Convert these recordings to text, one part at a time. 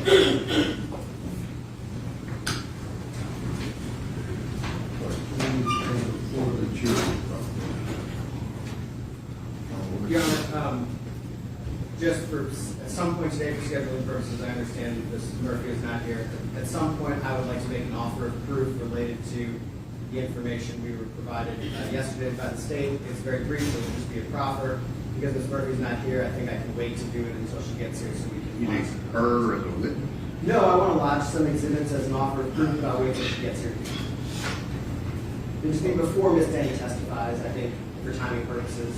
Your Honor, just for at some point today, for scheduling purposes, I understand Mrs. Murphy is not here. At some point, I would like to make an offer of proof related to the information we were provided yesterday by the state. It's very brief, it will just be a proffer. Because Ms. Murphy is not here, I think I can wait to do it until she gets here so we can. You need her as a witness? No, I want to lodge some exhibits as an offer of proof, but I'll wait till she gets here. And just think before Ms. Dennie testifies, I think, for timing purposes,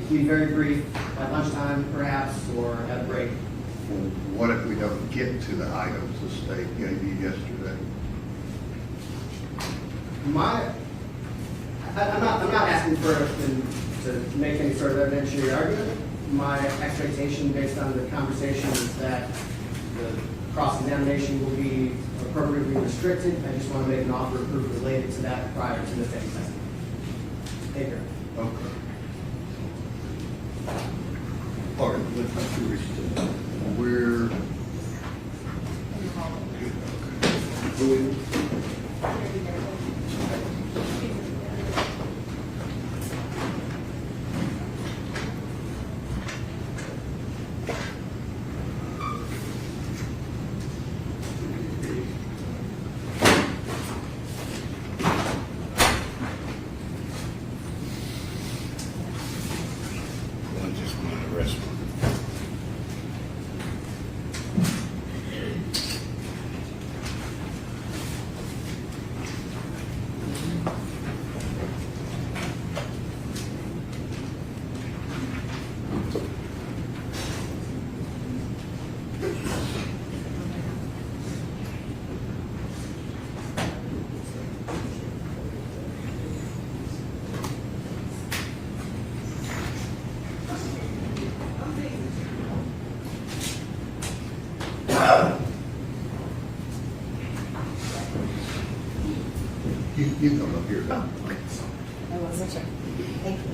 it can be very brief, at lunchtime perhaps, or at a break. Well, what if we don't get to the items the state gave you yesterday? I'm not asking to make any sort of evidentiary argument. My expectation based on the conversation is that the cross-examination will be appropriately restricted. I just want to make an offer of proof related to that prior to Ms. Dennie's testimony. Thank you. Okay. All right, let's have to reach to where. You come up here. I wasn't sure. Thank you.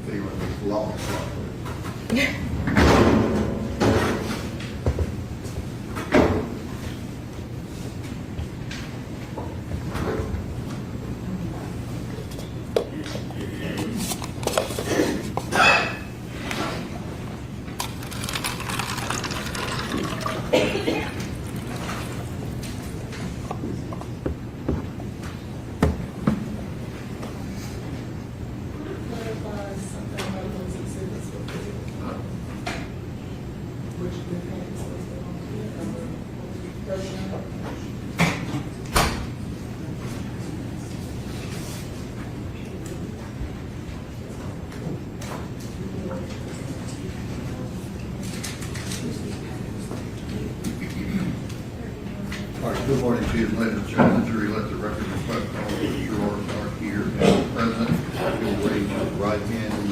They were long. Good morning to you, ladies and gentlemen. Jury, let the record reflect all the jurors are here and present. You'll raise your right hand and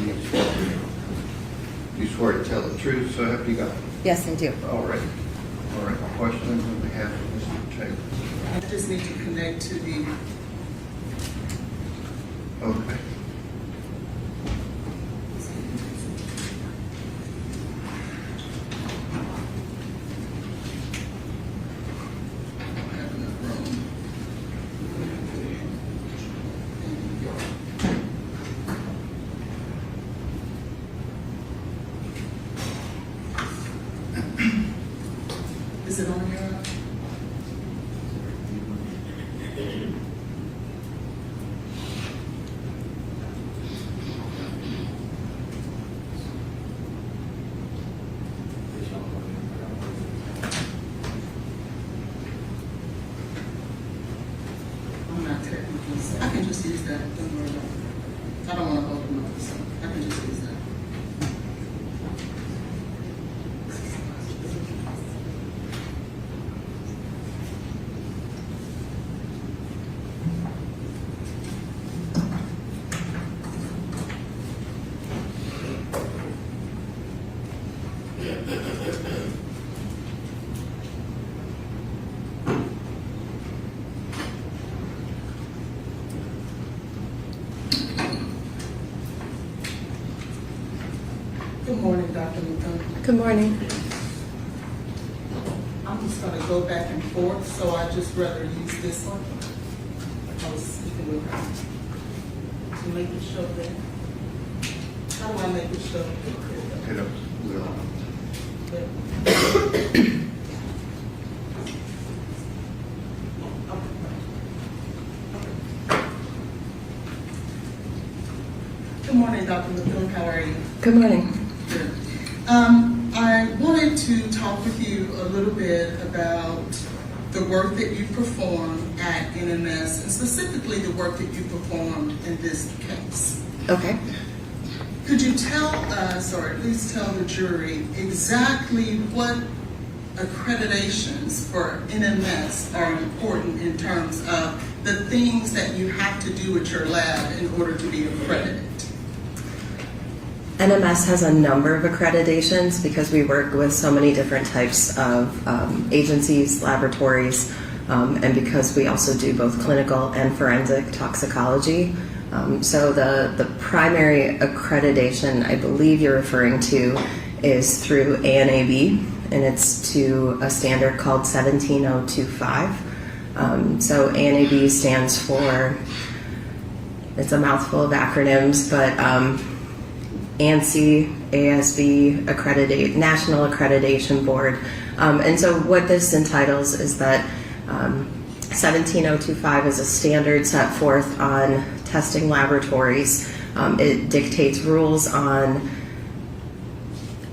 you swear to tell the truth, so help you God. Yes, I do. All right. All right. Questions on behalf of Mr. Taylor? I just need to connect to the. Okay. Is it on here? I'm not technically, so I can just use that. Don't worry about it. I don't want to hold them up, so I can just use that. Good morning, Dr. Midthun. Good morning. go back and forth, so I just rather use this one. I was speaking with her. To make it show there. How do I make it show? Hit up, Will. Good morning, Dr. Midthun. How are you? Good morning. Good. I wanted to talk with you a little bit about the work that you perform at NMS, and specifically the work that you performed in this case. Okay. Could you tell us, or at least tell the jury, exactly what accreditations for NMS are important in terms of the things that you have to do at your lab in order to be accredited? NMS has a number of accreditations because we work with so many different types of agencies, laboratories, and because we also do both clinical and forensic toxicology. So the primary accreditation I believe you're referring to is through ANAB, and it's to a standard called 17025. So ANAB stands for, it's a mouthful of acronyms, but ANSI, ASB, National Accreditation Board. And so what this entitles is that 17025 is a standard set forth on testing laboratories. It dictates rules on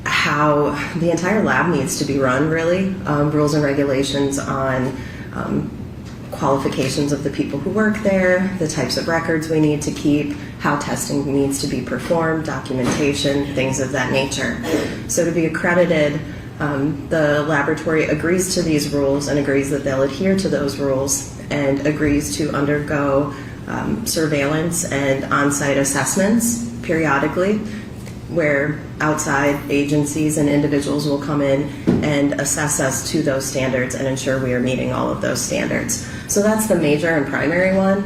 how the entire lab needs to be run, really. Rules and regulations on qualifications of the people who work there, the types of records we need to keep, how testing needs to be performed, documentation, things of that nature. So to be accredited, the laboratory agrees to these rules and agrees that they'll adhere to those rules and agrees to undergo surveillance and on-site assessments periodically, where outside agencies and individuals will come in and assess us to those standards and ensure we are meeting all of those standards. So that's the major and primary one,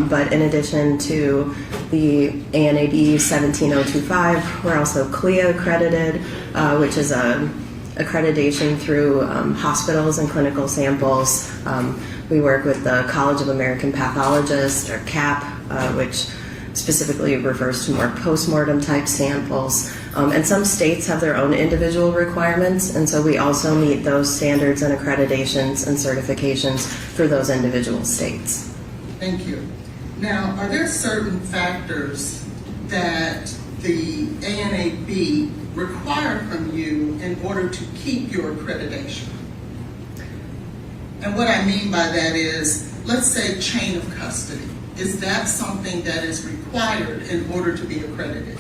but in addition to the ANAB 17025, we're also CLIA accredited, which is a accreditation through hospitals and clinical samples. We work with the College of American Pathologists, or CAP, which specifically refers to more post-mortem type samples. And some states have their own individual requirements, and so we also meet those standards and accreditations and certifications for those individual states. Thank you. Now, are there certain factors that the ANAB require from you in order to keep your accreditation? And what I mean by that is, let's say chain of custody. Is that something that is required in order to be accredited?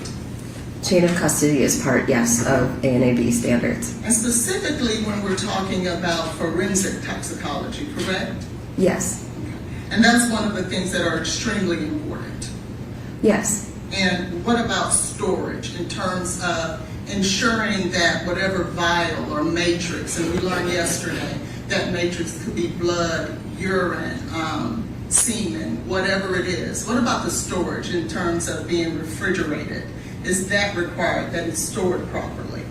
Chain of custody is part, yes, of ANAB standards. And specifically when we're talking about forensic toxicology, correct? Yes. And that's one of the things that are extremely important. Yes. And what about storage in terms of ensuring that whatever vial or matrix, and we learned yesterday that matrix could be blood, urine, semen, whatever it is. What about the storage in terms of being refrigerated? Is that required, that it's stored properly?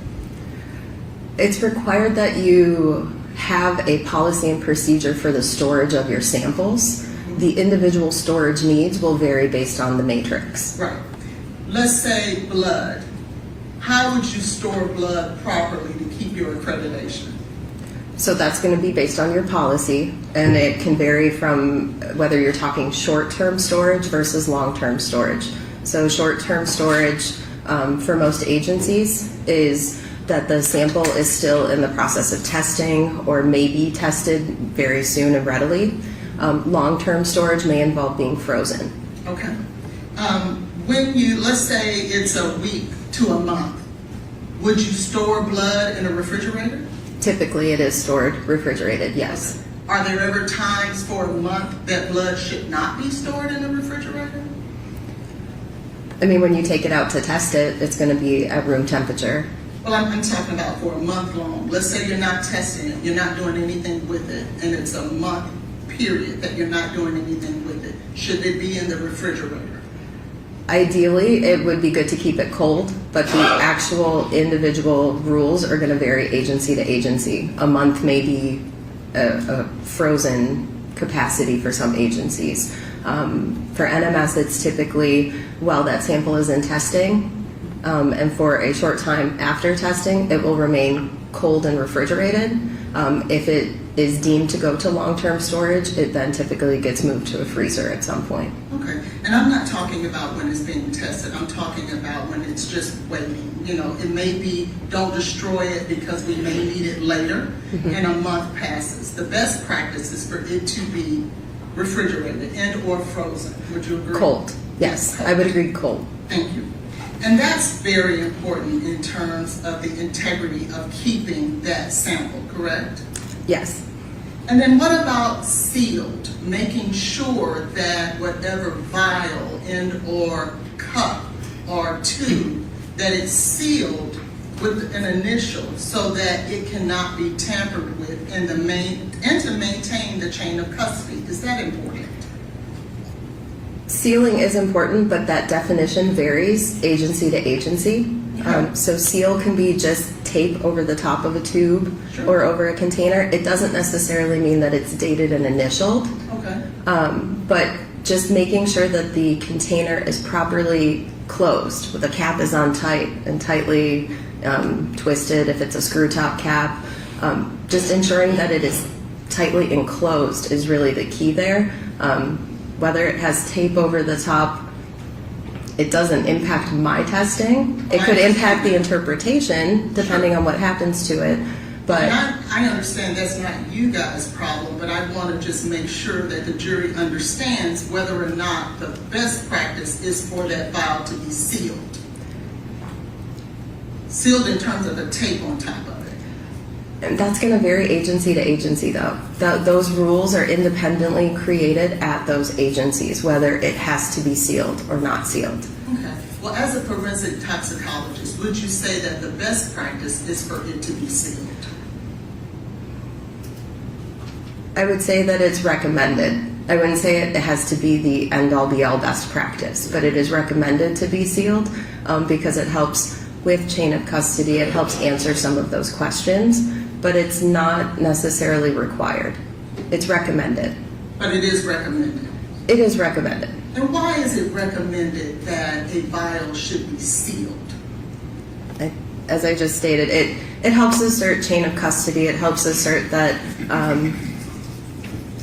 It's required that you have a policy and procedure for the storage of your samples. Mm-hmm. The individual storage needs will vary based on the matrix. Right. Let's say blood. How would you store blood properly to keep your accreditation? So that's going to be based on your policy, and it can vary from whether you're talking short-term storage versus long-term storage. So short-term storage for most agencies is that the sample is still in the process of testing or may be tested very soon and readily. Long-term storage may involve being frozen. Okay. When you, let's say it's a week to a month, would you store blood in a refrigerator? Typically it is stored refrigerated, yes. Are there ever times for a month that blood should not be stored in a refrigerator? I mean, when you take it out to test it, it's going to be at room temperature. Well, I'm talking about for a month long. Let's say you're not testing it, you're not doing anything with it, and it's a month period that you're not doing anything with it. Should it be in the refrigerator? Ideally, it would be good to keep it cold, but the actual individual rules are going to vary agency to agency. A month may be a frozen capacity for some agencies. For NMS, it's typically while that sample is in testing, and for a short time after testing, it will remain cold and refrigerated. If it is deemed to go to long-term storage, it then typically gets moved to a freezer at some point. Okay, and I'm not talking about when it's being tested. I'm talking about when it's just waiting. You know, it may be, don't destroy it because we may need it later, and a month passes. The best practice is for it to be refrigerated and or frozen. Would you agree? Cold, yes, I would agree cold. Thank you. And that's very important in terms of the integrity of keeping that sample, correct? Yes. And then what about sealed? Making sure that whatever vial and or cup or tube, that it's sealed with an initial so that it cannot be tampered with and to maintain the chain of custody. Is that important? Sealing is important, but that definition varies agency to agency. So seal can be just tape over the top of a tube or over a container. It doesn't necessarily mean that it's dated and initialed. Okay. But just making sure that the container is properly closed, the cap is on tight and tightly twisted if it's a screw top cap. Just ensuring that it is tightly enclosed is really the key there. Whether it has tape over the top, it doesn't impact my testing. It could impact the interpretation depending on what happens to it. But I understand that's not you guys' problem, but I want to just make sure that the jury understands whether or not the best practice is for that vial to be sealed. Sealed in terms of the tape on top of it. and that's going to vary agency to agency, though. Those rules are independently created at those agencies, whether it has to be sealed or not sealed. Okay. Well, as a forensic toxicologist, would you say that the best practice is for it to be sealed? I would say that it's recommended. I wouldn't say it has to be the end-all be-all best practice, but it is recommended to be sealed because it helps with chain of custody. It helps answer some of those questions, but it's not necessarily required. It's recommended. But it is recommended. It is recommended. And why is it recommended that a vial should be sealed? As I just stated, it helps assert chain of custody. It helps assert that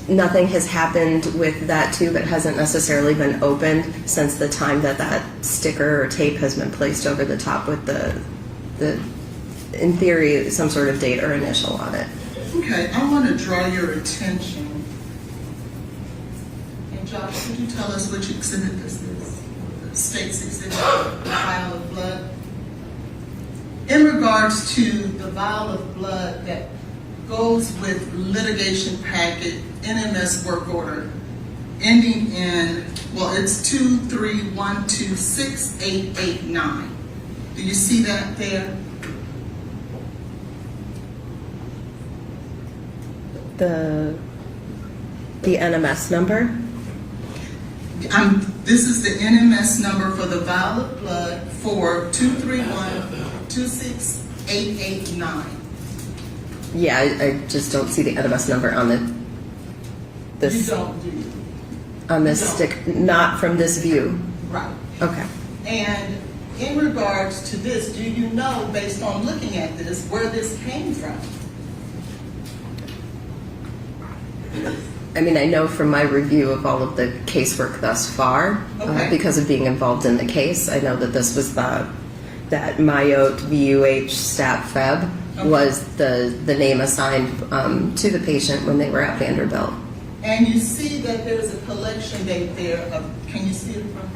nothing has happened with that tube. It hasn't necessarily been opened since the time that that sticker or tape has been placed over the top with the in theory, some sort of date or initial on it. Okay, I want to draw your attention. And Josh, could you tell us which exhibit this is? The state's exhibit, the vial of blood. In regards to the vial of blood that goes with litigation packet, NMS work order, ending in, well, it's 231268889. Do you see that there? The NMS number? This is the NMS number for the vial of blood for 231268889. Yeah, I just don't see the NMS number on You don't, do you? on this No. stick, not from this view. Right. Okay. And in regards to this, do you know, based on looking at this, where this came from? I mean, I know from my review of all of the casework thus far, Okay. because of being involved in the case, I know that this was that Myote VUH stat feb Okay. was the name assigned to the patient when they were at Vanderbilt. And you see that there's a collection date there of, can you see it from?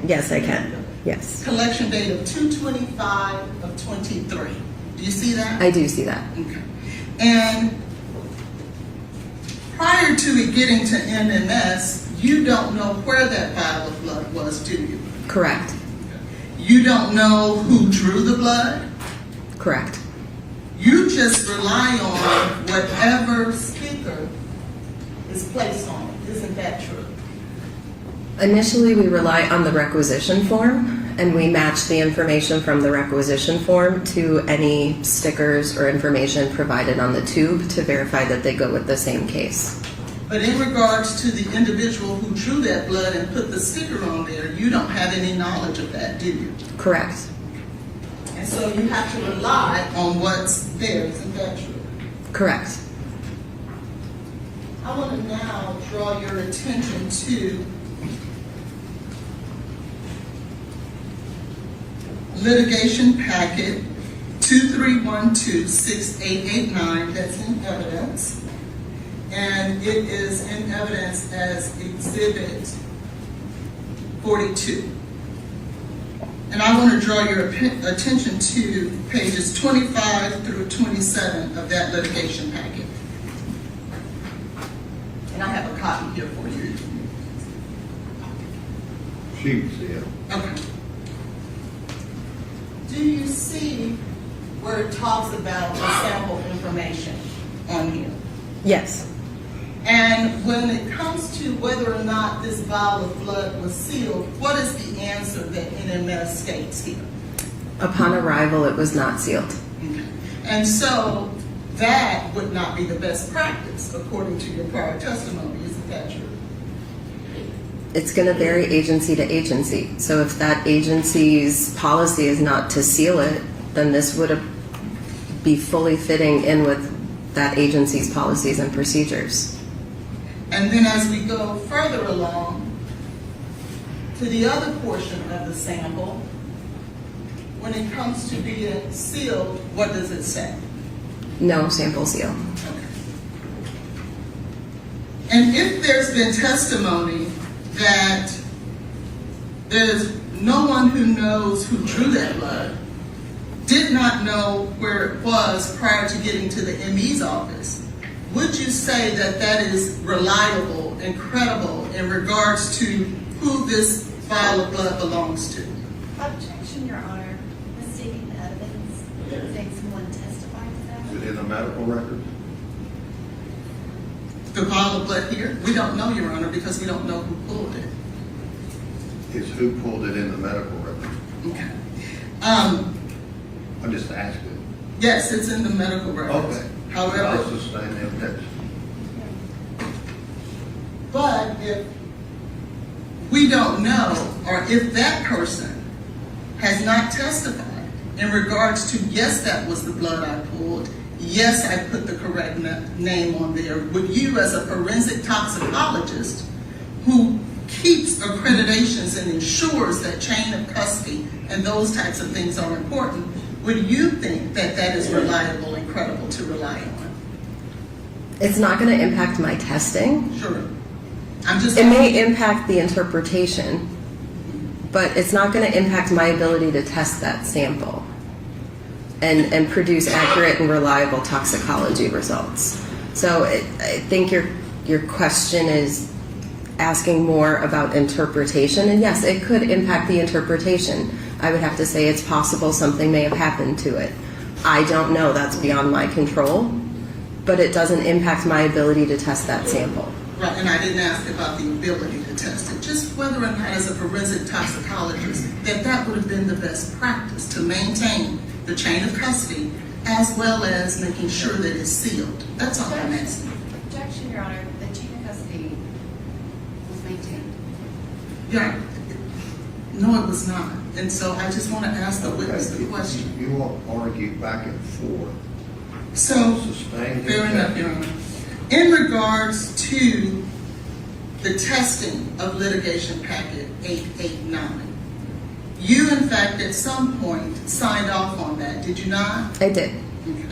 Yes, I can. Yes. Collection date of 2/25 of 23. Do you see that? I do see that. Okay. And prior to it getting to NMS, you don't know where that vial of blood was, do you? Correct. You don't know who drew the blood? Correct. You just rely on whatever sticker is placed on it. Isn't that true? Initially, we rely on the requisition form, and we match the information from the requisition form to any stickers or information provided on the tube to verify that they go with the same case. But in regards to the individual who drew that blood and put the sticker on there, you don't have any knowledge of that, do you? Correct. And so you have to rely on what's there, isn't that true? Correct. I want to now draw your attention to litigation packet 23126889, that's in evidence. And it is in evidence as Exhibit 42. And I want to draw your attention to pages 25 through 27 of that litigation packet. And I have a copy here for you. Sheets, yeah. Okay. Do you see where it talks about the sample information on here? Yes. And when it comes to whether or not this vial of blood was sealed, what is the answer that NMS states here? Upon arrival, it was not sealed. Okay. And so that would not be the best practice according to your prior testimony, isn't that true? It's going to vary agency to agency. So if that agency's policy is not to seal it, then this would be fully fitting in with that agency's policies and procedures. And then as we go further along to the other portion of the sample, when it comes to being sealed, what does it say? No sample seal. Okay. And if there's been testimony that there's no one who knows who drew that blood, did not know where it was prior to getting to the ME's office, would you say that that is reliable and credible in regards to who this vial of blood belongs to? Objection, Your Honor. Mistaking the evidence. Did someone testify to that? Is it in the medical record? The vial of blood here? We don't know, Your Honor, because we don't know who pulled it. Is who pulled it in the medical record? Okay. I'm just asking. Yes, it's in the medical records. Okay. However, I'll sustain the objection. but if we don't know, or if that person has not testified in regards to, yes, that was the blood I pulled, yes, I put the correct name on there, would you as a forensic toxicologist who keeps accreditations and ensures that chain of custody and those types of things are important, would you think that that is reliable and credible to rely on? It's not going to impact my testing. Sure. I'm just. It may impact the interpretation, but it's not going to impact my ability to test that sample and produce accurate and reliable toxicology results. So I think your question is asking more about interpretation, and yes, it could impact the interpretation. I would have to say it's possible something may have happened to it. I don't know, that's beyond my control, but it doesn't impact my ability to test that sample. Right, and I didn't ask about the ability to test it, just whether or not as a forensic toxicologist that would have been the best practice to maintain the chain of custody as well as making sure that it's sealed. That's all I'm asking. Objection, Your Honor. The chain of custody was maintained. Yeah, no, it was not. And so I just want to ask the witness the question. You won't argue back and forth. So, Sustain the fair enough, Your Honor. In regards to the testing of litigation packet 889, you, in fact, at some point signed off on that, did you not? I did. Okay.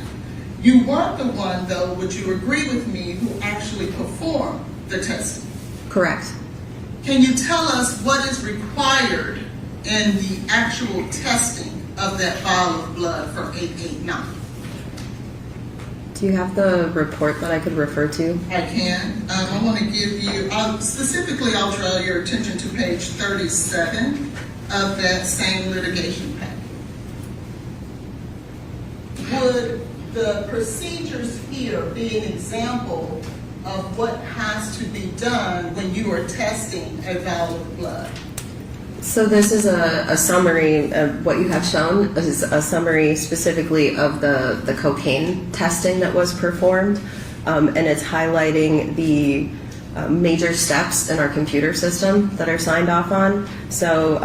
You weren't the one, though, would you agree with me, who actually performed the testing? Correct. Can you tell us what is required in the actual testing of that vial of blood for 889? Do you have the report that I could refer to? I can. I want to give you, specifically I'll draw your attention to page 37 of that same litigation packet. Would the procedures here be an example of what has to be done when you are testing a vial of blood? So this is a summary of what you have shown. This is a summary specifically of the cocaine testing that was performed, and it's highlighting the major steps in our computer system that are signed off on. So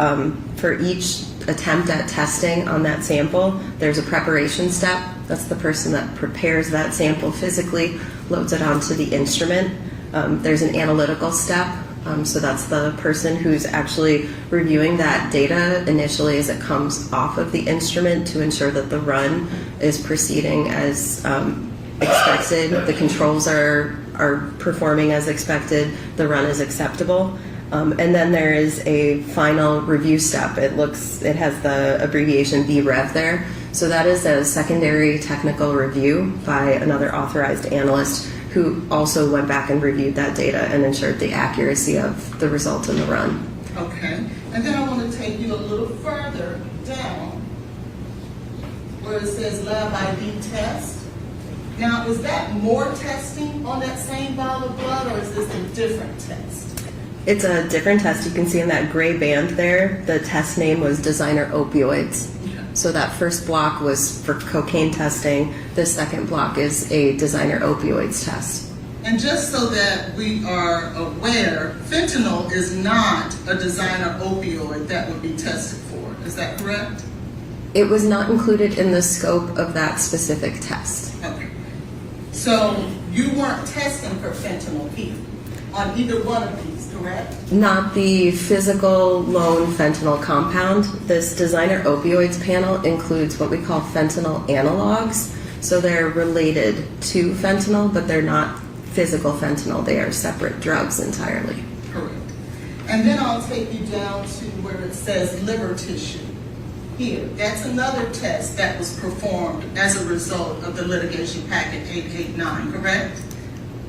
for each attempt at testing on that sample, there's a preparation step. That's the person that prepares that sample physically, loads it onto the instrument. There's an analytical step. So that's the person who's actually reviewing that data initially as it comes off of the instrument to ensure that the run is proceeding as expected, the controls are performing as expected, the run is acceptable. And then there is a final review step. It has the abbreviation BREV there. So that is a secondary technical review by another authorized analyst who also went back and reviewed that data and ensured the accuracy of the result in the run. Okay, and then I want to take you a little further down where it says lab ID test. Now, is that more testing on that same vial of blood, or is this a different test? It's a different test. You can see in that gray band there, the test name was designer opioids. So that first block was for cocaine testing. The second block is a designer opioids test. And just so that we are aware, fentanyl is not a designer opioid that would be tested for. Is that correct? It was not included in the scope of that specific test. Okay. So you weren't testing for fentanyl here on either one of these, correct? Not the physical lone fentanyl compound. This designer opioids panel includes what we call fentanyl analogs. So they're related to fentanyl, but they're not physical fentanyl. They are separate drugs entirely. Correct. And then I'll take you down to where it says liver tissue. Here, that's another test that was performed as a result of the litigation packet 889, correct?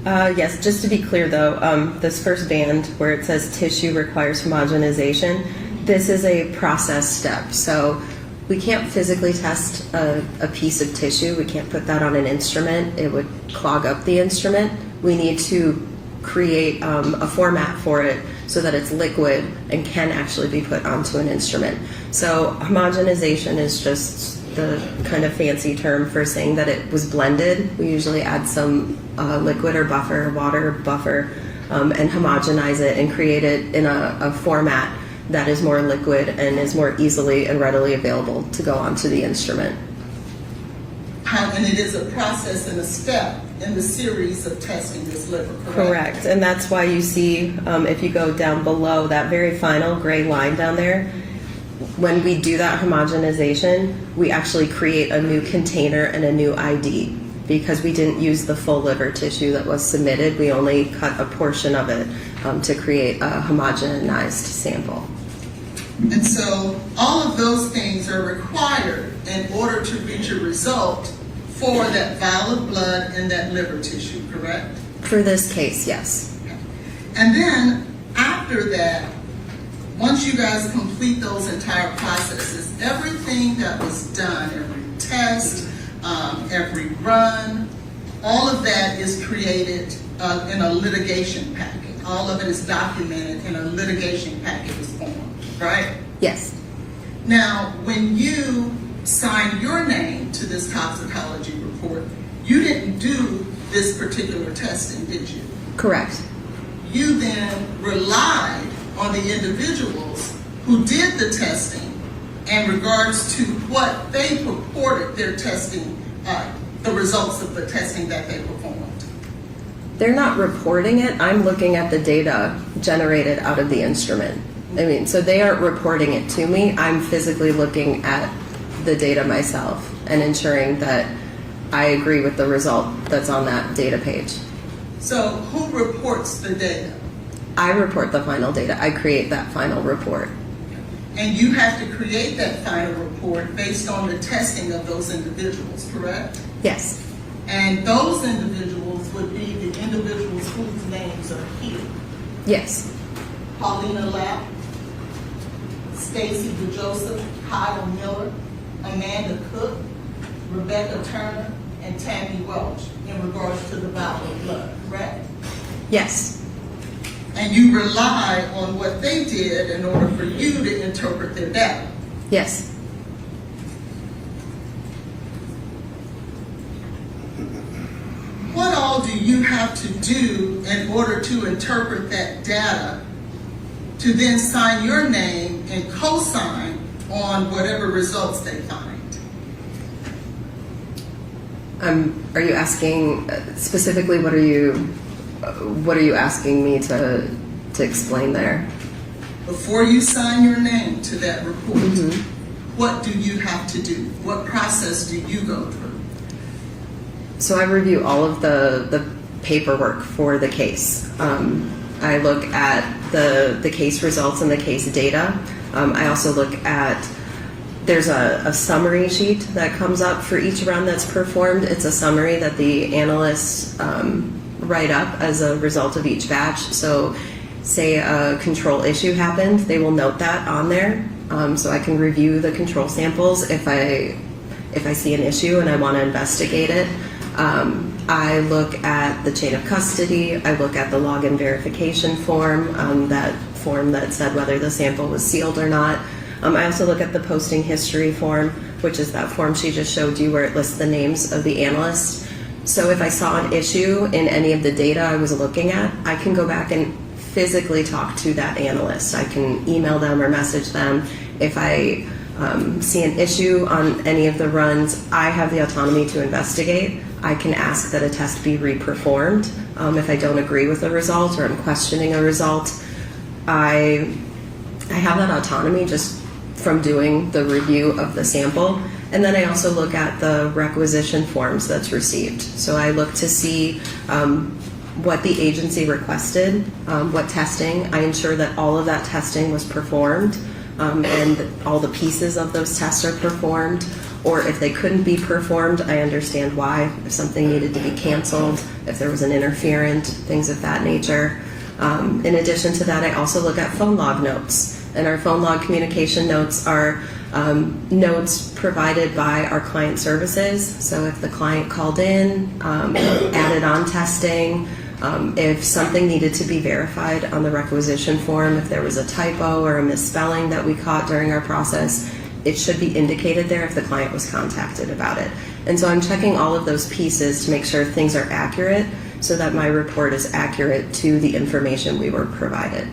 Yes, just to be clear though, this first band where it says tissue requires homogenization, this is a process step. So we can't physically test a piece of tissue. We can't put that on an instrument. It would clog up the instrument. We need to create a format for it so that it's liquid and can actually be put onto an instrument. So homogenization is just the kind of fancy term for saying that it was blended. We usually add some liquid or buffer, water buffer, and homogenize it and create it in a format that is more liquid and is more easily and readily available to go onto the instrument. And it is a process and a step in the series of testing this liver, correct? Correct, and that's why you see, if you go down below that very final gray line down there, when we do that homogenization, we actually create a new container and a new ID because we didn't use the full liver tissue that was submitted. We only cut a portion of it to create a homogenized sample. And so all of those things are required in order to reach a result for that vial of blood and that liver tissue, correct? For this case, yes. And then after that, once you guys complete those entire processes, everything that was done, every test, every run, all of that is created in a litigation packet. All of it is documented in a litigation packet form, right? Yes. Now, when you signed your name to this toxicology report, you didn't do this particular testing, did you? Correct. You then relied on the individuals who did the testing in regards to what they purported their testing, the results of the testing that they performed. They're not reporting it. I'm looking at the data generated out of the instrument. I mean, so they aren't reporting it to me. I'm physically looking at the data myself and ensuring that I agree with the result that's on that data page. So who reports the data? I report the final data. I create that final report. And you have to create that final report based on the testing of those individuals, correct? Yes. And those individuals would be the individuals whose names are here. Yes. Paulina Lapp, Stacy DeJoseph, Kyle Miller, Amanda Cook, Rebecca Turner, and Tammy Welch in regards to the vial of blood, correct? Yes. and you rely on what they did in order for you to interpret their data. Yes. What all do you have to do in order to interpret that data to then sign your name and co-sign on whatever results they find? Are you asking specifically? What are you asking me to explain there? Before you sign your name to that report, what do you have to do? What process do you go through? So I review all of the paperwork for the case. I look at the case results and the case data. I also look at, there's a summary sheet that comes up for each run that's performed. It's a summary that the analysts write up as a result of each batch. So say a control issue happened, they will note that on there. So I can review the control samples if I see an issue and I want to investigate it. I look at the chain of custody. I look at the login verification form, that form that said whether the sample was sealed or not. I also look at the posting history form, which is that form she just showed you where it lists the names of the analysts. So if I saw an issue in any of the data I was looking at, I can go back and physically talk to that analyst. I can email them or message them. If I see an issue on any of the runs, I have the autonomy to investigate. I can ask that a test be reperformed. If I don't agree with the result or I'm questioning a result, I have that autonomy just from doing the review of the sample. And then I also look at the requisition forms that's received. So I look to see what the agency requested, what testing. I ensure that all of that testing was performed, and all the pieces of those tests are performed. Or if they couldn't be performed, I understand why. If something needed to be canceled, if there was an interferent, things of that nature. In addition to that, I also look at phone log notes. And our phone log communication notes are notes provided by our client services. So if the client called in, added on testing, if something needed to be verified on the requisition form, if there was a typo or a misspelling that we caught during our process, it should be indicated there if the client was contacted about it. And so I'm checking all of those pieces to make sure things are accurate so that my report is accurate to the information we were provided.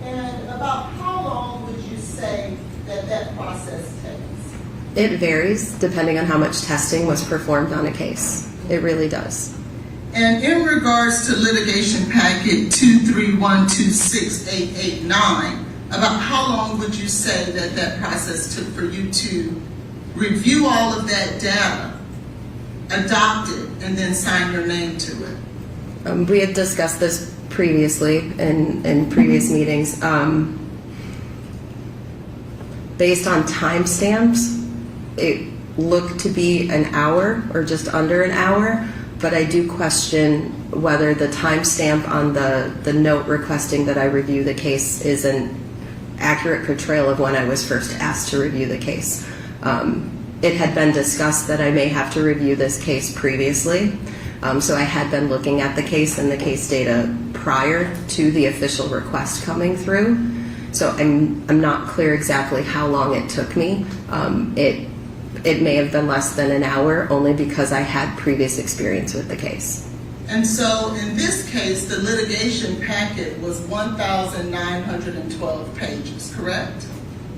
And about how long would you say that process takes? It varies depending on how much testing was performed on a case. It really does. And in regards to litigation packet 231268889, about how long would you say that process took for you to review all of that data, adopt it, and then sign your name to it? We had discussed this previously in previous meetings. Based on timestamps, it looked to be an hour or just under an hour, but I do question whether the timestamp on the note requesting that I review the case is an accurate portrayal of when I was first asked to review the case. It had been discussed that I may have to review this case previously, so I had been looking at the case and the case data prior to the official request coming through. So I'm not clear exactly how long it took me. It may have been less than an hour, only because I had previous experience with the case. And so in this case, the litigation packet was 1,912 pages, correct?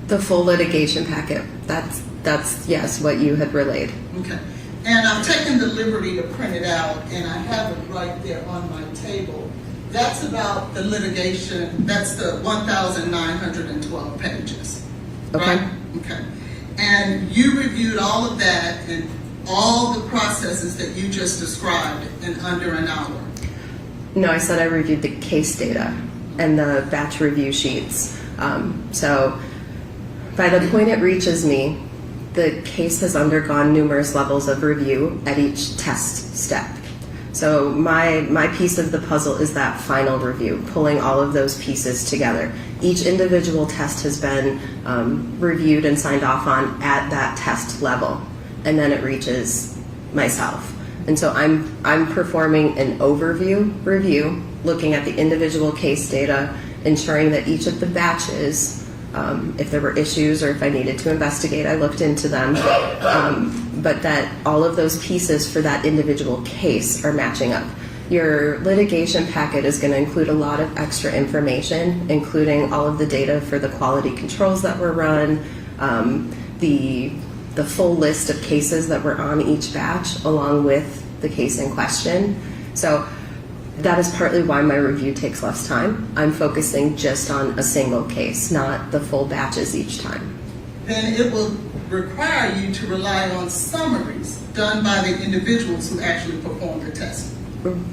The full litigation packet, that's yes, what you had relayed. Okay. And I've taken the liberty to print it out, and I have it right there on my table. That's about the litigation, that's the 1,912 pages. Okay. Right? Okay. And you reviewed all of that and all the processes that you just described in under an hour. No, I said I reviewed the case data and the batch review sheets. So by the point it reaches me, the case has undergone numerous levels of review at each test step. So my piece of the puzzle is that final review, pulling all of those pieces together. Each individual test has been reviewed and signed off on at that test level, and then it reaches myself. And so I'm performing an overview review looking at the individual case data, ensuring that each of the batches, if there were issues or if I needed to investigate, I looked into them, but that all of those pieces for that individual case are matching up. Your litigation packet is going to include a lot of extra information, including all of the data for the quality controls that were run, the full list of cases that were on each batch, along with the case in question. So that is partly why my review takes less time. I'm focusing just on a single case, not the full batches each time. Then it will require you to rely on summaries done by the individuals who actually performed the testing.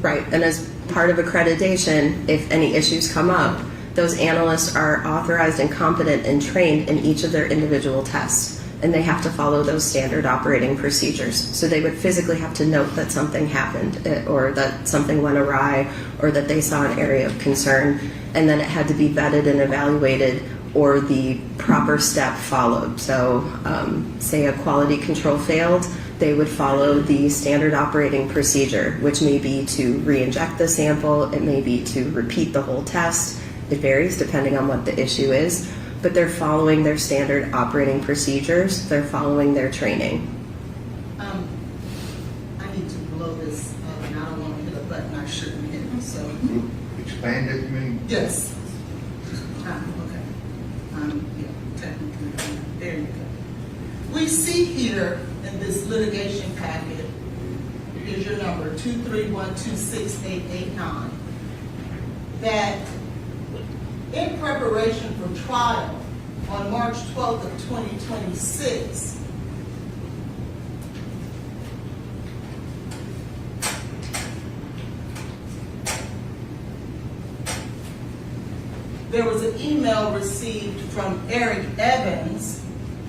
Right, and as part of accreditation, if any issues come up, those analysts are authorized and competent and trained in each of their individual tests, and they have to follow those standard operating procedures. So they would physically have to note that something happened, or that something went awry, or that they saw an area of concern, and then it had to be vetted and evaluated, or the proper step followed. So say a quality control failed, they would follow the standard operating procedure, which may be to re-inject the sample, it may be to repeat the whole test. It varies depending on what the issue is, but they're following their standard operating procedures, they're following their training. I need to blow this up, and I don't want to hit a button I shouldn't hit, so. Expand it, you mean? Yes. Okay. Yeah, technically, there you go. We see here in this litigation packet, here's your number, 231268889, that in preparation for trial on March 12th of 2026, there was an email received from Eric Evans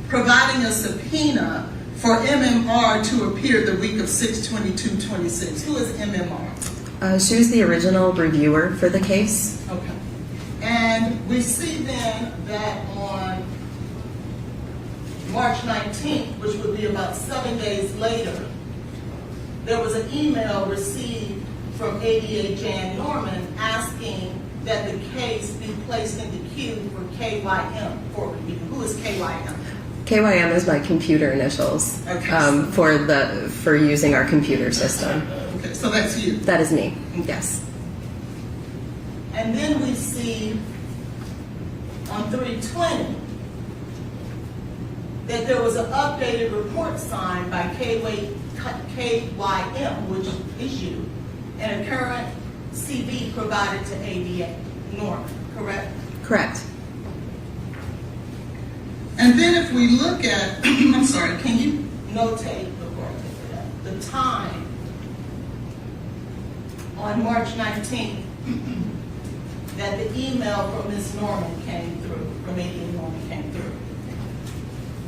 providing a subpoena for MMR to appear the week of 6/22/26. Who is MMR? She was the original reviewer for the case. Okay. And we see then that on March 19th, which would be about 7 days later, there was an email received from ADA Jan Norman asking that the case be placed in the queue for KYM for review. Who is KYM? KYM is my computer initials, Okay. for using our computer system. Okay, so that's you. That is me, yes. And then we see on 3/20 that there was an updated report signed by KYM, which is you, and a current CV provided to ADA Norman, correct? Correct. And then if we look at, I'm sorry, can you notate the time on March 19th that the email from Ms. Norman came through, from ADA Norman came through?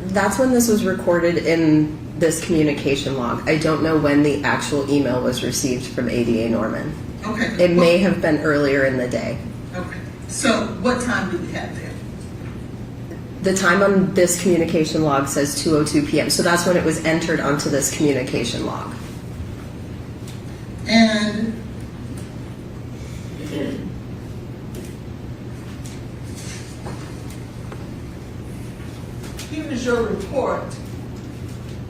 That's when this was recorded in this communication log. I don't know when the actual email was received from ADA Norman. Okay. It may have been earlier in the day. Okay. So what time do we have there? The time on this communication log says 2:02 p.m. So that's when it was entered onto this communication log. And here is your report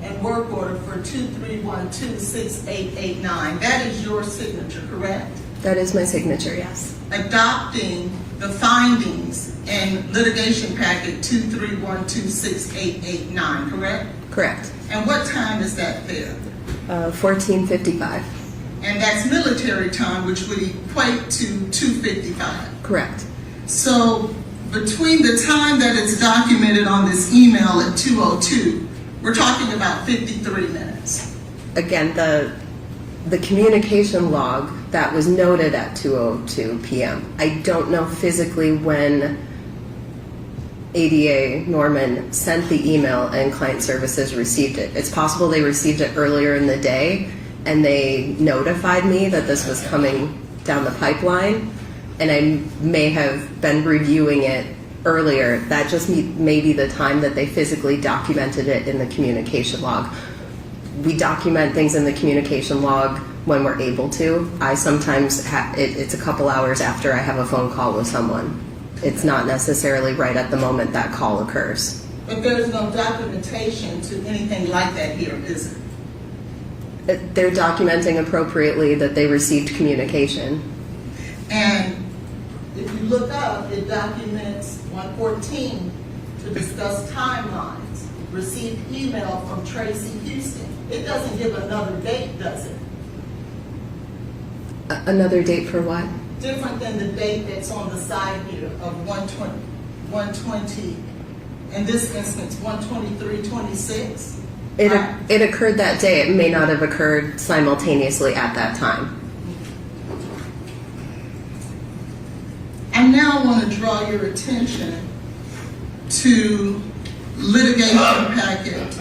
and work order for 231268889. That is your signature, correct? That is my signature, yes. Adopting the findings in litigation packet 231268889, correct? Correct. And what time is that there? 14:55. And that's military time, which would equate to 2:55. Correct. So between the time that it's documented on this email at 2:02, we're talking about 53 minutes. Again, the communication log that was noted at 2:02 p.m. I don't know physically when ADA Norman sent the email and client services received it. It's possible they received it earlier in the day and they notified me that this was coming down the pipeline, and I may have been reviewing it earlier. That just may be the time that they physically documented it in the communication log. we document things in the communication log when we're able to. I sometimes it's a couple hours after I have a phone call with someone. It's not necessarily right at the moment that call occurs. But there's no documentation to anything like that here, is it? They're documenting appropriately that they received communication. And if you look up, it documents 114 to discuss timelines. Received email from Tracy Houston. It doesn't give another date, does it? Another date for what? Different than the date that's on the side here of 120, in this instance, 123:26. It occurred that day. It may not have occurred simultaneously at that time. I now want to draw your attention to litigation packet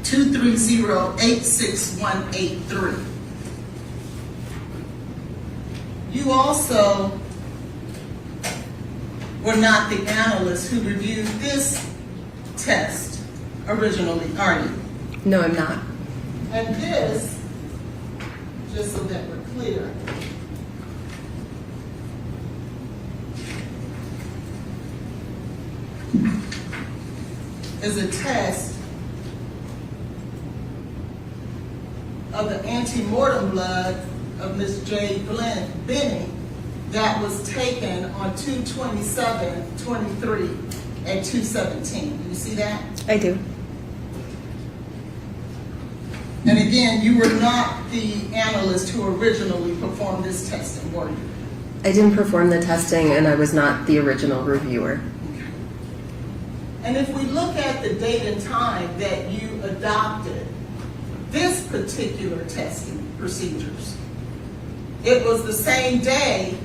230-86183. You also were not the analyst who reviewed this test originally, are you? No, I'm not. And this, just so that we're clear, is a test of the antemortem blood of Miss Jade Benning that was taken on 2/27/23 at 2:17. Do you see that? I do. And again, you were not the analyst who originally performed this testing, were you? I didn't perform the testing, and I was not the original reviewer. And if we look at the date and time that you adopted this particular testing procedures, it was the same day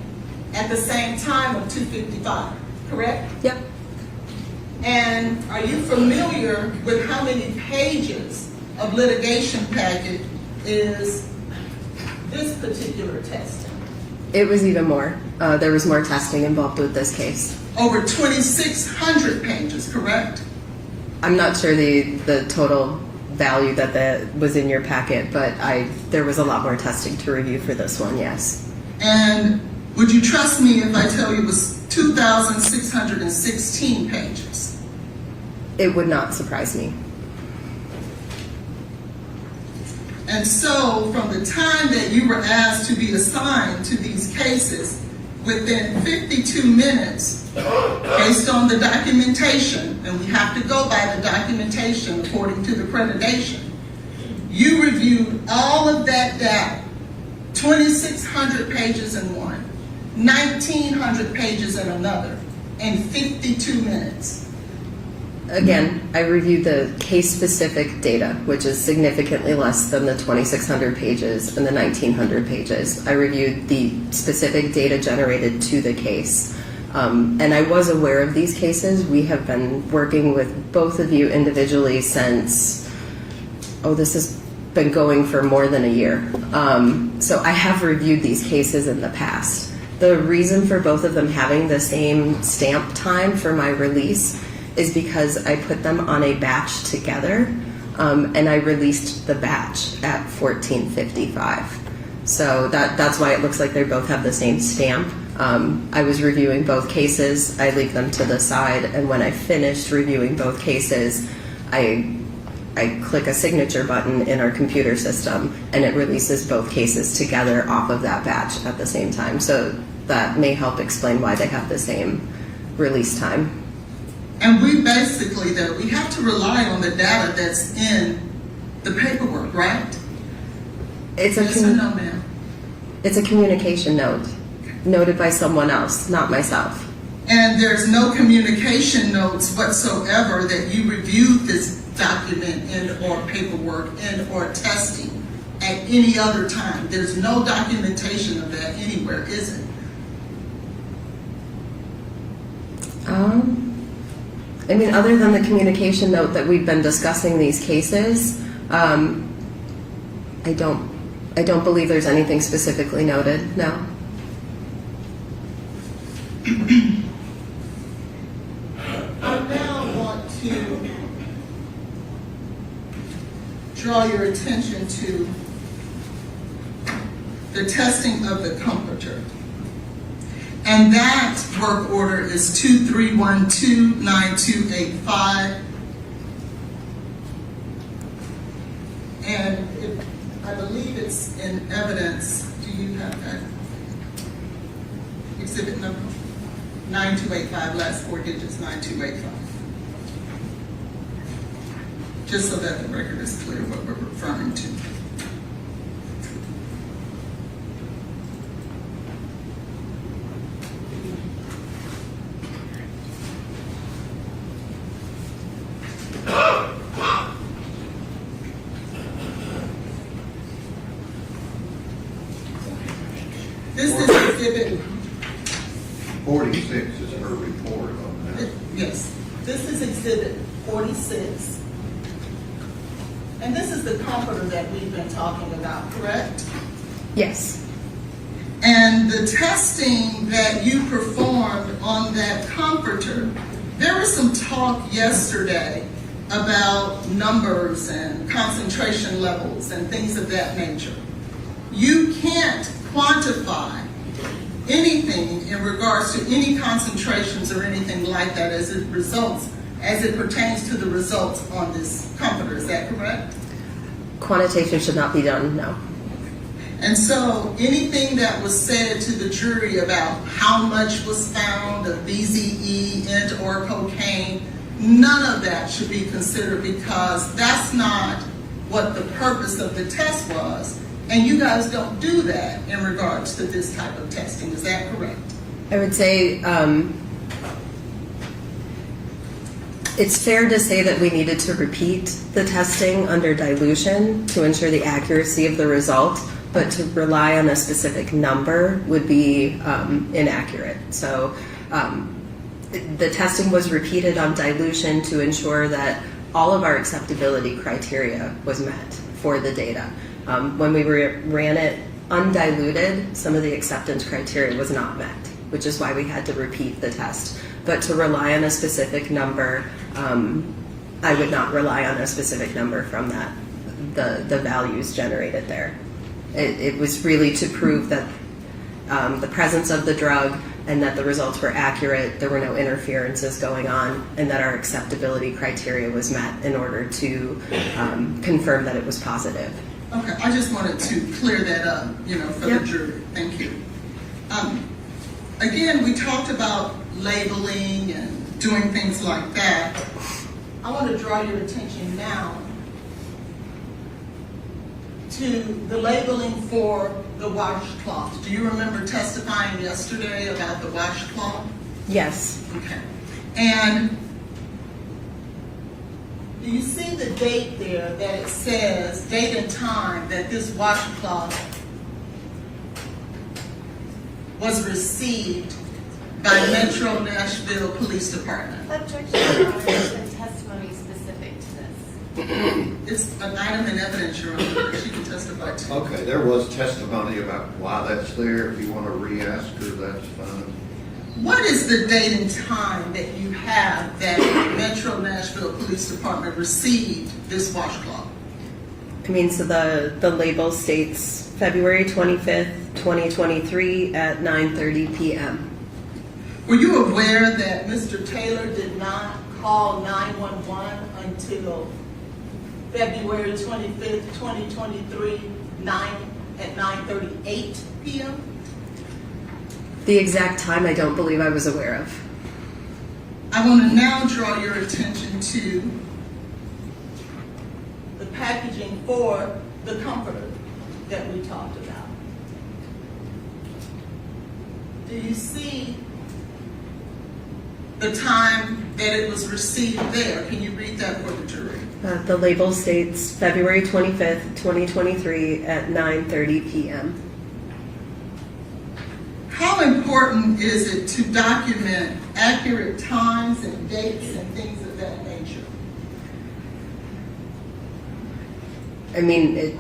at the same time of 2:55, correct? Yep. And are you familiar with how many pages of litigation packet is this particular testing? It was even more. There was more testing involved with this case. Over 2,600 pages, correct? I'm not sure the total value that was in your packet, but there was a lot more testing to review for this one, yes. And would you trust me if I tell you it was 2,616 pages? It would not surprise me. And so, from the time that you were asked to be assigned to these cases, within 52 minutes, based on the documentation, and we have to go by the documentation according to the accreditation, you reviewed all of that data, 2,600 pages in one, 1,900 pages in another, in 52 minutes. Again, I reviewed the case-specific data, which is significantly less than the 2,600 pages and the 1,900 pages. I reviewed the specific data generated to the case. And I was aware of these cases. We have been working with both of you individually since, this has been going for more than a year. So I have reviewed these cases in the past. The reason for both of them having the same stamp time for my release is because I put them on a batch together, and I released the batch at 14:55. So that's why it looks like they both have the same stamp. I was reviewing both cases. I leave them to the side, and when I finished reviewing both cases, I click a signature button in our computer system, and it releases both cases together off of that batch at the same time. So that may help explain why they have the same release time. And we basically, though, we have to rely on the data that's in the paperwork, right? It's Yes or no, ma'am? It's a communication note, noted by someone else, not myself. And there's no communication notes whatsoever that you reviewed this document in or paperwork in or testing at any other time. There's no documentation of that anywhere, is it? I mean, other than the communication note that we've been discussing these cases, I don't believe there's anything specifically noted, no. All draw your attention to the testing of the comforter. And that work order is 23129285. And I believe it's in evidence. Do you have that? Exhibit number 9285, last four digits, 9285. Just so that the record is clear what we're referring to. This is exhibit 46 is her report on that. Yes, this is exhibit 46. And this is the comforter that we've been talking about, correct? Yes. And the testing that you performed on that comforter, there was some talk yesterday about numbers and concentration levels and things of that nature. You can't quantify anything in regards to any concentrations or anything like that as it pertains to the results on this comforter. Is that correct? Quantitation should not be done, no. And so anything that was said to the jury about how much was found of BZE, int, or cocaine, none of that should be considered because that's not what the purpose of the test was. And you guys don't do that in regards to this type of testing. Is that correct? I would say it's fair to say that we needed to repeat the testing under dilution to ensure the accuracy of the result, but to rely on a specific number would be inaccurate. So the testing was repeated on dilution to ensure that all of our acceptability criteria was met for the data. When we ran it undiluted, some of the acceptance criteria was not met, which is why we had to repeat the test. But to rely on a specific number, I would not rely on a specific number from that, the values generated there. It was really to prove that the presence of the drug and that the results were accurate, there were no interferences going on, and that our acceptability criteria was met in order to confirm that it was positive. Okay, I just wanted to clear that up, for the jury. Thank you. Again, we talked about labeling and doing things like that. I want to draw your attention now to the labeling for the washcloth. Do you remember testifying yesterday about the washcloth? Yes. Okay. And do you see the date there that it says, date and time, that this washcloth was received by Metro Nashville Police Department? Objection, Your Honor, there's testimony specific to this. It's an item in evidence, Your Honor, that she can testify to. Okay, there was testimony about why that's there. If you want to re-ask her, that's fine. What is the date and time that you have that Metro Nashville Police Department received this washcloth? I mean, so the label states February 25th, 2023 at 9:30 p.m. Were you aware that Mr. Taylor did not call 911 until February 25th, 2023, at 9:38 p.m.? The exact time I don't believe I was aware of. I want to now draw your attention to the packaging for the comforter that we talked about. Do you see the time that it was received there? Can you read that for the jury? The label states February 25th, 2023 at 9:30 p.m. How important is it to document accurate times and dates and things of that nature? I mean, it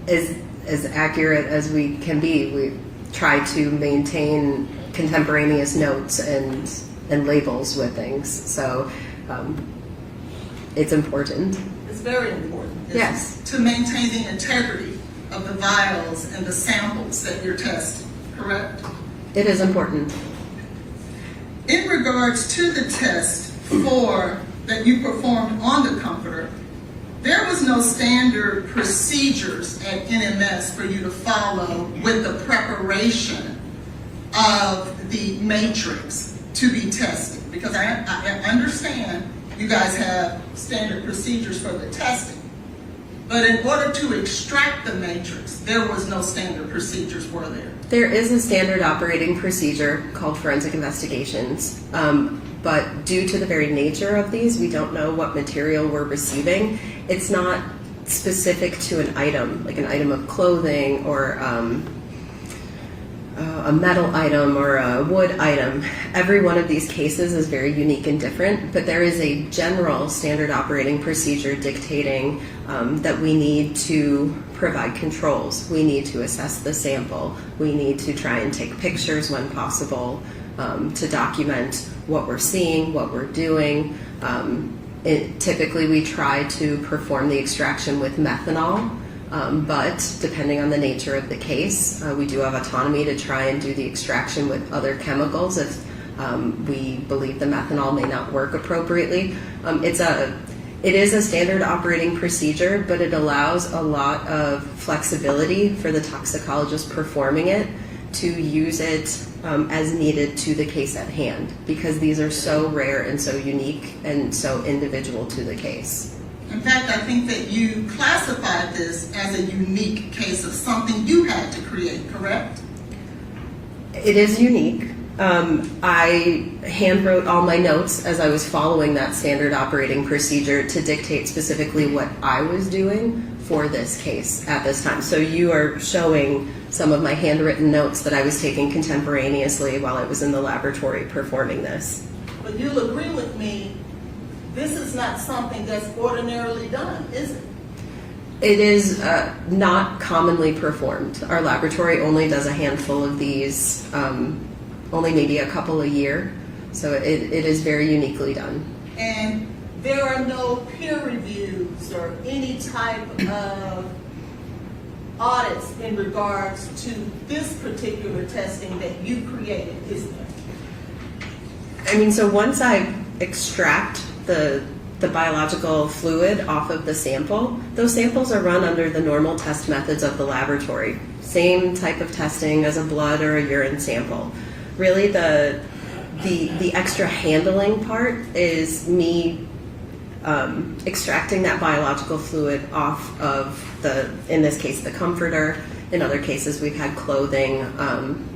is as accurate as we can be. We try to maintain contemporaneous notes and labels with things, so it's important. It's very important. isn't it? Yes. To maintain the integrity of the vials and the samples that you're testing, correct? It is important. In regards to the test that you performed on the comforter, there was no standard procedures at NMS for you to follow with the preparation of the matrix to be tested. Because I understand you guys have standard procedures for the testing. But in order to extract the matrix, there was no standard procedures, were there? There is a standard operating procedure called forensic investigations, but due to the very nature of these, we don't know what material we're receiving. It's not specific to an item, like an item of clothing or a metal item or a wood item. Every one of these cases is very unique and different, but there is a general standard operating procedure dictating that we need to provide controls. We need to assess the sample. We need to try and take pictures when possible to document what we're seeing, what we're doing. Typically, we try to perform the extraction with methanol. But depending on the nature of the case, we do have autonomy to try and do the extraction with other chemicals if we believe the methanol may not work appropriately. It is a standard operating procedure, but it allows a lot of flexibility for the toxicologist performing it to use it as needed to the case at hand, because these are so rare and so unique and so individual to the case. In fact, I think that you classified this as a unique case of something you had to create, correct? It is unique. I handwrote all my notes as I was following that standard operating procedure to dictate specifically what I was doing for this case at this time. So you are showing some of my handwritten notes that I was taking contemporaneously while I was in the laboratory performing this. But you'll agree with me, this is not something that's ordinarily done, is it? It is not commonly performed. Our laboratory only does a handful of these, only maybe a couple a year. So it is very uniquely done. And there are no peer reviews or any type of audits in regards to this particular testing that you created, is there? I mean, so once I extract the biological fluid off of the sample, those samples are run under the normal test methods of the laboratory. Same type of testing as a blood or a urine sample. Really, the extra handling part is me extracting that biological fluid off of in this case, the comforter. In other cases, we've had clothing,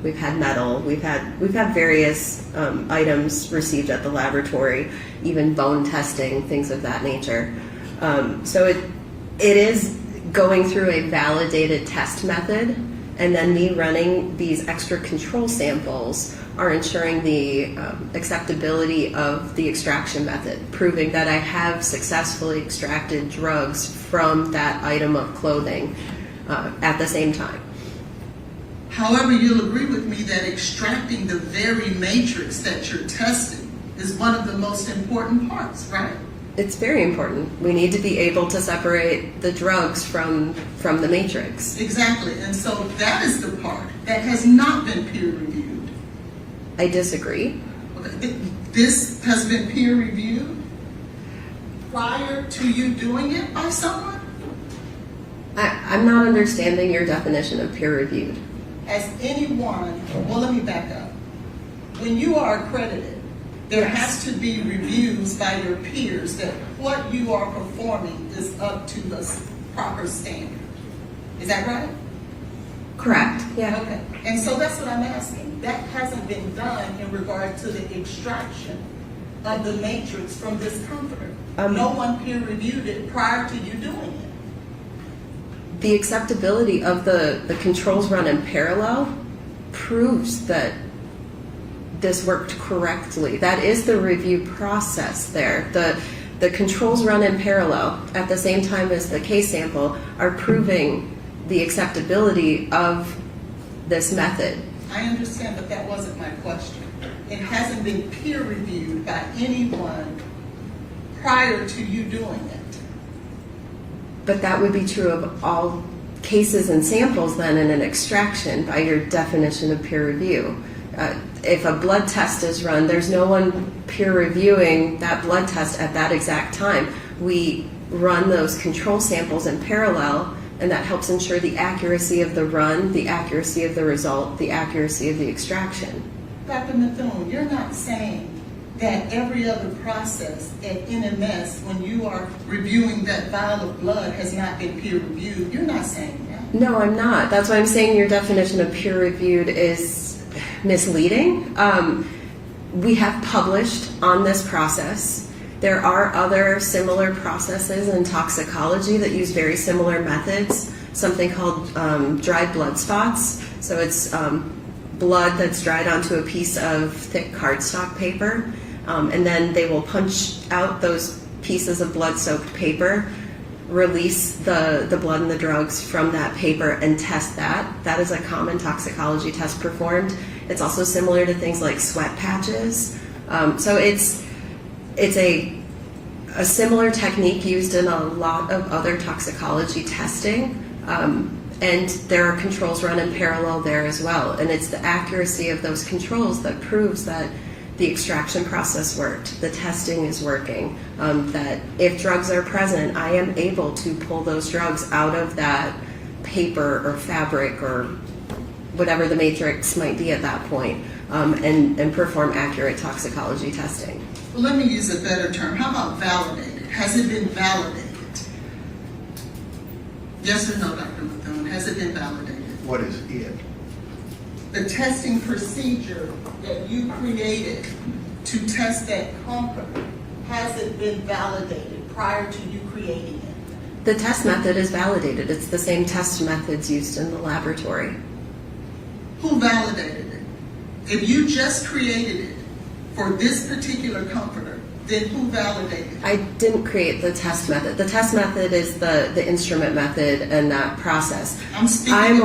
we've had metal, we've had various items received at the laboratory, even bone testing, things of that nature. So it is going through a validated test method, and then me running these extra control samples are ensuring the acceptability of the extraction method, proving that I have successfully extracted drugs from that item of clothing at the same time. However, you'll agree with me that extracting the very matrix that you're testing is one of the most important parts, right? It's very important. We need to be able to separate the drugs from the matrix. Exactly, and so that is the part that has not been peer reviewed. I disagree. Okay. This has been peer reviewed prior to you doing it by someone? I'm not understanding your definition of peer reviewed. Has anyone, well, let me back up. When you are accredited, there has to be reviews by your peers that what you are performing is up to the proper standard. Is that right? Correct, yeah. Okay, and so that's what I'm asking. That hasn't been done in regard to the extraction of the matrix from this comforter. No one peer reviewed it prior to you doing it. The acceptability of the controls run in parallel proves that this worked correctly. That is the review process there. The controls run in parallel at the same time as the case sample are proving the acceptability of this method. I understand, but that wasn't my question. It hasn't been peer reviewed by anyone prior to you doing it. But that would be true of all cases and samples then in an extraction by your definition of peer review. If a blood test is run, there's no one peer reviewing that blood test at that exact time. We run those control samples in parallel, and that helps ensure the accuracy of the run, the accuracy of the result, the accuracy of the extraction. Dr. Midthun, you're not saying that every other process at NMS, when you are reviewing that vial of blood, has not been peer reviewed. You're not saying that. No, I'm not. That's why I'm saying your definition of peer reviewed is misleading. We have published on this process. There are other similar processes in toxicology that use very similar methods, something called dried blood spots. So it's blood that's dried onto a piece of thick cardstock paper, and then they will punch out those pieces of blood-soaked paper, release the blood and the drugs from that paper, and test that. That is a common toxicology test performed. It's also similar to things like sweat patches. So it's a similar technique used in a lot of other toxicology testing. And there are controls run in parallel there as well. And it's the accuracy of those controls that proves that the extraction process worked, the testing is working, that if drugs are present, I am able to pull those drugs out of that paper or fabric or whatever the matrix might be at that point, and perform accurate toxicology testing. Well, let me use a better term. How about validated? Has it been validated? Yes or no, Dr. Midthun? Has it been validated? What is it? The testing procedure that you created to test that compound, has it been validated prior to you creating it? The test method is validated. It's the same test methods used in the laboratory. Who validated it? If you just created it for this particular comforter, then who validated it? I didn't create the test method. The test method is the instrument method and that process. I'm speaking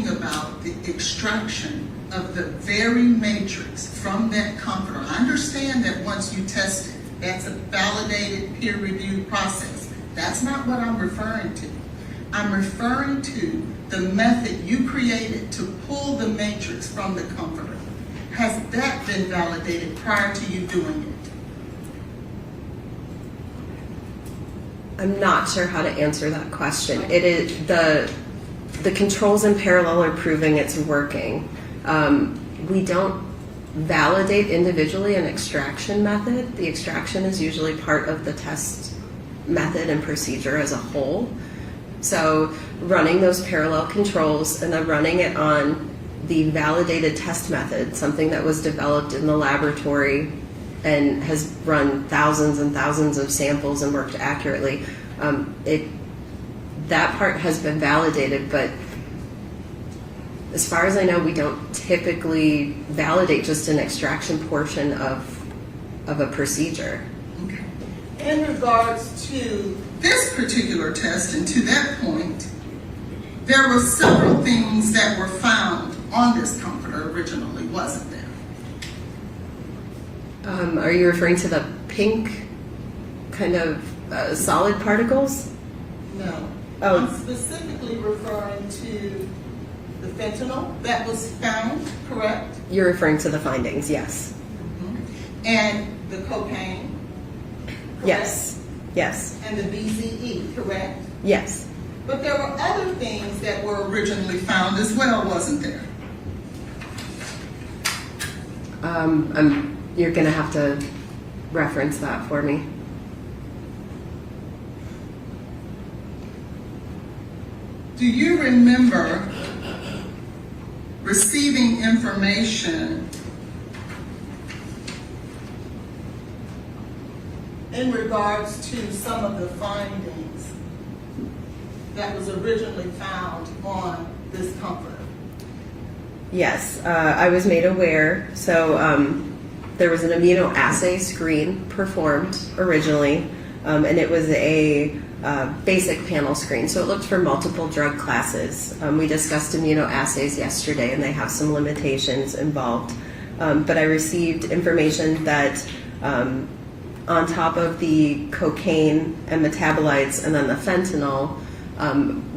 about the extraction of the very matrix from that comforter. I understand that once you test it, that's a validated peer-reviewed process. That's not what I'm referring to. I'm referring to the method you created to pull the matrix from the comforter. Has that been validated prior to you doing it? I'm not sure how to answer that question. It is the controls in parallel are proving it's working. We don't validate individually an extraction method. The extraction is usually part of the test method and procedure as a whole. So running those parallel controls and then running it on the validated test method, something that was developed in the laboratory and has run thousands and thousands of samples and worked accurately, that part has been validated, but as far as I know, we don't typically validate just an extraction portion of a procedure. Okay. In regards to this particular test, and to that point, there were several things that were found on this comforter originally, wasn't there? Are you referring to the pink kind of solid particles? No. Oh. I'm specifically referring to the fentanyl that was found, correct? You're referring to the findings, yes. Mm-hmm. And the cocaine, correct? Yes, yes, And the BZE, correct? yes. But there were other things that were originally found as well, wasn't there? You're going to have to reference that for me. Do you remember receiving information in regards to some of the findings that was originally found on this comforter? Yes, I was made aware. So there was an immunoassay screen performed originally, and it was a basic panel screen. So it looked for multiple drug classes. We discussed immunoassays yesterday, and they have some limitations involved. But I received information that on top of the cocaine and metabolites and then the fentanyl,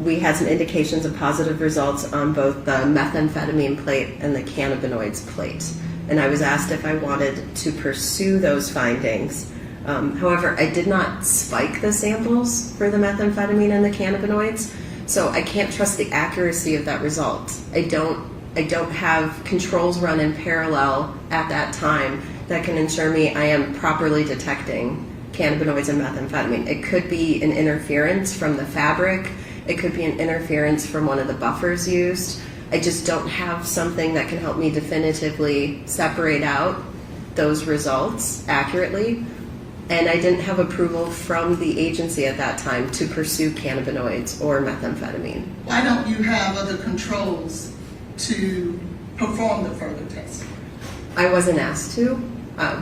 we had some indications of positive results on both the methamphetamine plate and the cannabinoids plate. And I was asked if I wanted to pursue those findings. However, I did not spike the samples for the methamphetamine and the cannabinoids, so I can't trust the accuracy of that result. I don't have controls run in parallel at that time that can ensure me I am properly detecting cannabinoids and methamphetamine. It could be an interference from the fabric. It could be an interference from one of the buffers used. I just don't have something that can help me definitively separate out those results accurately. And I didn't have approval from the agency at that time to pursue cannabinoids or methamphetamine. Why don't you have other controls to perform the further testing? I wasn't asked to.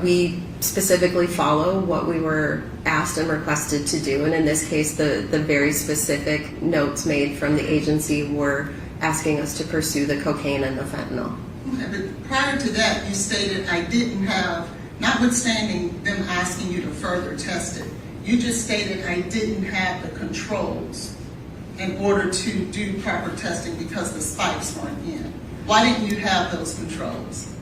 We specifically follow what we were asked and requested to do, and in this case, the very specific notes made from the agency were asking us to pursue the cocaine and the fentanyl. Okay, but prior to that, you stated I didn't have, notwithstanding them asking you to further test it, you just stated I didn't have the controls in order to do proper testing because the spikes weren't in. Why didn't you have those controls?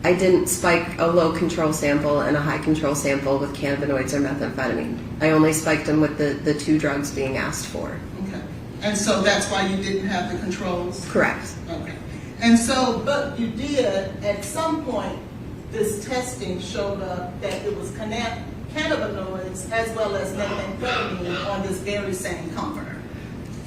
I didn't spike a low control sample and a high control sample with cannabinoids or methamphetamine. I only spiked them with the two drugs being asked for. Okay. And so that's why you didn't have the controls? Correct. Okay. And so, but you did, at some point, this testing showed up that it was cannabinoids as well as methamphetamine on this very same comforter.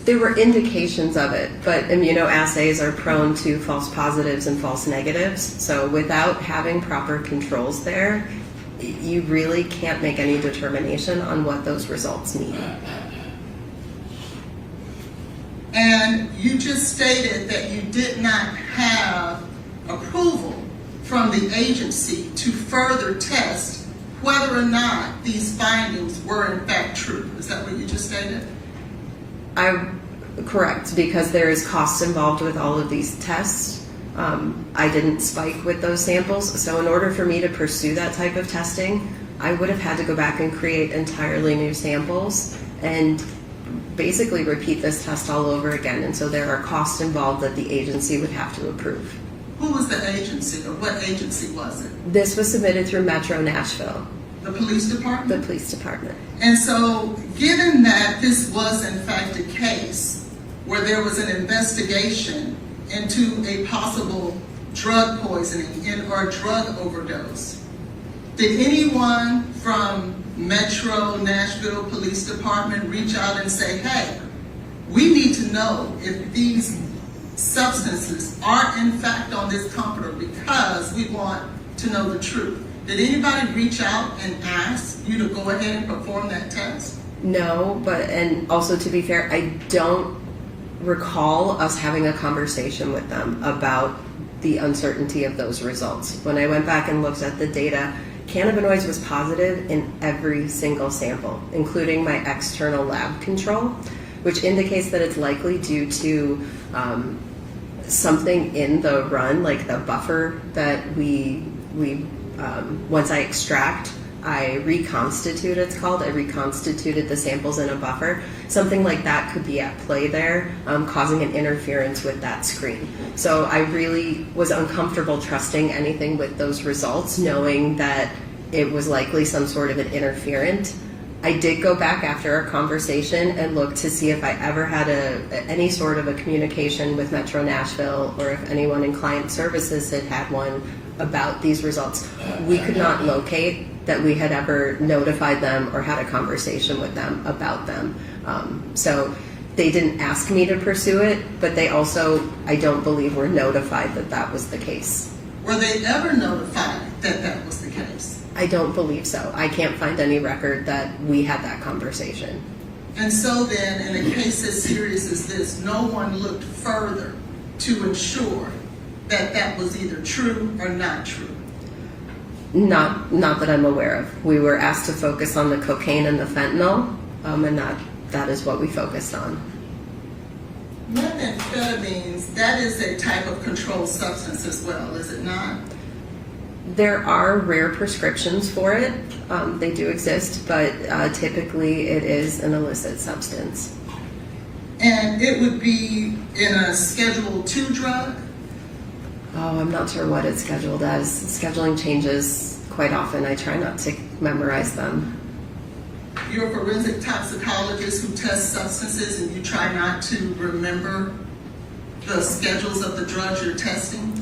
There were indications of it, but immunoassays are prone to false positives and false negatives. So without having proper controls there, you really can't make any determination on what those results mean. And you just stated that you did not have approval from the agency to further test whether or not these findings were in fact true. Is that what you just stated? Correct, because there is costs involved with all of these tests. I didn't spike with those samples, so in order for me to pursue that type of testing, I would have had to go back and create entirely new samples and basically repeat this test all over again. And so there are costs involved that the agency would have to approve. Who was the agency, or what agency was it? This was submitted through Metro Nashville, The police department? the police department. And so, given that this was in fact a case where there was an investigation into a possible drug poisoning or drug overdose, did anyone from Metro Nashville Police Department reach out and say, hey, we need to know if these substances are in fact on this comforter because we want to know the truth? Did anybody reach out and ask you to go ahead and perform that test? No, and also to be fair, I don't recall us having a conversation with them about the uncertainty of those results. When I went back and looked at the data, cannabinoids was positive in every single sample, including my external lab control, which indicates that it's likely due to something in the run, like the buffer that we once I extract, I reconstitute, it's called. I reconstituted the samples in a buffer. Something like that could be at play there, causing an interference with that screen. So I really was uncomfortable trusting anything with those results, knowing that it was likely some sort of an interferent. I did go back after our conversation and look to see if I ever had any sort of a communication with Metro Nashville or if anyone in client services had one about these results. We could not locate that we had ever notified them or had a conversation with them about them. So they didn't ask me to pursue it, but they also, I don't believe, were notified that that was the case. Were they ever notified that that was the case? I don't believe so. I can't find any record that we had that conversation. And so then, in a case as serious as this, no one looked further to ensure that that was either true or not true? Not that I'm aware of. We were asked to focus on the cocaine and the fentanyl, and that is what we focused on. Methamphetamines, that is a type of controlled substance as well, is it not? There are rare prescriptions for it. They do exist, but typically it is an illicit substance. And it would be in a Schedule II drug? Oh, I'm not sure what it's scheduled as. Scheduling changes quite often. I try not to memorize them. You're a forensic toxicologist who tests substances and you try not to remember the schedules of the drugs you're testing?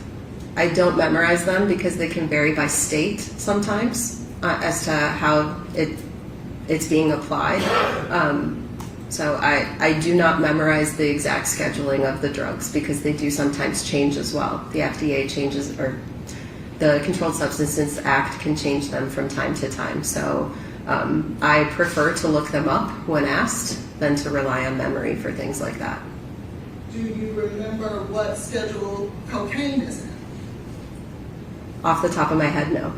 I don't memorize them because they can vary by state sometimes as to how it's being applied. So I do not memorize the exact scheduling of the drugs because they do sometimes change as well. The FDA changes, or the Controlled Substances Act can change them from time to time. So I prefer to look them up when asked than to rely on memory for things like that. Do you remember what schedule cocaine is in? Off the top of my head, no.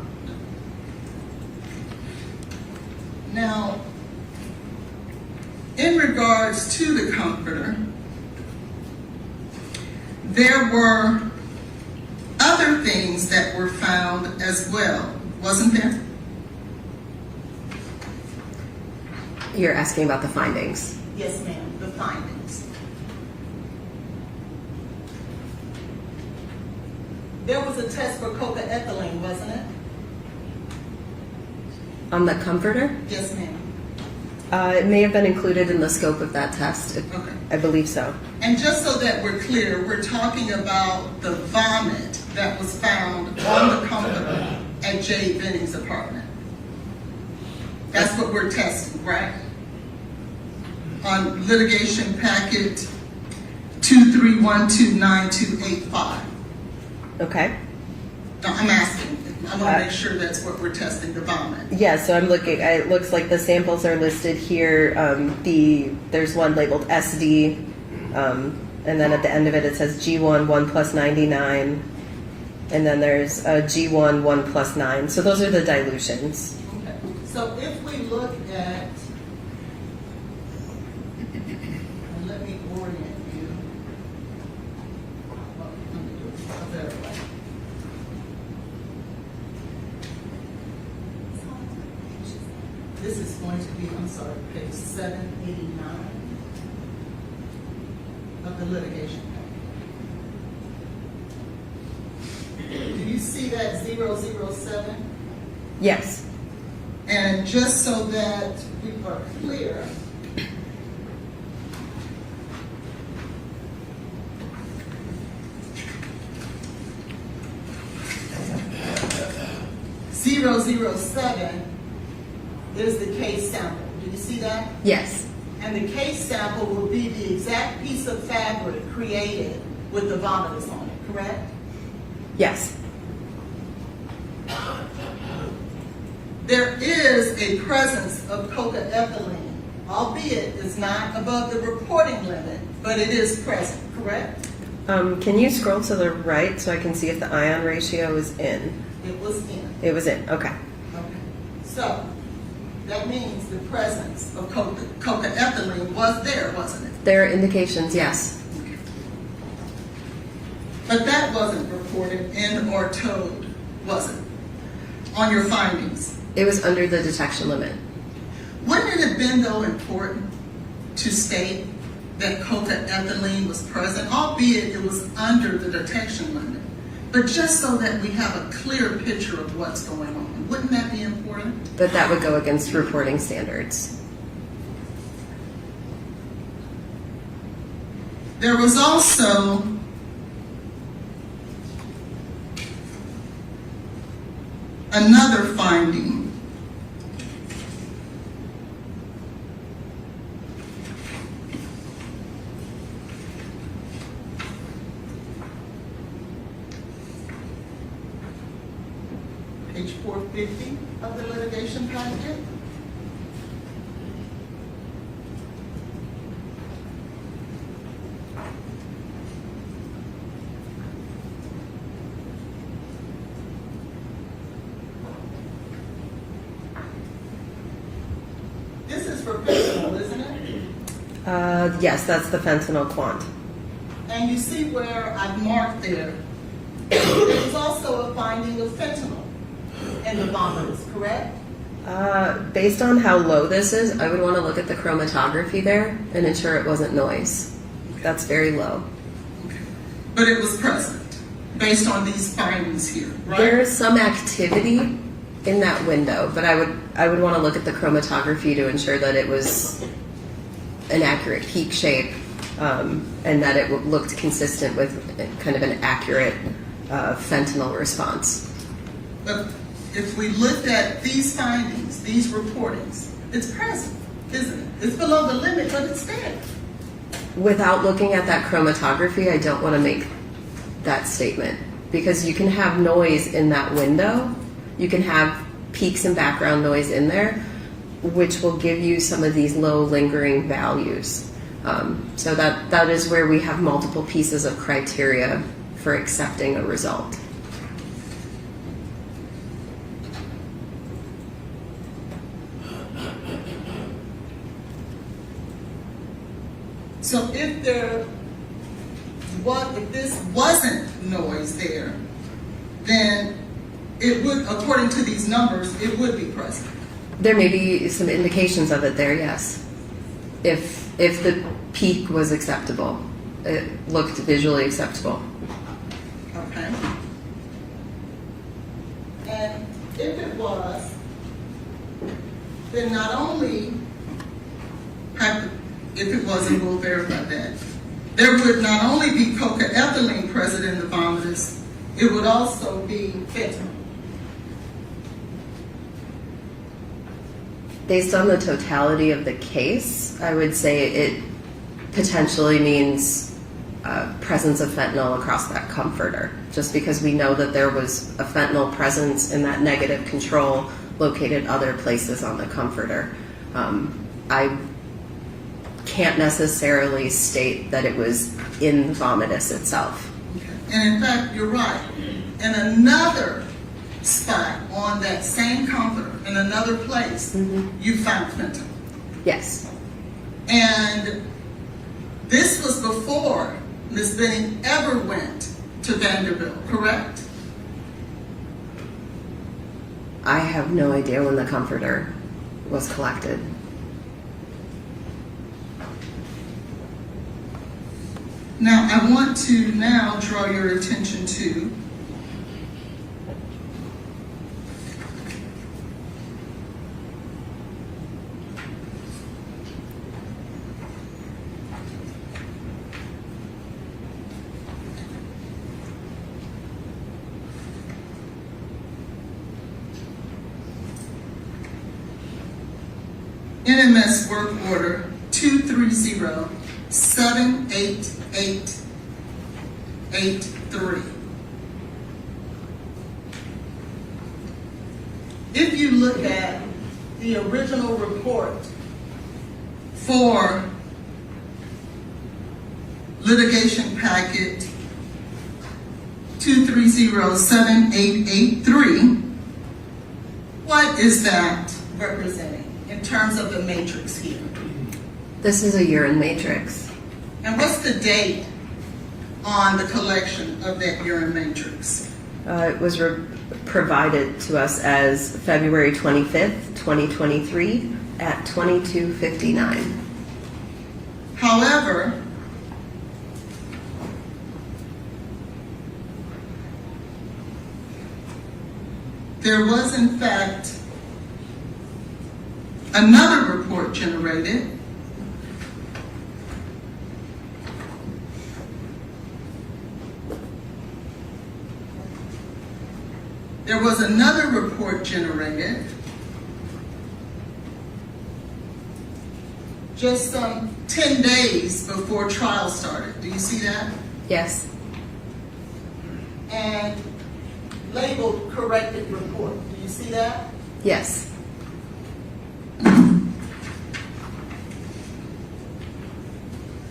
Now, in regards to the comforter, there were other things that were found as well, wasn't there? You're asking about the findings. Yes, ma'am, the findings. There was a test for cocaethylene, wasn't it? On the comforter? Yes, ma'am. It may have been included in the scope of that test. Okay. I believe so. And just so that we're clear, we're talking about the vomit that was found on the comforter at Jade Benning's apartment. That's what we're testing, right? On litigation packet 231292885. Okay. No, I'm asking. I want to make sure that's what we're testing, the vomit. Yeah, so I'm looking. It looks like the samples are listed here. There's one labeled SD, and then at the end of it, it says G1 1 plus 99, and then there's G1 1 plus 9. So those are the dilutions. Okay. So if we look at, and let me orient you. Well, let me do it a better way. This is going to be, I'm sorry, page 789 of the litigation packet. Do you see that 007? Yes. And just so that we are clear, .007 is the case sample. Do you see that? Yes. And the case sample will be the exact piece of fabric created with the vomitus on it, correct? Yes. There is a presence of cocaethylene, albeit it's not above the reporting limit, but it is present, correct? Can you scroll to the right so I can see if the ion ratio is in? It was in. It was in. Okay. Okay. So that means the presence of cocaethylene was there, wasn't it? There are indications. Yes. But that wasn't reported in or told, was it? On your findings. It was under the detection limit. Wouldn't it have been, though, important to state that cocaethylene was present, albeit it was under the detection limit, but just so that we have a clear picture of what's going on? Wouldn't that be important? But that would go against reporting standards. There was also another finding. Page 450 of the litigation packet. This is for fentanyl, isn't it? Yes, that's the fentanyl quant. And you see where I've marked there. There was also a finding of fentanyl, and the vomitus, correct? Based on how low this is, I would want to look at the chromatography there and ensure it wasn't noise. That's very low. But it was present, based on these findings here, right? There is some activity in that window, but I would want to look at the chromatography to ensure that it was an accurate peak shape, and that it looked consistent with kind of an accurate fentanyl response. But if we looked at these findings, these reportings, it's present, isn't it? It's below the limit, but it's there. Without looking at that chromatography, I don't want to make that statement, because you can have noise in that window. You can have peaks and background noise in there, which will give you some of these low lingering values. So that is where we have multiple pieces of criteria for accepting a result. So if this wasn't noise there, then it would, according to these numbers, it would be present. There may be some indications of it there, yes. If the peak was acceptable, it looked visually acceptable. Okay. And if it was, then not only if it wasn't, we'll verify that. There would not only be cocaethylene present in the vomitus, it would also be fentanyl. Based on the totality of the case, I would say it potentially means presence of fentanyl across that comforter, just because we know that there was a fentanyl presence in that negative control located other places on the comforter. I can't necessarily state that it was in the vomitus itself. Okay. And in fact, you're right. In another spot on that same comforter, in another place, you found fentanyl. Yes. And this was before Ms. Benning ever went to Vanderbilt, correct? I have no idea when the comforter was collected. Now, I want to now draw your attention to NMS work order 230-78883. If you look at the original report for litigation packet 230-7883, what is that representing in terms of the matrix here? This is a urine matrix. And what's the date on the collection of that urine matrix? It was provided to us as February 25th, 2023 at 22:59. However, there was in fact another report generated just some 10 days before trial started. Do you see that? Yes. And labeled corrected report. Do you see that? Yes.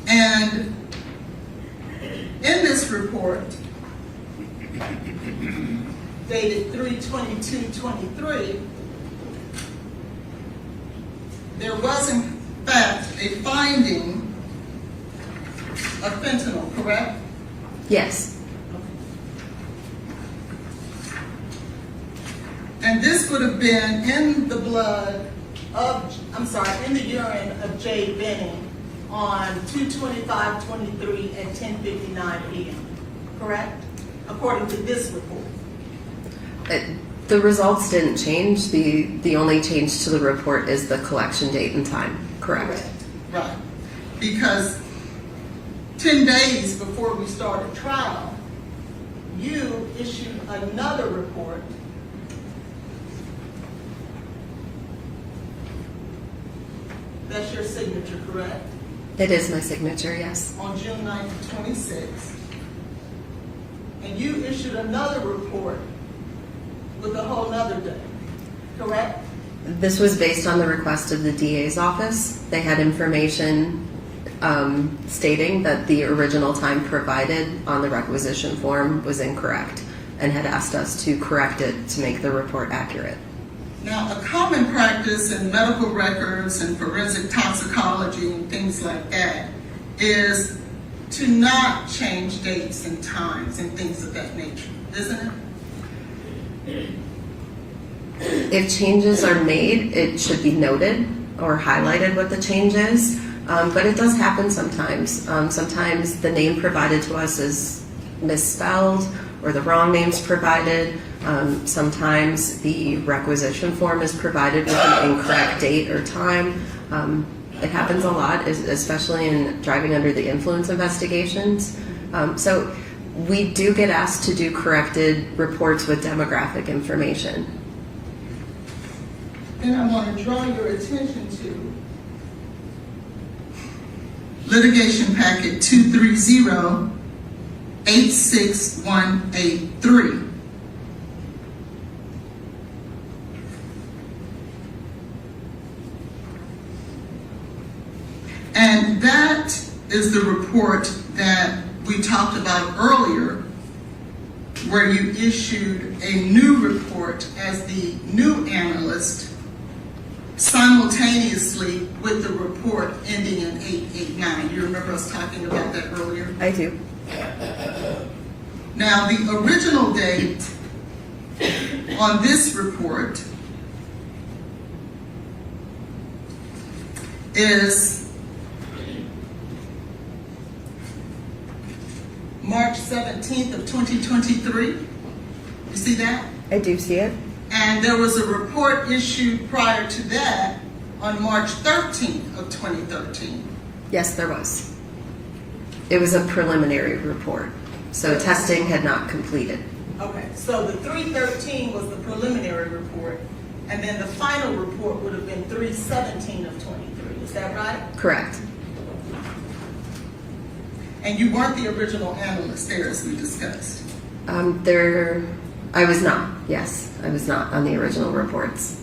And in this report, dated 3/22/23, there was in fact a finding of fentanyl, correct? Yes. would have been in the blood of, in the urine of Jade Benning on 2/25/23 at 10:59 p.m., correct? According to this report. The results didn't change. The only change to the report is the collection date and time. Correct. Right. Because 10 days before we started trial, you issued another report that's your signature, correct? It is my signature, yes. On June 9th, 26. And you issued another report with a whole nother day, correct? This was based on the request of the DA's office. They had information stating that the original time provided on the requisition form was incorrect and had asked us to correct it to make the report accurate. Now, a common practice in medical records and forensic toxicology and things like that is to not change dates and times and things of that nature, isn't it? If changes are made, it should be noted or highlighted what the change is, but it does happen sometimes. Sometimes the name provided to us is misspelled or the wrong name's provided. Sometimes the requisition form is provided with an incorrect date or time. It happens a lot, especially in driving under the influence investigations. So we do get asked to do corrected reports with demographic information. And I want to draw your attention to litigation packet 230-86183. And that is the report that we talked about earlier, where you issued a new report as the new analyst simultaneously with the report ending in 889. You remember us talking about that earlier? I do. Now, the original date on this report is March 17th of 2023. You see that? I do see it. And there was a report issued prior to that on March 13th of 2013. Yes, there was. It was a preliminary report, so testing had not completed. Okay, so the 313 was the preliminary report, and then the final report would have been 317 of 23. Is that right? Correct. And you weren't the original analyst there, as we discussed. I was not. Yes, I was not on the original reports.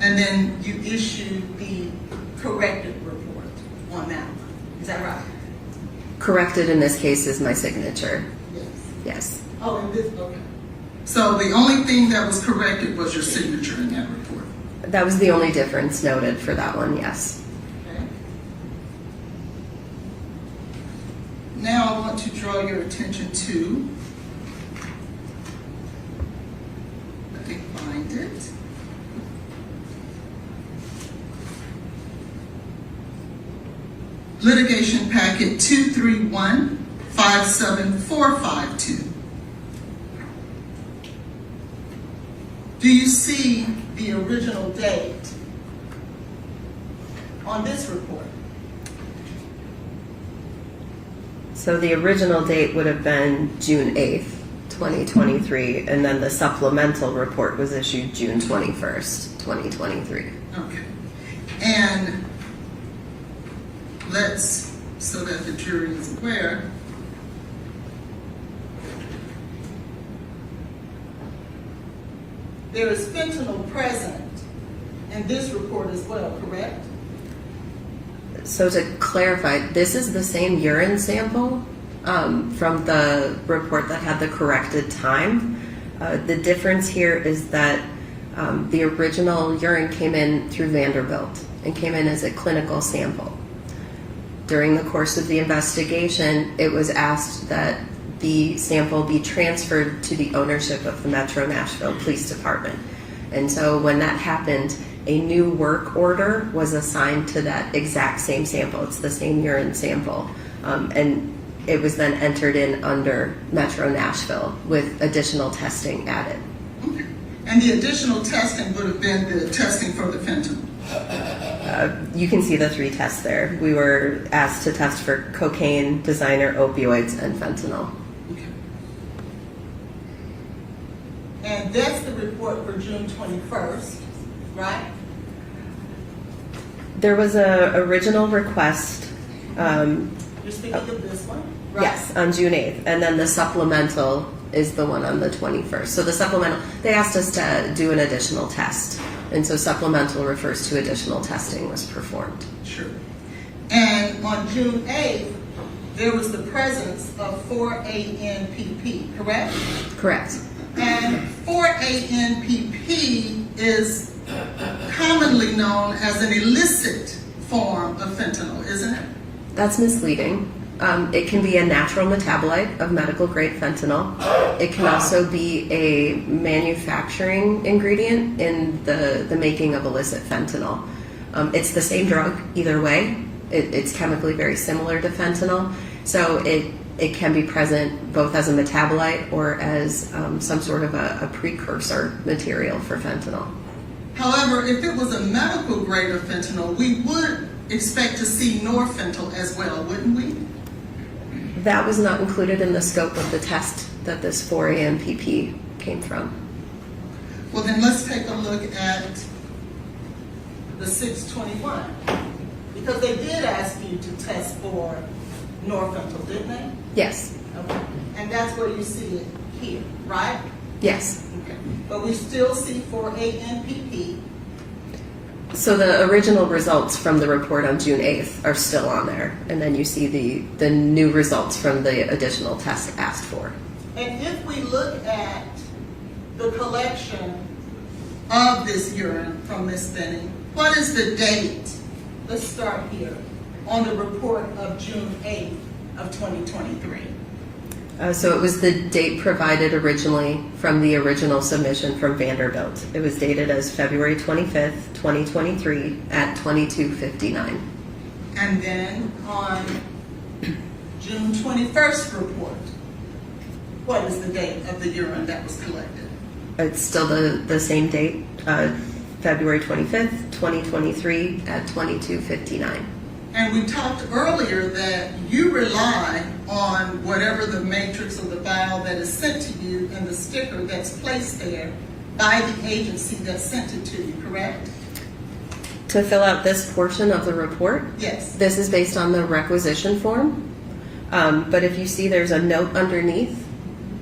And then you issued the corrected report on that one. Is that right? Corrected in this case is my signature. Yes. Yes. Oh, and this, okay. So the only thing that was corrected was your signature in that report. That was the only difference noted for that one, yes. Okay. Now I want to draw your attention to, let me find it. Litigation packet 231-57452. Do you see the original date on this report? So the original date would have been June 8th, 2023, and then the supplemental report was issued June 21st, 2023. Okay. And let's, so that the jury is aware, there is fentanyl present in this report as well, correct? So to clarify, this is the same urine sample from the report that had the corrected time. The difference here is that the original urine came in through Vanderbilt and came in as a clinical sample. During the course of the investigation, it was asked that the sample be transferred to the ownership of the Metro Nashville Police Department. And so when that happened, a new work order was assigned to that exact same sample. It's the same urine sample. And it was then entered in under Metro Nashville with additional testing added. Okay. And the additional testing would have been the testing for the fentanyl? You can see the 3 tests there. We were asked to test for cocaine, designer opioids, and fentanyl. Okay. And that's the report for June 21st, right? There was a original request, You're speaking of this one? Right. yes, on June 8th, and then the supplemental is the one on the 21st. So the supplemental, they asked us to do an additional test, and so supplemental refers to additional testing was performed. Sure. And on June 8th, there was the presence of 4-ANPP, correct? Correct. And 4-ANPP is commonly known as an illicit form of fentanyl, isn't it? That's misleading. It can be a natural metabolite of medical grade fentanyl. It can also be a manufacturing ingredient in the making of illicit fentanyl. It's the same drug either way. It's chemically very similar to fentanyl. So it can be present both as a metabolite or as some sort of a precursor material for fentanyl. However, if it was a medical grade of fentanyl, we would expect to see norfentanyl as well, wouldn't we? That was not included in the scope of the test that this 4-ANPP came from. Well, then let's take a look at the 621. Because they did ask you to test for norfentanyl, didn't they? Yes. Okay. And that's where you see it here, right? Yes. Okay. But we still see 4-ANPP. So the original results from the report on June 8th are still on there, and then you see the new results from the additional tests asked for. And if we look at the collection of this urine from Ms. Benning, what is the date? Let's start here on the report of June 8th of 2023. So it was the date provided originally from the original submission from Vanderbilt. It was dated as February 25th, 2023 at 22:59. And then on June 21st report, what is the date of the urine that was collected? It's still the same date, February 25th, 2023 at 22:59. And we talked earlier that you rely on whatever the matrix or the vial that is sent to you and the sticker that's placed there by the agency that sent it to you, correct? To fill out this portion of the report, Yes. this is based on the requisition form. But if you see there's a note underneath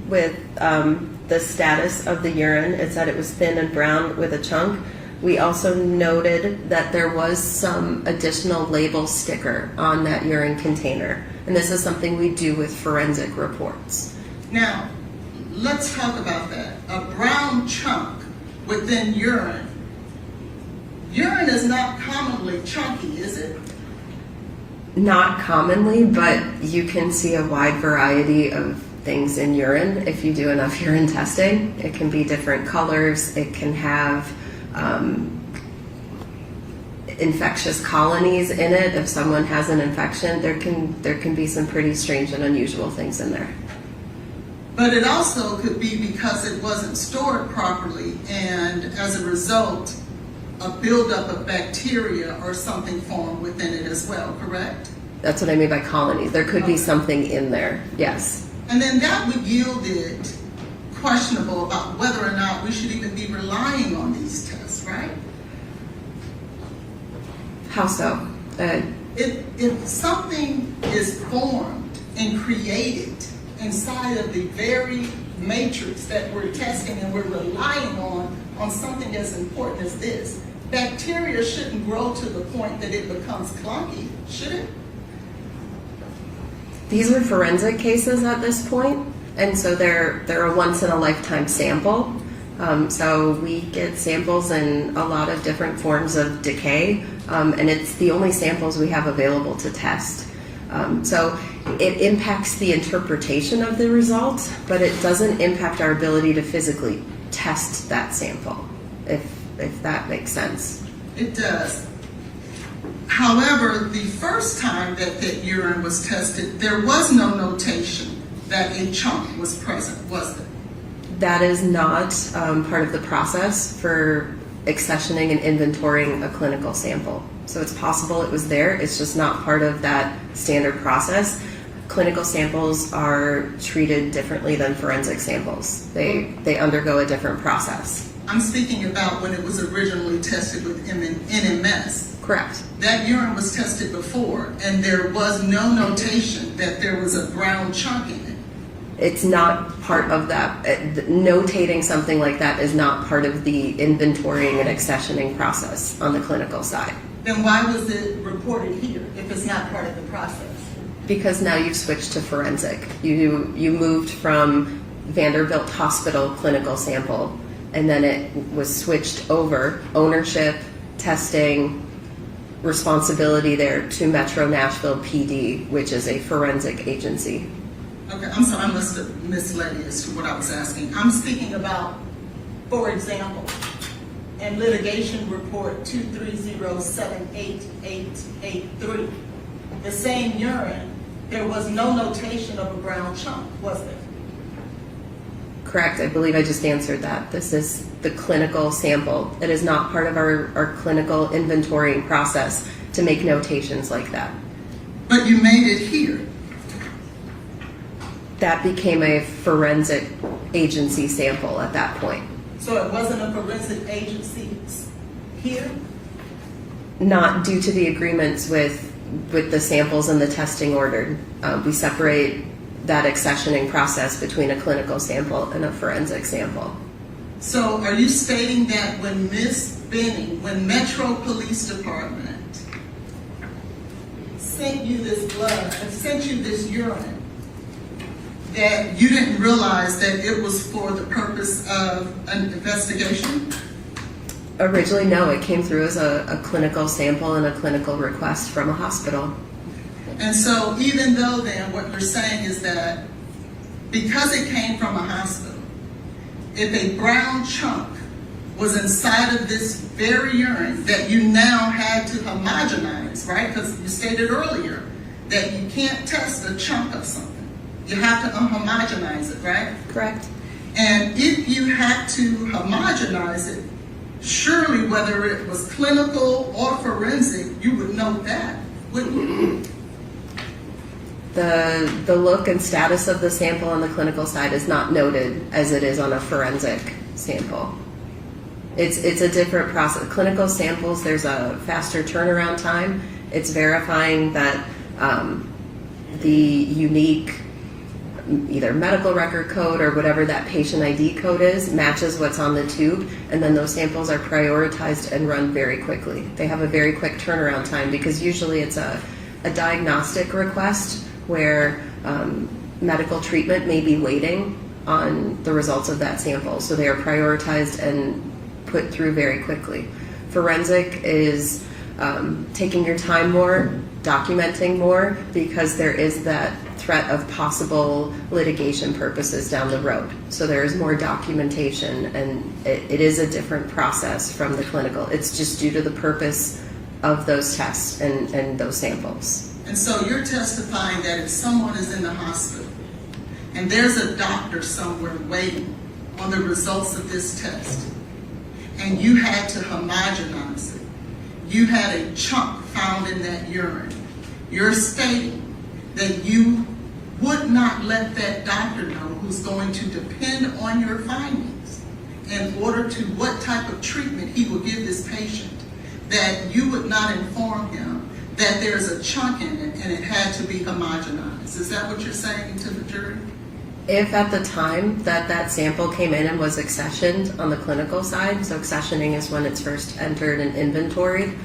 with the status of the urine, it said it was thin and brown with a chunk. We also noted that there was some additional label sticker on that urine container. And this is something we do with forensic reports. Now, let's talk about that. A brown chunk within urine. Urine is not commonly chunky, is it? Not commonly, but you can see a wide variety of things in urine if you do enough urine testing. It can be different colors. It can have infectious colonies in it. If someone has an infection, there can be some pretty strange and unusual things in there. But it also could be because it wasn't stored properly, and as a result, a buildup of bacteria or something formed within it as well, correct? That's what I mean by colonies. There could be something in there, yes. And then that would yield it questionable about whether or not we should even be relying on these tests, right? How so? If something is formed and created inside of the very matrix that we're testing and we're relying on something as important as this, bacteria shouldn't grow to the point that it becomes clunky, should it? These are forensic cases at this point, and so they're a once-in-a-lifetime sample. So we get samples in a lot of different forms of decay, and it's the only samples we have available to test. So it impacts the interpretation of the result, but it doesn't impact our ability to physically test that sample, if that makes sense. It does. However, the first time that urine was tested, there was no notation that a chunk was present, was there? That is not part of the process for accessioning and inventorying a clinical sample. So it's possible it was there, it's just not part of that standard process. Clinical samples are treated differently than forensic samples. They undergo a different process. I'm speaking about when it was originally tested with NMS. Correct. That urine was tested before, and there was no notation that there was a brown chunk in it. It's not part of that. Notating something like that is not part of the inventorying and accessioning process on the clinical side. Then why was it reported here if it's not part of the process? Because now you've switched to forensic. You moved from Vanderbilt Hospital clinical sample, and then it was switched over, ownership, testing, responsibility there, to Metro Nashville PD, which is a forensic agency. Okay, I'm sorry, I must have misled you as to what I was asking. I'm speaking about, for example, in litigation report 230788883, the same urine, there was no notation of a brown chunk, was there? Correct. I believe I just answered that. This is the clinical sample. It is not part of our clinical inventorying process to make notations like that. But you made it here. That became a forensic agency sample at that point. So it wasn't a forensic agency here? Not due to the agreements with the samples and the testing ordered. We separate that accessioning process between a clinical sample and a forensic sample. So are you stating that when Ms. Benning, when Metro Police Department sent you this blood, and sent you this urine, that you didn't realize that it was for the purpose of an investigation? Originally, no, it came through as a clinical sample and a clinical request from a hospital. And so even though then what you're saying is that because it came from a hospital, if a brown chunk was inside of this very urine that you now had to homogenize, right? Because you stated earlier that you can't test a chunk of something. You have to homogenize it, right? Correct. And if you had to homogenize it, surely whether it was clinical or forensic, you would know that, wouldn't you? The look and status of the sample on the clinical side is not noted as it is on a forensic sample. It's a different process. Clinical samples, there's a faster turnaround time. It's verifying that the unique either medical record code or whatever that patient ID code is matches what's on the tube, and then those samples are prioritized and run very quickly. They have a very quick turnaround time because usually it's a diagnostic request where medical treatment may be waiting on the results of that sample, so they are prioritized and put through very quickly. Forensic is taking your time more, documenting more, because there is that threat of possible litigation purposes down the road. So there is more documentation, and it is a different process from the clinical. It's just due to the purpose of those tests and those samples. And so you're testifying that if someone is in the hospital and there's a doctor somewhere waiting on the results of this test, and you had to homogenize it, you had a chunk found in that urine, you're stating that you would not let that doctor know who's going to depend on your findings in order to what type of treatment he will give this patient, that you would not inform him that there's a chunk in it and it had to be homogenized. Is that what you're saying to the jury? If at the time that sample came in and was accessioned on the clinical side, so accessioning is when it's first entered and inventoried,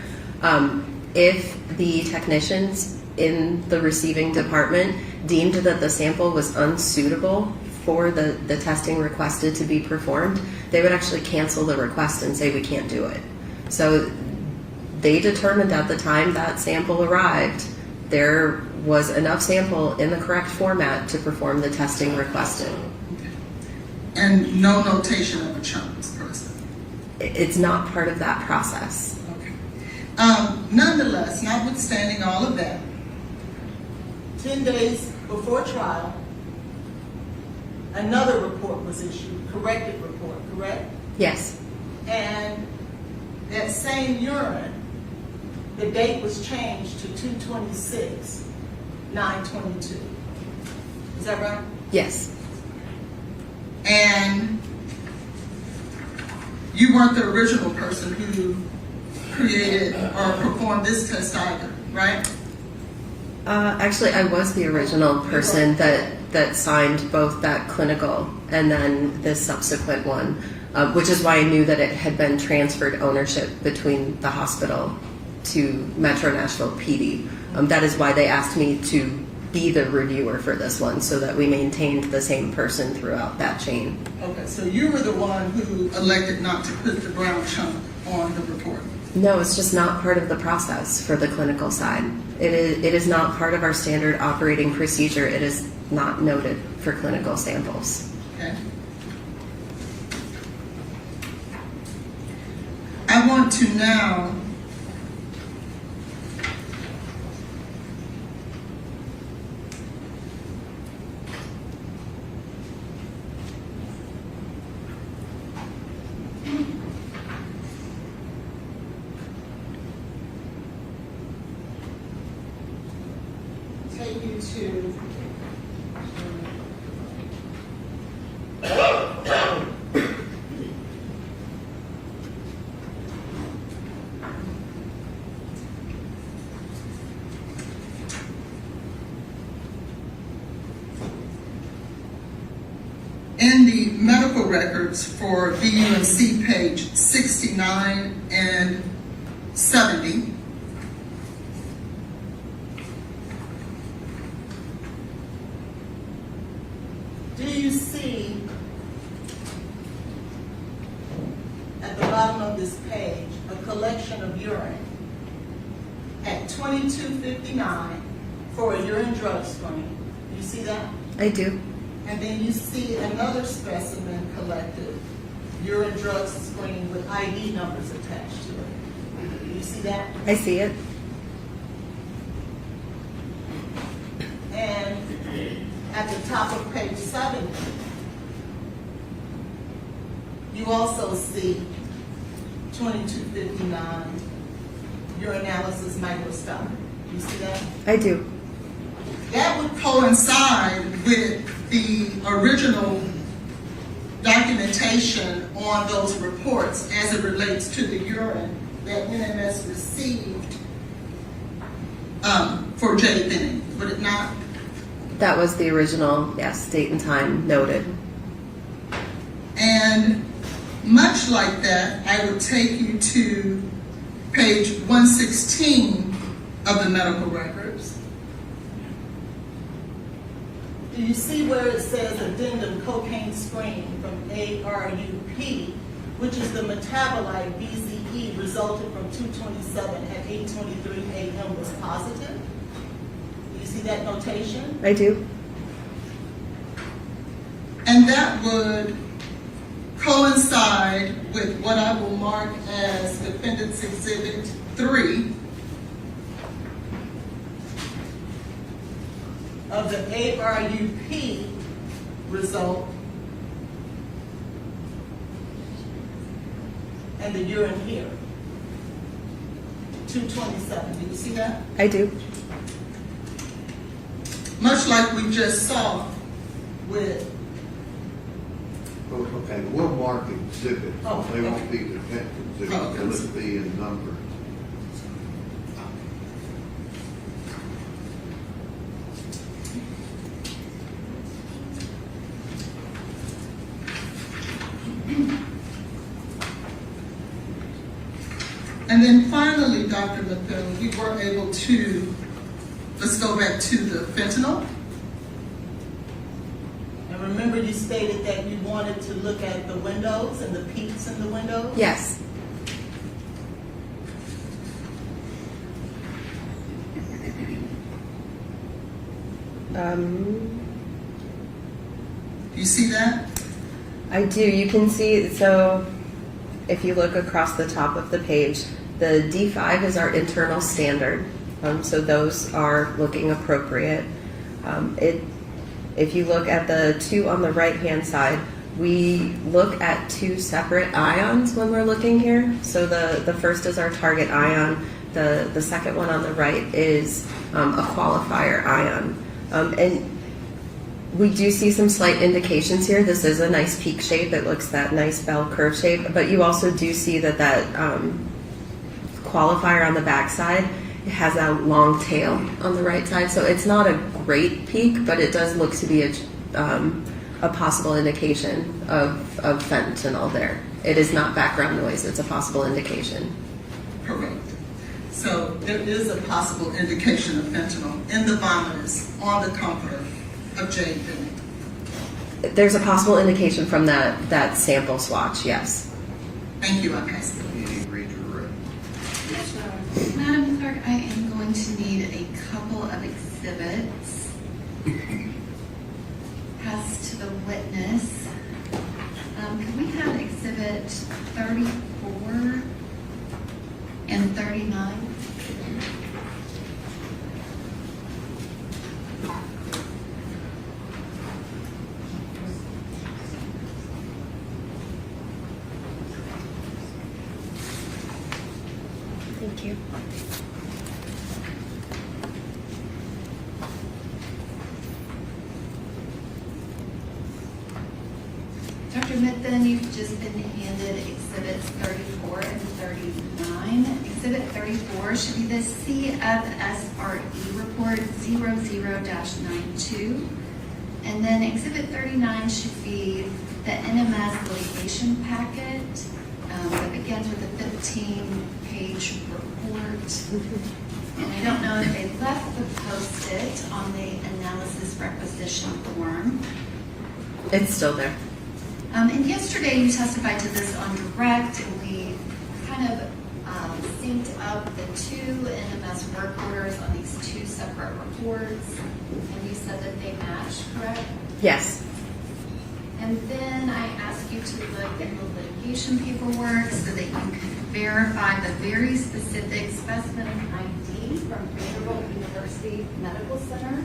if the technicians in the receiving department deemed that the sample was unsuitable for the testing requested to be performed, they would actually cancel the request and say we can't do it. So they determined at the time that sample arrived, their was enough sample in the correct format to perform the testing requested. And no notation of a chunk was present. It's not part of that process. Okay. Nonetheless, notwithstanding all of that, 10 days before trial, another report was issued, corrected report, correct? Yes, And that same urine, the date was changed to 2/26/9/22. Is that right? yes, And you weren't the original person who created or performed this test either, right? actually, I was the original person that signed both that clinical and then this subsequent one, which is why I knew that it had been transferred ownership between the hospital to Metro Nashville PD. That is why they asked me to be the reviewer for this one, so that we maintained the same person throughout that chain. Okay, so you were the one who elected not to put the brown chunk on the report. No, it's just not part of the process for the clinical side. It is not part of our standard operating procedure. It is not noted for clinical samples. Okay. I want to now take you to in the medical records for VUNC page 69 and 70. Do you see at the bottom of this page a collection of urine at 22:59 for a urine drug screen? Do you see that? I do. And then you see another specimen collected, urine drug screen with ID numbers attached to it. Do you see that? I see it. And at the top of page 70, you also see 2259 urinalysis microscopy. You see that? I do. That would coincide with the original documentation on those reports as it relates to the urine that NMS received for Jade Benning, would it not? That was the original, yes, date and time noted. And much like that, I would take you to page 116 of the medical records. Do you see where it says addendum cocaine screen from ARUP, which is the metabolite BZE resulted from 227 at 8:23 a.m. was positive? Do you see that notation? I do. And that would coincide with what I will mark as Defendant's Exhibit 3 of the ARUP result and the urine here. 227. Do you see that? I do. Much like we just saw with Okay, we'll mark exhibit. Oh, They won't okay. be defense exhibit, Oh, they'll just be in number. And then finally, Dr. Midthun, we were able to, let's go back to the fentanyl. And remember you stated that you wanted to look at the windows and the peaks in the windows? Yes. Do you see that? I do. You can see, so if you look across the top of the page, the D5 is our internal standard. So those are looking appropriate. If you look at the two on the right-hand side, we look at two separate ions when we're looking here. So the first is our target ion. The second one on the right is a qualifier ion. And we do see some slight indications here. This is a nice peak shape. It looks that nice bell curve shape. But you also do see that qualifier on the back side has a long tail on the right side. So it's not a great peak, but it does look to be a possible indication of fentanyl there. It is not background noise. It's a possible indication. Correct. So there is a possible indication of fentanyl in the vomitus on the comforter of Jade Benning. There's a possible indication from that sample swatch, yes. Thank you, I pass it. Any read your read? Madam Clerk, I am going to need a couple of exhibits. Pass to the witness. Can we have exhibit 34 and 39? Thank you. Dr. Midthun, you've just been handed exhibits 34 and 39. Exhibit 34 should be the CFSRE report 00-92. And then exhibit 39 should be the NMS litigation packet that begins with a 15-page report. And I don't know if they left the post-it on the analysis requisition form. It's still there. And yesterday you testified to this on direct, and we kind of synced up the two NMS work orders on these two separate reports, and you said that they match, correct? Yes. And then I asked you to look in the litigation paperwork so that you could verify the very specific specimen ID from Vanderbilt University Medical Center.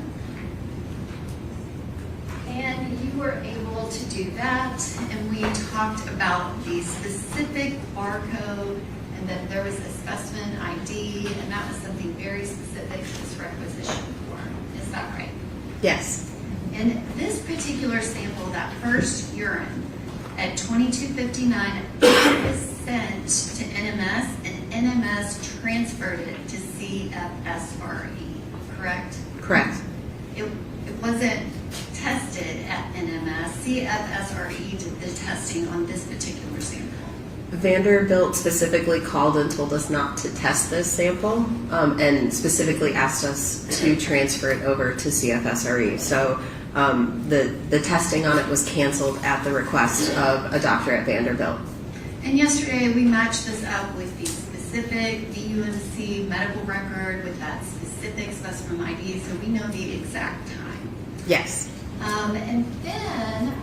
And you were able to do that, and we talked about the specific barcode and that there was a specimen ID, and that was something very specific to this requisition form. Is that right? Yes. And this particular sample, that first urine at 2259, was sent to NMS, and NMS transferred it to CFSRE, correct? Correct. It wasn't tested at NMS. CFSRE did the testing on this particular sample. Vanderbilt specifically called and told us not to test this sample, and specifically asked us to transfer it over to CFSRE. So the testing on it was canceled at the request of a doctor at Vanderbilt. And yesterday we matched this up with the specific DUNC medical record with that specific specimen ID, so we know the exact time. Yes. And then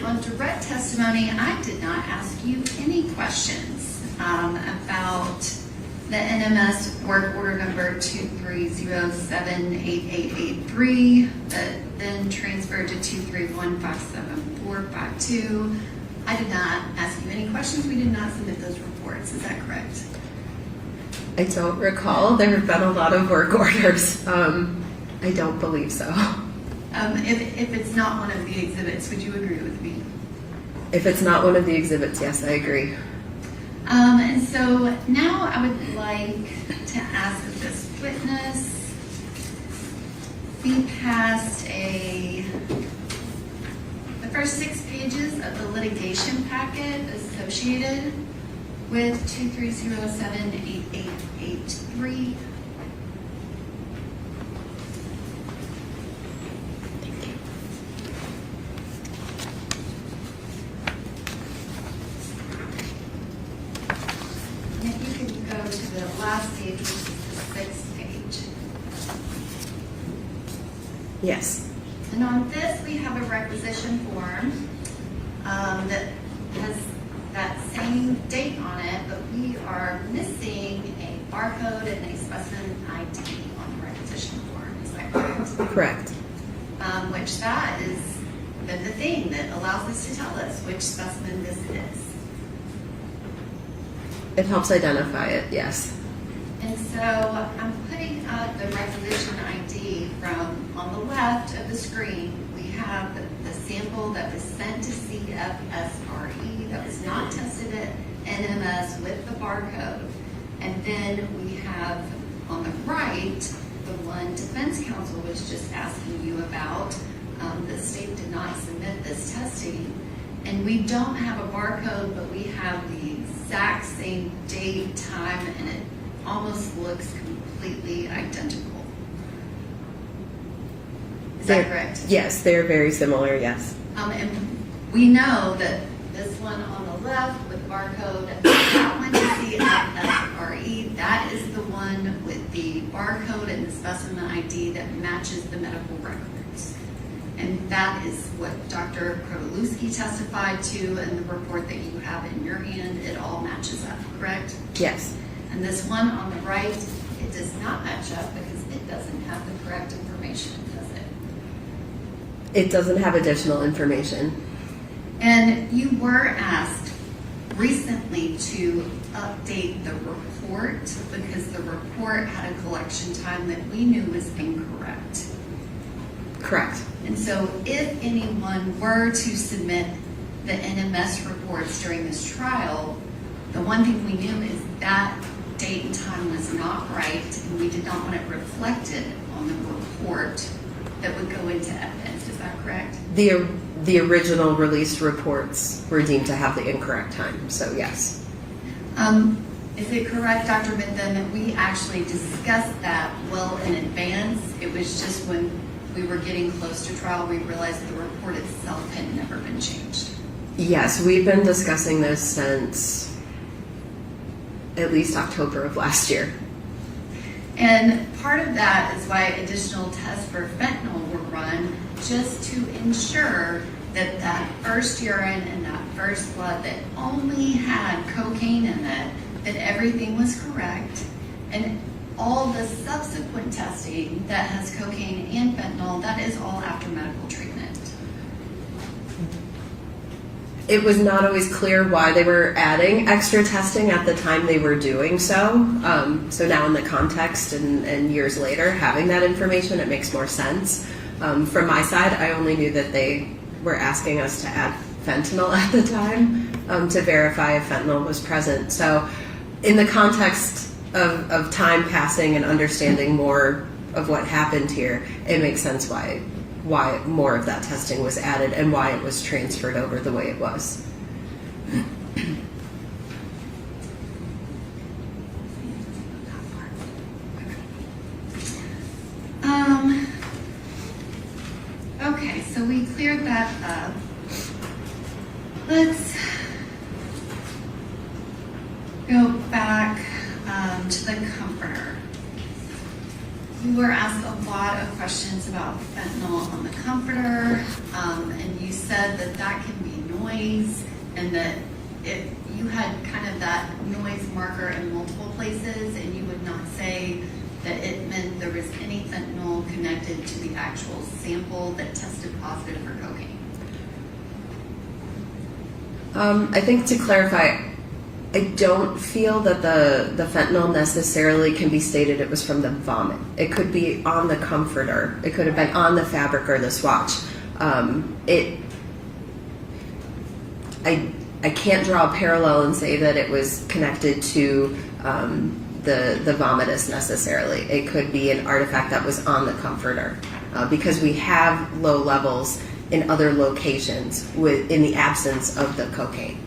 on direct testimony, I did not ask you any questions about the NMS work order number 23078883 that then transferred to 231574452. I did not ask you any questions. We did not submit those reports. Is that correct? I don't recall. There have been a lot of work orders. I don't believe so. If it's not one of the exhibits, would you agree with me? If it's not one of the exhibits, yes, I agree. And so now I would like to ask that this witness be passed the first 6 pages of the litigation packet associated with 23078883. Last page, which is the 6th page. Yes. And on this, we have a requisition form that has that same date on it, but we are missing a barcode and a specimen ID on the requisition form. Is that correct? Correct. Which that is the thing that allows us to tell us which specimen this is. It helps identify it, yes. And so I'm putting up the requisition ID from on the left of the screen. We have the sample that was sent to CFSRE that was not tested at NMS with the barcode. And then we have on the right, the one defense counsel was just asking you about. The state did not submit this testing. And we don't have a barcode, but we have the exact same date, time, and it almost looks completely identical. Is that correct? Yes, they're very similar, yes. And we know that this one on the left with barcode, that one is the FSRE, that is the one with the barcode and the specimen ID that matches the medical records. And that is what Dr. Krotolewski testified to in the report that you have in your hand. It all matches up, correct? Yes. And this one on the right, it does not match up because it doesn't have the correct information, does it? It doesn't have additional information. And you were asked recently to update the report because the report had a collection time that we knew was incorrect. Correct. And so if anyone were to submit the NMS reports during this trial, the one thing we knew is that date and time was not right, and we did not want it reflected on the report that would go into evidence. Is that correct? The original released reports were deemed to have the incorrect time, so yes. Is it correct, Dr. Midthun, that we actually discussed that well in advance? It was just when we were getting close to trial, we realized the report itself had never been changed. Yes, we've been discussing this since at least October of last year. And part of that is why additional tests for fentanyl were run, just to ensure that that first urine and that first blood that only had cocaine in it, that everything was correct. And all the subsequent testing that has cocaine and fentanyl, that is all after medical treatment. It was not always clear why they were adding extra testing at the time they were doing so. So now in the context and years later, having that information, it makes more sense. From my side, I only knew that they were asking us to add fentanyl at the time to verify if fentanyl was present. So in the context of time passing and understanding more of what happened here, it makes sense why more of that testing was added and why it was transferred over the way it was. Okay, so we cleared that up. Let's go back to the comforter. You were asked a lot of questions about fentanyl on the comforter, and you said that that can be noise, and that if you had kind of that noise marker in multiple places, and you would not say that it meant there was any fentanyl connected to the actual sample that tested positive for cocaine. I think to clarify, I don't feel that the fentanyl necessarily can be stated it was from the vomit. It could be on the comforter. It could have been on the fabric or the swatch. I can't draw a parallel and say that it was connected to the vomitus necessarily. It could be an artifact that was on the comforter because we have low levels in other locations in the absence of the cocaine.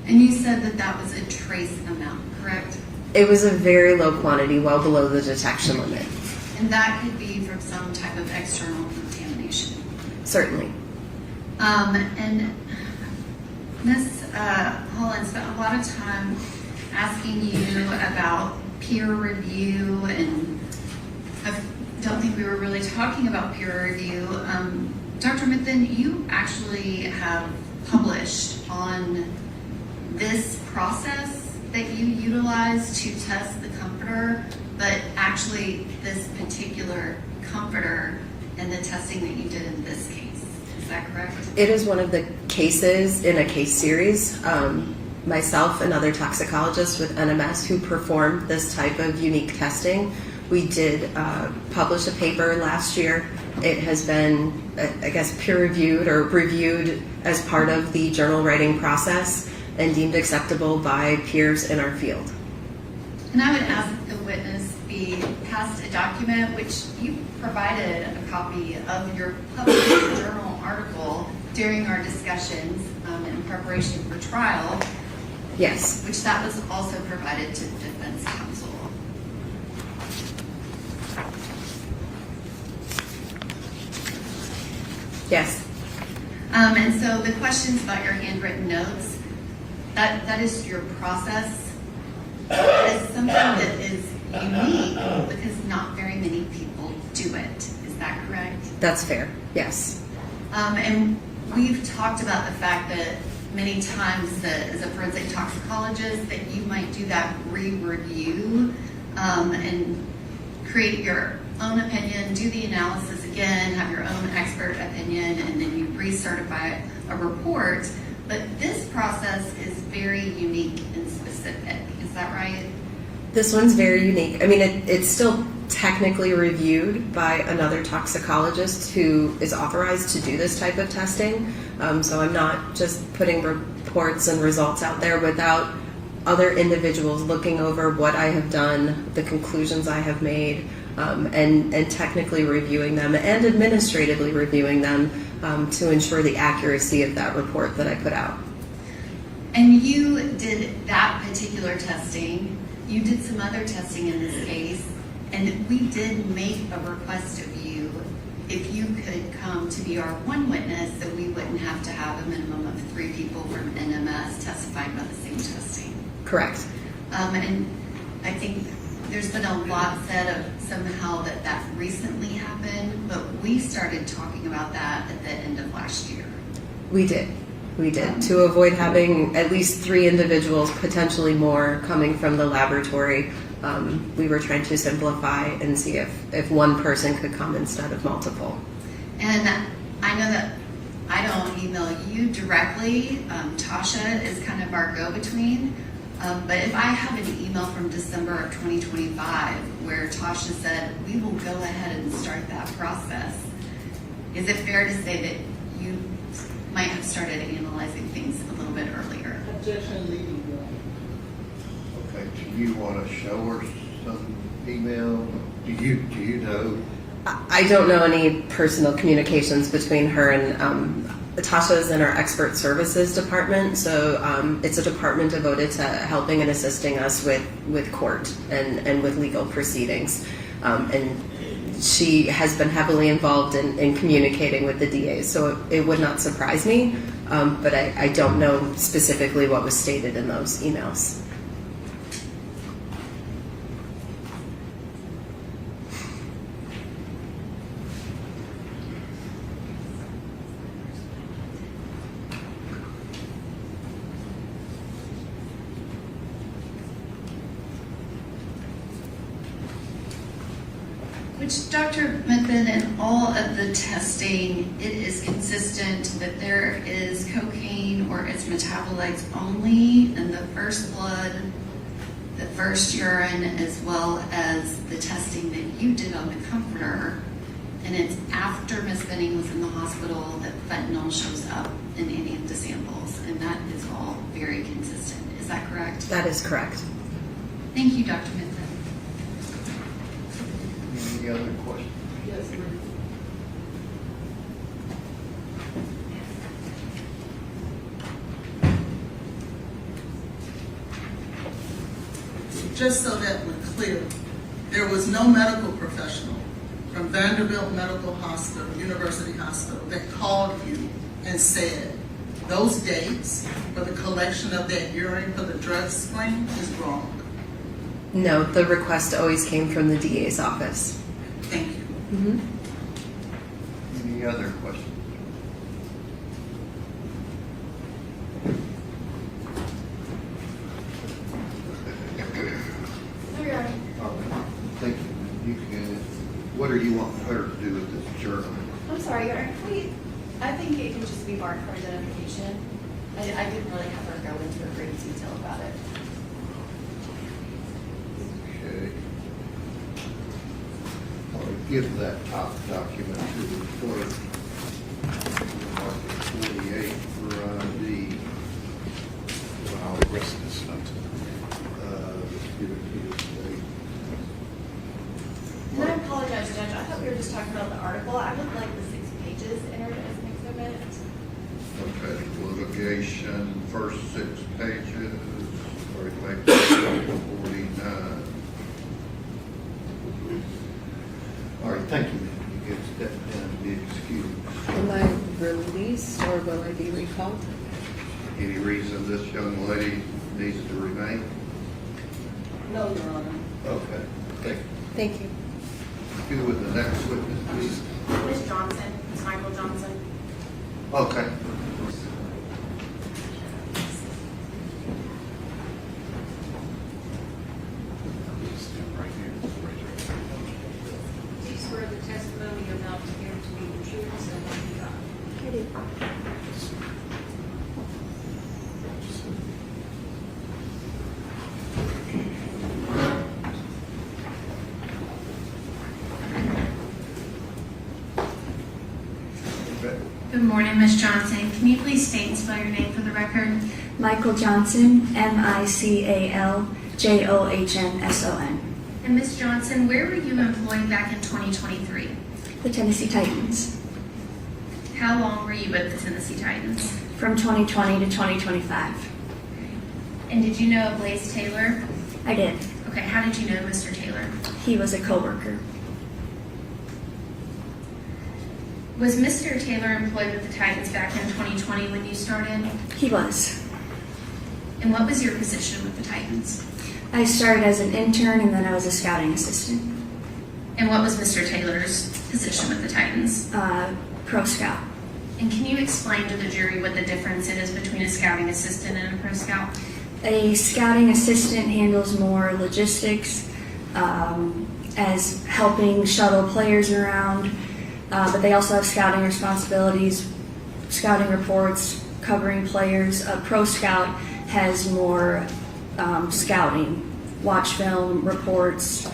And you said that that was a trace amount, correct? It was a very low quantity, well below the detection limit. And that could be from some type of external contamination. Certainly. And Ms. Holland spent a lot of time asking you about peer review and don't think we were really talking about peer review. Dr. Midthun, you actually have published on this process that you utilize to test the comforter, but actually this particular comforter and the testing that you did in this case. Is that correct? It is one of the cases in a case series. Myself and other toxicologists with NMS who performed this type of unique testing, we did publish a paper last year. It has been, I guess, peer-reviewed or reviewed as part of the journal writing process and deemed acceptable by peers in our field. And I would ask that the witness be passed a document, which you provided a copy of your published journal article during our discussions in preparation for trial. Yes. Which that was also provided to the defense counsel. Yes. And so the questions about your handwritten notes, that is your process. It is something that is unique because not very many people do it. Is that correct? That's fair. Yes. And we've talked about the fact that many times that as a forensic toxicologist that you might do that re-review and create your own opinion, do the analysis again, have your own expert opinion, and then you recertify a report. But this process is very unique and specific. Is that right? This one's very unique. I mean, it's still technically reviewed by another toxicologist who is authorized to do this type of testing. So I'm not just putting reports and results out there without other individuals looking over what I have done, the conclusions I have made, and technically reviewing them and administratively reviewing them to ensure the accuracy of that report that I put out. And you did that particular testing. You did some other testing in this case, and we did make a request of you if you could come to be our one witness, so we wouldn't have to have a minimum of 3 people from NMS testifying about the same testing. Correct. And I think there's been a lot said of somehow that recently happened, but we started talking about that at the end of last year. We did. We did, to avoid having at least 3 individuals, potentially more, coming from the laboratory. We were trying to simplify and see if one person could come instead of multiple. And I know that I don't email you directly. Tasha is kind of our go-between. But if I have an email from December of 2025 where Tasha said, we will go ahead and start that process, is it fair to say that you might have started analyzing things a little bit earlier? Objection, leading. Okay, do you want to show her some email? Do you know? I don't know any personal communications between her and Tasha is in our expert services department, so it's a department devoted to helping and assisting us with court and with legal proceedings. And she has been heavily involved in communicating with the DAs, so it would not surprise me, but I don't know specifically what was stated in those emails. Which, Dr. Midthun, in all of the testing, it is consistent that there is cocaine or its metabolites only in the first blood, the first urine, as well as the testing that you did on the comforter. And it's after Ms. Benning was in the hospital that fentanyl shows up in any of the samples. And that is all very consistent. Is that correct? That is correct. Thank you, Dr. Midthun. Any other questions? Yes, ma'am. Just so that we're clear, there was no medical professional from Vanderbilt Medical Hospital, University Hospital, that called you and said those dates for the collection of that urine for the drug screen is wrong. No, the request always came from the DA's office. Thank you. Any other questions? All right, thank you. You can, what are you wanting her to do with this journal? I'm sorry, Your Honor, I think it can just be marked for identification. I didn't really have her go into a great detail about it. Okay. I'll give that top document to the clerk. Mark it 48 for ID. I'll the rest of this stuff. Let's give it to the state. And I apologize, Judge, I thought we were just talking about the article. I would like the 6 pages entered as an exhibit. Okay, litigation, first 6 pages, or like 49. All right, thank you, ma'am. You can step down and be excused. Am I released or will I be recalled? Any reason this young lady needs to remain? No, Your Honor. Okay, thank you. Thank you. Who with the next witness, please? Ms. Johnson, Ms. Michael Johnson. Okay. Right here. Do you swear the testimony you're about to give to be the truth, so help you God? Good morning, Ms. Johnson. Can you please state and spell your name for the record? Mical Johnson, Micaljohnson. And Ms. Johnson, where were you employed back in 2023? The Tennessee Titans, How long were you with the Tennessee Titans? from 2020 to 2025. And did you know Blaise Taylor? I did. Okay, how did you know Mr. Taylor? He was a coworker. Was Mr. Taylor employed with the Titans back in 2020 when you started? He was. And what was your position with the Titans? I started as an intern and then I was a scouting assistant. And what was Mr. Taylor's position with the Titans? Pro scout. And can you explain to the jury what the difference is between a scouting assistant and a pro scout? A scouting assistant handles more logistics, as helping shuttle players around, but they also have scouting responsibilities, scouting reports, covering players. A pro scout has more scouting, watch film, reports,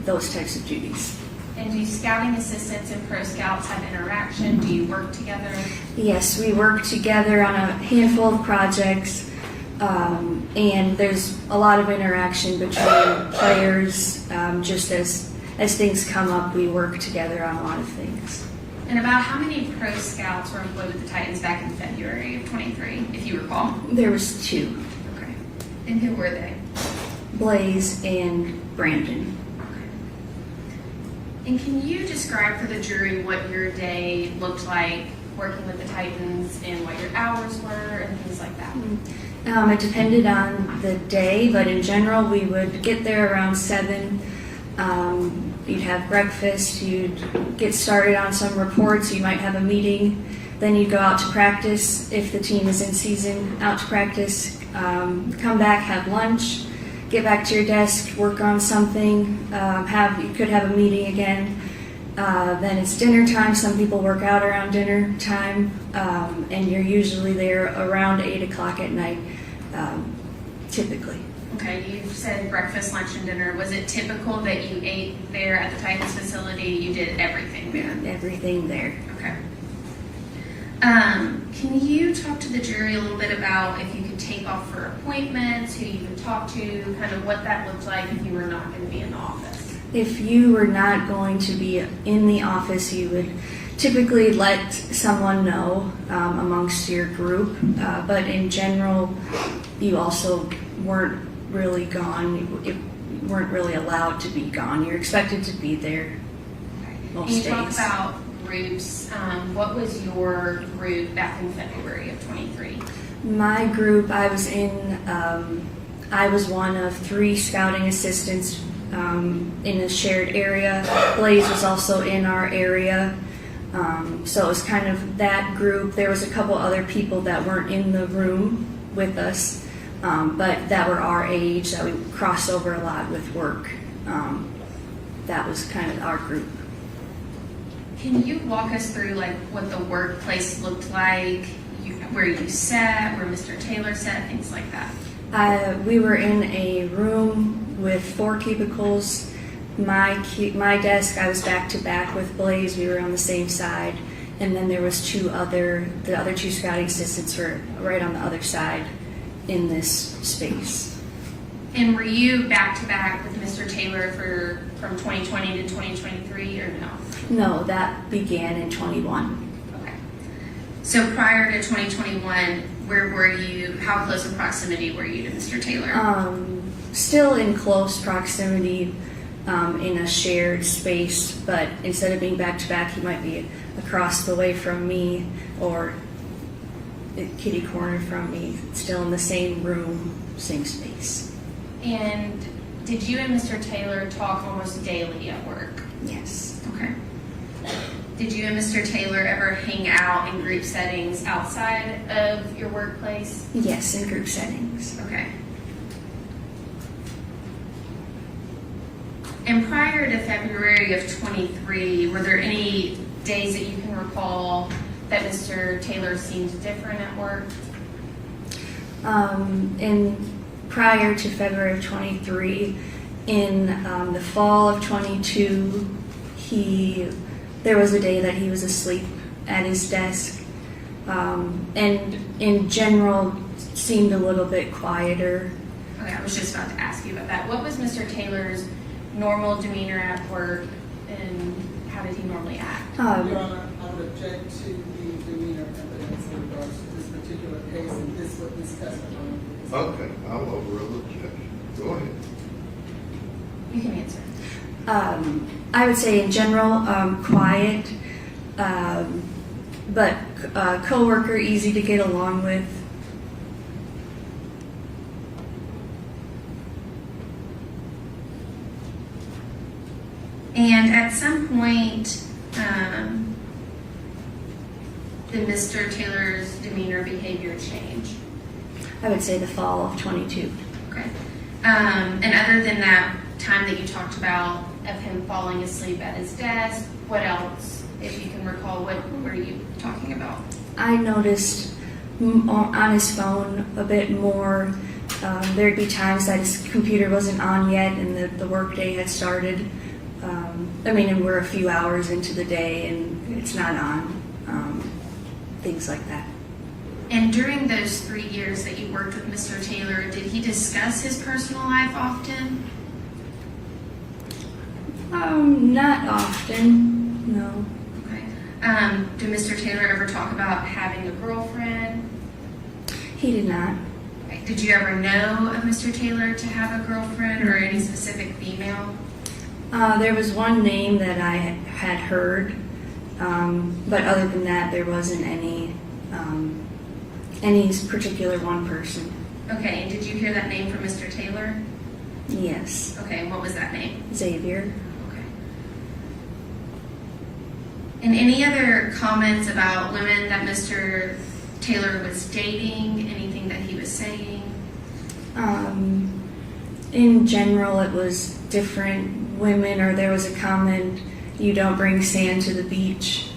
those types of duties. And do scouting assistants and pro scouts have interaction? Do you work together? Yes, we work together on a handful of projects, and there's a lot of interaction between players. Just as things come up, we work together on a lot of things. And about how many pro scouts were employed with the Titans back in February of 23, if you recall? There was 2, Okay. And who were they? Blaise and Brandon. And can you describe for the jury what your day looked like working with the Titans and what your hours were and things like that? It depended on the day, but in general, we would get there around 7. You'd have breakfast, you'd get started on some reports, you might have a meeting, then you'd go out to practice if the team is in season, out to practice, come back, have lunch, get back to your desk, work on something, you could have a meeting again. Then it's dinner time. Some people work out around dinner time, and you're usually there around 8 o'clock at night, typically. Okay, you said breakfast, lunch, and dinner. Was it typical that you ate there at the Titans facility? You did everything there? Everything there. Okay. Can you talk to the jury a little bit about if you could take off for appointments, who you could talk to, kind of what that looked like if you were not going to be in the office? If you were not going to be in the office, you would typically let someone know amongst your group, but in general, you also weren't really gone. You weren't really allowed to be gone. You're expected to be there most days. And you talk about groups. What was your group back in February of 23? My group, I was one of 3 scouting assistants in a shared area. Blaise was also in our area. So it was kind of that group. There was a couple other people that weren't in the room with us, but that were our age, that we crossed over a lot with work. That was kind of our group. Can you walk us through like what the workplace looked like, where you sat, where Mr. Taylor sat, things like that? We were in a room with 4 cubicles. My desk, I was back to back with Blaise. We were on the same side, and then there was the other 2 scouting assistants were right on the other side in this space. And were you back to back with Mr. Taylor from 2020 to 2023 or no? No, that began in 21. Okay. So prior to 2021, where were you? How close in proximity were you to Mr. Taylor? Still in close proximity, in a shared space, but instead of being back to back, he might be across the way from me or kitty corner from me, still in the same room, same space. And did you and Mr. Taylor talk almost daily at work? Yes. Okay. Did you and Mr. Taylor ever hang out in group settings outside of your workplace? Yes, in group settings. Okay. And prior to February of 23, were there any days that you can recall that Mr. Taylor seemed different at work? Prior to February of 23, in the fall of 22, there was a day that he was asleep at his desk, and in general seemed a little bit quieter. Okay, I was just about to ask you about that. What was Mr. Taylor's normal demeanor at work, and how did he normally act? Your Honor, I would object to the demeanor evidence in regards to this particular case and this witness testimony. Okay, I'll overrule the objection. Go ahead. You can answer. I would say in general, quiet, but coworker, easy to get along with. And at some point, did Mr. Taylor's demeanor behavior change? I would say the fall of 22. Okay. And other than that time that you talked about of him falling asleep at his desk, what else, if you can recall, what were you talking about? I noticed on his phone a bit more. There'd be times that his computer wasn't on yet and the work day had started. And we're a few hours into the day and it's not on. Things like that. And during those 3 years that you worked with Mr. Taylor, did he discuss his personal life often? Not often, no. Okay. Did Mr. Taylor ever talk about having a girlfriend? He did not. Okay. Did you ever know of Mr. Taylor to have a girlfriend or any specific female? There was one name that I had heard, but other than that, there wasn't any particular one person. Okay, and did you hear that name from Mr. Taylor? Yes. Okay, and what was that name? Xavier. Okay. And any other comments about women that Mr. Taylor was dating? Anything that he was saying? In general, it was different women, or there was a comment, you don't bring sand to the beach.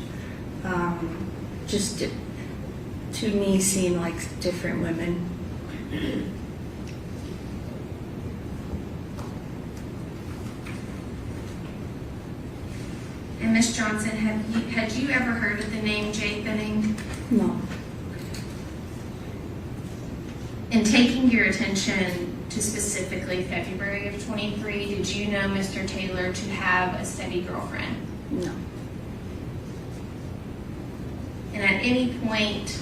Just to me seemed like different women. And Ms. Johnson, had you ever heard of the name Jade Benning? No. In taking your attention to specifically February of 23, did you know Mr. Taylor to have a steady girlfriend? No. And at any point,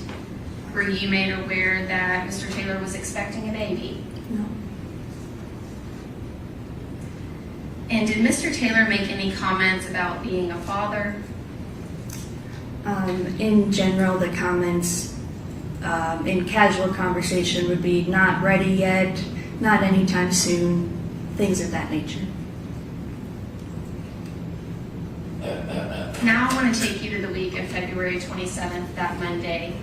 were you made aware that Mr. Taylor was expecting a baby? No. And did Mr. Taylor make any comments about being a father? In general, the comments in casual conversation would be not ready yet, not anytime soon, things of that nature. Now I want to take you to the week of February 27th, that Monday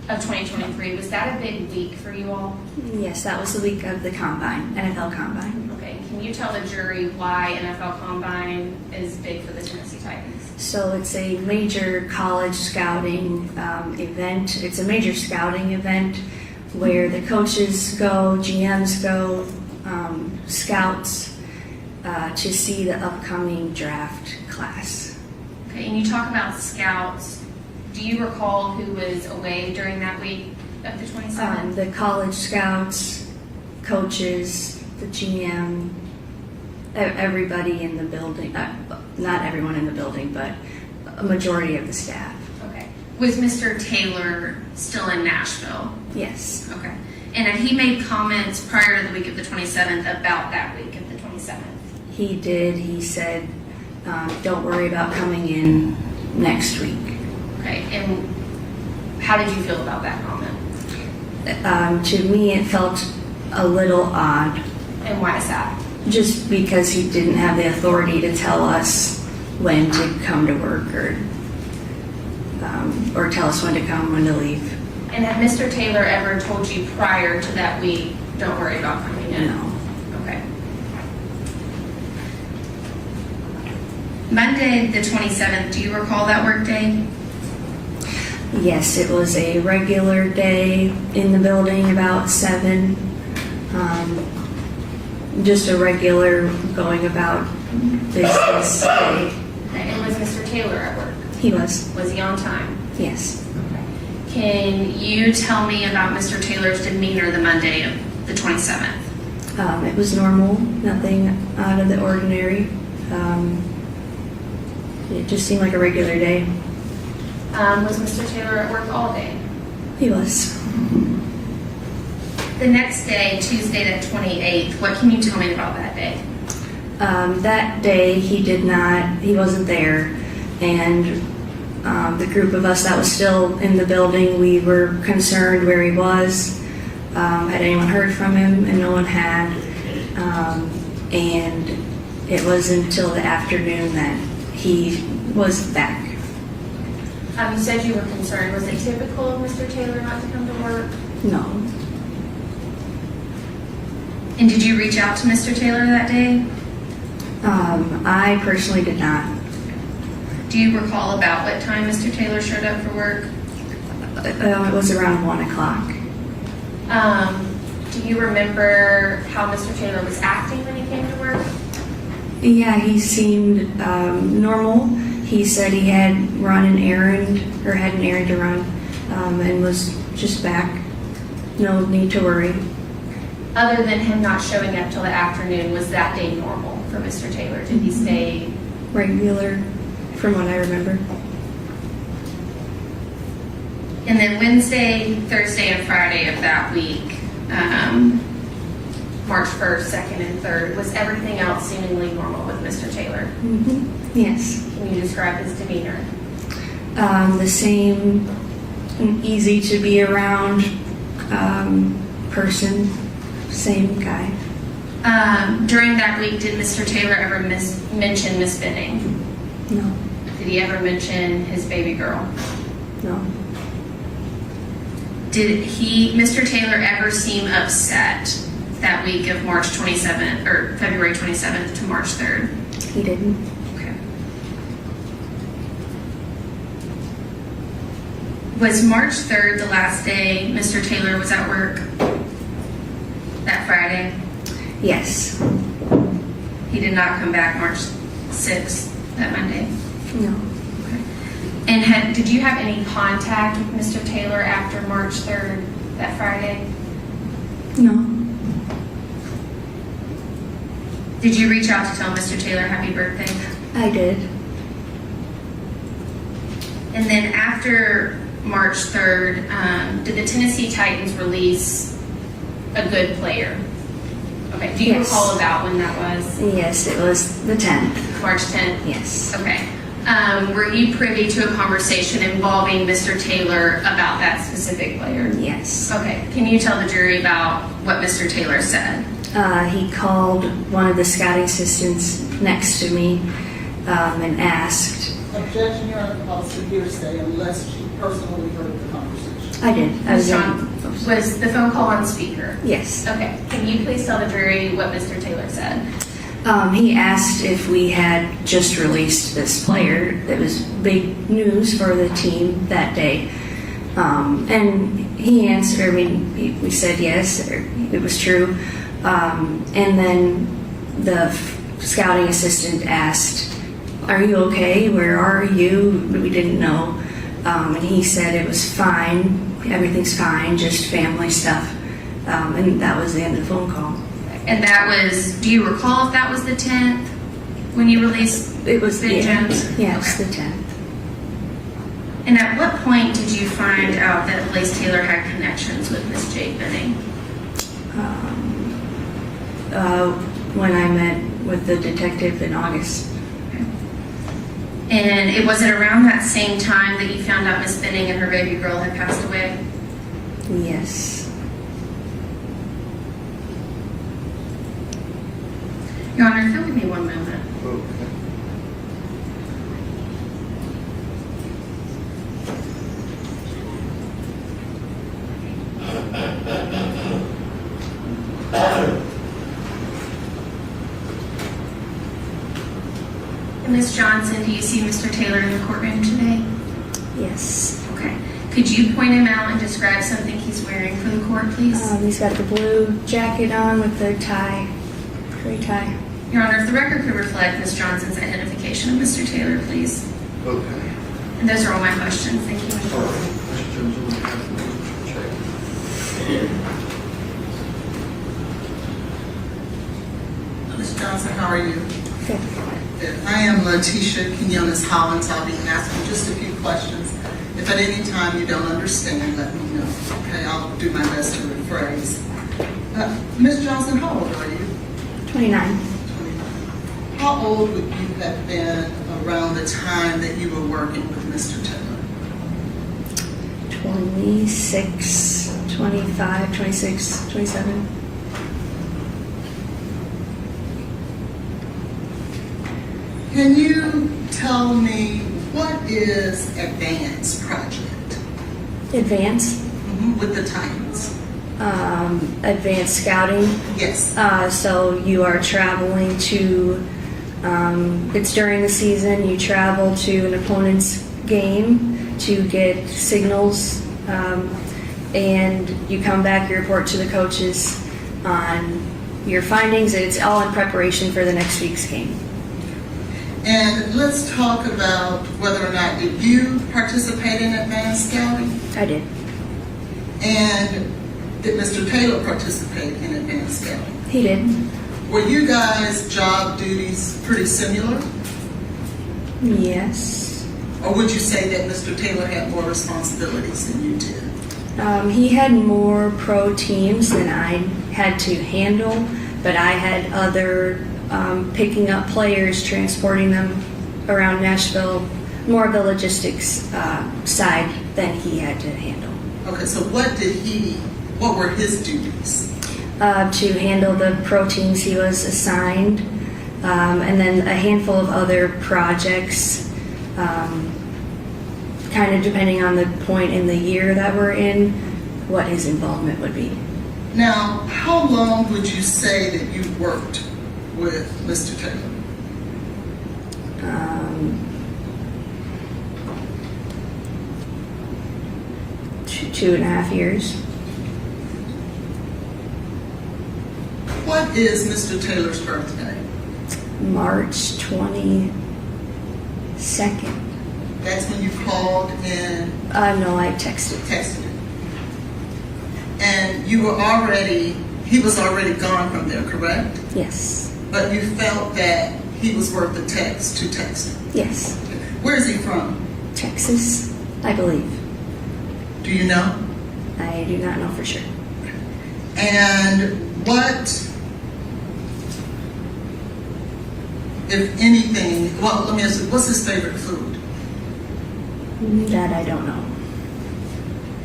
of 2023. Was that a big week for you all? Yes, that was the week of the combine, NFL combine. Okay, can you tell the jury why NFL Combine is big for the Tennessee Titans? So it's a major college scouting event. It's a major scouting event where the coaches go, GMs go, scouts to see the upcoming draft class. Okay, and you talk about scouts. Do you recall who was away during that week of the 27th? The college scouts, coaches, the GM, everybody in the building. Not everyone in the building, but a majority of the staff. Okay. Was Mr. Taylor still in Nashville? Yes. Okay. And had he made comments prior to the week of the 27th about that week of the 27th? He did. He said, don't worry about coming in next week. Okay. And how did you feel about that comment? To me, it felt a little odd. And why is that? Just because he didn't have the authority to tell us when to come to work or tell us when to come, when to leave. And had Mr. Taylor ever told you prior to that week, don't worry about coming in? No. Okay. Monday, the 27th, do you recall that work day? Yes, it was a regular day in the building, about 7. Just a regular going about business day. Okay. And was Mr. Taylor at work? He was. Was he on time? Yes. Can you tell me about Mr. Taylor's demeanor the Monday of the 27th? It was normal, nothing out of the ordinary. It just seemed like a regular day. Was Mr. Taylor at work all day? He was. The next day, Tuesday the 28th, what can you tell me about that day? That day he wasn't there, and the group of us that was still in the building, we were concerned where he was. Had anyone heard from him? And no one had. And it wasn't until the afternoon that he was back. You said you were concerned. Was it typical of Mr. Taylor not to come to work? No. And did you reach out to Mr. Taylor that day? I personally did not. Do you recall about what time Mr. Taylor showed up for work? It was around 1 o'clock. Do you remember how Mr. Taylor was acting when he came to work? Yeah, he seemed normal. He said he had run an errand, or had an errand to run, and was just back. No need to worry. Other than him not showing up till the afternoon, was that day normal for Mr. Taylor? Did he stay? Regular, from what I remember. And then Wednesday, Thursday, and Friday of that week, March 1st, 2nd, and 3rd, was everything else seemingly normal with Mr. Taylor? Mm-hmm. Yes. Can you describe his demeanor? The same, easy to be around person, same guy. During that week, did Mr. Taylor ever mention Miss Benning? No. Did he ever mention his baby girl? No. Did Mr. Taylor ever seem upset that week of March 27th or February 27th to March 3rd? He didn't. Okay. Was March 3rd the last day Mr. Taylor was at work? That Friday? Yes. He did not come back March 6th, that Monday? No. Okay. And did you have any contact with Mr. Taylor after March 3rd, that Friday? No. Did you reach out to tell Mr. Taylor happy birthday? I did. And then after March 3rd, did the Tennessee Titans release a good player? Okay, do you Yes. recall about when that was? Yes, it was the 10th. March 10th? Yes. Okay. Were you privy to a conversation involving Mr. Taylor about that specific player? Yes. Okay, can you tell the jury about what Mr. Taylor said? He called one of the scouting assistants next to me and asked Objection, Your Honor, policy hearsay unless she personally heard the conversation. I did. I was Was the phone call on speaker? Yes. Okay, can you please tell the jury what Mr. Taylor said? He asked if we had just released this player. That was big news for the team that day. And he answered, we said yes, it was true. And then the scouting assistant asked, "Are you okay? Where are you?" We didn't know. And he said it was fine, everything's fine, just family stuff. And that was the end of the phone call. And that was, do you recall if that was the 10th when you released It was Ben Jones? Yes, Okay. the 10th. And at what point did you find out that Blaise Taylor had connections with Miss Jade Benning? When I met with the detective in August. And was it around that same time that you found out Miss Benning and her baby girl had passed away? Yes. Your Honor, if you'll give me one moment. Okay. And Ms. Johnson, do you see Mr. Taylor in the courtroom today? Yes. Okay. Could you point him out and describe something he's wearing for the court, please? He's got the blue jacket on with the tie, gray tie. Your Honor, if the record could reflect Ms. Johnson's identification of Mr. Taylor, please. Okay. And those are all my questions. Thank you. All right. Questions on behalf of Mr. Taylor? Ms. Johnson, how are you? Good. I am Letitia Quinones Hollins. I'll be asking just a few questions. If at any time you don't understand, let me know. Okay, I'll do my best to rephrase. Ms. Johnson, how old are you? 29. 29. How old would you have been around the time that you were working with Mr. Taylor? 26, 25, 26, 27. Can you tell me what is Advance Project? Advance. With the Titans? Advanced scouting. Yes. So you are traveling to, it's during the season, you travel to an opponent's game to get signals, and you come back, you report to the coaches on your findings. It's all in preparation for the next week's game. And let's talk about whether or not did you participate in advanced scouting? I did. And did Mr. Taylor participate in advanced scouting? He did. Were you guys' job duties pretty similar? Yes. Or would you say that Mr. Taylor had more responsibilities than you did? He had more pro teams than I had to handle, but I had other picking up players, transporting them around Nashville, more of the logistics side than he had to handle. Okay, so what were his duties? To handle the pro teams he was assigned, and then a handful of other projects, kind of depending on the point in the year that we're in, what his involvement would be. Now, how long would you say that you worked with Mr. Taylor? 2.5 years. What is Mr. Taylor's birthday? March 22nd. That's when you called and No, I texted. texted him. And he was already gone from there, correct? Yes. But you felt that he was worth the text to text him. Yes. Where is he from? Texas, I believe. Do you know? I do not know for sure. And what, if anything, well, let me ask you, what's his favorite food? That I don't know.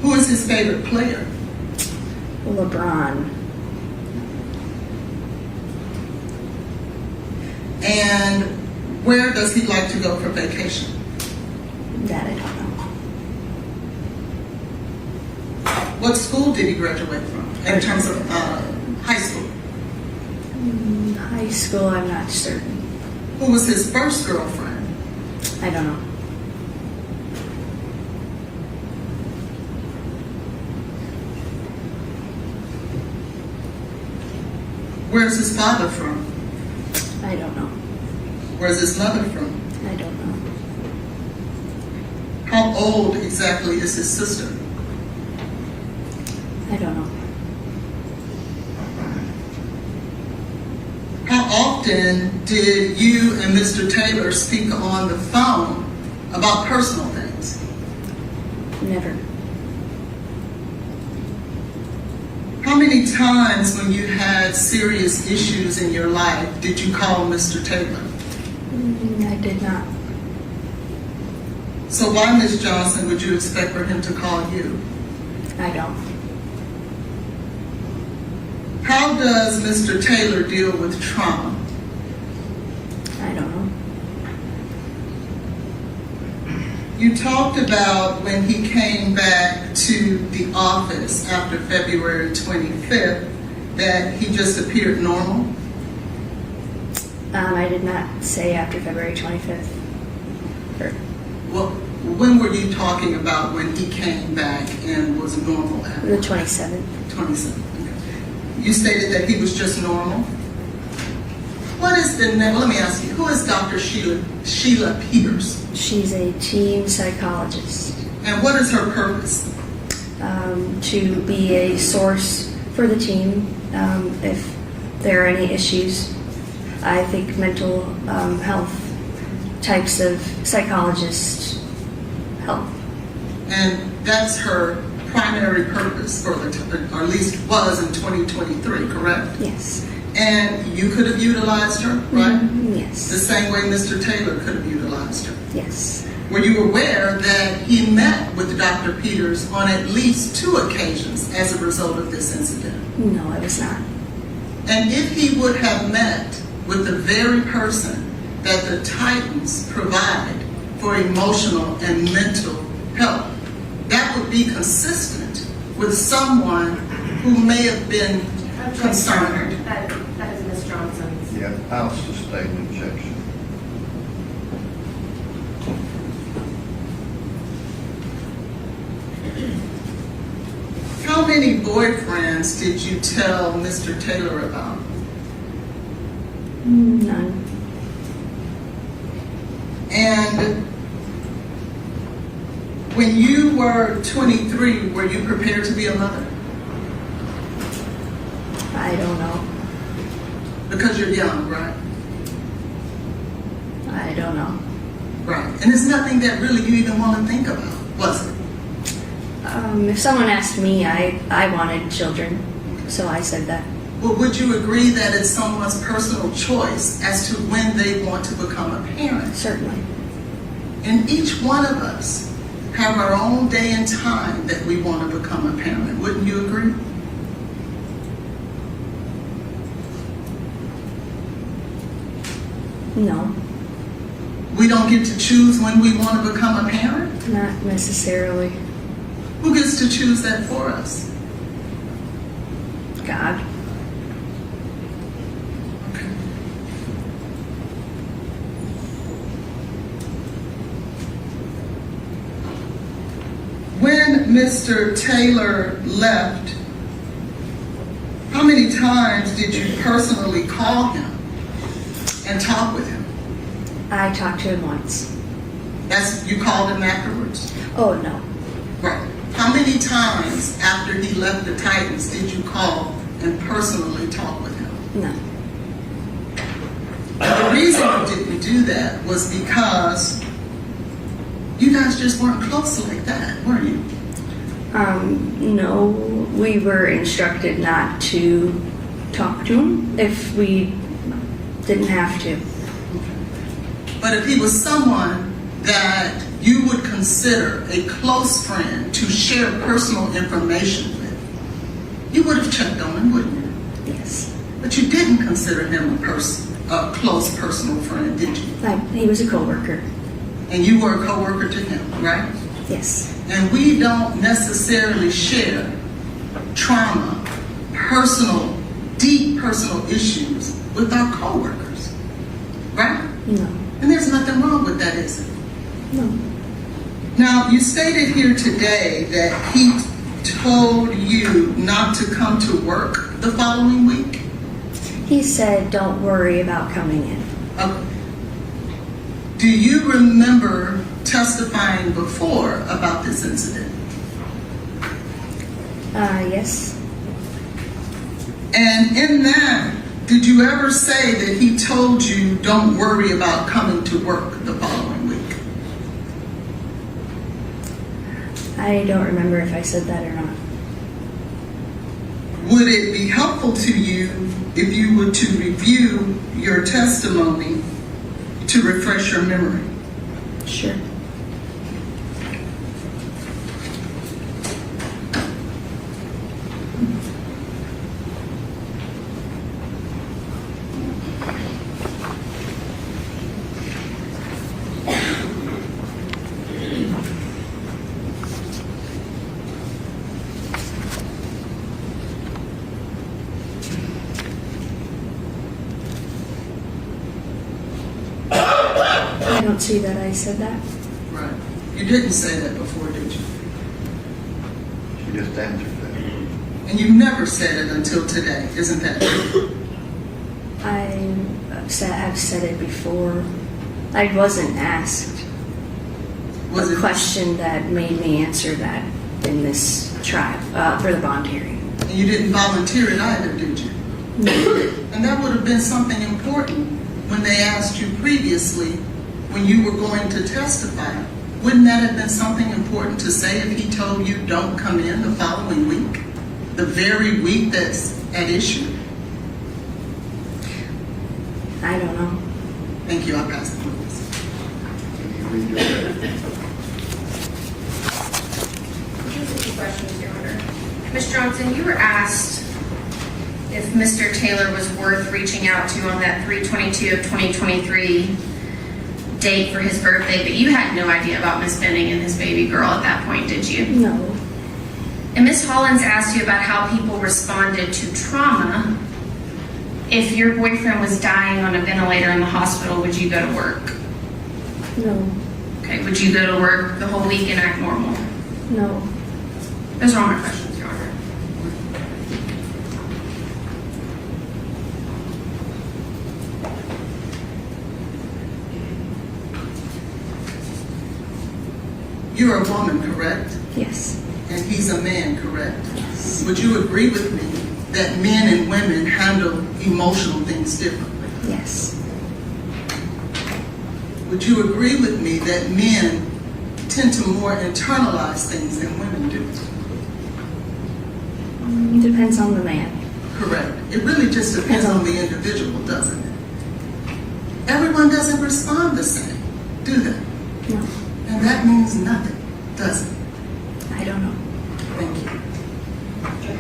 Who is his favorite player? LeBron. And where does he like to go for vacation? That I don't know. What school did he graduate from in terms of high school? High school, I'm not certain. Who was his first girlfriend? I don't know. Where's his father from? I don't know. Where's his mother from? I don't know. How old exactly is his sister? I don't know. How often did you and Mr. Taylor speak on the phone about personal things? Never. How many times when you had serious issues in your life did you call Mr. Taylor? I did not. So why, Ms. Johnson, would you expect for him to call you? I don't. How does Mr. Taylor deal with trauma? I don't know. You talked about when he came back to the office after February 25th that he just appeared normal. I did not say after February 25th. Well, when were you talking about when he came back and was normal after? The 27th. 27th. Okay. You stated that he was just normal. What is the name? Let me ask you. Who is Dr. Sheila Peters? She's a teen psychologist. And what is her purpose? To be a source for the team if there are any issues. I think mental health types of psychologists help. And that's her primary purpose for or at least was in 2023, correct? Yes. And you could have utilized her, right? Yes. The same way Mr. Taylor could have utilized her. Yes. Were you aware that he met with Dr. Peters on at least 2 occasions as a result of this incident? No, I was not. And if he would have met with the very person that the Titans provide for emotional and mental help, that would be consistent with someone who may have been concerned. That is Ms. Johnson's. Yeah, I'll sustain the objection. How many boyfriends did you tell Mr. Taylor about? None. And when you were 23, were you prepared to be a mother? I don't know. Because you're young, right? I don't know. Right. And it's nothing that really you even want to think about, was it? If someone asked me, I wanted children, so I said that. Well, would you agree that it's someone's personal choice as to when they want to become a parent? Certainly. And each one of us have our own day and time that we want to become a parent. Wouldn't you agree? No, We don't get to choose when we want to become a parent? not necessarily. Who gets to choose that for us? God. Okay. When Mr. Taylor left, how many times did you personally call him and talk with him? I talked to him once. You called him afterwards? Oh, no. Right. How many times after he left the Titans did you call and personally talk with him? None. The reason you didn't do that was because you guys just weren't close like that, were you? No, we were instructed not to talk to him if we didn't have to. But if he was someone that you would consider a close friend to share personal information with, you would have checked on him, wouldn't you? Yes. But you didn't consider him a close personal friend, did you? He was a coworker. and you were a coworker to him, right? Yes. And we don't necessarily share trauma, personal, deep personal issues with our coworkers, right? No. And there's nothing wrong with that, is there? No. Now, you stated here today that he told you not to come to work the following week. He said, don't worry about coming in. Okay. Do you remember testifying before about this incident? Yes. And in that, did you ever say that he told you don't worry about coming to work the following week? I don't remember if I said that or not. Would it be helpful to you if you were to review your testimony to refresh your memory? Sure. I don't see that I said that. Right. You didn't say that before, did you? She just answered that. And you never said it until today, isn't that true? I've said it before. I wasn't asked Was a it? question that made me answer that in this trial for the bond hearing. And you didn't volunteer it either, did you? No. And that would have been something important when they asked you previously when you were going to testify. Wouldn't that have been something important to say if he told you don't come in the following week? The very week that's at issue? I don't know. Thank you, I'll pass the witness. Can you read your testimony? Just a few questions, Your Honor. Ms. Johnson, you were asked if Mr. Taylor was worth reaching out to on that 3/22 of 2023 date for his birthday, but you had no idea about Miss Benning and his baby girl at that point, did you? No. And Ms. Hollins asked you about how people responded to trauma. If your boyfriend was dying on a ventilator in the hospital, would you go to work? No. Okay, would you go to work the whole week and act normal? No. Those are all my questions, Your Honor. You're a woman, correct? Yes. And he's a man, correct? Yes. Would you agree with me that men and women handle emotional things differently? Yes. Would you agree with me that men tend to more internalize things than women do? Depends on the man. Correct. It really just depends on the individual, doesn't it? Everyone doesn't respond the same, do they? No. And that means nothing, does it? I don't know. Thank you.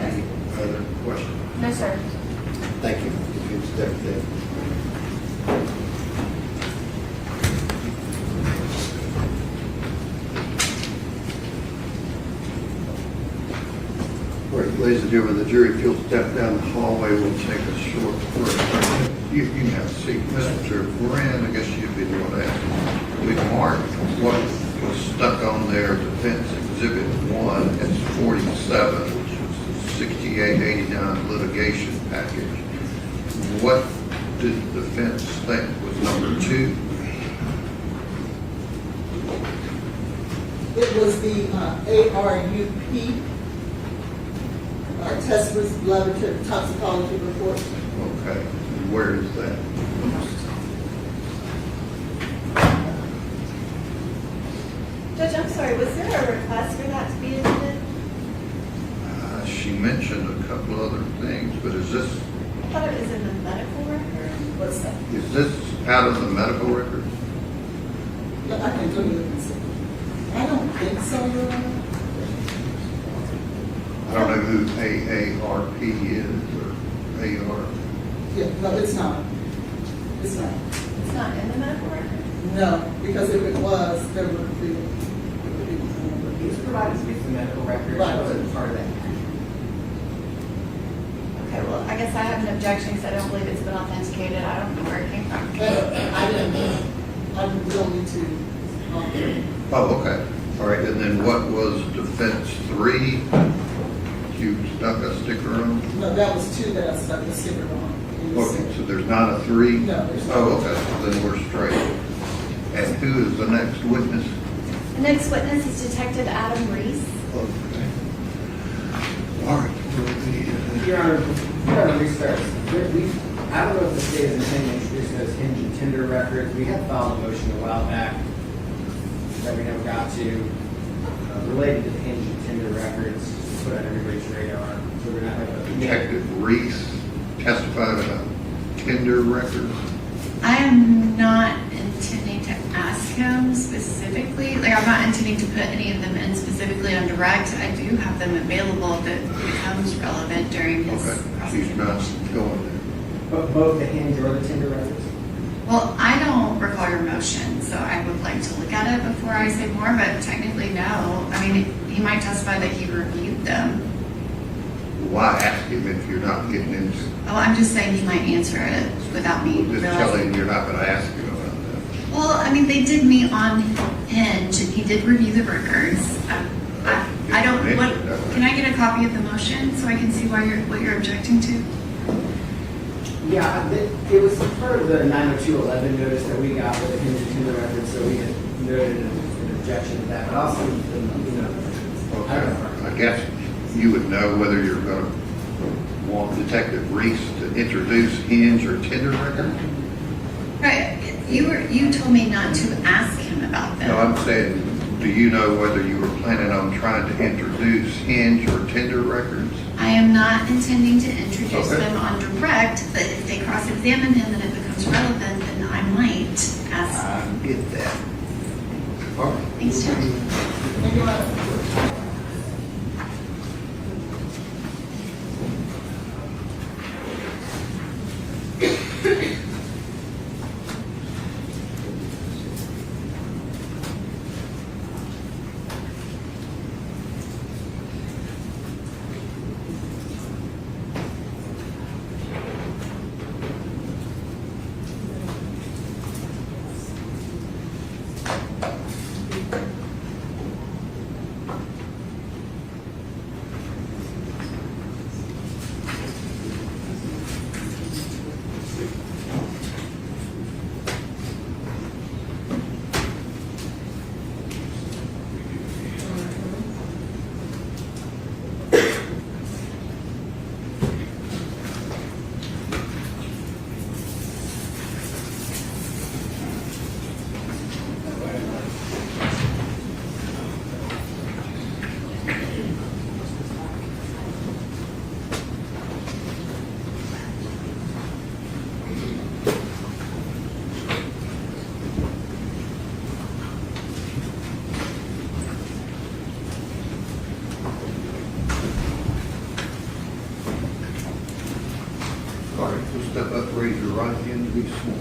Any other questions? No, sir. Thank you. You can step there. All right, ladies and gentlemen, the jury, if you'll step down the hallway, we'll take a short break. You can have a seat, Mr. Moran. I guess you'd be the one to ask. We marked what was stuck on there, defense exhibit 1, it's 47, which was 6889 litigation package. What did the defense think was number 2? It was the ARUP, test laboratory toxicology report. Okay, and where is that? Judge, I'm sorry, was there a request for that to be admitted? She mentioned a couple other things, but is this, I thought it was in the medical record. What's that? is this out of the medical records? Yeah, I can do it. I don't think so, Your Honor. I don't know who AARP is or AR. Yeah, no, it's not. It's not. It's not in the medical record? No, because if it was, there would be. He was provided with the medical records, Right. that wasn't part of that. Okay, well, I guess I have an objection because I don't believe it's been authenticated. I don't know where it came from. I will need to. Oh, okay. All right, and then what was defense 3? You stuck a sticker on? No, that was 2 that I stuck the sticker on. Okay, so there's not a 3? No, there's not. Oh, okay, so then we're straight. And who is the next witness? The next witness is Detective Adam Reese. Okay. All right. Your Honor, restart. I don't know if the state is intending to introduce those hinge and tender records. We had filed a motion a while back that we never got to, related to the hinge and tender records, just to put on everybody's radar. So we're not having a. Detective Reese testified about tender records. I am not intending to ask him specifically, like I'm not intending to put any of them in specifically on direct. I do have them available if it becomes relevant during his Okay, she's not prosecution. going there. Both the hinge or the tender records? Well, I don't require a motion, so I would like to look at it before I say more, but technically no. I mean, he might testify that he reviewed them. Why ask him if you're not getting into? Oh, I'm just saying he might answer it without me Just tell realizing. him you're not going to ask him about that. Well, I mean, they did meet on Hinge, and he did review the records. I don't, what, can I get a copy of the motion so I can see what you're objecting to? Yeah, it was part of the 90211 notice that we got with the hinge and tender records, so we had noted an objection to that, but also, I don't know. I guess you would know whether you're going to want Detective Reese to introduce hinge or tender records. Right, you told me not to ask him about them. No, I'm saying, do you know whether you were planning on trying to introduce hinge or tender records? I am not intending to introduce Okay. them on direct, but if they cross-examine him and it becomes relevant, then I might ask. I get that. All right. Thanks, Judge. Thank you, Madam. All right, so step up, raise your right hand to be sworn.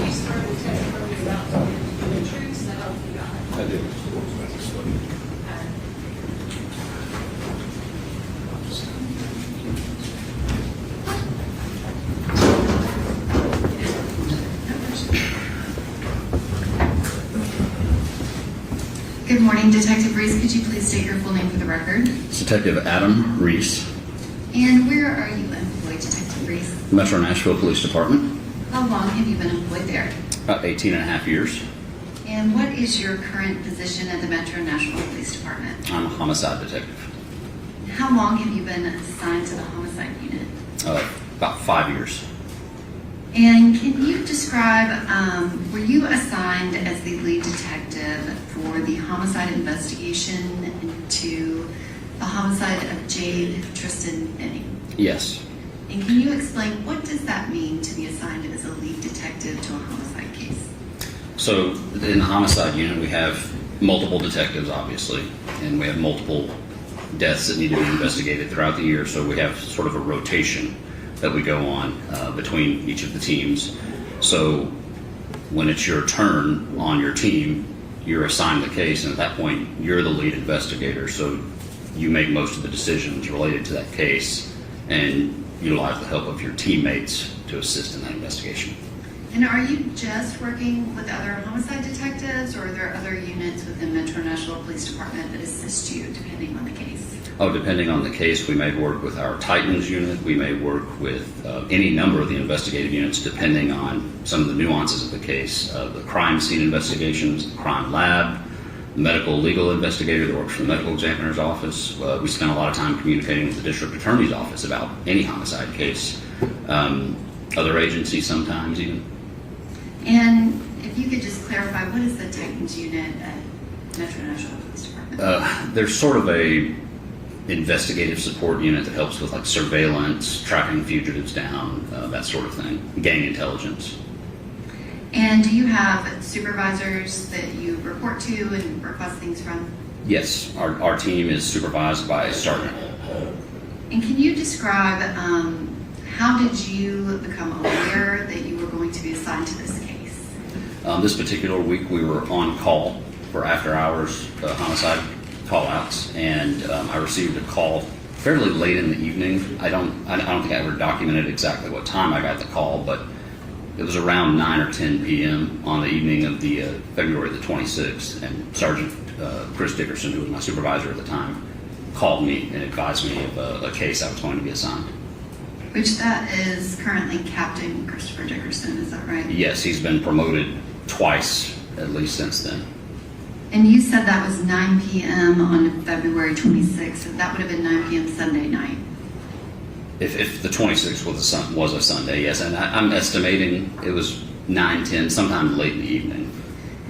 You started the testimony about the truths that help you God. I did. Good morning, Detective Reese. Could you please state your full name for the record? It's Detective Adam Reese, And where are you employed, Detective Reese? Metro Nashville Police Department, How long have you been employed there? about 18 and a half years. And what is your current position at the Metro Nashville Police Department? I'm a homicide detective. How long have you been assigned to the homicide unit? About 5 years. And can you describe, were you assigned as the lead detective for the homicide investigation into the homicide of Jade Benning? Yes. And can you explain, what does that mean to be assigned as a lead detective to a homicide case? So in the homicide unit, we have multiple detectives, obviously, and we have multiple deaths that need to be investigated throughout the year. So we have sort of a rotation that we go on between each of the teams. So when it's your turn on your team, you're assigned the case, and at that point, you're the lead investigator, so you make most of the decisions related to that case and utilize the help of your teammates to assist in that investigation. And are you just working with other homicide detectives, or are there other units within Metro Nashville Police Department that assist you depending on the case? Oh, depending on the case, we may work with our Titans unit. We may work with any number of the investigative units, depending on some of the nuances of the case. The crime scene investigations, the crime lab, the medical legal investigator that works for the medical examiner's office. We spend a lot of time communicating with the district attorney's office about any homicide case. Other agencies sometimes even. And if you could just clarify, what is the Titans unit at Metro Nashville Police Department? There's sort of a investigative support unit that helps with like surveillance, tracking fugitives down, that sort of thing, gang intelligence. And do you have supervisors that you report to and request things from? Yes, our team is supervised by a sergeant. And can you describe how did you become aware that you were going to be assigned to this case? This particular week, we were on call for after-hours homicide call-outs, and I received a call fairly late in the evening. I don't think I ever documented exactly what time I got the call, but it was around 9 or 10 p.m. on the evening of the February the 26th, and Sergeant Chris Dickerson, who was my supervisor at the time, called me and advised me of a case I was going to be assigned. Which that is currently Captain Christopher Dickerson, is that right? Yes, he's been promoted twice, at least since then. And you said that was 9 p.m. on February 26th, so that would have been 9 p.m. Sunday night. If the 26th was a Sunday, yes, and I'm estimating it was 9, 10, sometime late in the evening.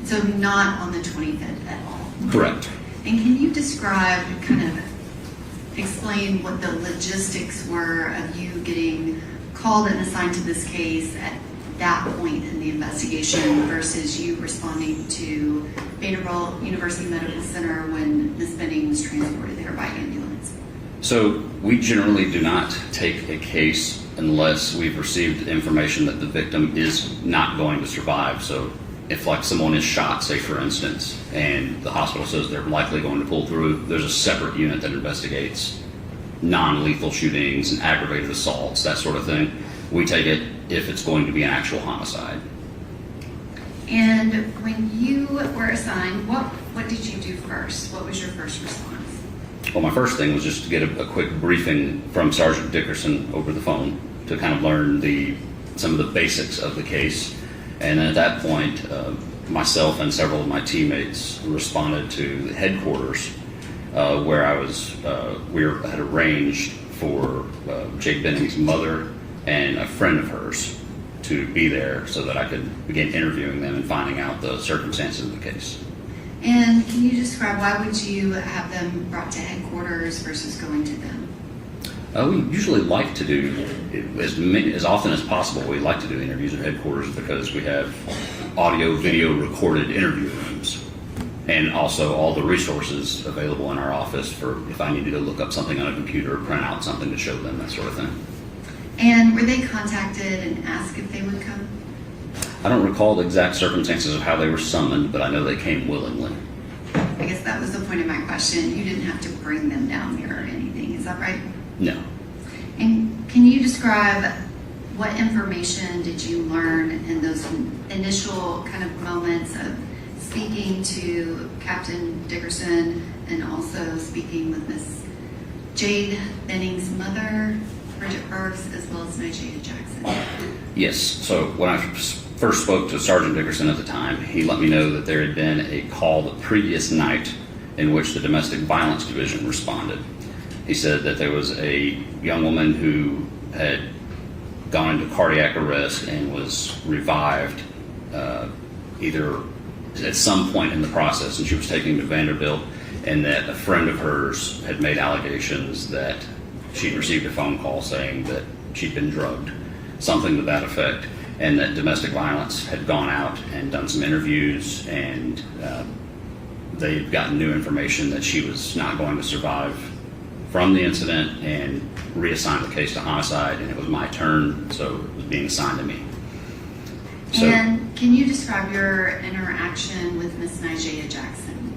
So not on the 25th at all? Correct. And can you describe, kind of explain what the logistics were of you getting called and assigned to this case at that point in the investigation versus you responding to Vanderbilt University Medical Center when Ms. Benning was transported there by ambulance? So we generally do not take a case unless we've received information that the victim is not going to survive. So if like someone is shot, say for instance, and the hospital says they're likely going to pull through, there's a separate unit that investigates non-lethal shootings and aggravated assaults, that sort of thing. We take it if it's going to be an actual homicide. And when you were assigned, what did you do first? What was your first response? Well, my first thing was just to get a quick briefing from Sergeant Dickerson over the phone to kind of learn some of the basics of the case. And then at that point, myself and several of my teammates responded to the headquarters where we had arranged for Jade Benning's mother and a friend of hers to be there so that I could begin interviewing them and finding out the circumstances of the case. And can you describe why would you have them brought to headquarters versus going to them? We usually like to do, as often as possible, we like to do interviews at headquarters because we have audio, video recorded interview rooms and also all the resources available in our office for if I needed to look up something on a computer, print out something to show them, that sort of thing. And were they contacted and asked if they would come? I don't recall the exact circumstances of how they were summoned, but I know they came willingly. I guess that was the point of my question. You didn't have to bring them down here or anything, is that right? No. And can you describe what information did you learn in those initial kind of moments of speaking to Captain Dickerson and also speaking with Miss Jade Benning's mother, Bridget Burks, as well as Jade Jackson? Yes. So when I first spoke to Sergeant Dickerson at the time, he let me know that there had been a call the previous night in which the Domestic Violence Division responded. He said that there was a young woman who had gone into cardiac arrest and was revived either at some point in the process, and she was taken to Vanderbilt, and that a friend of hers had made allegations that she'd received a phone call saying that she'd been drugged, something to that effect, and that domestic violence had gone out and done some interviews, and they'd gotten new information that she was not going to survive from the incident and reassigned the case to homicide, and it was my turn, so it was being assigned to me. So, And Can you describe your interaction with Miss Nigella Jackson?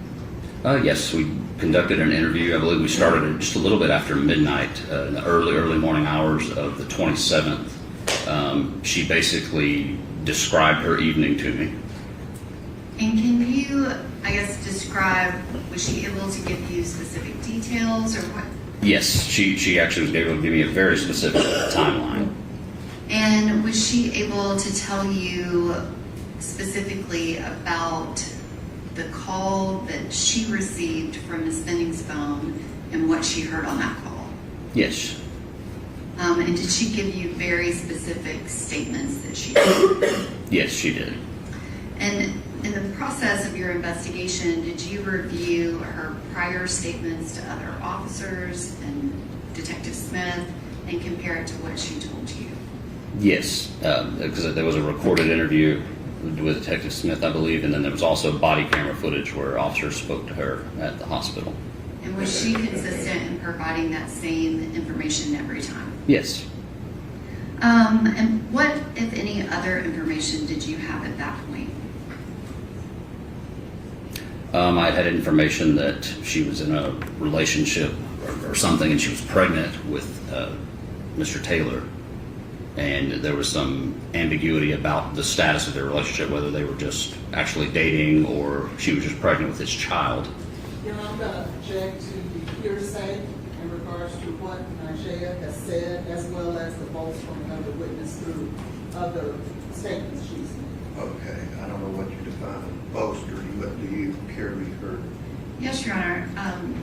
Yes, we conducted an interview. I believe we started it just a little bit after midnight, in the early morning hours of the 27th. She basically described her evening to me. And can you, I guess, describe, was she able to give you specific details or what? Yes, she actually was able to give me a very specific timeline. And was she able to tell you specifically about the call that she received from Ms. Benning's phone and what she heard on that call? Yes. And did she give you very specific statements that she did? Yes, she did. And in the process of your investigation, did you review her prior statements to other officers and Detective Smith and compare it to what she told you? Yes, because there was a recorded interview with Detective Smith, I believe, and then there was also body camera footage where officers spoke to her at the hospital. And was she consistent in providing that same information every time? Yes. And what, if any, other information did you have at that point? I had information that she was in a relationship or something, and she was pregnant with Mr. Taylor. And there was some ambiguity about the status of their relationship, whether they were just actually dating or she was just pregnant with his child. You know, I'm going to object to the hearsay in regards to what Nigella has said, as well as the bolstering of the witness through other statements she's made. Okay, I don't know what you define as boaster. What do you care to be heard? Yes, Your Honor.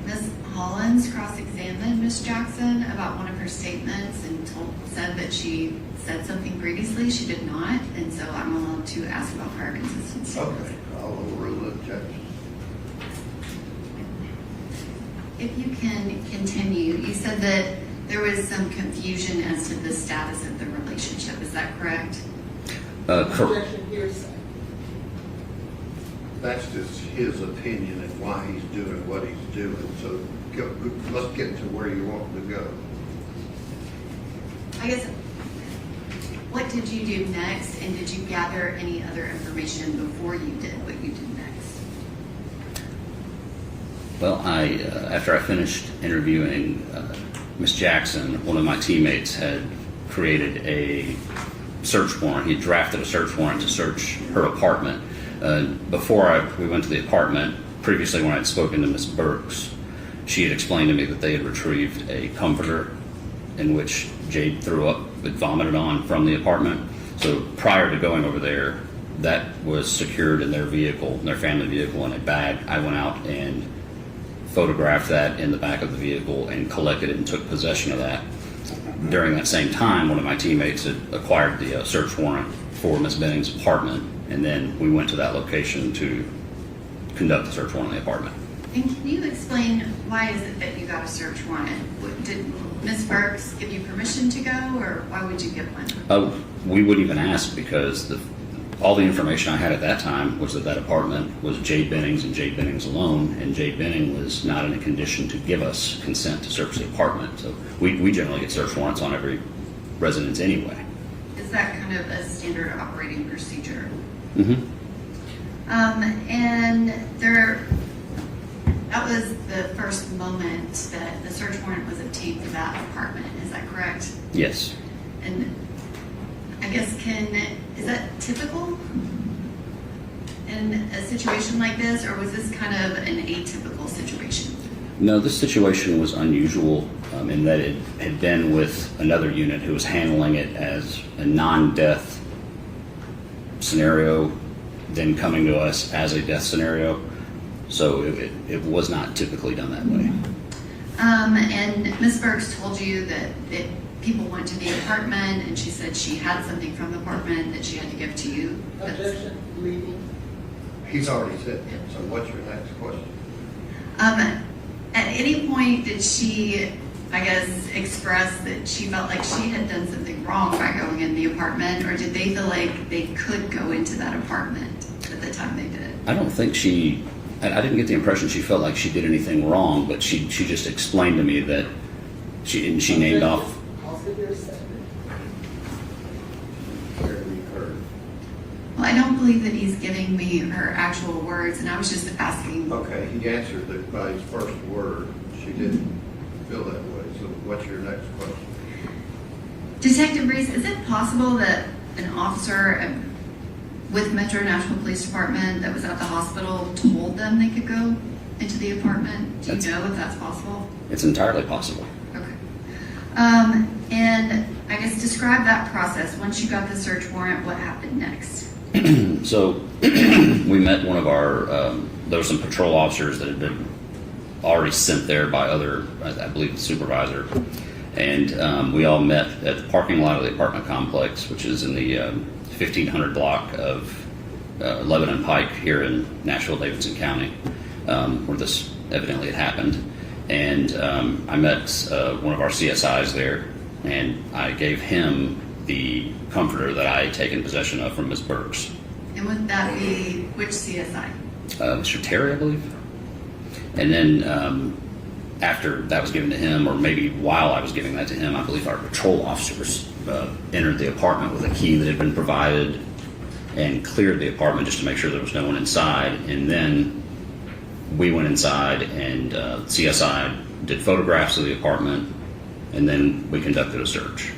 Ms. Hollins cross-examined Ms. Jackson about one of her statements and said that she said something previously. She did not, and so I'm allowed to ask about prior consistency. Okay, I'll overrule the objection. If you can continue, you said that there was some confusion as to the status of the relationship. Is that correct? Objection hearsay. That's just his opinion and why he's doing what he's doing. So let's get to where you want to go. I guess, what did you do next, and did you gather any other information before you did what you did next? Well, after I finished interviewing Ms. Jackson, one of my teammates had created a search warrant. He had drafted a search warrant to search her apartment. Before we went to the apartment, previously when I had spoken to Ms. Burks, she had explained to me that they had retrieved a comforter in which Jade threw up but vomited on from the apartment. So prior to going over there, that was secured in their vehicle, their family vehicle, in a bag. I went out and photographed that in the back of the vehicle and collected it and took possession of that. During that same time, one of my teammates had acquired the search warrant for Ms. Benning's apartment, and then we went to that location to conduct the search warrant on the apartment. And can you explain why is it that you got a search warrant? Did Ms. Burks give you permission to go, or why would you get one? We wouldn't even ask because all the information I had at that time was that that apartment was Jade Benning's and Jade Benning's alone, and Jade Benning was not in a condition to give us consent to search the apartment. So we generally get search warrants on every residence anyway. Is that kind of a standard operating procedure? Mm-hmm. And that was the first moment that the search warrant was obtained for that apartment. Is that correct? Yes. And I guess is that typical in a situation like this, or was this kind of an atypical situation? No, this situation was unusual in that it had been with another unit who was handling it as a non-death scenario, then coming to us as a death scenario. So it was not typically done that way. And Ms. Burks told you that people went to the apartment, and she said she had something from the apartment that she had to give to you. Objection, leaving. He's already said that. So what's your next question? At any point did she, I guess, express that she felt like she had done something wrong by going in the apartment, or did they feel like they could go into that apartment at the time they did? I don't think I didn't get the impression she felt like she did anything wrong, but she just explained to me that she named off. Care to be heard. Well, I don't believe that he's giving me her actual words, and I was just asking. Okay, he answered it by his first word. She didn't feel that way. So what's your next question? Detective Reese, is it possible that an officer with Metro Nashville Police Department that was at the hospital told them they could go into the apartment? Do you know if that's possible? It's entirely possible. Okay. And I guess describe that process. Once you got the search warrant, what happened next? So we met one of our, there were some patrol officers that had been already sent there by other, I believe the supervisor. And we all met at the parking lot of the apartment complex, which is in the 1500 block of Lebanon Pike here in Nashville, Davidson County, where this evidently had happened. And I met one of our CSIs there, and I gave him the comforter that I had taken possession of from Ms. Burks. And would that be which CSI? Mr. Terry, I believe. And then after that was given to him, or maybe while I was giving that to him, I believe our patrol officers entered the apartment with a key that had been provided and cleared the apartment just to make sure there was no one inside. And then we went inside and CSI did photographs of the apartment, and then we conducted a search.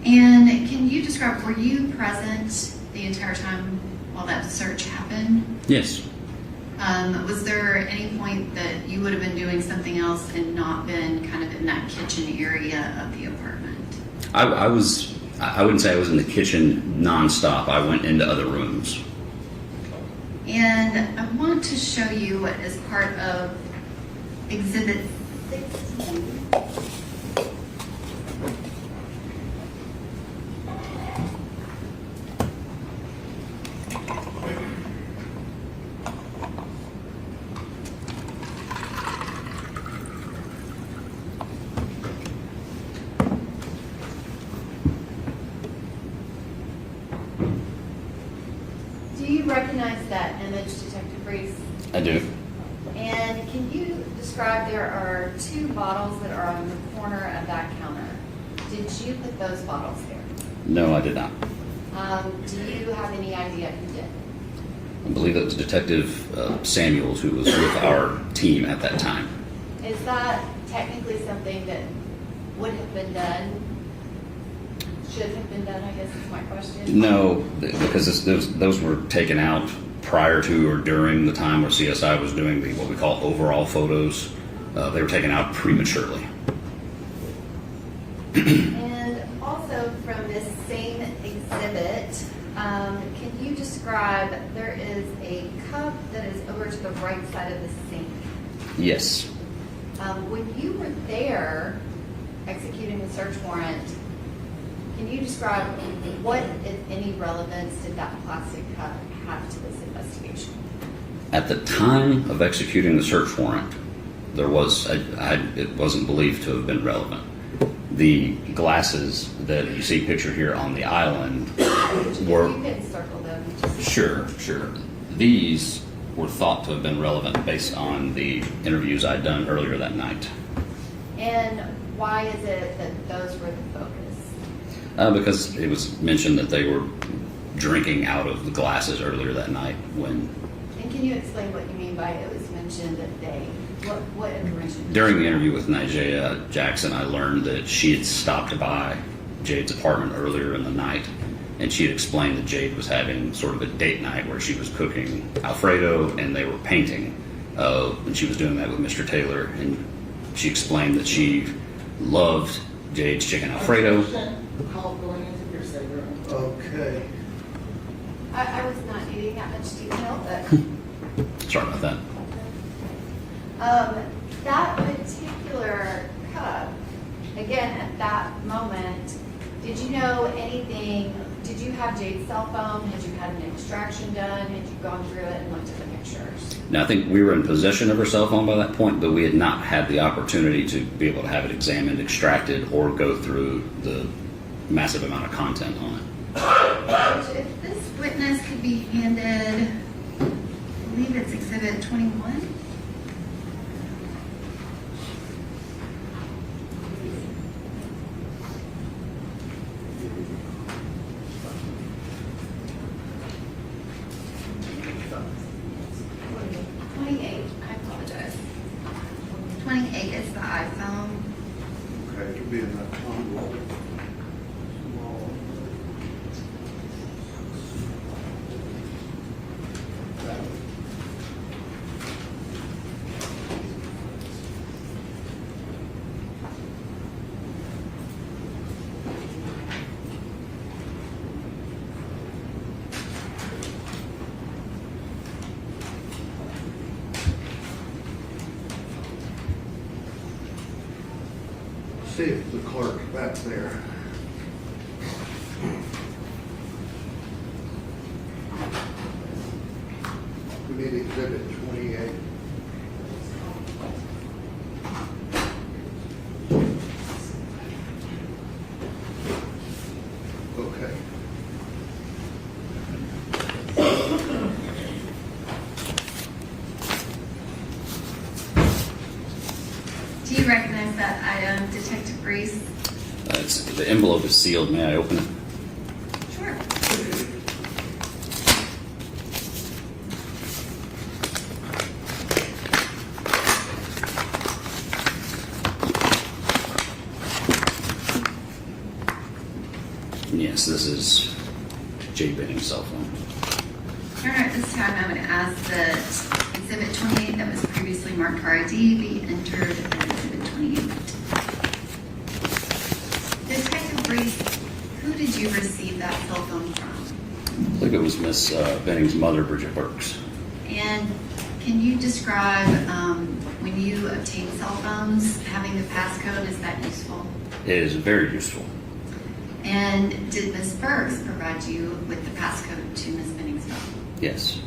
And can you describe, were you present the entire time while that search happened? Yes. Was there any point that you would have been doing something else and not been kind of in that kitchen area of the apartment? I wouldn't say I was in the kitchen nonstop. I went into other rooms. And I want to show you what is part of Exhibit 16. Do you recognize that image, Detective Reese? I do. And can you describe, there are 2 bottles that are on the corner of that counter. Did you put those bottles there? No, I did not. Do you have any idea who did? I believe it was Detective Samuels, who was with our team at that time. Is that technically something that would have been done? Should have been done, I guess is my question. No, because those were taken out prior to or during the time where CSI was doing what we call overall photos. They were taken out prematurely. And also from this same exhibit, can you describe, there is a cup that is over to the right side of the sink. Yes. When you were there executing the search warrant, can you describe what, if any, relevance did that plastic cup have to this investigation? At the time of executing the search warrant, there was it wasn't believed to have been relevant. The glasses that you see pictured here on the island were... You can circle them. Sure. These were thought to have been relevant based on the interviews I'd done earlier that night. And why is it that those were the focus? Because it was mentioned that they were drinking out of the glasses earlier that night when... And can you explain what you mean by it was mentioned that they... What information? During the interview with Nigella Jackson, I learned that she had stopped by Jade's apartment earlier in the night, and she had explained that Jade was having sort of a date night where she was cooking Alfredo and they were painting, and she was doing that with Mr. Taylor, and she explained that she loved Jade's chicken Alfredo. Okay. I was not needing that much detail, but... Sorry about that. That particular cup, again, at that moment, did you know anything, did you have Jade's cell phone? Had you had an extraction done? Had you gone through it and looked at the pictures? Now, I think we were in possession of her cell phone by that point, but we had not had the opportunity to be able to have it examined, extracted, or go through the massive amount of content on it. If this witness could be handed, I believe it's Exhibit 21. should be in that envelope. Small. That one. See if the clerk's back there. We need exhibit 28. Okay. Do you recognize that item, Detective Reese? The envelope is sealed. May I open it? Sure. Yes, this is Jade Benning's cell phone. Your Honor, at this time, I would ask that Exhibit 28 that was previously marked for ID be entered as Exhibit 28. Detective Reese, who did you receive that cell phone from? I think it was Miss Benning's mother, Bridget Burks. And can you describe when you obtain cell phones, having the passcode, is that useful? It is very useful. And did Ms. Burks provide you with the passcode to Ms. Benning's phone? Yes.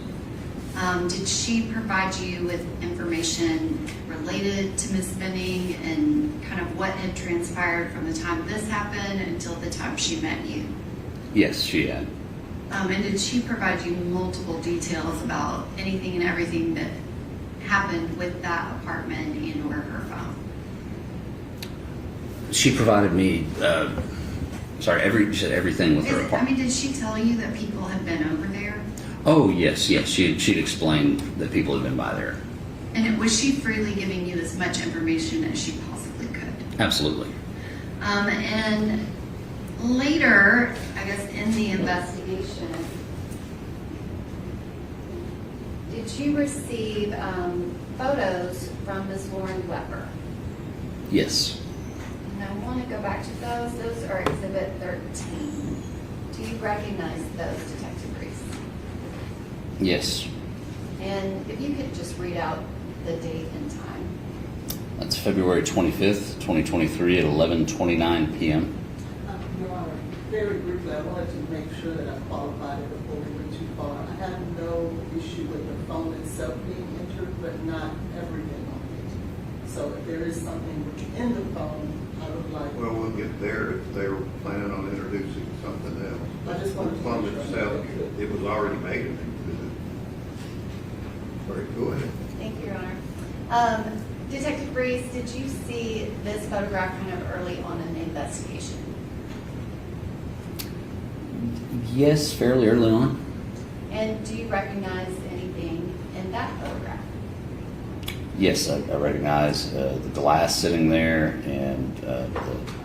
Did she provide you with information related to Ms. Benning and kind of what had transpired from the time this happened until the time she met you? Yes, she had. And did she provide you multiple details about anything and everything that happened with that apartment and or her phone? She provided me, you said everything with her I apartment. mean, did she tell you that people had been over there? Oh, yes. She'd explained that people had been by there. And was she freely giving you as much information as she possibly could? Absolutely. And later, I guess in the investigation, did you receive photos from Ms. Lauren Weber? Yes. And I want to go back to those. Those are Exhibit 13. Do you recognize those, Detective Reese? Yes. And if you could just read out the date and time. That's February 25th, 2023 at 11:29 p.m. Your Honor, very briefly, I wanted to make sure that I qualified it before we went too far. I have no issue with the phone itself being entered, but not everything on it. So if there is something within the phone, I would like. Well, we'll get there if they were planning on introducing something else. I just wanted to The phone make sure. itself, it was already made an exhibit. Very good. Thank you, Your Honor. Detective Reese, did you see this photograph kind of early on in the investigation? Yes, fairly early on. And do you recognize anything in that photograph? Yes, I recognize the glass sitting there and the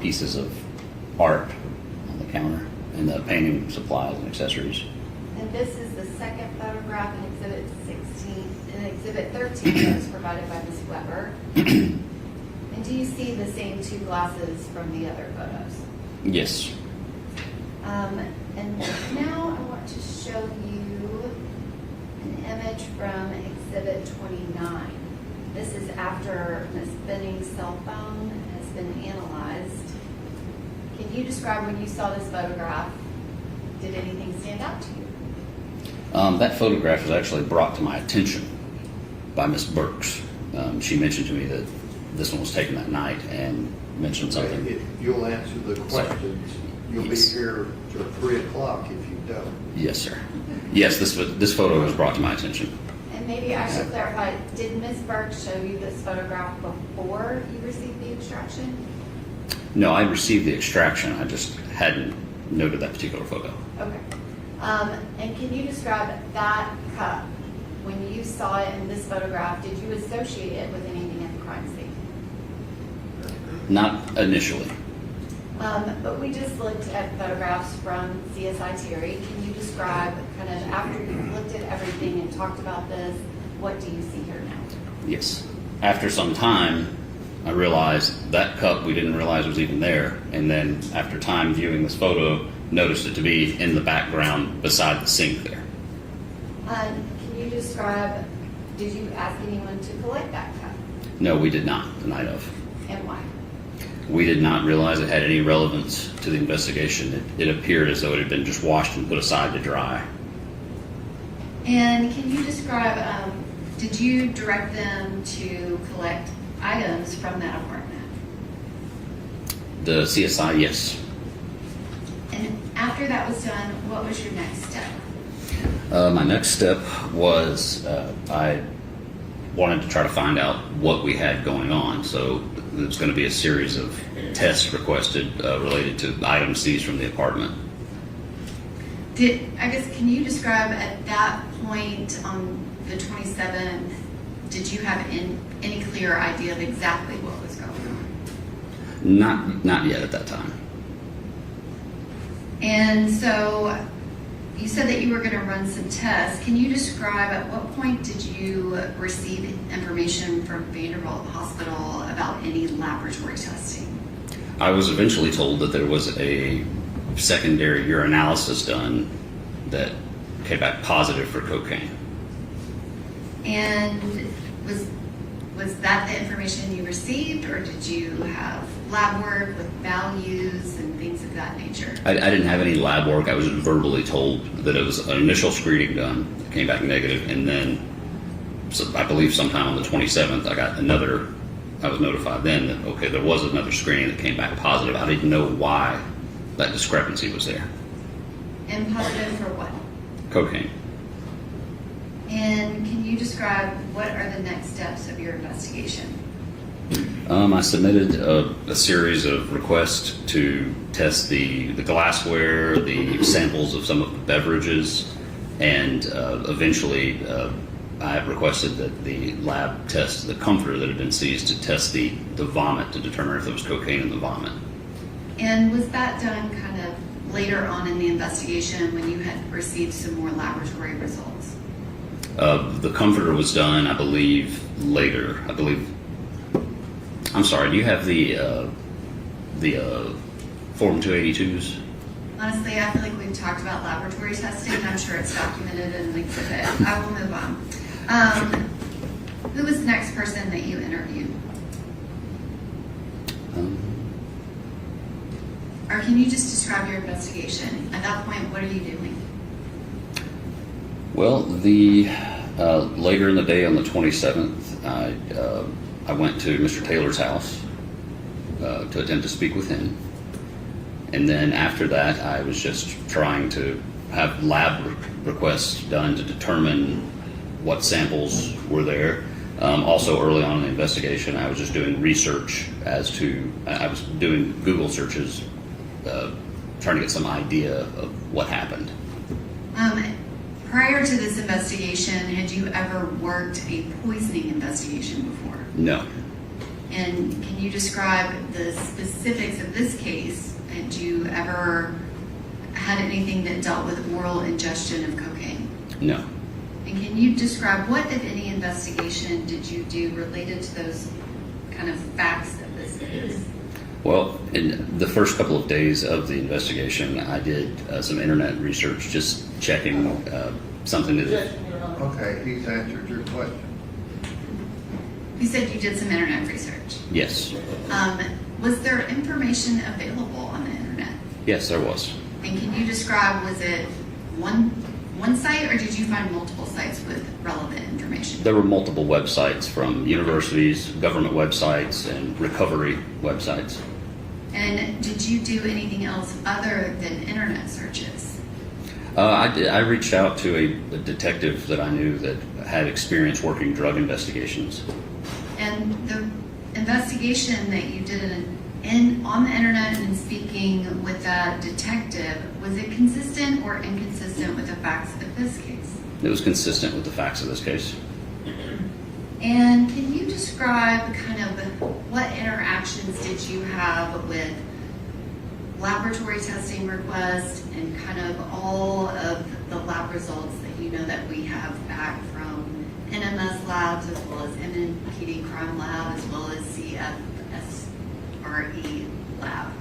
pieces of art on the counter and the painting supplies and accessories. And this is the second photograph in Exhibit 16, in Exhibit 13 that was provided by Ms. Weber. And do you see the same two glasses from the other photos? Yes. And now I want to show you an image from Exhibit 29. This is after Ms. Benning's cell phone has been analyzed. Can you describe when you saw this photograph? Did anything stand out to you? That photograph was actually brought to my attention by Miss Burks. She mentioned to me that this one was taken that night and mentioned something. You'll answer the questions. You'll be Yes. here till 3 o'clock if you don't. Yes, sir. Yes, this photo was brought to my attention. And maybe I should clarify, did Ms. Burks show you this photograph before you received the extraction? No, I received the extraction. I just hadn't noted that particular photo. Okay. And can you describe that cup? When you saw it in this photograph, did you associate it with anything at the crime scene? Not initially. But we just looked at photographs from CSI Terry. Can you describe kind of after you've looked at everything and talked about this, what do you see here now? Yes. After some time, I realized that cup we didn't realize was even there. And then after time viewing this photo, noticed it to be in the background beside the sink there. Can you describe, did you ask anyone to collect that cup No, we did not, the night of. and why? We did not realize it had any relevance to the investigation. It appeared as though it had been just washed and put aside to dry. And can you describe, did you direct them to collect items from that apartment? The CSI, yes. And after that was done, what was your next step? My next step was I wanted to try to find out what we had going on. So there's going to be a series of tests requested related to items seized from the apartment. Can you describe at that point on the 27th, did you have any clear idea of exactly what was going on? Not yet at that time. And so you said that you were going to run some tests. Can you describe at what point did you receive information from Vanderbilt Hospital about any laboratory testing? I was eventually told that there was a secondary urinalysis done that came back positive for cocaine. And was that the information you received, or did you have lab work with values and things of that nature? I didn't have any lab work. I was verbally told that it was an initial screening done, it came back negative, and then I believe sometime on the 27th I was notified then that, okay, there was another screening that came back positive. I didn't know why that discrepancy was there. And positive for what? Cocaine. And can you describe what are the next steps of your investigation? I submitted a series of requests to test the glassware, the samples of some of the beverages, and eventually I requested that the lab test the comforter that had been seized to test the vomit to determine if there was cocaine in the vomit. And was that done kind of later on in the investigation when you had received some more laboratory results? The comforter was done, I believe, later. I'm sorry, do you have the Form 282s? Honestly, I feel like we've talked about laboratory testing. I'm sure it's documented in an exhibit. I will move on. Who was the next person that you interviewed? Or can you just describe your investigation? At that point, what are you doing? Well, later in the day on the 27th, I went to Mr. Taylor's house to attempt to speak with him. And then after that, I was just trying to have lab requests done to determine what samples were there. Also, early on in the investigation, I was just doing research I was doing Google searches, trying to get some idea of what happened. Prior to this investigation, had you ever worked a poisoning investigation before? No. And can you describe the specifics of this case? Had you ever had anything that dealt with oral ingestion of cocaine? No. And can you describe what, if any, investigation did you do related to those kind of facts of this case? Well, in the first couple of days of the investigation, I did some internet research, just checking something that... Okay, he's answered your question. You said you did some internet research. Yes. Was there information available on the internet? Yes, there was. And can you describe, was it one site, or did you find multiple sites with relevant information? There were multiple websites from universities, government websites, and recovery websites. And did you do anything else other than internet searches? I reached out to a detective that I knew that had experience working drug investigations. And the investigation that you did on the internet and speaking with that detective, was it consistent or inconsistent with the facts of this case? It was consistent with the facts of this case. And can you describe kind of what interactions did you have with laboratory testing requests and kind of all of the lab results that you know that we have back from NMS labs as well as MNPD crime lab as well as CFSRE lab?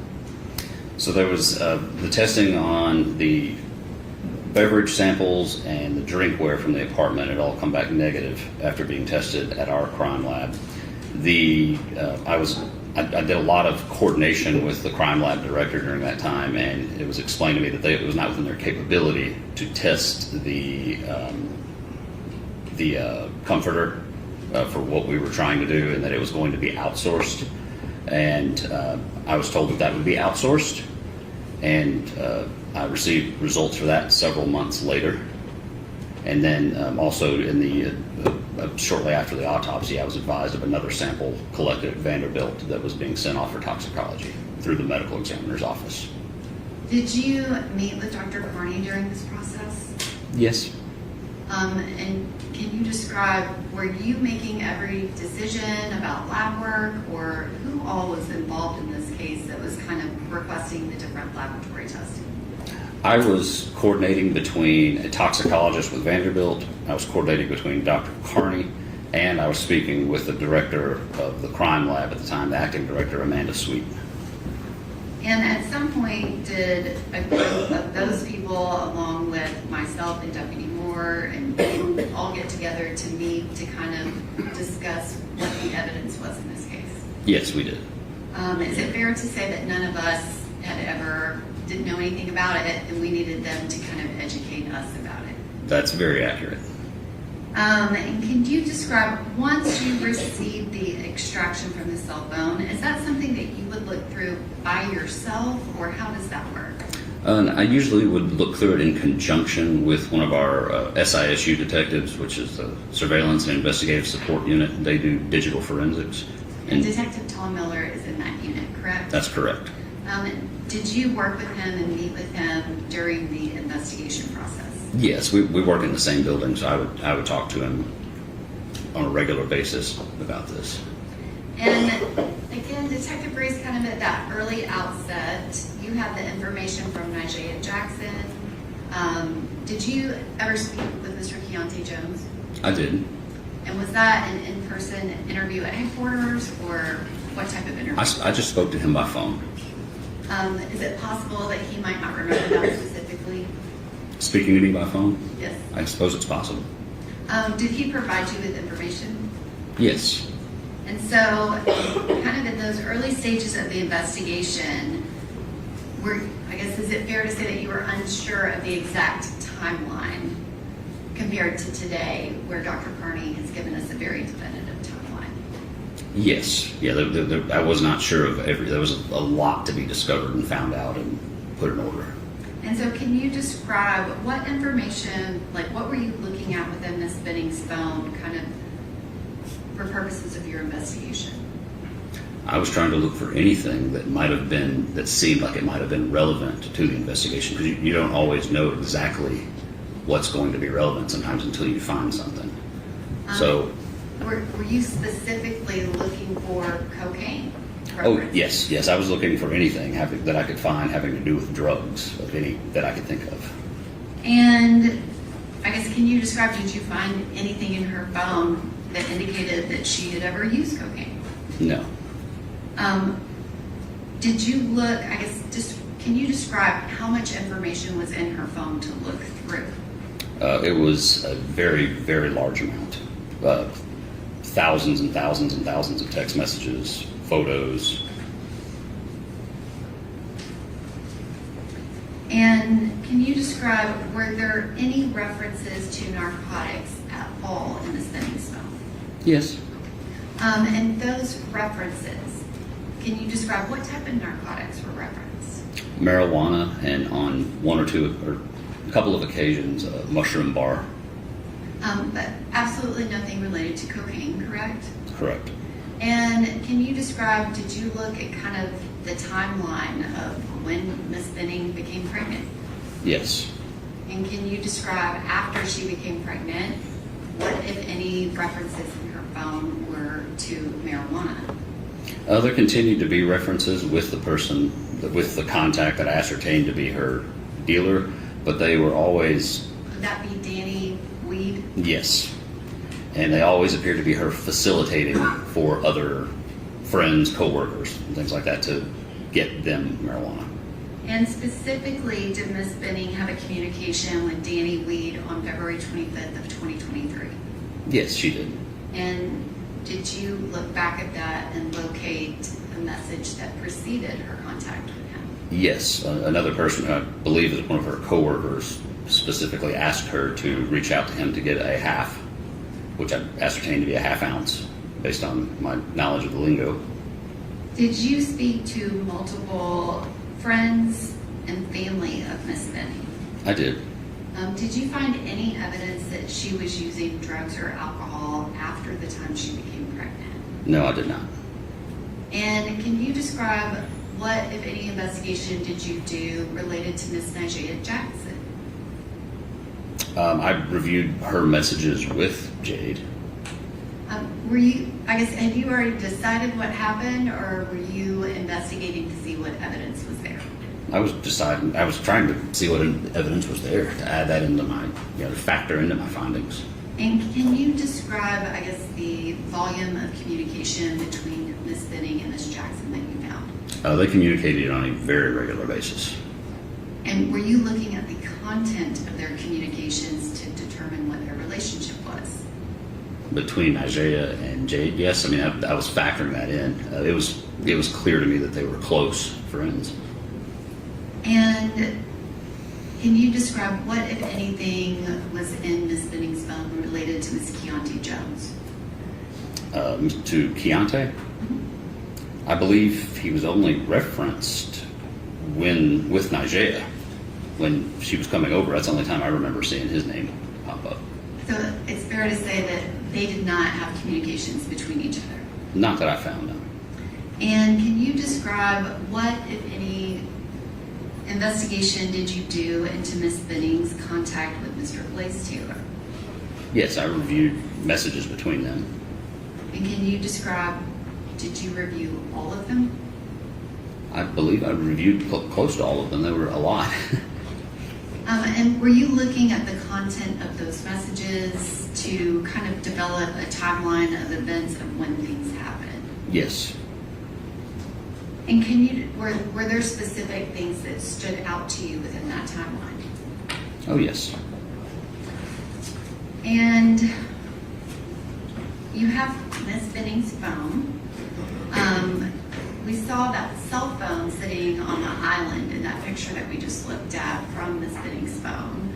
So there was the testing on the beverage samples and the drinkware from the apartment had all come back negative after being tested at our crime lab. I did a lot of coordination with the crime lab director during that time, and it was explained to me that it was not within their capability to test the comforter for what we were trying to do, and that it was going to be outsourced. And I was told that would be outsourced, and I received results for that several months later. And then also in the shortly after the autopsy, I was advised of another sample collected at Vanderbilt that was being sent off for toxicology through the medical examiner's office. Did you meet with Dr. Kari during this process? Yes. And can you describe, were you making every decision about lab work, or who all was involved in this case that was kind of requesting the different laboratory testing? I was coordinating between a toxicologist with Vanderbilt, I was coordinating between Dr. Kari, and I was speaking with the director of the crime lab at the time, the acting director, Amanda Sweet. And at some point, did a group of those people, along with myself and Deputy Moore, and you all get together to meet to kind of discuss what the evidence was in this case? Yes, we did. Is it fair to say that none of us didn't know anything about it, and we needed them to kind of educate us about it? That's very accurate. And can you describe, once you received the extraction from the cell phone, is that something that you would look through by yourself, or how does that work? I usually would look through it in conjunction with one of our SISU detectives, which is the Surveillance and Investigative Support Unit. They do digital forensics. And Detective Tom Miller is in that unit, correct? That's correct. Did you work with him and meet with him during the investigation process? Yes, we work in the same building, so I would talk to him on a regular basis about this. And again, Detective Reese, kind of at that early outset, you had the information from Nigel Jackson. Did you ever speak with Mr. Keontae Jones? I did. And was that an in-person interview at headquarters, or what type of interview? I just spoke to him by phone. Is it possible that he might not remember that specifically? Speaking to me by phone? Yes. I suppose it's possible. Did he provide you with information? Yes. And so, kind of in those early stages of the investigation, I guess, is it fair to say that you were unsure of the exact timeline compared to today, where Dr. Carney has given us a very definitive timeline? Yes. Yeah, I was not sure of there was a lot to be discovered and found out and put in order. And so can you describe what information, like what were you looking at within Ms. Benning's phone, kind of for purposes of your investigation? I was trying to look for anything that seemed like it might have been relevant to the investigation, because you don't always know exactly what's going to be relevant sometimes until you find something. So, were you specifically looking for cocaine? Oh, yes, I was looking for anything that I could find having to do with drugs, any that I could think of. And I guess, can you describe, did you find anything in her phone that indicated that she had ever used cocaine? No. Did you look, I guess, can you describe how much information was in her phone to look through? It was a very, very large amount. Thousands and thousands and thousands of text messages, photos. And can you describe, were there any references to narcotics at all in Ms. Benning's phone? Yes. And those references, can you describe what type of narcotics were referenced? Marijuana, and on one or two, or a couple of occasions, a mushroom bar. But absolutely nothing related to cocaine, correct? Correct. And can you describe, did you look at kind of the timeline of when Ms. Benning became pregnant? Yes. And can you describe, after she became pregnant, what, if any, references in her phone were to marijuana. There continued to be references with the person, with the contact that I ascertained to be her dealer, but they were always, Would that be Dennie weed? yes. And they always appeared to be her facilitating for other friends, coworkers, and things like that to get them marijuana. And specifically, did Ms. Benning have a communication with Dennie Weed on February 25th of 2023? Yes, she did. And did you look back at that and locate a message that preceded her contact with him? Yes, another person, I believe is one of her coworkers, specifically asked her to reach out to him to get a half, which I ascertained to be a half ounce, based on my knowledge of the lingo. Did you speak to multiple friends and family of Ms. Benning? I did. Did you find any evidence that she was using drugs or alcohol after the time she became pregnant? No, I did not. And can you describe what, if any, investigation did you do related to Ms. Najee Jackson? I reviewed her messages with Jade. Were you, I guess, had you already decided what happened, or were you investigating to see what evidence was there? I was trying to see what evidence was there to add that into my, factor into my findings. And can you describe, I guess, the volume of communication between Ms. Benning and Ms. Jackson that you found? They communicated on a very regular basis. And were you looking at the content of their communications to determine what their relationship was? Between Isaiah and Jade, yes. I mean, I was factoring that in. It was clear to me that they were close friends. And can you describe what, if anything, was in Ms. Benning's phone related to Ms. Keontae Jones? To Keontae, I believe he was only referenced with Nigeria when she was coming over. That's the only time I remember seeing his name pop up. So it's fair to say that they did not have communications between each other. Not that I found, no. And can you describe what, if any, investigation did you do into Ms. Benning's contact with Mr. Blaise Taylor? Yes, I reviewed messages between them. And can you describe, did you review all of them? I believe I reviewed close to all of them. There were a lot. And were you looking at the content of those messages to kind of develop a timeline of events of when things happened? Yes. And can you, were there specific things that stood out to you within that timeline? Oh, yes. And you have Ms. Benning's phone. We saw that cell phone sitting on the island in that picture that we just looked at from Ms. Benning's phone.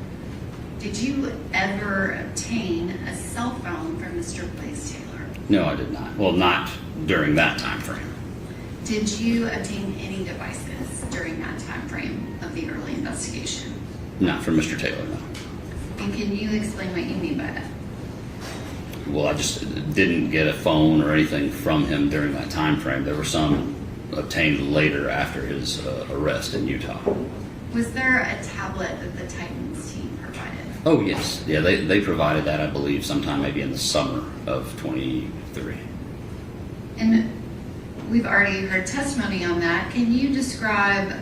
Did you ever obtain a cell phone from Mr. Blaise Taylor? No, I did not. Well, not during that time frame. Did you obtain any devices during that time frame of the early investigation? Not from Mr. Taylor, no. And can you explain what you mean by that? Well, I just didn't get a phone or anything from him during that time frame. There were some obtained later after his arrest in Utah. Was there a tablet that the Titans team provided? Oh, yes. Yeah, they provided that, I believe, sometime maybe in the summer of 23. And we've already heard testimony on that. Can you describe,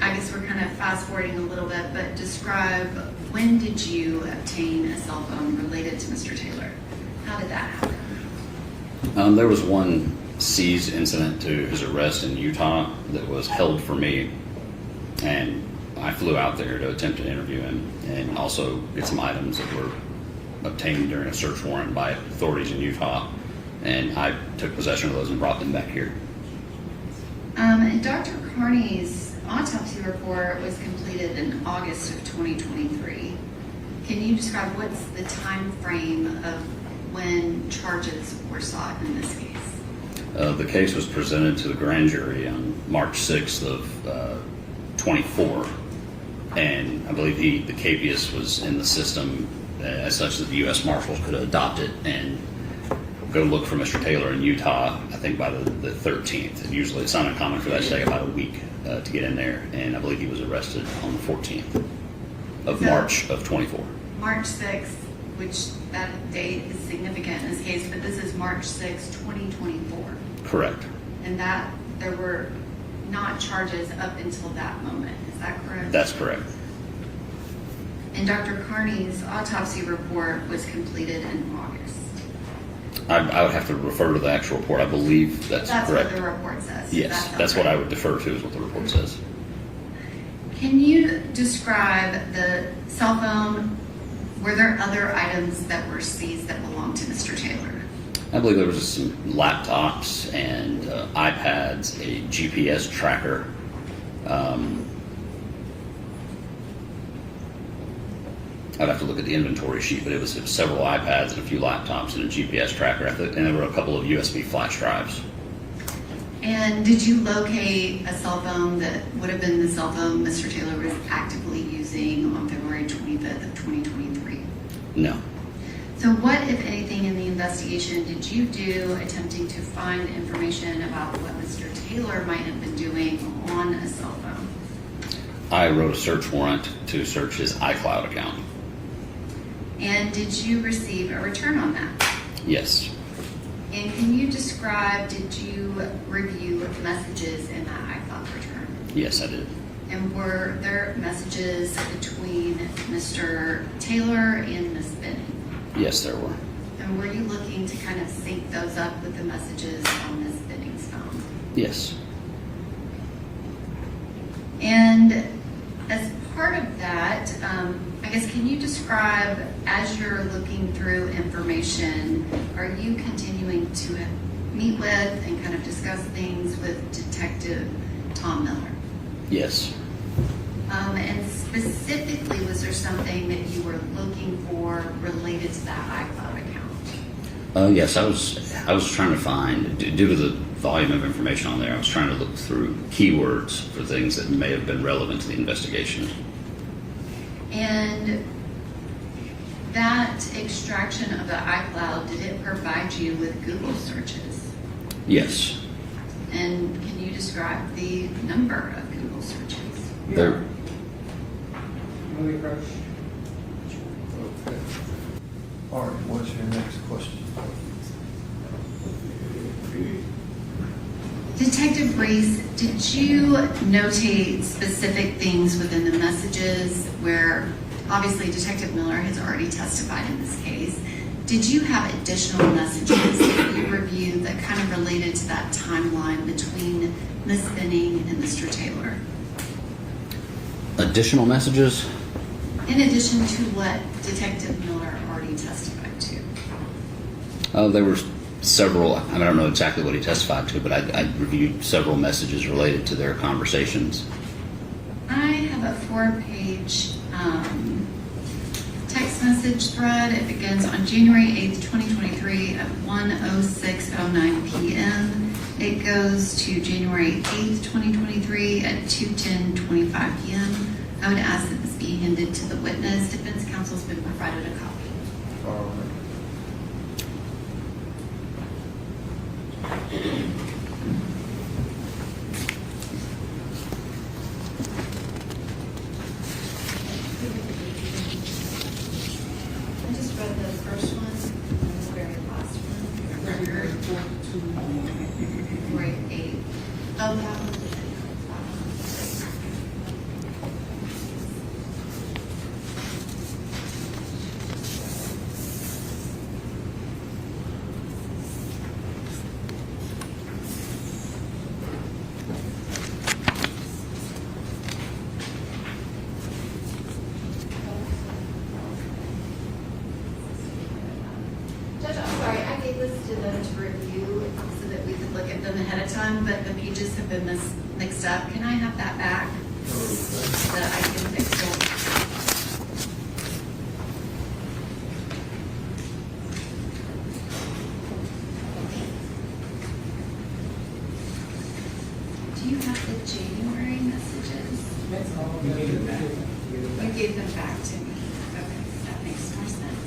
I guess we're kind of fast forwarding a little bit, but describe when did you obtain a cell phone related to Mr. Taylor? How did that happen? There was one seized incident to his arrest in Utah that was held for me, and I flew out there to attempt to interview him and also get some items that were obtained during a search warrant by authorities in Utah, and I took possession of those and brought them back here. And Dr. Carney's autopsy report was completed in August of 2023. Can you describe what's the time frame of when charges were sought in this case? The case was presented to the grand jury on March 6th of 24, and I believe the capias was in the system as such that the U.S. Marshals could adopt it and go look for Mr. Taylor in Utah, I think by the 13th. And usually it's not uncommon for that to take about a week to get in there, and I believe he was arrested on the 14th of March of 24. March 6th, which that date is significant in this case, but this is March 6, 2024. Correct. And that there were not charges up until that moment. Is that correct? That's correct. And Dr. Carney's autopsy report was completed in August. I would have to refer to the actual report. I believe that's That's correct. what the report says. Yes, that's what I would defer to, is what the report says. Can you describe the cell phone? Were there other items that were seized that belonged to Mr. Taylor? I believe there was some laptops and iPads, a GPS tracker. I'd have to look at the inventory sheet, but it was several iPads and a few laptops and a GPS tracker, and there were a couple of USB flash drives. And did you locate a cell phone that would have been the cell phone Mr. Taylor was actively using on February 25th of 2023? No. So what, if anything, in the investigation did you do attempting to find information about what Mr. Taylor might have been doing on a cell phone? I wrote a search warrant to search his iCloud account. And did you receive a return on that? Yes. And can you describe, did you review messages in that iCloud return? Yes, I did. And were there messages between Mr. Taylor and Ms. Benning? Yes, there were. And were you looking to kind of sync those up with the messages on Ms. Benning's phone? Yes. And as part of that, I guess, can you describe, as you're looking through information, are you continuing to meet with and kind of discuss things with Detective Tom Miller? Yes. And specifically, was there something that you were looking for related to that iCloud account? Yes, I was trying to find, due to the volume of information on there, I was trying to look through keywords for things that may have been relevant to the investigation. And that extraction of the iCloud, did it provide you with Google searches? Yes. And can you describe the number of Google searches? There. Let me approach. Okay. All right, what's your next question? Detective Reese, did you notate specific things within the messages where, obviously, Detective Miller has already testified in this case? Did you have additional messages that you reviewed that kind of related to that timeline between Ms. Benning and Mr. Taylor? Additional messages? In addition to what Detective Miller already testified to? There were several, I don't know exactly what he testified to, but I reviewed several messages related to their conversations. I have a 4-page text message thread. It begins on January 8th, 2023 at 1:06:09 p.m. It goes to January 8th, 2023 at 2:10:25 p.m. I would ask that this be handed to the witness. Defense counsel's been provided a copy. All right. I just read the first one, and the very last one. Record. February 8th. Oh, that one. Judge, I'm sorry, I gave this to them to review so that we could look at them ahead of time, but the pages have been mixed up. Can I have that back? So that I can fix it. Do you have the January messages? That's all. You gave it back. You gave them back to me. Okay, that makes more sense.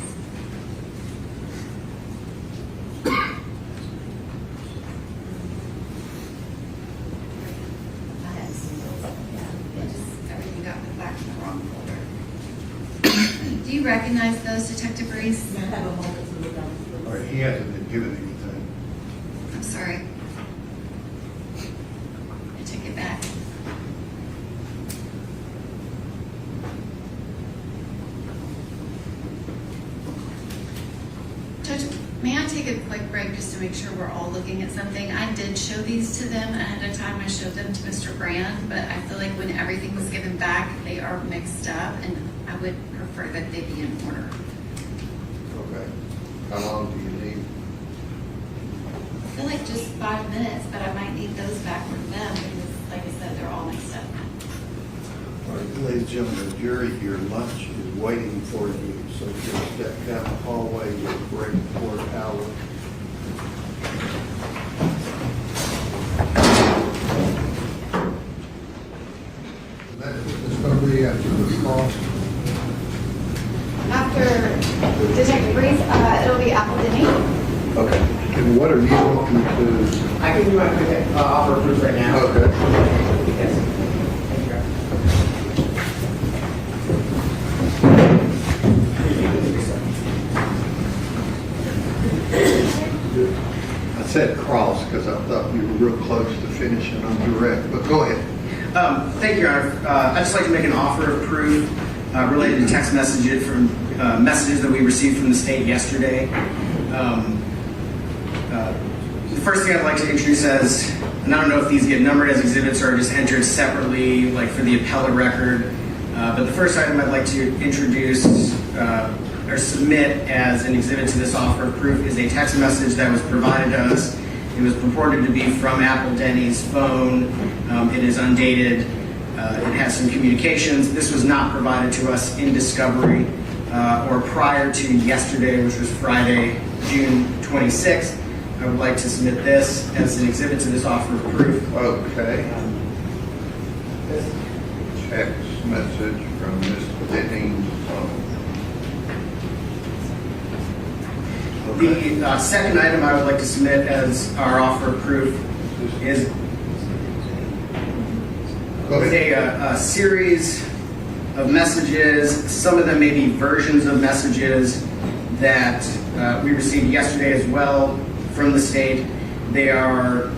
Everything got put back in the wrong folder. Do you you recognize those, Detective Reese? Or he hasn't been given anything. I'm sorry. I take it back. Judge, may I take a quick break just to make sure we're all looking at something? I did show these to them ahead of time. I showed them to Mr. Brand, but I feel like when everything was given back, they are mixed up, and I would prefer that they be in order. Okay. How long do you need? I feel like just 5 minutes, but I might need those back from them because, like I said, they're all mixed up. All right, ladies and gentlemen, the jury here, lunch is waiting for you, so just step down the hallway, you'll break for an hour. It's going to be after the call. After Detective Reese, it'll be Apple Dennie. Okay. And what are you looking to? I can do my quick offer of proof right now. Okay. Yes. Thank you. I said cross because I thought you were real close to finishing on direct, but go ahead. Thank you, Your Honor. I'd just like to make an offer of proof related to text messages messages that we received from the state yesterday. The first thing I'd like to introduce as, and I don't know if these get numbered as exhibits or just entered separately, like for the appellate record, but the first item I'd like to introduce or submit as an exhibit to this offer of proof is a text message that was provided to us. It was purported to be from Apple Denny's phone. It is undated. It has some communications. This was not provided to us in discovery or prior to yesterday, which was Friday, June 26th. I would like to submit this as an exhibit to this offer of proof. Okay. Text message from Ms. Benning's phone. The second item I would like to submit as our offer of proof is a series of messages. Some of them may be versions of messages that we received yesterday as well from the state. They are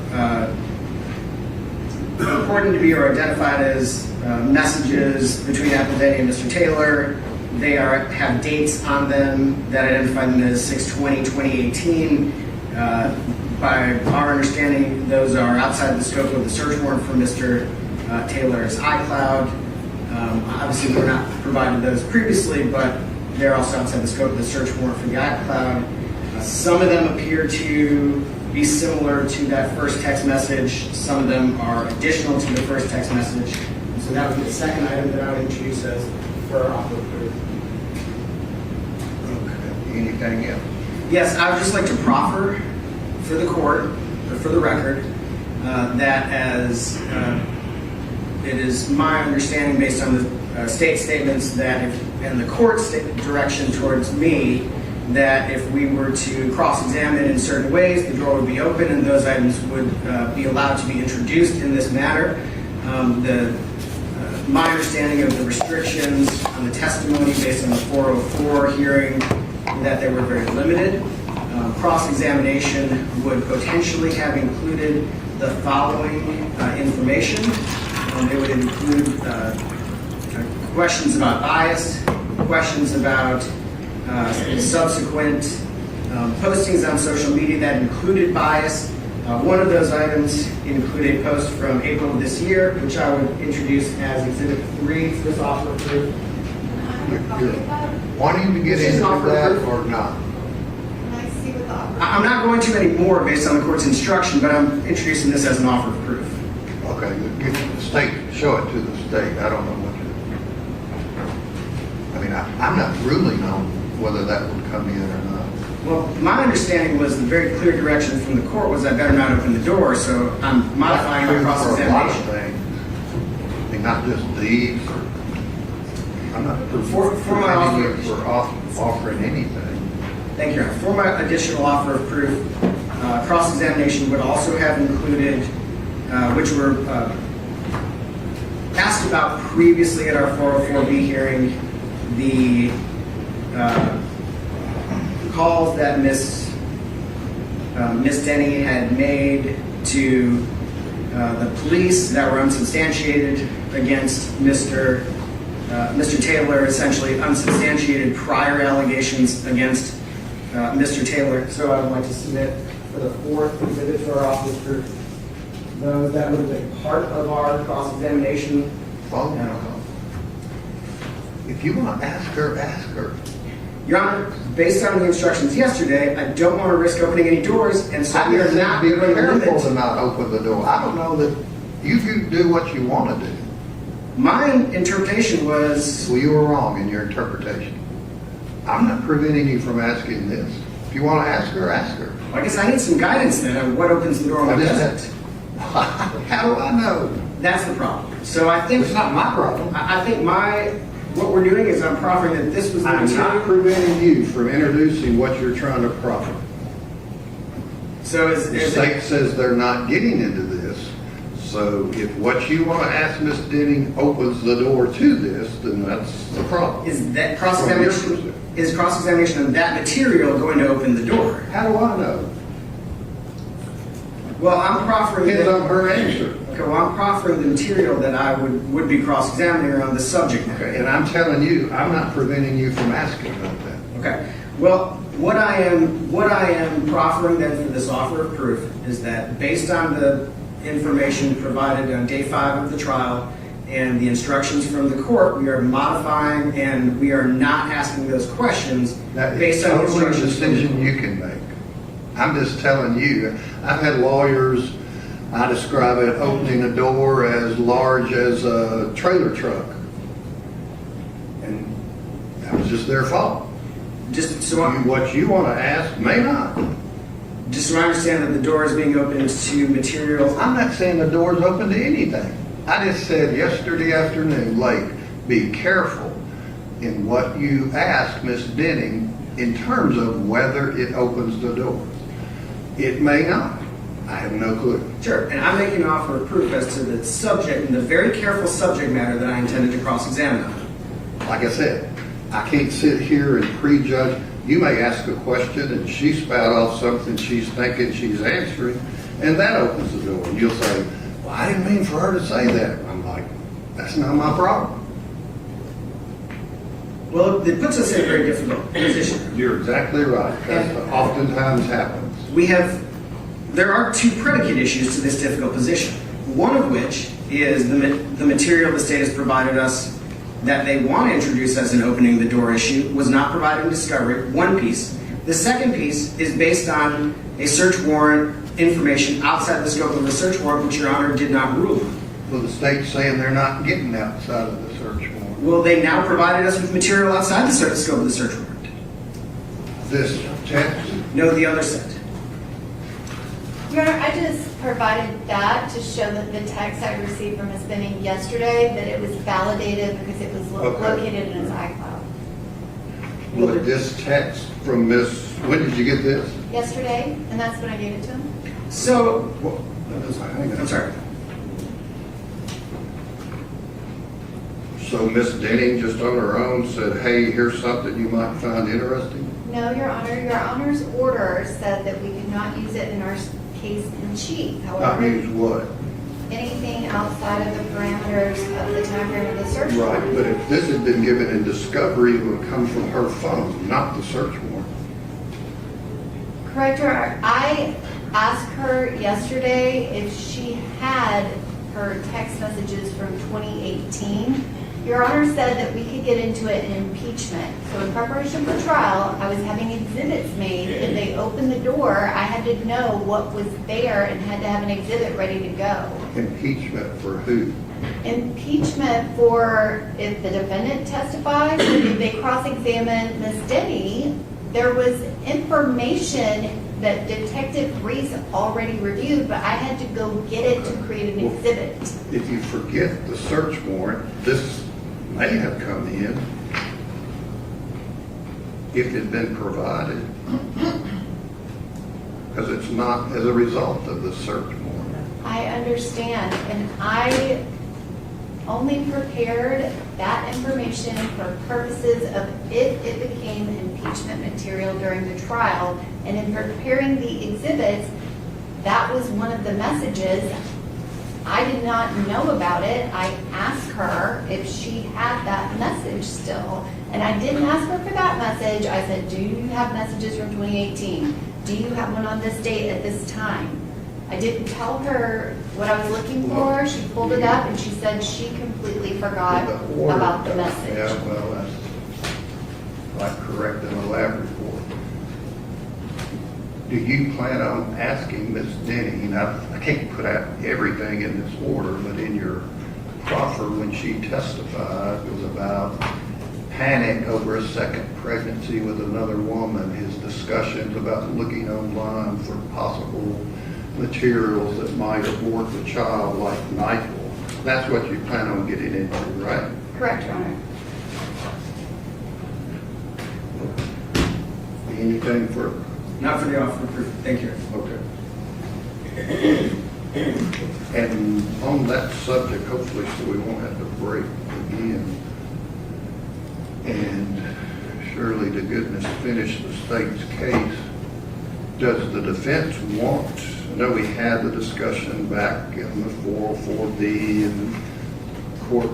important to be or identified as messages between Apple Denny and Mr. Taylor. They have dates on them that identify them as 6/20/2018. By our understanding, those are outside the scope of the search warrant for Mr. Taylor's iCloud. Obviously, we were not provided those previously, but they're also outside the scope of the search warrant for the iCloud. Some of them appear to be similar to that first text message. Some of them are additional to the first text message. So that would be the second item that I would introduce as for our offer of proof. Okay. Anything else? Yes, I would just like to proffer for the court, or for the record, that as it is my understanding based on the state statements that and the court's direction towards me, that if we were to cross-examine in certain ways, the door would be open and those items would be allowed to be introduced in this matter. My understanding of the restrictions on the testimony based on the 404 hearing, that they were very limited. Cross-examination would potentially have included the following information. It would include questions about bias, questions about subsequent postings on social media that included bias. One of those items included a post from April of this year, which I would introduce as Exhibit 3 to this offer of proof. You're wanting to get into that or not? Can I see what the offer? I'm not going to anymore based on the court's instruction, but I'm introducing this as an offer of proof. Okay, give the state, show it to the state. I don't know what to. I mean, I'm not ruling on whether that would come in or not. Well, my understanding was the very clear direction from the court was I better not open the door, so I'm modifying my For a lot of cross-examination. things. I mean, not just these. I'm not For my offer. for offering anything. Thank you, Your Honor. For my additional offer of proof, cross-examination would also have included, which were asked about previously at our 404B hearing, the calls that Miss Dennie had made to the police that were unsubstantiated against Mr. Taylor, essentially unsubstantiated prior allegations against Mr. Taylor. So I would like to submit for the fourth exhibit to our office for those that would have been part of our cross-examination. Well, if you want to ask her, ask her. Your Honor, based on the instructions yesterday, I don't want to risk opening any doors, and so we are not be going to careful to limit. not open the door. I don't know that you can do what you want to do. My interpretation was, Well, you were wrong in your interpretation. I'm not preventing you from asking this. If you want to ask her, ask her. I guess I need some guidance then on what opens the door and what doesn't. How do I know? That's the problem. So I think It's not my problem. I think what we're doing is I'm proffering that this was the I'm not material. preventing you from introducing what you're trying to proffer. So The state says they're not getting into this, so if what you want to ask Ms. Denning opens the door to this, then that's the problem. is that cross-examination of that material going to open the door? How do I know? Well, I'm proffering Depends that. on her answer. Okay, well, I'm proffering the material that I would be cross-examining on the subject matter. Okay, and I'm telling you, I'm not preventing you from asking about that. Okay. Well, what I am proffering then for this offer of proof is that based on the information provided on day 5 of the trial and the instructions from the court, we are modifying and we are not asking those questions That based is on the totally a instructions. from the decision you can make. I'm just telling you, I've had lawyers, I describe it, opening a door as large as a trailer truck. And that was just their fault. Just so I What you want to ask may not. just so I understand that the door is being opened to material. I'm not saying the door's open to anything. I just said yesterday afternoon, late, be careful in what you ask Miss Denning in terms of whether it opens the door. It may not. I have no clue. Sure, and I'm making an offer of proof as to the subject and the very careful subject matter that I intended to cross-examine on. Like I said, I can't sit here and prejudge. You may ask a question and she spout off something she's thinking she's answering, and that opens the door. And you'll say, well, I didn't mean for her to say that. I'm like, that's not my problem. Well, it puts us in a very difficult position. You're exactly right. That oftentimes happens. There are 2 predicate issues to this difficult position. One of which is the material the state has provided us that they want to introduce as an opening the door issue was not provided in discovery, one piece. The second piece is based on a search warrant information outside the scope of the search warrant, which Your Honor did not rule on. Well, the state's saying they're not getting outside of the search warrant. Well, they now provided us with material outside the scope of the search warrant. This text, No, the other set. Your Honor, I just provided that to show that the text I received from Ms. Benning yesterday, that it was validated because it was Okay. located in his iCloud. well, this text from Miss, when did you get this? Yesterday, and that's when I gave it to him. So, Hang on. I'm sorry. So Miss Denning just on her own said, hey, here's something you might find interesting? No, Your Honor, Your Honor's order said that we could not use it in our case in chief. Not However, use what? anything outside of the parameters of the time frame of the search Right, warrant. but if this had been given in discovery, it would come from her phone, not the search warrant. Correct, Your Honor. I asked her yesterday if she had her text messages from 2018. Your Honor said that we could get into it in impeachment. So in preparation for trial, I was having exhibits made. If they opened the door, I had to know what was there and had to have an exhibit ready to go. Impeachment for who? Impeachment for if the defendant testifies, if they cross-examine Ms. Dennie, there was information that Detective Reese already reviewed, but I had to go get it to create an exhibit. If you forget the search warrant, this may have come in if it had been provided, because it's not as a result of the search warrant. I understand, and I only prepared that information for purposes of if it became impeachment material during the trial. And in preparing the exhibits, that was one of the messages. I did not know about it. I asked her if she had that message still. And I didn't ask her for that message. I said, do you have messages from 2018? Do you have one on this date at this time? I didn't tell her what I was looking for. She pulled it up and she said she completely forgot about the message. Yeah, well, that's like correcting a lab report. Do you plan on asking Ms. Denny, now, I can't put out everything in this order, but in your proffer when she testified was about panic over a second pregnancy with another woman, his discussions about looking online for possible materials that might abort the child like Mical. That's what you plan on getting into, right? Correct, Your Honor. Anything further? Not for the offer of proof. Thank you. Okay. And on that subject, hopefully, so we won't have to break again. And surely to goodness finish the state's case. Does the defense want, I know we had the discussion back in the 404B and court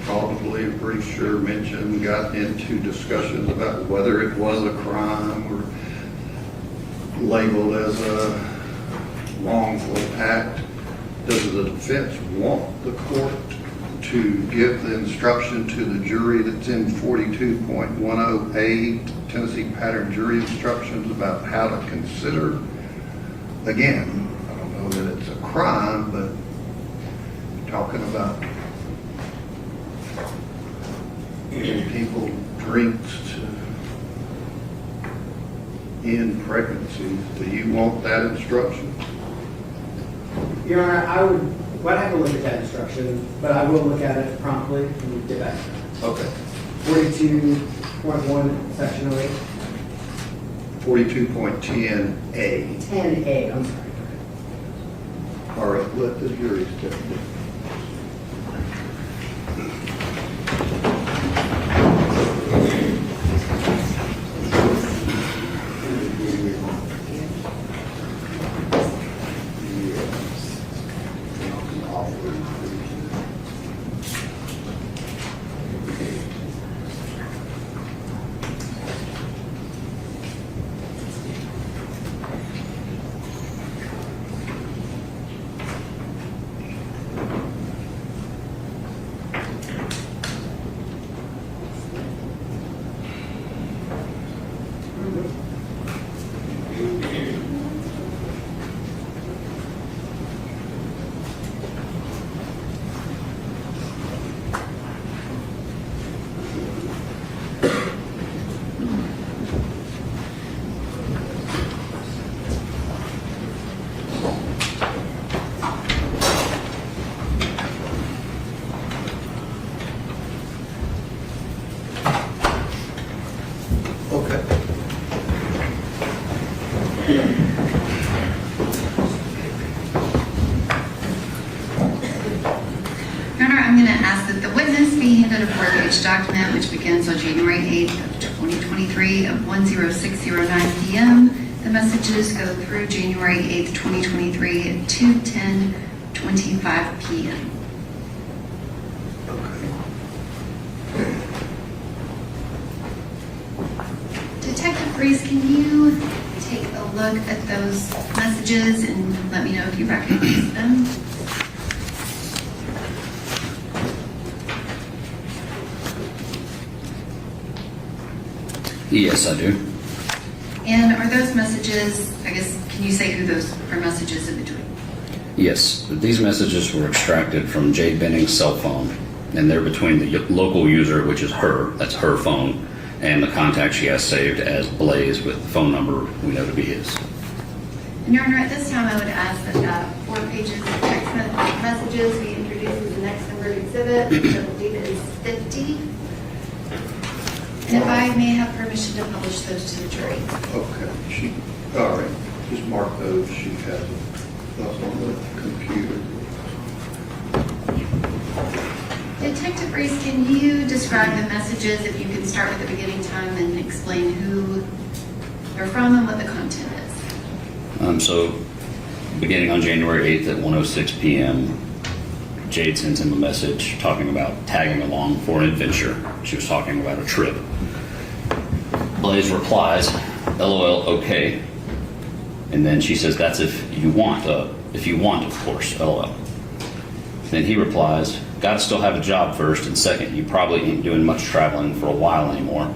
probably, I'm pretty sure, mentioned, got into discussions about whether it was a crime or labeled as a wrongful act. Does the defense want the court to give the instruction to the jury that's in 42.108 Tennessee Pattern Jury Instructions about how to consider? Again, I don't know that it's a crime, but talking about giving people drinks to end pregnancies. Do you want that instruction? Your Honor, I'd have to look at that instruction, but I will look at it promptly and get back. Okay. 42.1, section 08. 42.10A. 10A, I'm sorry. All right, let the jury step in. Your Honor, I'm going to ask that the witness be handed a 4-page document which begins on January 8th of 2023 at 1:0609 p.m. The messages go through January 8th, 2023 at 2:10:25 p.m. Detective Reese, can you take a look at those messages and let me know if you recognize them? Yes, I do. And are those messages, I guess, can you say who those are messages in between? Yes, these messages were extracted from Jade Benning's cell phone, and they're between the local user, which is her, that's her phone, and the contact she has saved as Blaise with the phone number we know to be his. And Your Honor, at this time, I would ask that 4 pages of text messages be introduced as the next numbered exhibit, which I believe is 50. And if I may have permission to publish those to the jury. Okay, all right, just mark those, she has those on the computer. Detective Reese, can you describe the messages, if you can start with the beginning time and explain who they're from and what the content is? So, beginning on January 8th at 1:06 p.m., Jade sends him a message talking about tagging along for an adventure. She was talking about a trip. Blaise replies, "LOL, okay." And then she says, "That's if you want, of course, LOL." Then he replies, "Gotta still have a job first, and second, you probably ain't doing much traveling for a while anymore.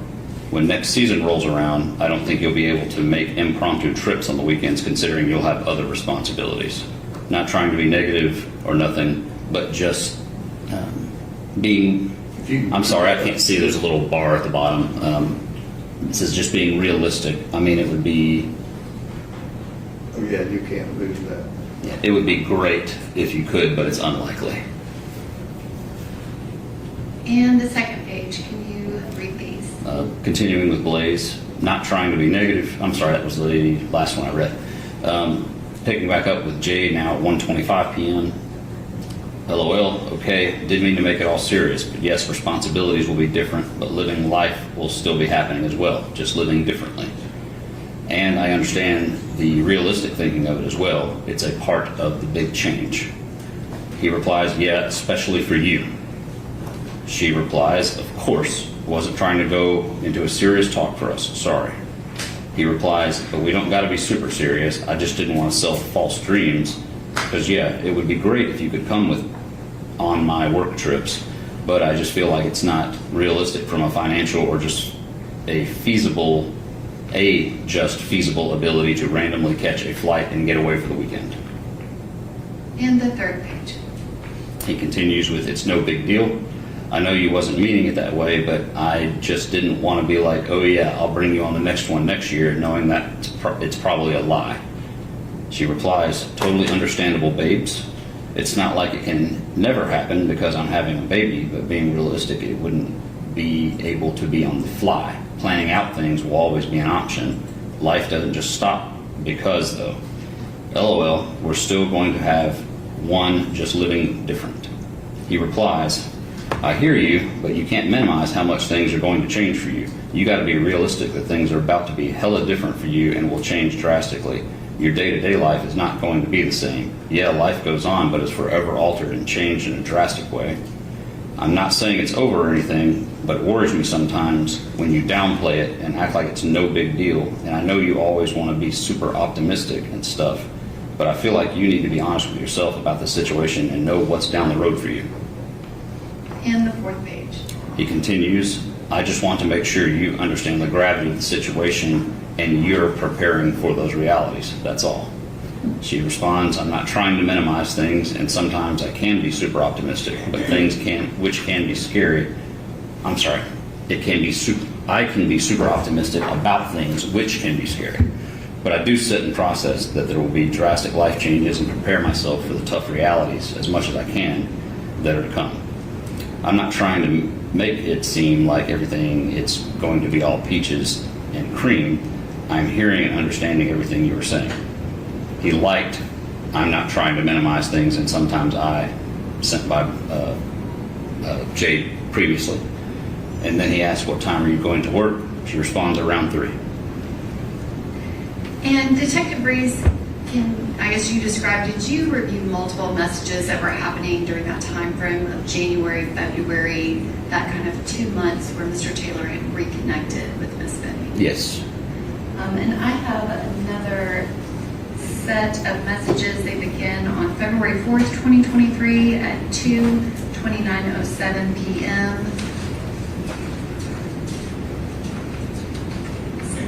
When next season rolls around, I don't think you'll be able to make impromptu trips on the weekends considering you'll have other responsibilities." Not trying to be negative or nothing, but just being, I'm sorry, I can't see, there's a little bar at the bottom. It says just being realistic. I mean, it would be, Oh, yeah, you can't lose that. it would be great if you could, but it's unlikely. And the second page, can you read these? Continuing with Blaise, not trying to be negative. I'm sorry, that was the last one I read. Picking back up with Jade now at 1:25 p.m. LOL, okay, didn't mean to make it all serious, but yes, responsibilities will be different, but living life will still be happening as well, just living differently. And I understand the realistic thinking of it as well. It's a part of the big change. He replies, yeah, especially for you. She replies, of course, wasn't trying to go into a serious talk for us, sorry. He replies, but we don't gotta be super serious, I just didn't want to sell false dreams, because yeah, it would be great if you could come on my work trips, but I just feel like it's not realistic from a financial or just a feasible ability to randomly catch a flight and get away for the weekend. And the third page. He continues with, it's no big deal. I know you wasn't meaning it that way, but I just didn't want to be like, oh yeah, I'll bring you on the next one next year, knowing that it's probably a lie. She replies, totally understandable, babes. It's not like it can never happen because I'm having a baby, but being realistic, it wouldn't be able to be on the fly. Planning out things will always be an option. Life doesn't just stop because, though. LOL, we're still going to have one, just living different. He replies, I hear you, but you can't minimize how much things are going to change for you. You got to be realistic that things are about to be hella different for you and will change drastically. Your day-to-day life is not going to be the same. Yeah, life goes on, but it's forever altered and changed in a drastic way. I'm not saying it's over or anything, but it worries me sometimes when you downplay it and act like it's no big deal. And I know you always want to be super optimistic and stuff, but I feel like you need to be honest with yourself about the situation and know what's down the road for you. And the fourth page. He continues, I just want to make sure you understand the gravity of the situation and you're preparing for those realities. That's all. She responds, I'm not trying to minimize things, and sometimes I can be super optimistic, but things which can be scary. I can be super optimistic about things which can be scary. But I do sit and process that there will be drastic life changes and prepare myself for the tough realities as much as I can that are to come. I'm not trying to make it seem like everything it's going to be all peaches and cream. I'm hearing and understanding everything you were saying. He liked, I'm not trying to minimize things, and sometimes I, sent by Jade previously. And then he asked, what time are you going to work? She responds, around 3. And Detective Reese, I guess you described, did you review multiple messages that were happening during that time frame of January, February, that kind of 2 months where Mr. Taylor had reconnected with Miss Benning? Yes. And I have another set of messages. They begin on February 4th, 2023 at 2:29:07 p.m.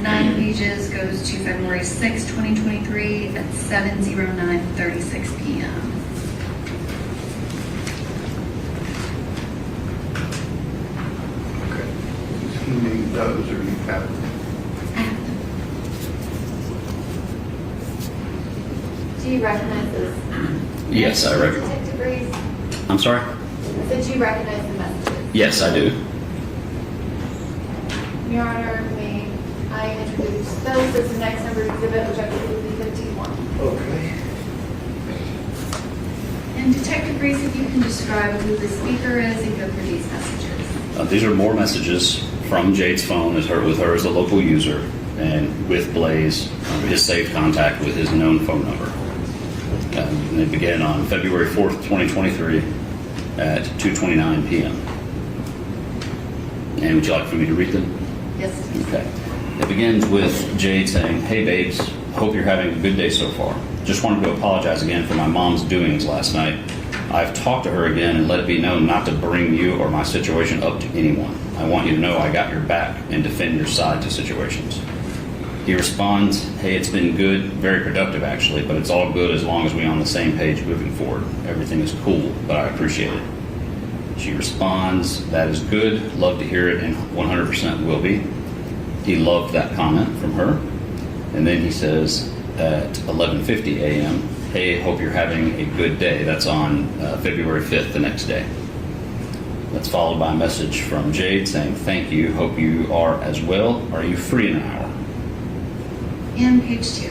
9 pages goes to February 6th, 2023 at 7:09:36 p.m. Okay. Does he need those or you have them? Do you recognize this? Yes, I recognize. Detective Reese? I'm sorry? I said, do you recognize the messages? Yes, I do. Your Honor, may I introduce those as the next number exhibit, which I believe will be 51. Okay. And And Detective Reese, if you can describe who the speaker is and go through these messages. These are more messages from Jade's phone with her as a local user, and with Blaise, his saved contact with his known phone number. And they begin on February 4th, 2023 at 2:29 p.m. And would you like for me to read them? Yes, please. Okay. It begins with Jade saying, "Hey babes, hope you're having a good day so far. Just wanted to apologize again for my mom's doings last night. I've talked to her again and let it be known not to bring you or my situation up to anyone. I want you to know I got your back and defend your side to situations." He responds, "Hey, it's been good, very productive actually, but it's all good as long as we're on the same page moving forward. Everything is cool, but I appreciate it." She responds, "That is good, love to hear it, and 100% will be." He loved that comment from her. And then he says at 11:50 a.m., "Hey, hope you're having a good day." That's on February 5th, the next day. That's followed by a message from Jade saying, "Thank you, hope you are as well. Are you free in an hour?" And page 2.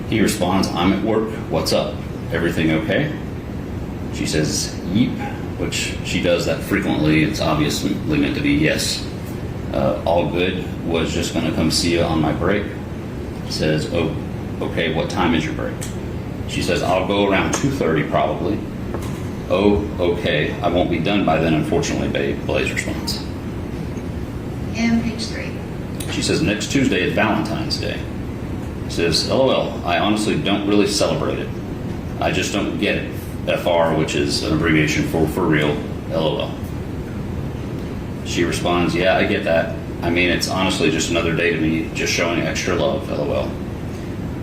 He responds, "I'm at work. What's up? Everything okay?" She says, "Yeep," which she does that frequently. It's obviously meant to be yes. "All good. Was just going to come see you on my break." He says, "Oh, okay. What time is your break?" She says, "I'll go around 2:30 probably." "Oh, okay. I won't be done by then, unfortunately, babe," Blaise responds. And page 3. She says, "Next Tuesday is Valentine's Day." He says, "LOL, I honestly don't really celebrate it. I just don't get it. FR, which is an abbreviation for real, LOL." She responds, "Yeah, I get that. I mean, it's honestly just another day to me, just showing extra love, LOL."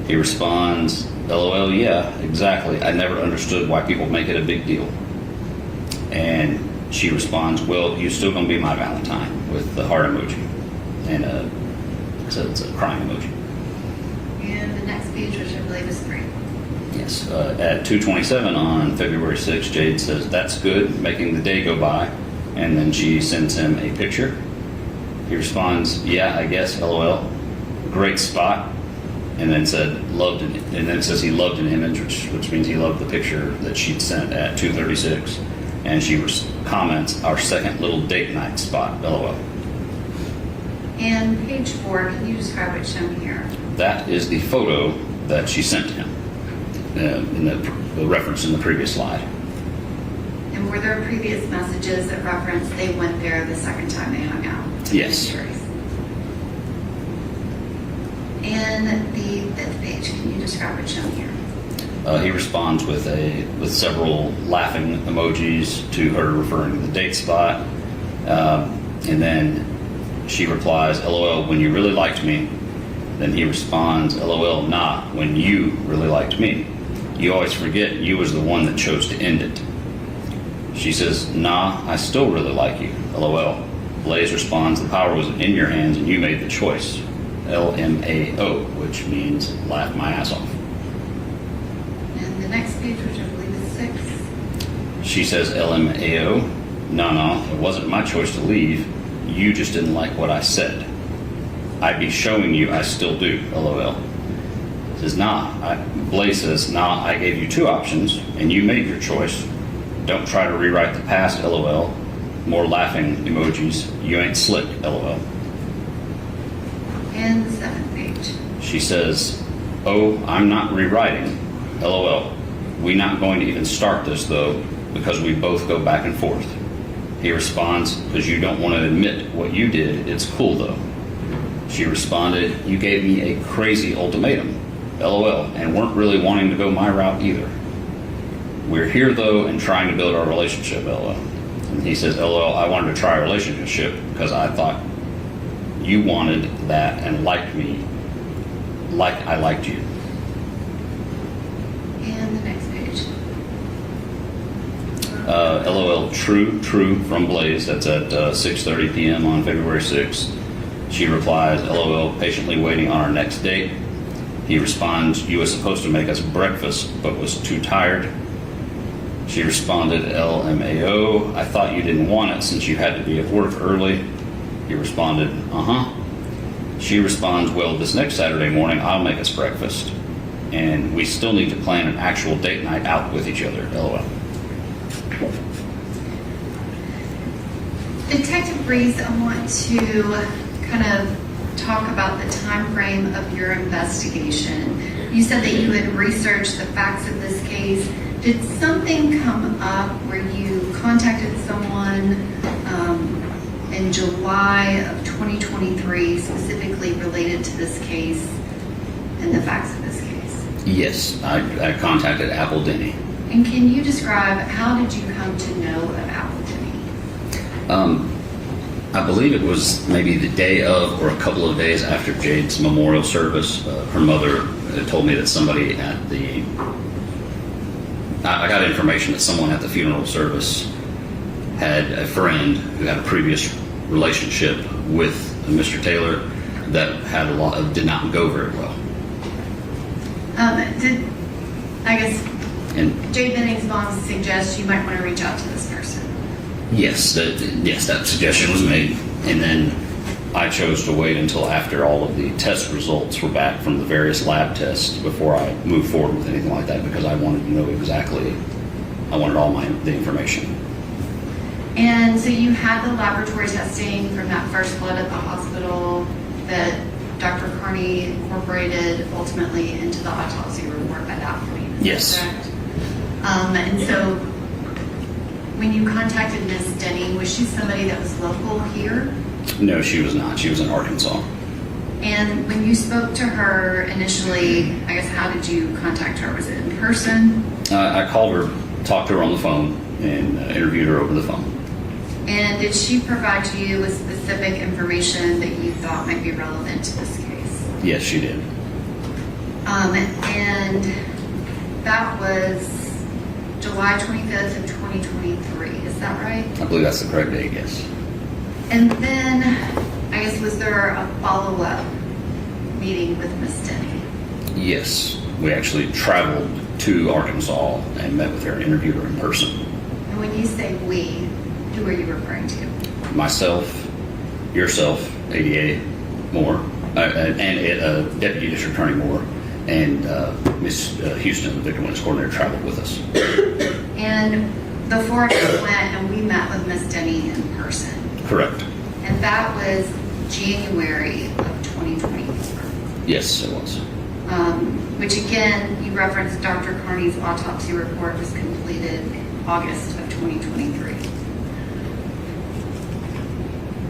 He responds, "LOL, yeah, exactly. I never understood why people make it a big deal." And she responds, "Well, you still gonna be my Valentine," with the heart emoji. And it's a crying emoji. And the next page, which I believe is 3. Yes. At 2:27 on February 6th, Jade says, "That's good, making the day go by." And then she sends him a picture. He responds, "Yeah, I guess, LOL. Great spot." And then said, "Loved it." And then it says he loved an image, which means he loved the picture that she'd sent at 2:36. And she comments, "Our second little date night spot, LOL." And page 4, can you describe what's shown here? That is the photo that she sent to him in the reference in the previous slide. And were there previous messages that referenced they went there the second time they hung out? Yes. And the 5th page, can you describe what's shown here? He responds with several laughing emojis to her referring to the date spot. And then she replies, "LOL, when you really liked me." Then he responds, "LOL, nah, when you really liked me. You always forget you was the one that chose to end it." She says, "Nah, I still really like you, LOL." Blaise responds, "The power was in your hands and you made the choice." LMAO, which means laugh my ass off. And the next page, which I believe is 6. She says, LMAO, no, it wasn't my choice to leave. You just didn't like what I said. I'd be showing you I still do, LOL. Says, Blaise says, "Nah, I gave you 2 options and you made your choice. Don't try to rewrite the past, LOL." More laughing emojis. "You ain't slick, LOL." And the 7th page. She says, "Oh, I'm not rewriting, LOL. We not going to even start this though, because we both go back and forth." He responds, "Because you don't want to admit what you did, it's cool though." She responded, "You gave me a crazy ultimatum, LOL, and weren't really wanting to go my route either. We're here though and trying to build our relationship, LOL." And he says, "LOL, I wanted to try a relationship because I thought you wanted that and liked me like I liked you." And the next page. LOL, true from Blaise. That's at 6:30 p.m. on February 6th. She replies, LOL, patiently waiting on our next date. He responds, "You was supposed to make us breakfast, but was too tired." She responded, LMAO, "I thought you didn't want it since you had to be at work early." He responded, She responds, "Well, this next Saturday morning, I'll make us breakfast." and we still need to plan an actual date night out with each other. LOL. Detective Reese, I want to kind of talk about the time frame of your investigation. You said that you had researched the facts of this case. Did something come up where you contacted someone in July of 2023 specifically related to this case and the facts of this case? Yes, I contacted Apple Dennie. And can you describe how did you come to know of Apple Dennie? I believe it was maybe the day of or a couple of days after Jade's memorial service. Her mother told me that somebody at the... I got information that someone at the funeral service had a friend who had a previous relationship with Mr. Taylor that had did not go very well. Jade Benning's mom suggests you might want to reach out to this person? Yes, that suggestion was made, and then I chose to wait until after all of the test results were back from the various lab tests before I moved forward with anything like that, because I wanted to know exactly, I wanted all the information. And so you had the laboratory testing from that first blood at the hospital that Dr. Carney incorporated ultimately into the autopsy report by that point. Is Yes. that correct? And so when you contacted Ms. Dennie, was she somebody that was local here? No, she was not. She was in Arkansas. And when you spoke to her initially, I guess, how did you contact her? Was it in person? I called her, talked to her on the phone, and interviewed her over the phone. And did she provide you with specific information that you thought might be relevant to this case? Yes, she did. And that was July 25th of 2023, is that right? I believe that's the correct date, yes. And then, I guess, was there a follow-up meeting with Ms. Dennie? Yes, we actually traveled to Arkansas and met with her and interviewed her in person. And when you say we, who are you referring to? Myself, yourself, ADA Moore, and Deputy District Attorney Moore, and Ms. Houston, the victim witness coordinator, traveled with us. And the four of us went and we met with Ms. Dennie in person. Correct. And that was January of 2024. Yes, it was. Which again, you referenced Dr. Carney's autopsy report was completed August of 2023.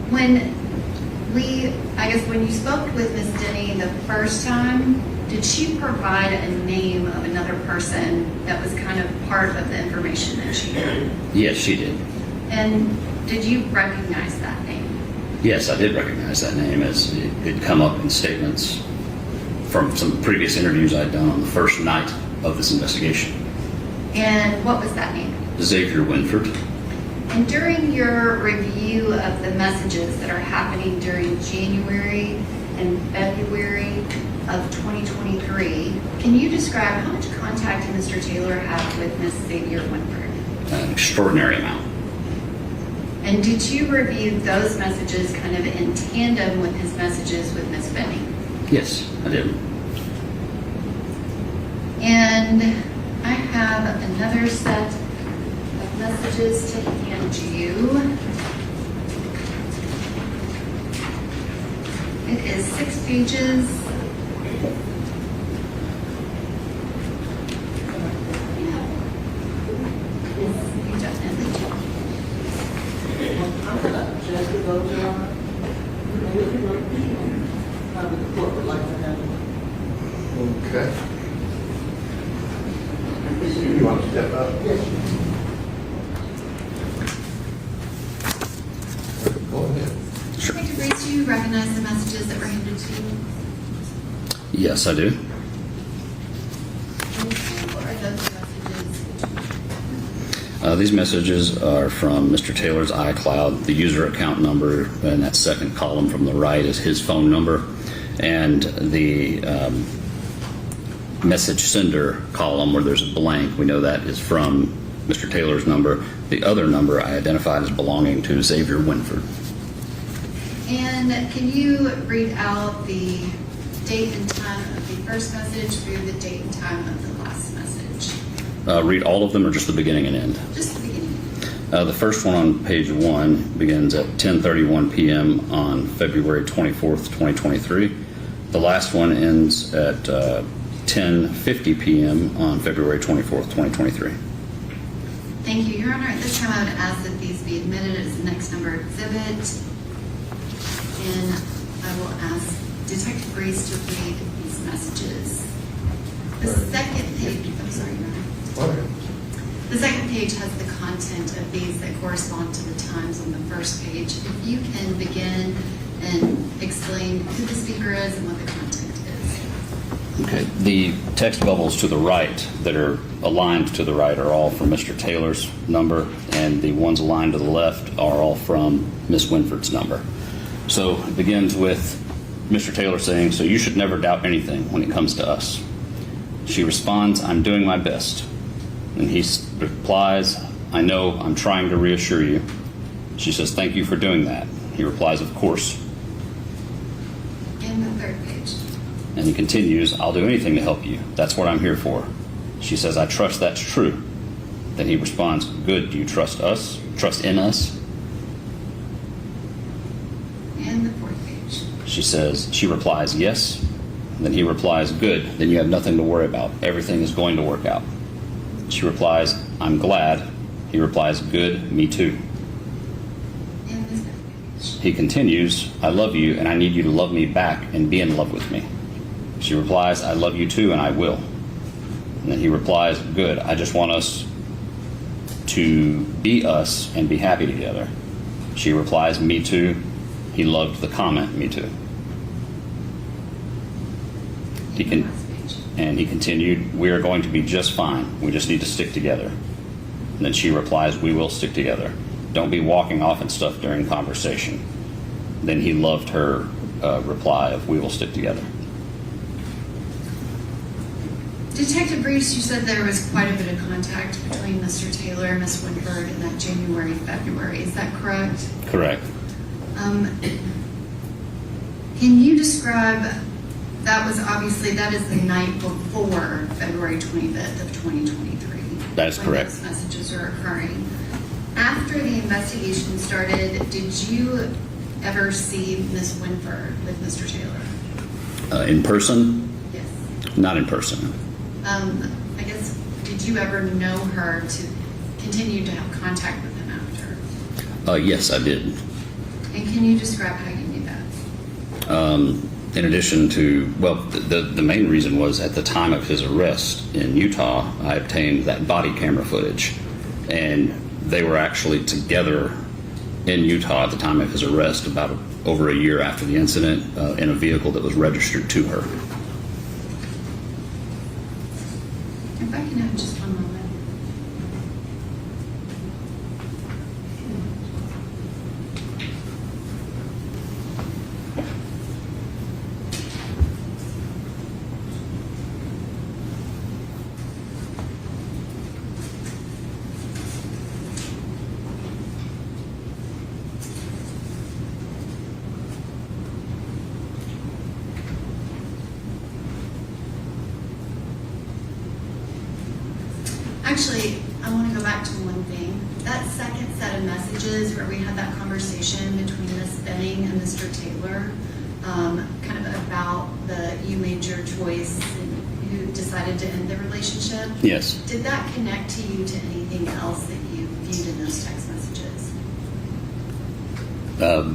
When you spoke with Ms. Dennie the first time, did she provide a name of another person that was kind of part of the information that she had? Yes, she did. And did you recognize that name? Yes, I did recognize that name, as it had come up in statements from some previous interviews I'd done on the first night of this investigation. And what was that name? Xavier Winford. And during your review of the messages that are happening during January and February of 2023, can you describe how much contact Mr. Taylor had with Ms. Xavier Winford? An extraordinary amount. And did you review those messages kind of in tandem with his messages with Ms. Benning? Yes, I did. And I have another set of messages to hand you. It is 6 pages. You definitely do. Okay. You want to step up? Yes. Go ahead. Detective Reese, do you recognize the messages that were handed to you? Yes, I do. And what are those messages? These messages are from Mr. Taylor's iCloud. The user account number in that second column from the right is his phone number, and the message sender column where there's a blank, we know that is from Mr. Taylor's number. The other number I identified as belonging to Xavier Winford. And can you read out the date and time of the first message through the date and time of the last message. Read all of them or just the beginning and end? Just the beginning. The first one on page 1 begins at 10:31 p.m. on February 24th, 2023. The last one ends at 10:50 p.m. on February 24th, 2023. Thank you, Your Honor. At this time, I would ask that these be admitted as the next number exhibit. And I will ask Detective Reese to read these messages. The second page, I'm sorry, Your Honor. The second page has the content of these that correspond to the times on the first page. If you can begin and explain who the speaker is and what the content is. Okay. The text bubbles to the right that are aligned to the right are all from Mr. Taylor's number, and the ones aligned to the left are all from Miss Winford's number. So it begins with Mr. Taylor saying, "So you should never doubt anything when it comes to us." She responds, "I'm doing my best." And he replies, "I know, I'm trying to reassure you." She says, "Thank you for doing that." He replies, "Of course." And the third page. And he continues, "I'll do anything to help you. That's what I'm here for." She says, "I trust that's true." Then he responds, "Good, do you trust us? Trust in us?" And the fourth page. She replies, "Yes." Then he replies, "Good, then you have nothing to worry about. Everything is going to work out." She replies, "I'm glad." He replies, "Good, me too." And the fifth page. He continues, "I love you and I need you to love me back and be in love with me." She replies, "I love you too and I will." And then he replies, "Good, I just want us to be us and be happy together." She replies, "Me too." He loved the comment, "Me too." And the last page. And he continued, "We are going to be just fine. We just need to stick together." And then she replies, "We will stick together. Don't be walking off and stuff during conversation." Then he loved her reply of, "We will stick together." Detective Reese, you said there was quite a bit of contact between Mr. Taylor and Miss Winford in that January, February. Is that correct? Correct. Can you describe, that is the night before February 25th of 2023. That is correct. When those messages are occurring. After the investigation started, did you ever see Miss Winford with Mr. Taylor? In person? Yes. Not in person. I guess, did you ever know her to continue to have contact with him after? Yes, I did. And can you describe how you knew that? In addition to, well, the main reason was at the time of his arrest in Utah, I obtained that body camera footage. And they were actually together in Utah at the time of his arrest, about over a year after the incident, in a vehicle that was registered to her. If I can have just one moment. Actually, I want to go back to one thing. That second set of messages where we had that conversation between Miss Benning and Mr. Taylor, kind of about you made your choice and who decided to end the relationship. Yes. Did that connect to you to anything else that you viewed in those text messages?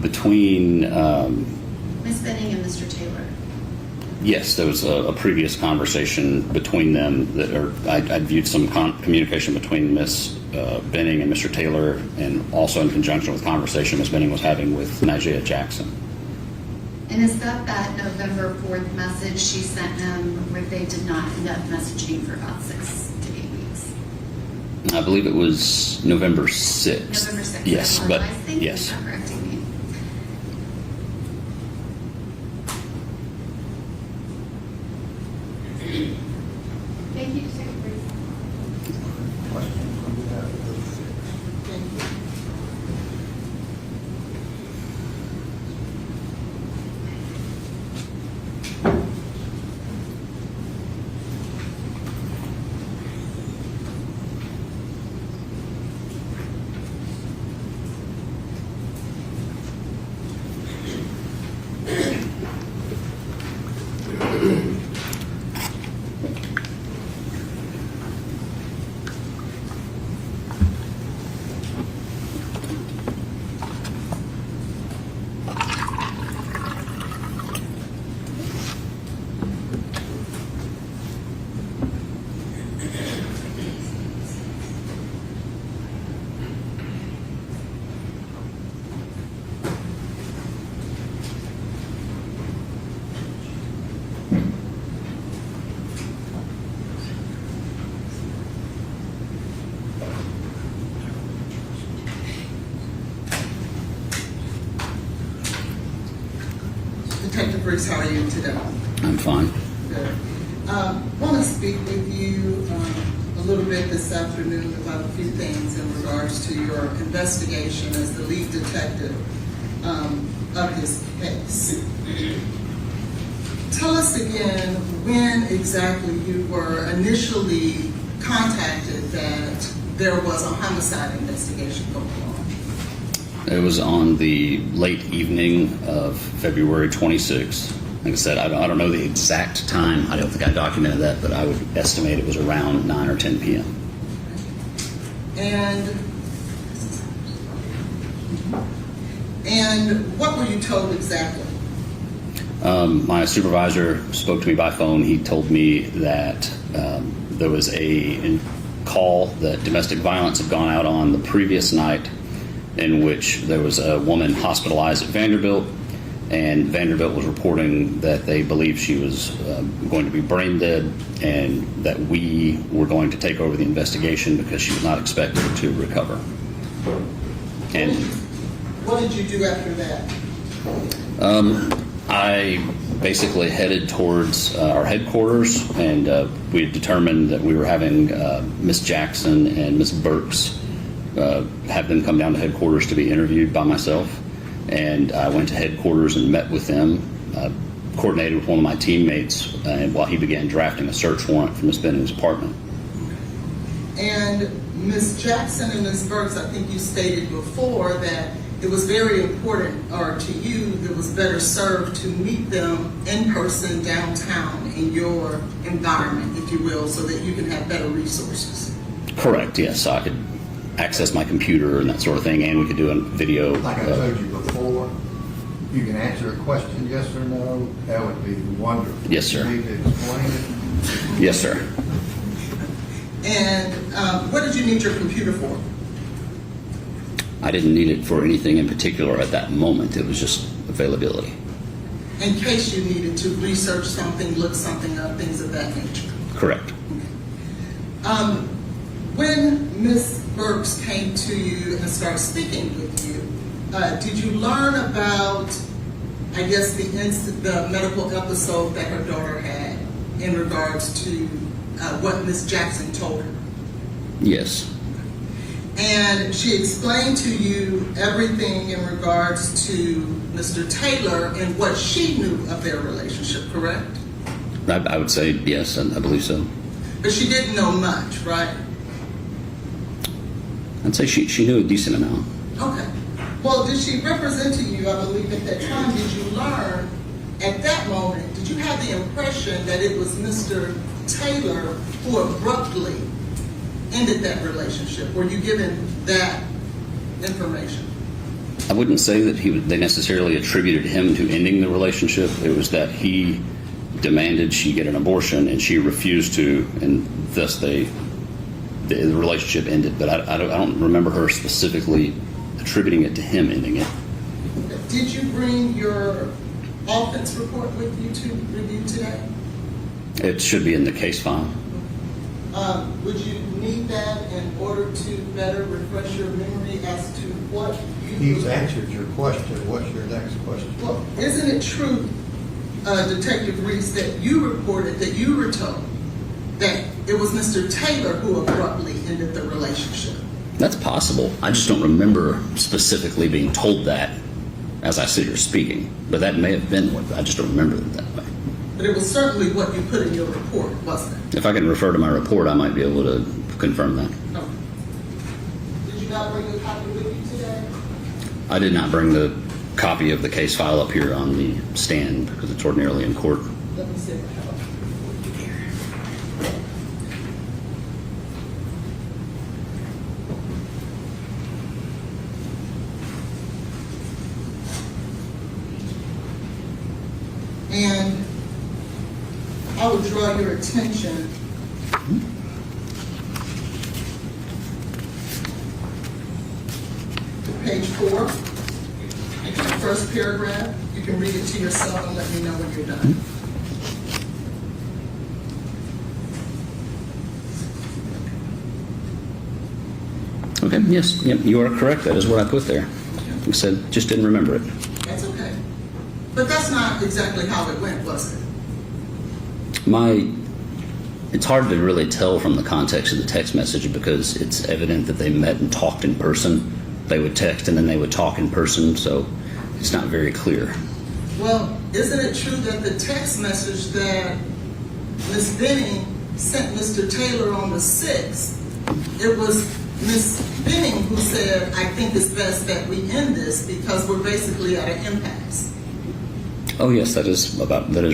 Between, Miss Benning and Mr. Taylor. yes, there was a previous conversation between them I viewed some communication between Miss Benning and Mr. Taylor, and also in conjunction with conversation Miss Benning was having with Nigella Jackson. And is that November 4th message she sent him where they did not end up messaging for about 6 to 8 weeks? I believe it was November 6th. November 6th. Yes, I but think yes. you're correcting me. Thank you, Detective Reese. Detective Reese, how are you today? I'm fine. Good. Want to speak with you a little bit this afternoon about a few things in regards to your investigation as the lead detective of this case. Tell us again when exactly you were initially contacted that there was a homicide investigation going on. It was on the late evening of February 26th. Like I said, I don't know the exact time. I don't think I documented that, but I would estimate it was around 9 or 10 p.m. And what were you told exactly? My supervisor spoke to me by phone. He told me that there was a call that domestic violence had gone out on the previous night, in which there was a woman hospitalized at Vanderbilt, and Vanderbilt was reporting that they believed she was going to be brain dead, and that we were going to take over the investigation because she was not expected to recover. And what did you do after that? I basically headed towards our headquarters, and we had determined that we were having Miss Jackson and Miss Burks have them come down to headquarters to be interviewed by myself. And I went to headquarters and met with them, coordinated with one of my teammates, while he began drafting a search warrant for Miss Benning's apartment. And Miss Jackson and Miss Burks, I think you stated before that it was very important, or to you, that was better served to meet them in person downtown in your environment, if you will, so that you can have better resources. Correct, yes. So I could access my computer and that sort of thing, and we could do a video. Like I told you before, you can answer a question yes or no. That would be wonderful. Yes, sir. You need to explain it. Yes, sir. And what did you need your computer for? I didn't need it for anything in particular at that moment. It was just availability. In case you needed to research something, look something up, things of that nature. Correct. When Miss Burks came to you and started speaking with you, did you learn about, I guess, the medical episode that her daughter had in regards to what Miss Jackson told her? Yes. And she explained to you everything in regards to Mr. Taylor and what she knew of their relationship, correct? I would say yes, I believe so. But she didn't know much, right? I'd say she knew a decent amount. Okay. Well, did she represent to you, I believe, at that time, did you learn at that moment, did you have the impression that it was Mr. Taylor who abruptly ended that relationship? Were you given that information? I wouldn't say that they necessarily attributed him to ending the relationship. It was that he demanded she get an abortion and she refused to, and thus the relationship ended. But I don't remember her specifically attributing it to him ending it. Did you bring your offense report with you to review today? It should be in the case file. Would you need that in order to better refresh your memory as to what you... He's answered your question. What's your next question? Well, isn't it true, Detective Reese, that you reported that you were told that it was Mr. Taylor who abruptly ended the relationship? That's possible. I just don't remember specifically being told that as I sit here speaking. But that may have been what, I just don't remember it that way. But it was certainly what you put in your report, wasn't it? If I can refer to my report, I might be able to confirm that. No. Did you not bring a copy with you today? I did not bring the copy of the case file up here on the stand because it's ordinarily in court. Let me see if I have it. And I would draw your attention to page 4, the first paragraph. You can read it to yourself and let me know when you're done. Okay, yes, yep, you are correct. That is what I put there. You said, just didn't remember it. That's okay. But that's not exactly how it went, was it? It's hard to really tell from the context of the text message because it's evident that they met and talked in person. They would text and then they would talk in person, so it's not very clear. Well, isn't it true that the text message that Ms. Benning sent Mr. Taylor on the 6th, it was Ms. Benning who said, I think it's best that we end this because we're basically at an impasse. Oh yes, that is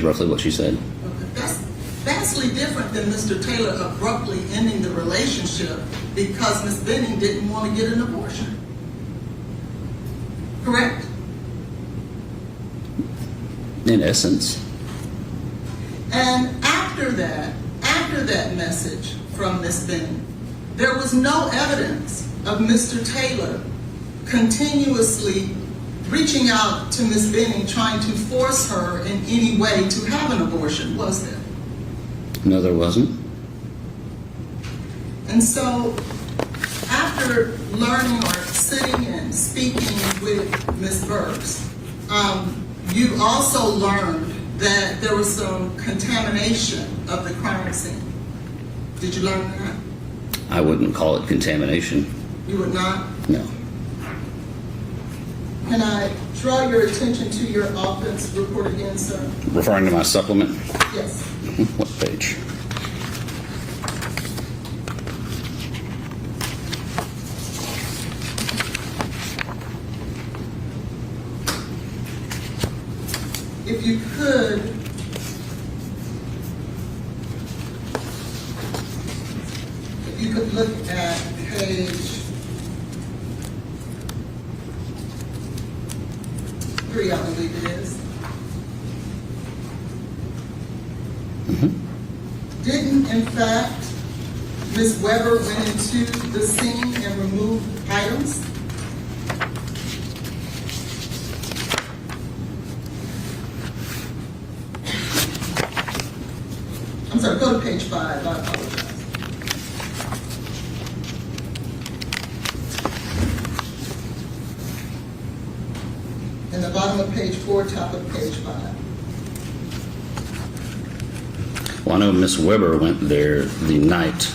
roughly what she said. Okay. That's vastly different than Mr. Taylor abruptly ending the relationship because Ms. Benning didn't want to get an abortion. Correct? In essence. And after that message from Ms. Benning, there was no evidence of Mr. Taylor continuously reaching out to Ms. Benning, trying to force her in any way to have an abortion, was there? No, there wasn't. And so, after learning or sitting and speaking with Ms. Burks, you also learned that there was some contamination of the crime scene. Did you learn that? I wouldn't call it contamination. You would not? No. Can I draw your attention to your offense report again, sir? Referring to my supplement? Yes. What page? If you could, look at page 3, I believe it is. Didn't, in fact, Ms. Weber went into the scene and removed items? I'm sorry, go to page 5, I apologize. In the bottom of page 4, top of page 5. Well, I know Miss Weber went there the night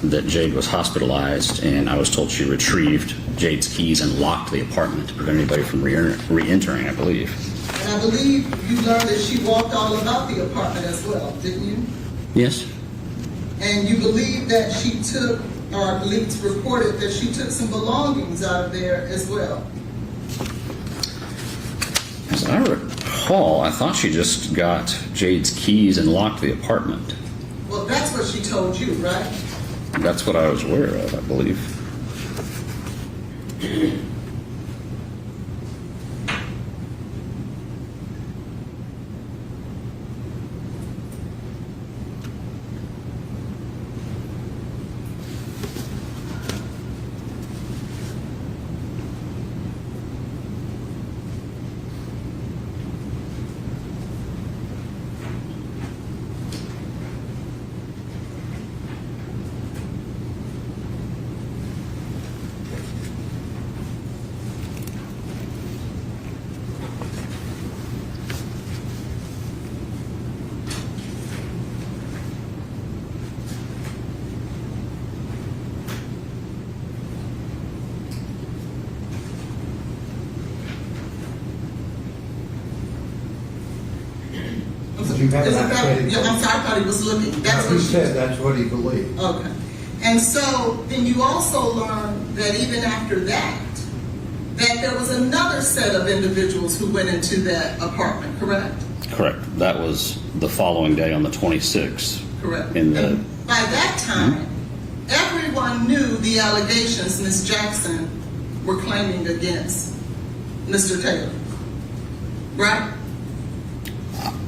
that Jade was hospitalized, and I was told she retrieved Jade's keys and locked the apartment to prevent anybody from re-entering, I believe. And I believe you learned that she walked all about the apartment as well, didn't you? Yes. And you believe that she took, or I believe it's reported that she took some belongings out of there as well. As I recall, I thought she just got Jade's keys and locked the apartment. Well, that's what she told you, right? That's what I was aware of, I believe. You have Isn't that that, stated. yeah, I'm sorry, I thought he was looking. That's He what she said that's what he believed. Okay. And so then you also learned that even after that there was another set of individuals who went into that apartment, correct? Correct. That was the following day on the 26th. Correct. In the, And by that time, everyone knew the allegations Ms. Jackson were claiming against Mr. Taylor, right?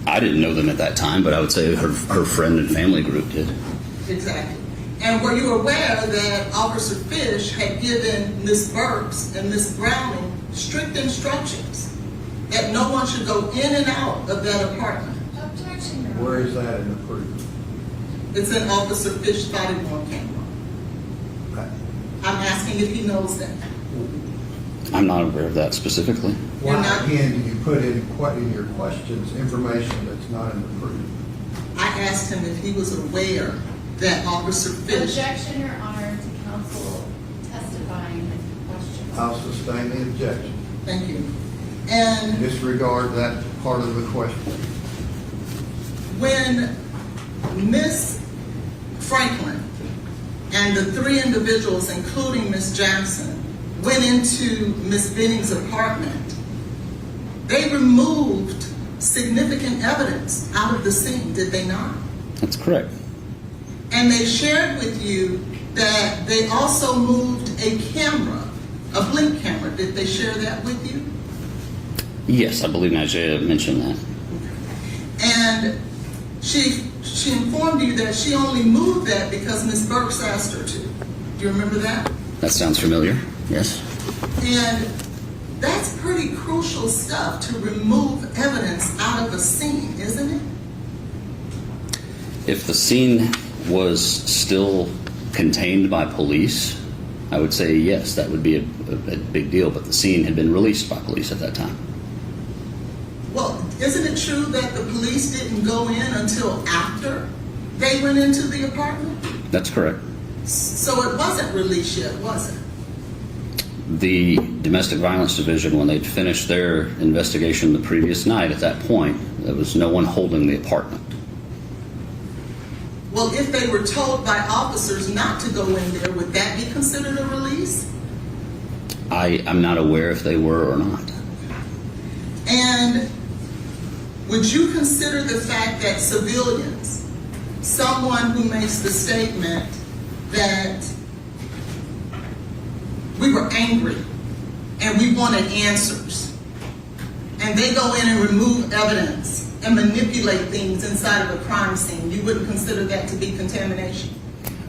I didn't know them at that time, but I would say her friend and family group did. Exactly. And were you aware that Officer Fish had given Ms. Burks and Ms. Browning strict instructions that no one should go in and out of that apartment? Objection, Your Where Honor. is that in the proof? It's an Officer Fish body-worn camera. Okay. I'm asking if he knows that. I'm not aware of that specifically. Why, You're not- again, do you put in your questions information that's not in the proof? I asked him if he was aware that Officer Fish. Objection, Your Honor, to counsel testifying questions. I'll sustain the objection. Thank you. And Disregard that part of the question. when Miss Franklin and the three individuals, including Miss Jackson, went into Miss Benning's apartment, they removed significant evidence out of the scene, did they not? That's correct. And they shared with you that they also moved a camera, a blink camera. Did they share that with you? Yes, I believe Najee mentioned that. And she informed you that she only moved that because Miss Burks asked her to. Do you remember that? That sounds familiar. Yes. And that's pretty crucial stuff to remove evidence out of a scene, isn't it? If the scene was still contained by police, I would say yes, that would be a big deal, but the scene had been released by police at that time. Well, isn't it true that the police didn't go in until after they went into the apartment? That's correct. So it wasn't released yet, was it? The Domestic Violence Division, when they'd finished their investigation the previous night, at that point, there was no one holding the apartment. Well, if they were told by officers not to go in there, would that be considered a release? I'm not aware if they were or not. And would you consider the fact that civilians, someone who makes the statement that we were angry and we wanted answers, and they go in and remove evidence and manipulate things inside of a crime scene, you wouldn't consider that to be contamination?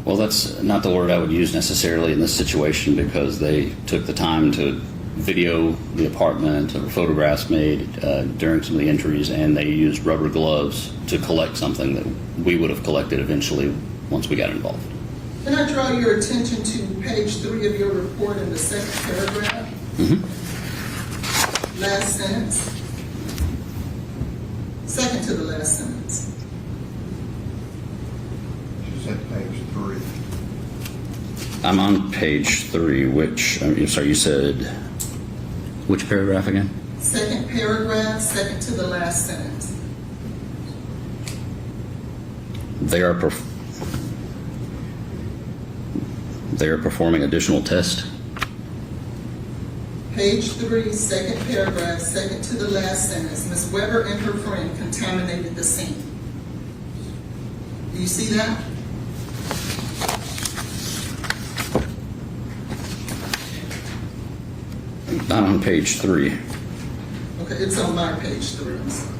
Well, that's not the word I would use necessarily in this situation, because they took the time to video the apartment. There were photographs made during some of the entries, and they used rubber gloves to collect something that we would have collected eventually once we got involved. Can I draw your attention to page 3 of your report in the second paragraph? Last sentence. Second to the last sentence. She said page 3. I'm on page 3, which, I'm sorry, you said, which paragraph again? Second paragraph, second to the last sentence. They are performing additional tests. Page 3, second paragraph, second to the last sentence. Ms. Weber and her friend contaminated the scene. Do you see that? Not on page 3. Okay, it's on my page 3. I'm sorry.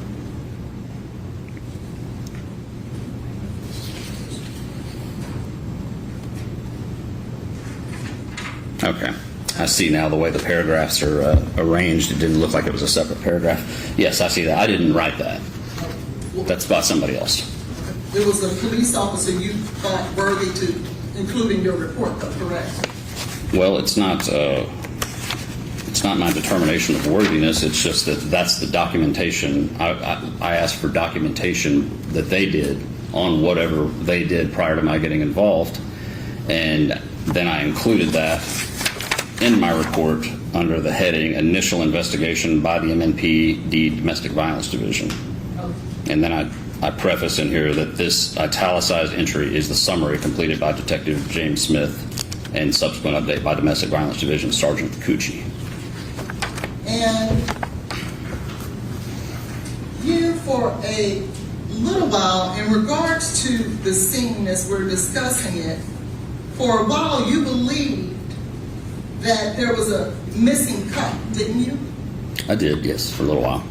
Okay. I see now the way the paragraphs are arranged. It didn't look like it was a separate paragraph. Yes, I see that. I didn't write that. That's by somebody else. It was a police officer you thought worthy to include in your report, though, correct? Well, it's not my determination of worthiness. It's just that that's the documentation. I asked for documentation that they did on whatever they did prior to my getting involved, and then I included that in my report under the heading Initial Investigation by the MNPD Domestic Violence Division. And then I preface in here that this italicized entry is the summary completed by Detective James Smith and subsequent update by Domestic Violence Division Sergeant Cucci. And you, for a little while, in regards to the scene as we're discussing it, for a while you believed that there was a missing cup, didn't you? I did, yes, for a little while.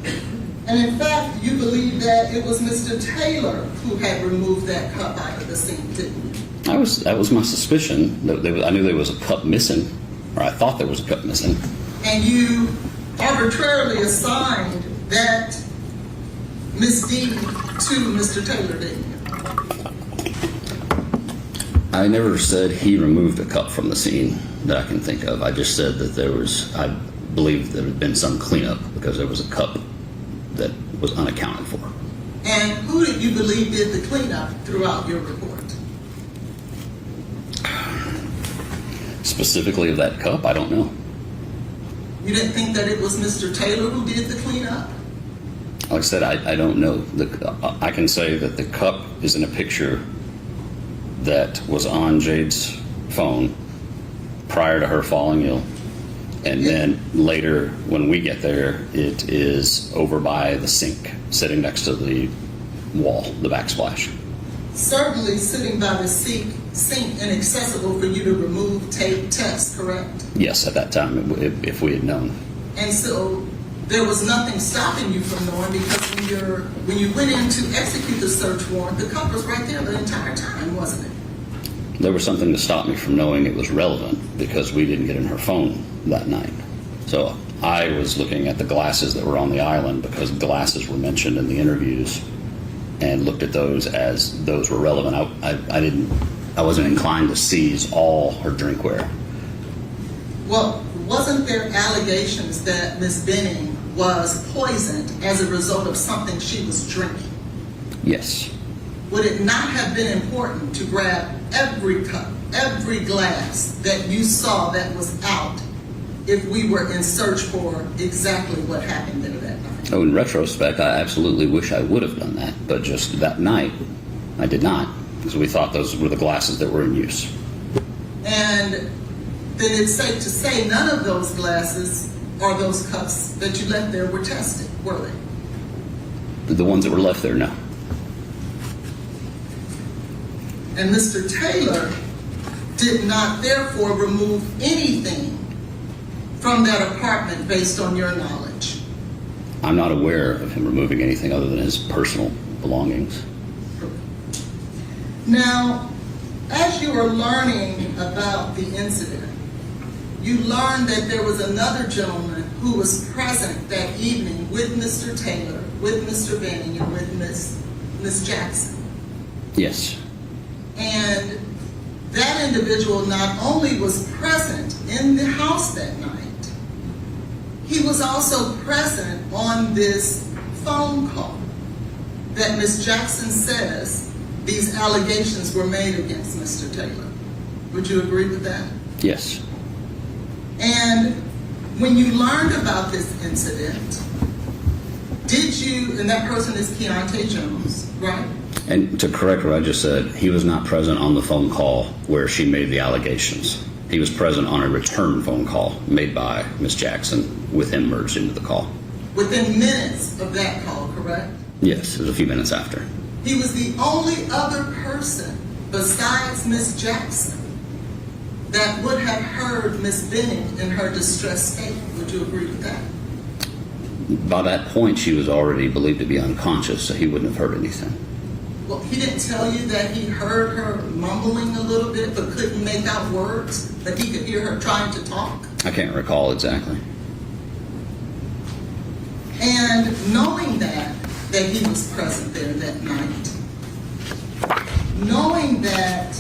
And in fact, you believed that it was Mr. Taylor who had removed that cup out of the scene, didn't you? That was my suspicion. I knew there was a cup missing, or I thought there was a cup missing. And you arbitrarily assigned that misdeed to Mr. Taylor, didn't you? I never said he removed a cup from the scene that I can think of. I just said that there was, believe there had been some cleanup because there was a cup that was unaccounted for. And who did you believe did the cleanup throughout your report? Specifically of that cup, I don't know. You didn't think that it was Mr. Taylor who did the cleanup? Like I said, I don't know. I can say that the cup is in a picture that was on Jade's phone prior to her falling ill. And then later, when we get there, it is over by the sink, sitting next to the wall, the backsplash. Certainly sitting by the sink inaccessible for you to remove tape tests, correct? Yes, at that time, if we had known. And so there was nothing stopping you from knowing, because when you went in to execute the search warrant, the cup was right there the entire time, wasn't it? There was something to stop me from knowing it was relevant because we didn't get in her phone that night. So I was looking at the glasses that were on the island because glasses were mentioned in the interviews, and looked at those as those were relevant. I wasn't inclined to seize all her drinkware. Well, wasn't there allegations that Ms. Benning was poisoned as a result of something she was drinking? Yes. Would it not have been important to grab every cup, every glass that you saw that was out if we were in search for exactly what happened there that night? Oh, in retrospect, I absolutely wish I would have done that, but just that night, I did not, because we thought those were the glasses that were in use. And then it's safe to say none of those glasses or those cups that you left there were tested, were they? The ones that were left there, no. And Mr. Taylor did not therefore remove anything from that apartment based on your knowledge. I'm not aware of him removing anything other than his personal belongings. Now, as you were learning about the incident, you learned that there was another gentleman who was present that evening with Mr. Taylor, with Mr. Benning, and with Miss Jackson. Yes. And that individual not only was present in the house that night, he was also present on this phone call that Miss Jackson says these allegations were made against Mr. Taylor. Would you agree with that? Yes. And when you learned about this incident, did you, and that person is Keontae Jones, right? And to correct what I just said, he was not present on the phone call where she made the allegations. He was present on a return phone call made by Miss Jackson with him merged into the call. Within minutes of that call, correct? Yes, it was a few minutes after. He was the only other person besides Miss Jackson that would have heard Miss Benning in her distressed state. Would you agree with that? By that point, she was already believed to be unconscious, so he wouldn't have heard anything. Well, he didn't tell you that he heard her mumbling a little bit but couldn't make out words, but he could hear her trying to talk? I can't recall exactly. And knowing that he was present there that night, knowing that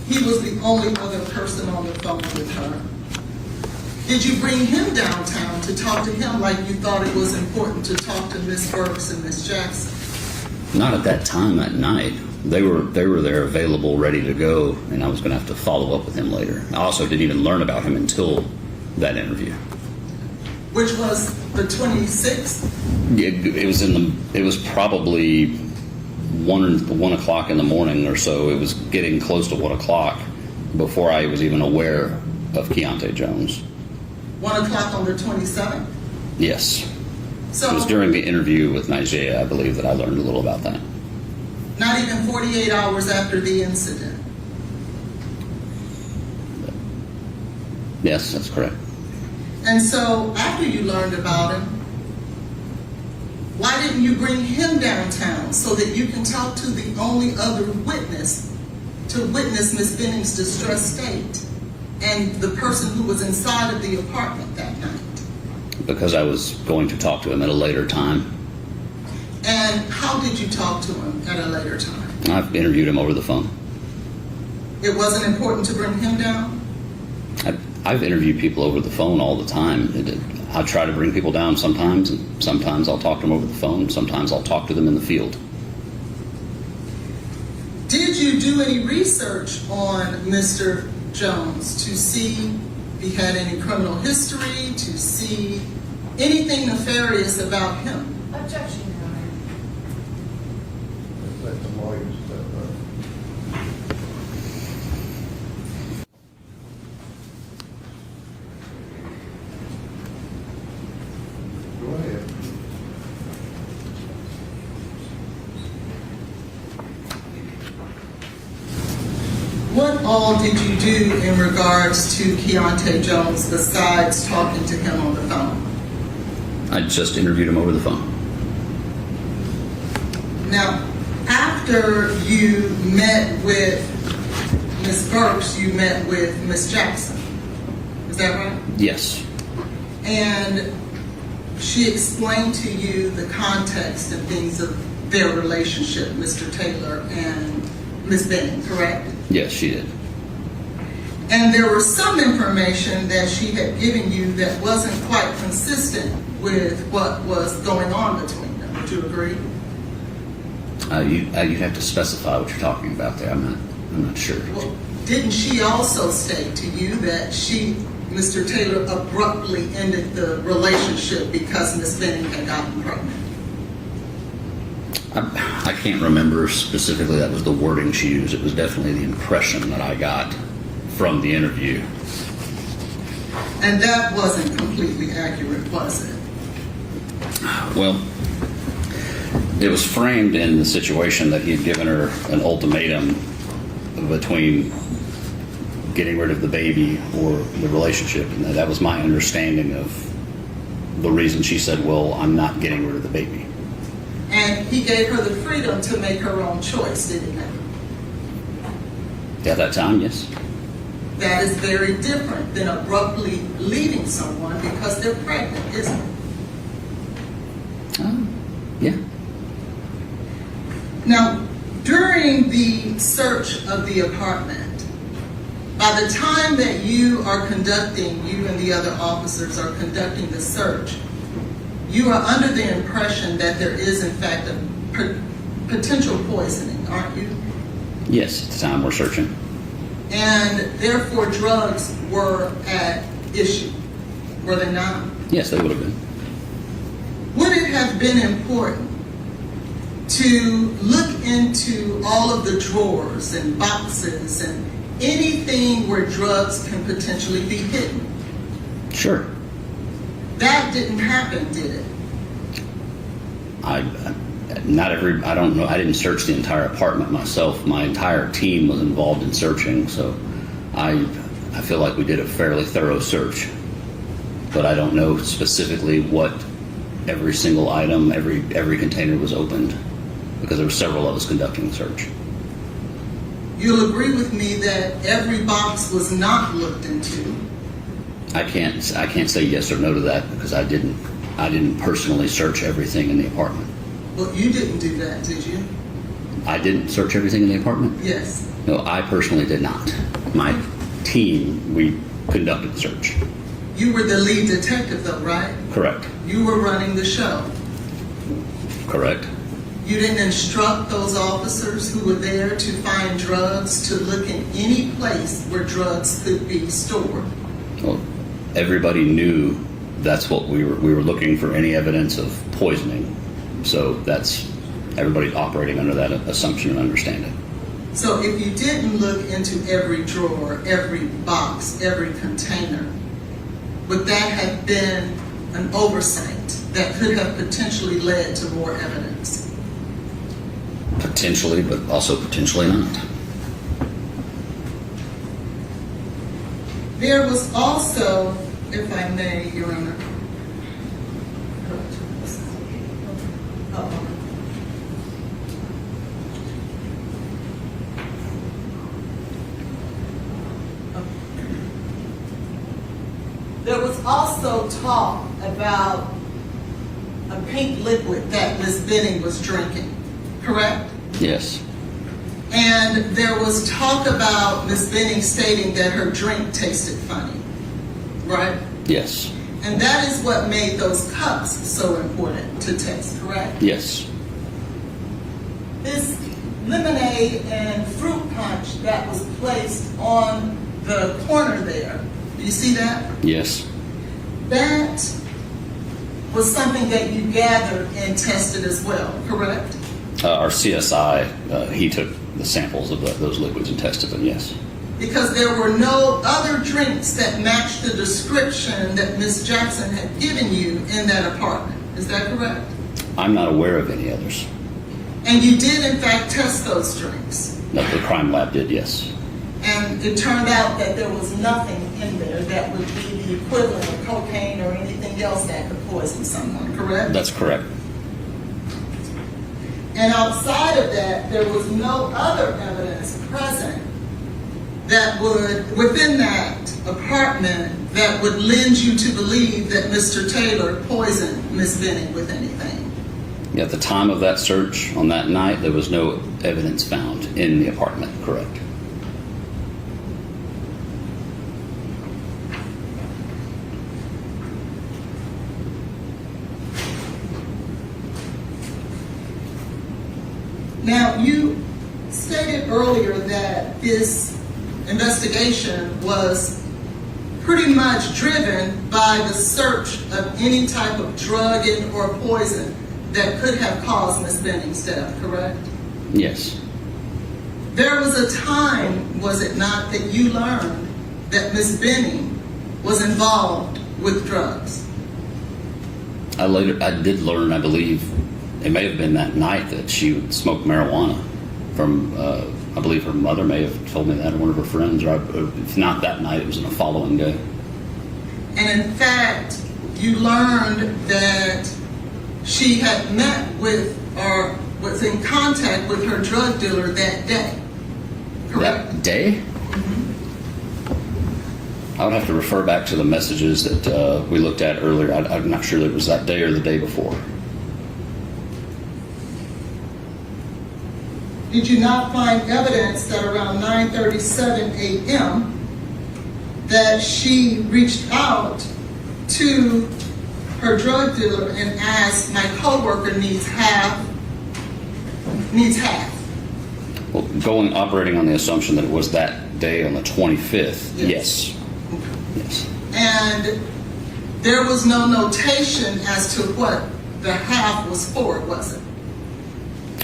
he was the only other person on the phone with her, did you bring him downtown to talk to him like you thought it was important to talk to Miss Burks and Miss Jackson? Not at that time at night. They were there available, ready to go, and I was going to have to follow up with him later. I also didn't even learn about him until that interview. Which was the 26th? It was probably 1 o'clock in the morning or so. It was getting close to 1 o'clock before I was even aware of Keontae Jones. 1 o'clock on the 27th? Yes. So, It was during the interview with Nigeria, I believe, that I learned a little about that. not even 48 hours after the incident? Yes, that's correct. And so, after you learned about him, why didn't you bring him downtown so that you can talk to the only other witness to witness Miss Benning's distressed state and the person who was inside of the apartment that night? Because I was going to talk to him at a later time. And how did you talk to him at a later time? I've interviewed him over the phone. It wasn't important to bring him down? I've interviewed people over the phone all the time. I try to bring people down sometimes, and sometimes I'll talk to them over the phone. Sometimes I'll talk to them in the field. Did you do any research on Mr. Jones to see if he had any criminal history, to see anything nefarious about him? Objection, Your Honor. Let the lawyers step up. Go ahead. What all did you do in regards to Keontae Jones besides talking to him on the phone? I just interviewed him over the phone. Now, after you met with Ms. Burks, you met with Ms. Jackson. Is that right? Yes. And she explained to you the context and things of their relationship, Mr. Taylor and Ms. Benning, correct? Yes, she did. And there was some information that she had given you that wasn't quite consistent with what was going on between them. Would you agree? You'd have to specify what you're talking about there. I'm not sure. Well, didn't she also state to you that Mr. Taylor abruptly ended the relationship because Ms. Benning had gotten pregnant? I can't remember specifically that was the wording she used. It was definitely the impression that I got from the interview. And that wasn't completely accurate, was it? Well, it was framed in the situation that he had given her an ultimatum between getting rid of the baby or the relationship, and that was my understanding of the reason she said, well, I'm not getting rid of the baby. And he gave her the freedom to make her own choice, didn't he? At that time, yes. That is very different than abruptly leaving someone because they're pregnant, isn't it? Yeah. Now, during the search of the apartment, by the time that you and the other officers are conducting the search, you are under the impression that there is, in fact, a potential poisoning, aren't you? Yes, at the time we're searching. And therefore, drugs were at issue, were they not? Yes, they would have been. Would it have been important to look into all of the drawers and boxes and anything where drugs can potentially be hidden? Sure. That didn't happen, did it? I don't know. I didn't search the entire apartment myself. My entire team was involved in searching, so I feel like we did a fairly thorough search. But I don't know specifically what every single item, every container was opened, because there were several of us conducting the search. You'll agree with me that every box was not looked into. I can't say yes or no to that because I didn't personally search everything in the apartment. Well, you didn't do that, did you? I didn't search everything in the apartment? Yes. No, I personally did not. My team, we conducted the search. You were the lead detective, though, right? Correct. You were running the show. Correct. You didn't instruct those officers who were there to find drugs to look in any place where drugs could be stored. Well, everybody knew that's what we were looking for, any evidence of poisoning. So that's everybody's operating under that assumption and understanding. So if you didn't look into every drawer, every box, every container, would that have been an oversight that could have potentially led to more evidence? Potentially, but also potentially not. There was also, if I may, Your Honor. There was also talk about a pink liquid that Ms. Benning was drinking, correct? Yes. And there was talk about Ms. Benning stating that her drink tasted funny. right? Yes. And that is what made those cups so important to test, correct? Yes. This lemonade and fruit punch that was placed on the corner there, do you see that? Yes. That was something that you gathered and tested as well, correct? Our CSI, he took the samples of those liquids and tested them, yes. Because there were no other drinks that matched the description that Ms. Jackson had given you in that apartment. Is that correct? I'm not aware of any others. And you did, in fact, test those drinks. No, the crime lab did, yes. And it turned out that there was nothing in there that would be the equivalent of cocaine or anything else that could poison someone, correct? That's correct. And outside of that, there was no other evidence present that would, within that apartment, that would lend you to believe that Mr. Taylor poisoned Ms. Benning with anything. At the time of that search on that night, there was no evidence found in the apartment, correct? Now, you stated earlier that this investigation was pretty much driven by the search of any type of drug or poison that could have caused Ms. Benning's death, correct? Yes. There was a time, was it not, that you learned that Ms. Benning was involved with drugs? I did learn, I believe, it may have been that night that she would smoke marijuana from, I believe her mother may have told me that, or one of her friends, or if not that night, it was in the following day. And in fact, you learned that she had met with or was in contact with her drug dealer that day, correct? That day? I would have to refer back to the messages that we looked at earlier. I'm not sure that it was that day or the day before. Did you not find evidence that around 9:37 a.m. that she reached out to her drug dealer and asked, my coworker needs half? Well, operating on the assumption that it was that day on the 25th, yes. Yes. And there was no notation as to what the half was for, was it?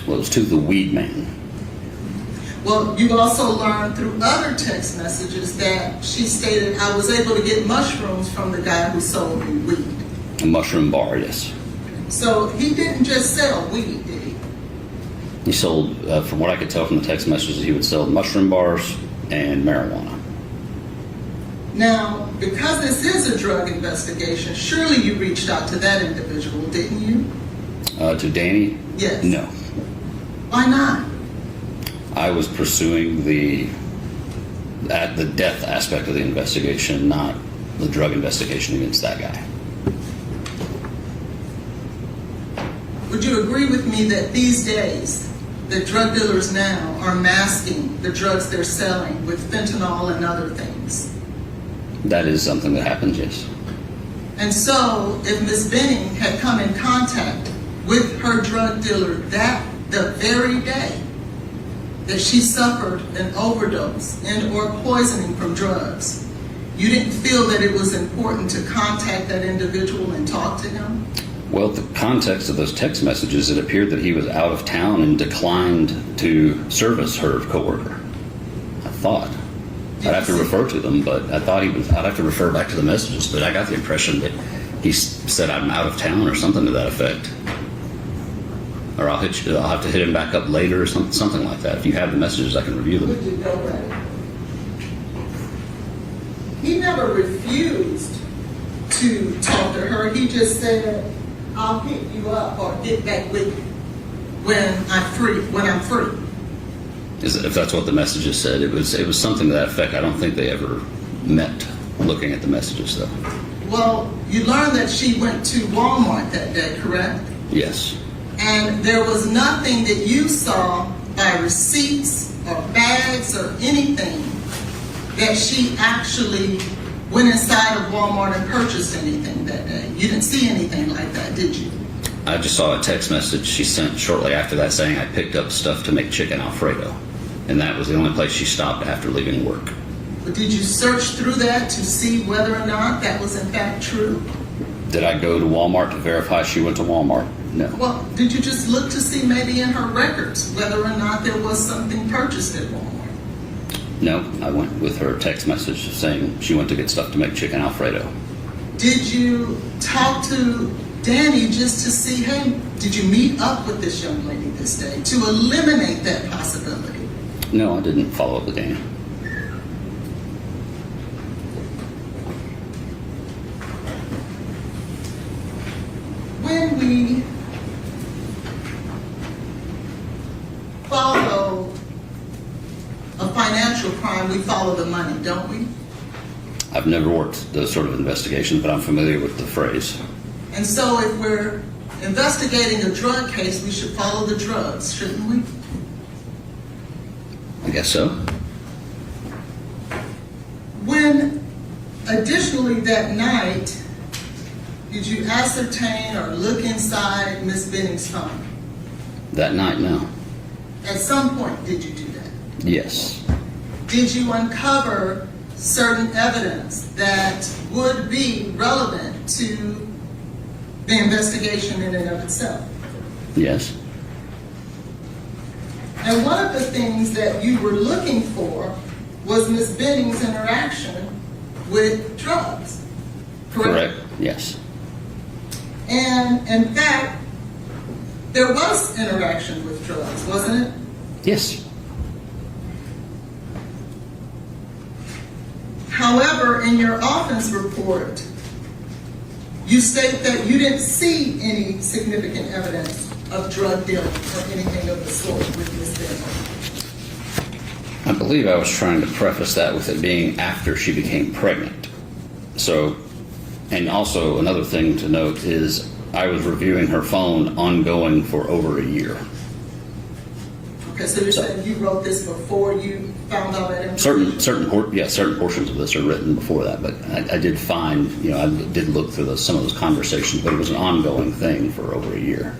Well, it was to the weed man. Well, you also learned through other text messages that she stated, I was able to get mushrooms from the guy who sold me weed. A mushroom bar, yes. So he didn't just sell weed, did he? He sold, from what I could tell from the text messages, he would sell mushroom bars and marijuana. Now, because this is a drug investigation, surely you reached out to that individual, didn't you? To Dennie? Yes. No. Why not? I was pursuing the death aspect of the investigation, not the drug investigation against that guy. Would you agree with me that these days, the drug dealers now are masking the drugs they're selling with fentanyl and other things? That is something that happens, yes. And so, if Ms. Benning had come in contact with her drug dealer the very day that she suffered an overdose and or poisoning from drugs, you didn't feel that it was important to contact that individual and talk to him? Well, the context of those text messages, it appeared that he was out of town and declined to service her coworker. I thought. I'd have to refer to them, but I thought I'd have to refer back to the messages, but I got the impression that he said I'm out of town or something to that effect. Or I'll have to hit him back up later or something like that. If you have the messages, I can review them. Would you go ready? He never refused to talk to her. He just said, I'll pick you up or get back with you when I'm free. If that's what the messages said, it was something to that effect. I don't think they ever met looking at the messages, though. Well, you learned that she went to Walmart that day, correct? Yes. And there was nothing that you saw by receipts or bags or anything that she actually went inside of Walmart and purchased anything that day. You didn't see anything like that, did you? I just saw a text message she sent shortly after that saying I picked up stuff to make chicken Alfredo. And that was the only place she stopped after leaving work. But did you search through that to see whether or not that was in fact true? Did I go to Walmart to verify she went to Walmart? No. Well, did you just look to see maybe in her records whether or not there was something purchased at Walmart? No, I went with her text message saying she went to get stuff to make chicken Alfredo. Did you talk to Dennie just to see, hey, did you meet up with this young lady this day to eliminate that possibility? No, I didn't follow up with Danny. When we follow a financial crime, we follow the money, don't we? I've never worked those sort of investigations, but I'm familiar with the phrase. And so if we're investigating a drug case, we should follow the drugs, shouldn't we? I guess so. When, additionally that night, did you ascertain or look inside Miss Benning's phone? That night, no. At some point, did you do that? Yes. Did you uncover certain evidence that would be relevant to the investigation in and of itself? Yes. And one of the things that you were looking for was Miss Benning's interaction with drugs, correct? Yes. And in fact, there was interaction with drugs, wasn't it? Yes. However, in your offense report, you state that you didn't see any significant evidence of drug dealing or anything of the sort with Miss Benning. I believe I was trying to preface that with it being after she became pregnant. So, and also another thing to note is I was reviewing her phone ongoing for over a year. Okay, so you're saying you wrote this before you found out that information? Certain portions of this are written before that, but I did find, I did look through some of those conversations, but it was an ongoing thing for over a year.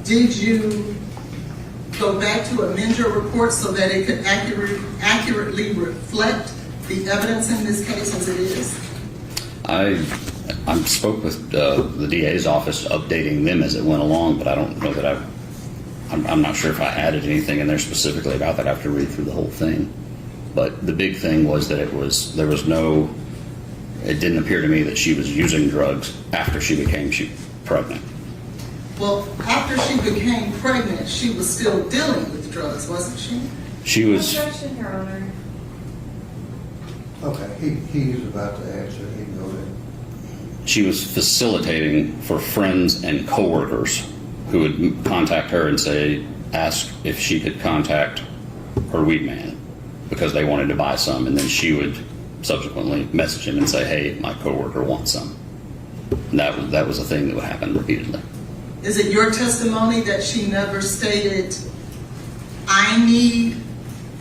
Did you go back to amend your report so that it could accurately reflect the evidence in this case as it is? I spoke with the DA's office updating them as it went along, but I don't know that I'm not sure if I added anything in there specifically about that. I have to read through the whole thing. But the big thing was that it didn't appear to me that she was using drugs after she became pregnant. Well, after she became pregnant, she was still dealing with drugs, wasn't she? She was. Objection, Your Honor. Okay, he's about to answer. He can go ahead. She was facilitating for friends and coworkers who would contact her and ask if she could contact her weed man because they wanted to buy some, and then she would subsequently message him and say, hey, my coworker wants some. And that was a thing that would happen repeatedly. Is it your testimony that she never stated, I need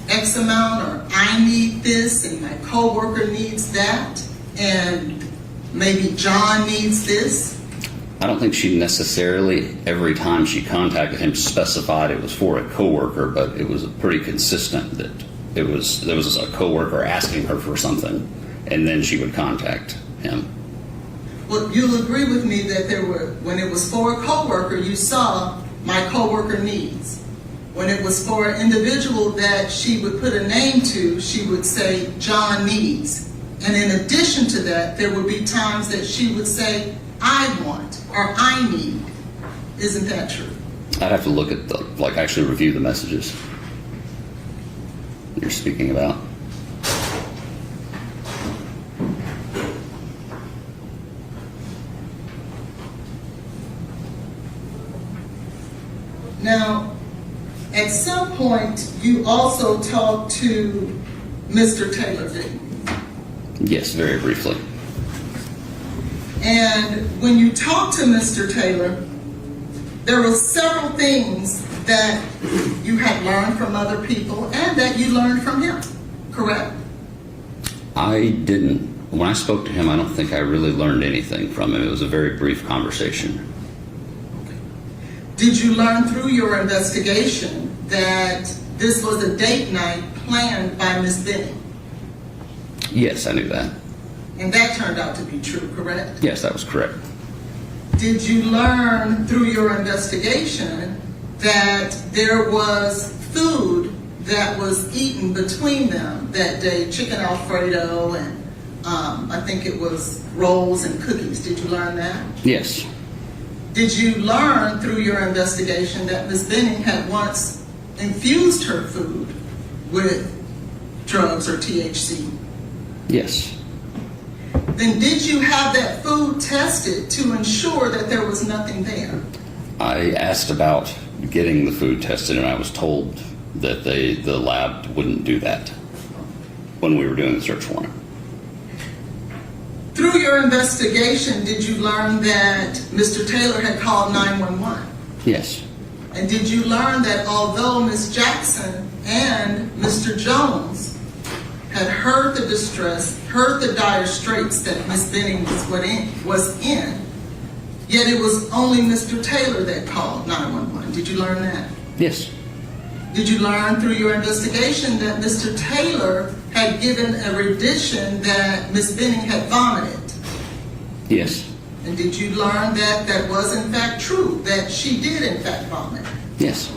X amount, or I need this, and my coworker needs that, and maybe John needs this? I don't think she necessarily, every time she contacted him, specified it was for a coworker, but it was pretty consistent that there was a coworker asking her for something, and then she would contact him. Well, you'll agree with me that when it was for a coworker, you saw my coworker needs. When it was for an individual that she would put a name to, she would say John needs. And in addition to that, there would be times that she would say, I want, or I need. Isn't that true? I'd have to look at actually review the messages you're speaking about. Now, at some point, you also talked to Mr. Taylor, didn't you? Yes, very briefly. And when you talked to Mr. Taylor, there were several things that you had learned from other people and that you learned from him, correct? I didn't When I spoke to him, I don't think I really learned anything from him. It was a very brief conversation. Did you learn through your investigation that this was a date night planned by Ms. Benning? Yes, I knew that. And that turned out to be true, correct? Yes, that was correct. Did you learn through your investigation that there was food that was eaten between them that day, chicken Alfredo and I think it was rolls and cookies? Did you learn that? Yes. Did you learn through your investigation that Ms. Benning had once infused her food with drugs or THC? Yes. Then did you have that food tested to ensure that there was nothing there? I asked about getting the food tested, and I was told that the lab wouldn't do that when we were doing the search warrant. Through your investigation, did you learn that Mr. Taylor had called 911? Yes. And did you learn that although Ms. Jackson and Mr. Jones had heard the distress, heard the dire straits that Ms. Benning was in, yet it was only Mr. Taylor that called 911? Did you learn that? Yes. Did you learn through your investigation that Mr. Taylor had given a rendition that Ms. Benning had vomited? Yes. And did you learn that that was in fact true, that she did in fact vomit? Yes.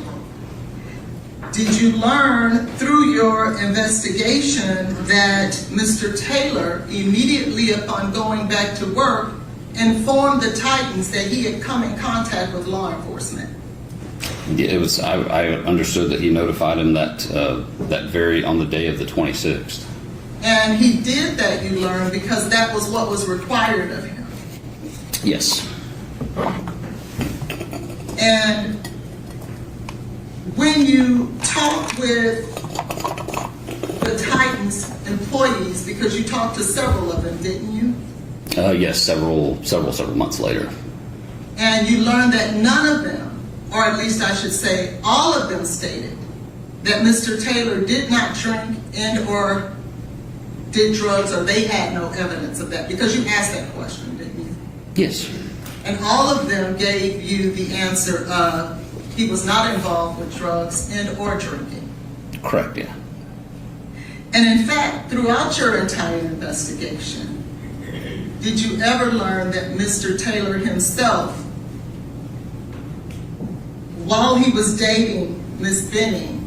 Did you learn through your investigation that Mr. Taylor, immediately upon going back to work, informed the Titans that he had come in contact with law enforcement? It was. I understood that he notified him that on the day of the 26th. And he did that, you learned, because that was what was required of him. Yes. And when you talked with the Titans employees, because you talked to several of them, didn't you? Yes, several months later. And you learned that none of them, or at least I should say all of them, stated that Mr. Taylor did not drink and or did drugs, or they had no evidence of that, because you asked that question, didn't you? Yes. And all of them gave you the answer of he was not involved with drugs and or drinking. Correct, yeah. And in fact, throughout your entire investigation, did you ever learn that Mr. Taylor himself, while he was dating Ms. Benning,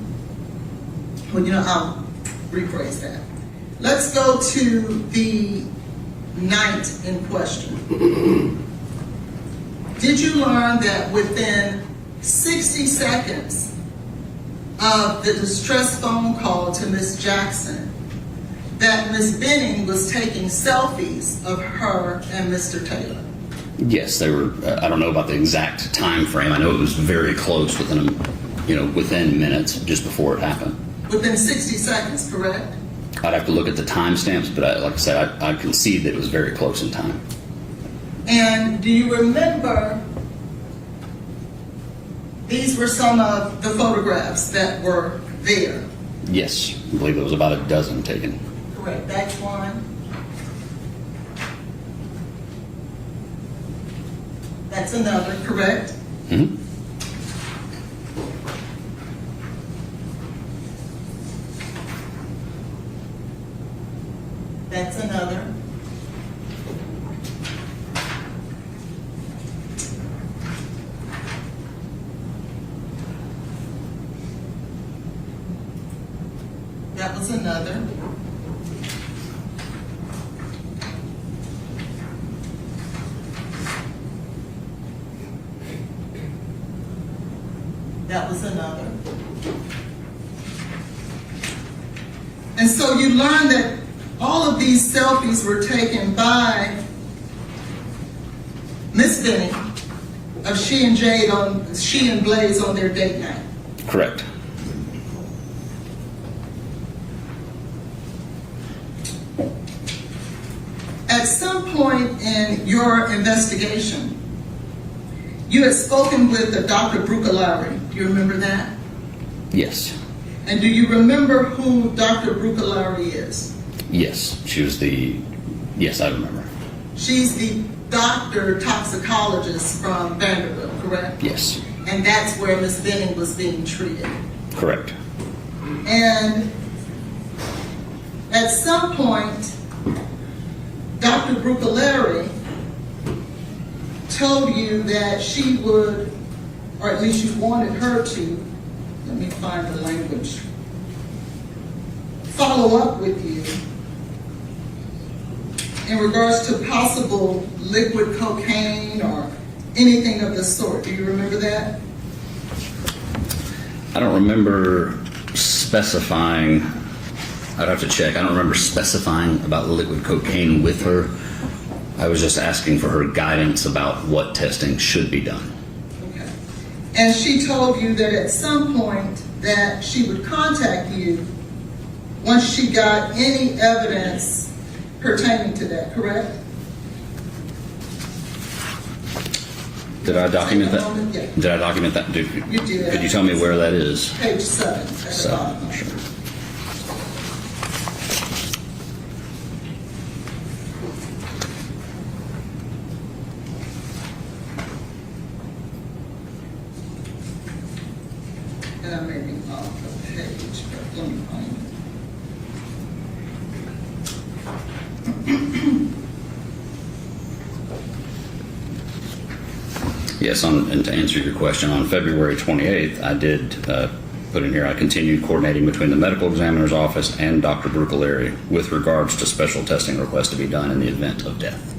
well, I'll rephrase that. Let's go to the night in question. Did you learn that within 60 seconds of the distress phone call to Ms. Jackson, that Ms. Benning was taking selfies of her and Mr. Taylor? Yes, they were. I don't know about the exact time frame. I know it was very close, within minutes, just before it happened. Within 60 seconds, correct? I'd have to look at the timestamps, but like I said, I concede that it was very close in time. And do you remember, these were some of the photographs that were there? Yes, I believe there was about a dozen taken. Correct, that's one. That's another, correct? Mm-hmm. That's another. That was another. That was another. And so you learn that all of these selfies were taken by Miss Dennie of she and Blaise on their date night. Correct. At some point in your investigation, you had spoken with a Dr. Brucalari. Do you remember that? Yes. And do you remember who Dr. Brucalari is? Yes. She was the Yes, I remember. She's the doctor toxicologist from Vanderbilt, correct? Yes, And that's where Ms. Benning was being treated. correct. And at some point, Dr. Brucaleri told you that she would, or at least you wanted her to, let me find the language, follow up with you in regards to possible liquid cocaine or anything of the sort. Do you remember that? I don't remember specifying, I'd have to check, I don't remember specifying about liquid cocaine with her. I was just asking for her guidance about what testing should be done. Okay. And she told you that at some point that she would contact you once she got any evidence pertaining to that, correct? Did I document Yeah. that? Did I document that? You did. Could you tell me where that is? Page 7. at the So, bottom. sure. And I may be off the page, but let me find it. Yes, and to answer your question, on February 28th, I did put in here, I continued coordinating between the medical examiner's office and Dr. Brucaleri with regards to special testing requests to be done in the event of death.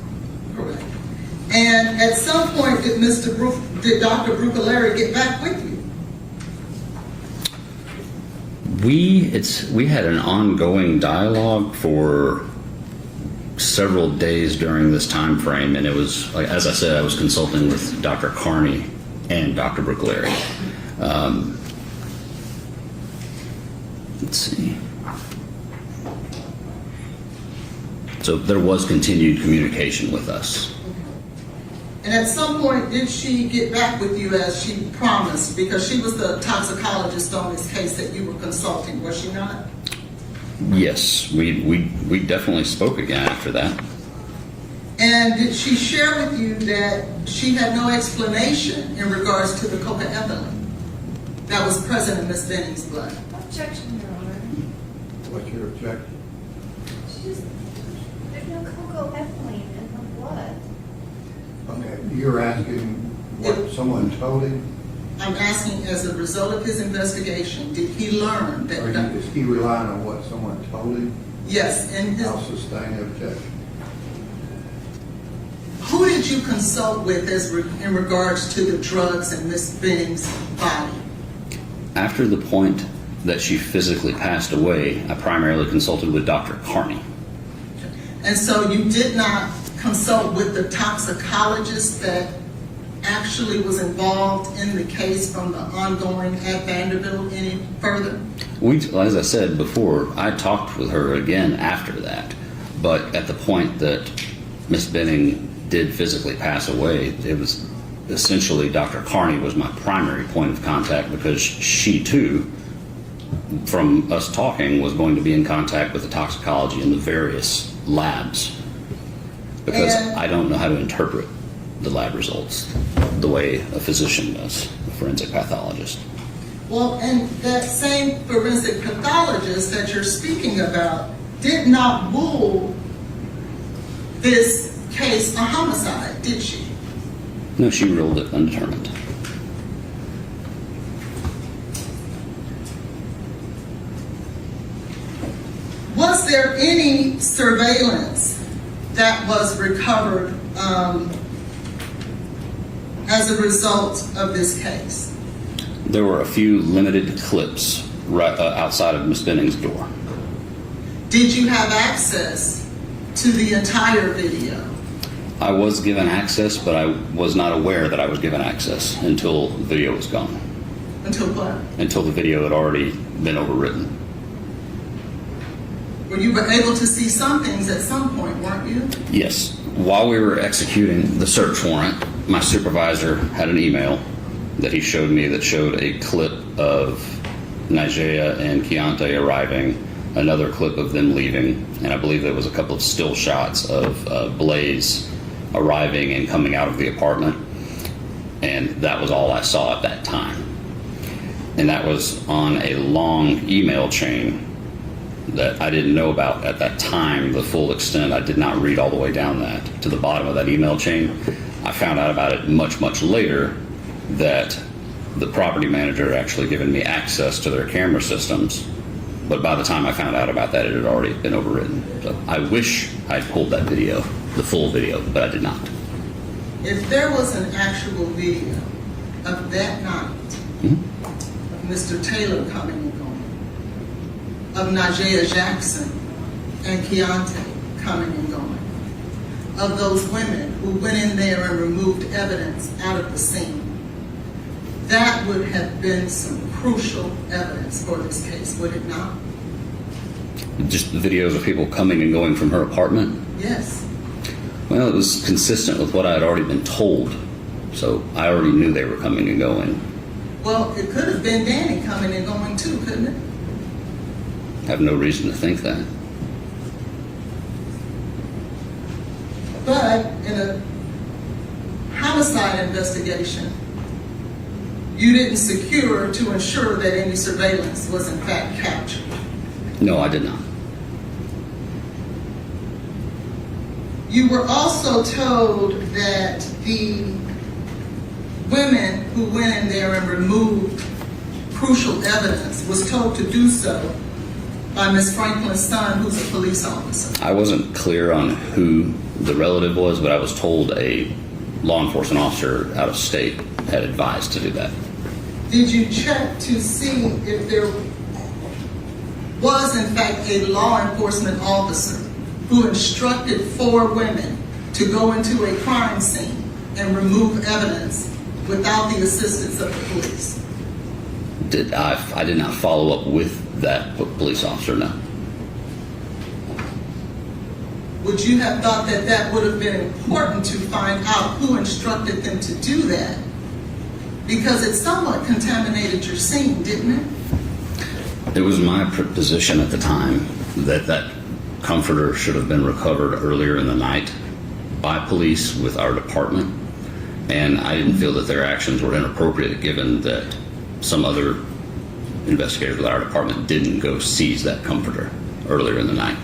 Correct. And at some point, did Dr. Brucaleri get back with you? We had an ongoing dialogue for several days during this time frame, and it was, like, as I said, I was consulting with Dr. Carney and Dr. Brucaleri. Let's see. So there was continued communication with us. And at some point, did she get back with you as she promised? Because she was the toxicologist on this case that you were consulting, was she not? Yes, we definitely spoke again after that. And did she share with you that she had no explanation in regards to the cocaethylene that was present in Ms. Benning's blood? Objection, Your Honor. What's your objection? There's no cocoethylene in her blood. Okay, you're asking what someone told him? I'm asking, as a result of his investigation, did he learn Or that? is he relying on what someone told him? Yes, and I'll sustain the objection. who did you consult with in regards to the drugs in Ms. Benning's body? After the point that she physically passed away, I primarily consulted with Dr. Carney. And so you did not consult with the toxicologist that actually was involved in the case from the ongoing at Vanderbilt any further? As I said before, I talked with her again after that, but at the point that Miss Benning did physically pass away, it was essentially Dr. Carney was my primary point of contact, because she too, from us talking, was going to be in contact with the toxicology in the various labs, because And- I don't know how to interpret the lab results the way a physician does, a forensic pathologist. Well, and that same forensic pathologist that you're speaking about did not rule this case a homicide, did she? No, she ruled it undetermined. Was there any surveillance that was recovered as a result of this case? There were a few limited clips right outside of Miss Benning's door. Did you have access to the entire video? I was given access, but I was not aware that I was given access until the video was gone, Until what? until the video had already been overwritten. Well, you were able to see some things at some point, weren't you? Yes. While we were executing the search warrant, my supervisor had an email that he showed me that showed a clip of Nigeria and Keontae arriving another clip of them leaving, and I believe there was a couple of still shots of Blaise arriving and coming out of the apartment, and that was all I saw at that time. And that was on a long email chain that I didn't know about at that time, the full extent. I did not read all the way down that to the bottom of that email chain. I found out about it much, much later, that the property manager had actually given me access to their camera systems. But by the time I found out about that, it had already been overwritten. So I wish I'd pulled that video, the full video, but I did not. If there was an actual video of that night, of Mr. Taylor coming and going, of Najee Jackson and Keontae coming and going, of those women who went in there and removed evidence out of the scene, that would have been some crucial evidence for this case, would it not? Just the videos of people coming and going from her apartment? Yes. Well, it was consistent with what I had already been told, so I already knew they were coming and going. Well, it could have been Dennie coming and going too, couldn't it? I have no reason to think that. But in a homicide investigation, you didn't secure to ensure that any surveillance was in fact captured. No, I did not. You were also told that the women who went in there and removed crucial evidence was told to do so by Ms. Franklin's son, who's a police officer. I wasn't clear on who the relative was, but I was told a law enforcement officer out of state had advised to do that. Did you check to see if there was in fact a law enforcement officer who instructed 4 women to go into a crime scene and remove evidence without the assistance of the police? I did not follow up with that police officer, no. Would you have thought that that would have been important to find out who instructed them to do that? Because it somewhat contaminated your scene, didn't it? It was my position at the time that that comforter should have been recovered earlier in the night by police with our department, and I didn't feel that their actions were inappropriate given that some other investigators with our department didn't go seize that comforter earlier in the night.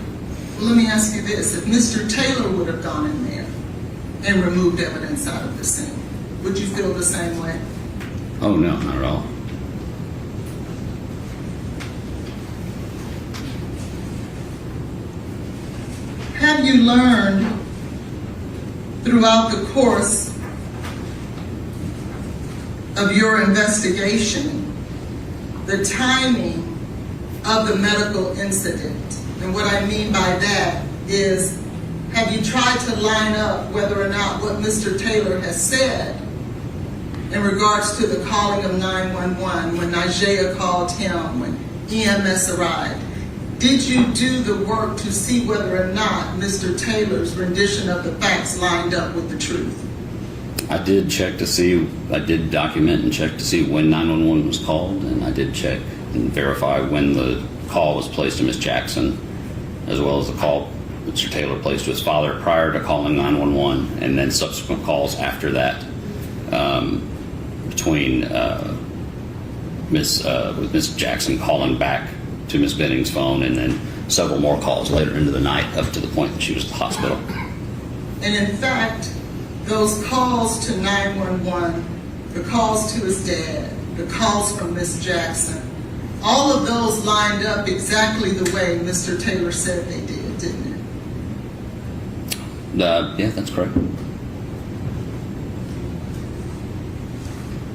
Well, let me ask you this. If Mr. Taylor would have gone in there and removed evidence out of the scene, would you feel the same way? Oh, no, not at all. Have you learned throughout the course of your investigation the timing of the medical incident? And what I mean by that is, have you tried to line up whether or not what Mr. Taylor has said in regards to the calling of 911, when Najee called him, when EMS arrived? Did you do the work to see whether or not Mr. Taylor's rendition of the facts lined up with the truth? I did check to see, I did document and check to see when 911 was called, and I did check and verify when the call was placed to Ms. Jackson, as well as the call Mr. Taylor placed to his father prior to calling 911, and then subsequent calls after that between with Ms. Jackson calling back to Ms. Benning's phone, and then several more calls later into the night up to the point that she was at the hospital. And in fact, those calls to 911, the calls to his dad, the calls from Ms. Jackson, all of those lined up exactly the way Mr. Taylor said they did, didn't it? Yeah, that's correct.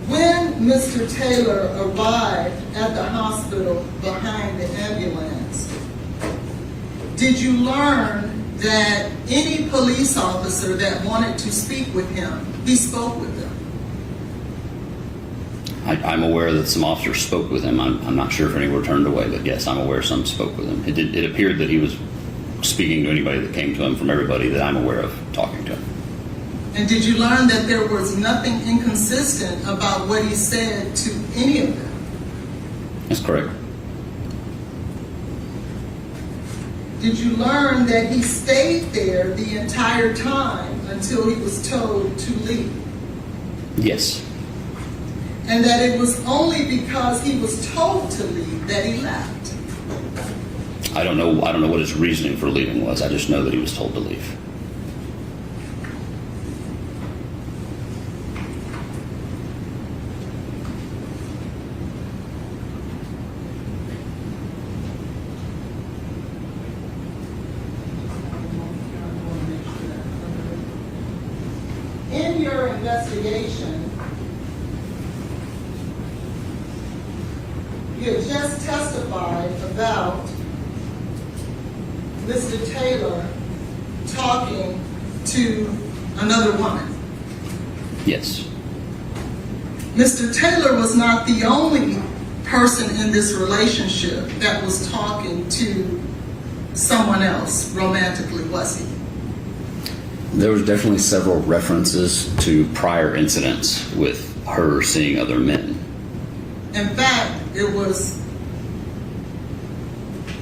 When Mr. Taylor arrived at the hospital behind the ambulance, did you learn that any police officer that wanted to speak with him, he spoke with them? I'm aware that some officers spoke with him. I'm not sure if any were turned away, but yes, I'm aware some spoke with him. It appeared that he was speaking to anybody that came to him, from everybody that I'm aware of talking to him. And did you learn that there was nothing inconsistent about what he said to any of them? That's correct. did you learn that he stayed there the entire time until he was told to leave? Yes. And that it was only because he was told to leave that he left? I don't know what his reasoning for leaving was. I just know that he was told to leave. In your investigation, you had just testified about Mr. Taylor talking to another woman. Yes. Mr. Taylor was not the only person in this relationship that was talking to someone else romantically, was he? There was definitely several references to prior incidents with her seeing other men. In fact, it was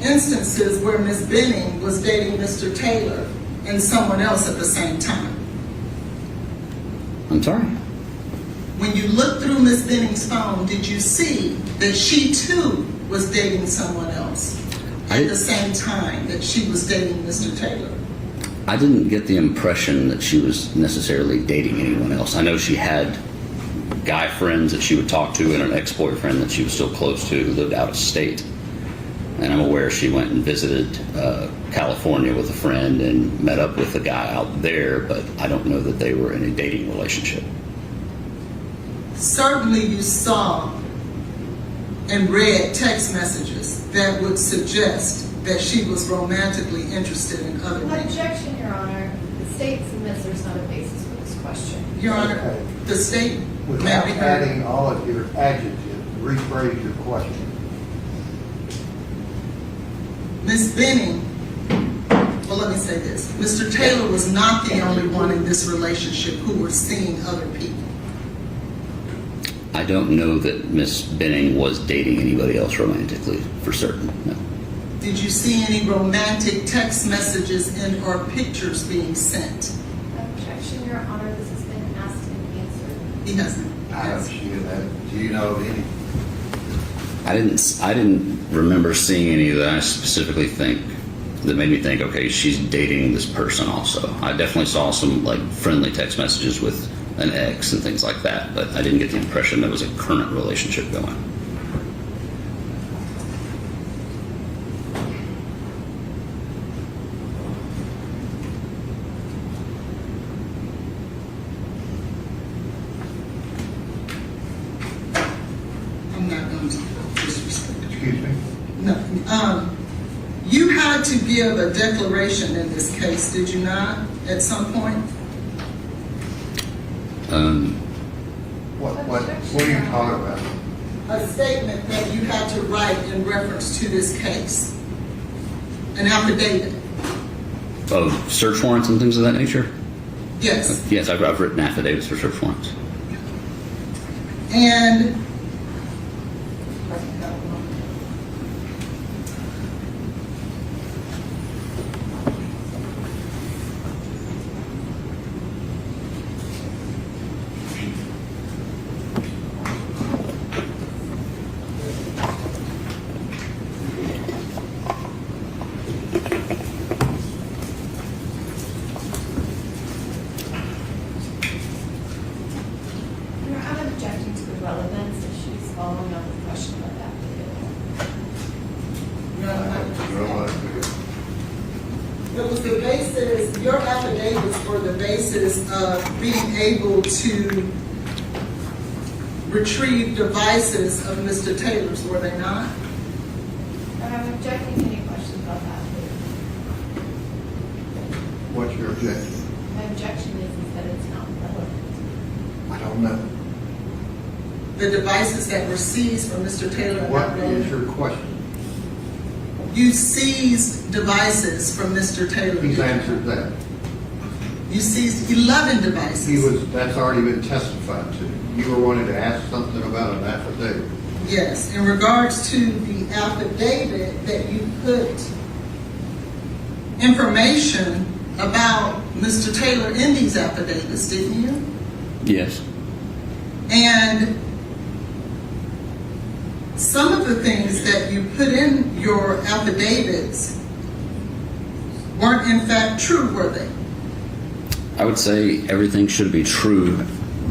instances where Ms. Benning was dating Mr. Taylor and someone else at the same time. I'm sorry? When you looked through Ms. Benning's phone, did you see that she too was dating someone else at the same time that she was dating Mr. Taylor? I didn't get the impression that she was necessarily dating anyone else. I know she had guy friends that she would talk to and an ex-boyfriend that she was still close to who lived out of state. And I'm aware she went and visited California with a friend and met up with a guy out there, but I don't know that they were in a dating relationship. Certainly you saw and read text messages that would suggest that she was romantically interested in other men. Objection, Your Honor. The state submits there's not a basis for this question. Your Honor, the state Without may be heard. adding all of your adjectives, rephrase your question. Ms. Benning, well, let me say this. Mr. Taylor was not the only one in this relationship who was seeing other people. I don't know that Miss Benning was dating anybody else romantically, for certain, no. Did you see any romantic text messages and or pictures being sent? Objection, Your Honor. This has been asked and answered. He hasn't. I haven't seen that. Do you know of any? I didn't remember seeing any that I specifically think that made me think, okay, she's dating this person also. I definitely saw some like friendly text messages with an ex and things like that, but I didn't get the impression there was a current relationship going. I'm not going to disrespect. Excuse me? No. You had to give a declaration in this case, did you not, at some point? What are you talking about? A statement that you had to write in reference to this case. An affidavit. Of search warrants and things of that nature? Yes. Yes, I've written affidavits for search warrants. And I'm objecting to the relevance if she's following on the question about that. it was the basis, your affidavits were the basis of being able to retrieve devices of Mr. Taylor's, were they not? And I'm objecting to any questions about that. What's your objection? My objection is that it's not relevant. I don't know. The devices that were seized from Mr. Taylor. are What not is relevant. your question? You seized devices from Mr. Taylor. He's answered that. You seized 11 devices. That's already been testified to. You were wanting to ask something about an affidavit. Yes, in regards to the affidavit that you put information about Mr. Taylor in these affidavits, didn't you? Yes. And some of the things that you put in your affidavits weren't in fact true, were they? I would say everything should be true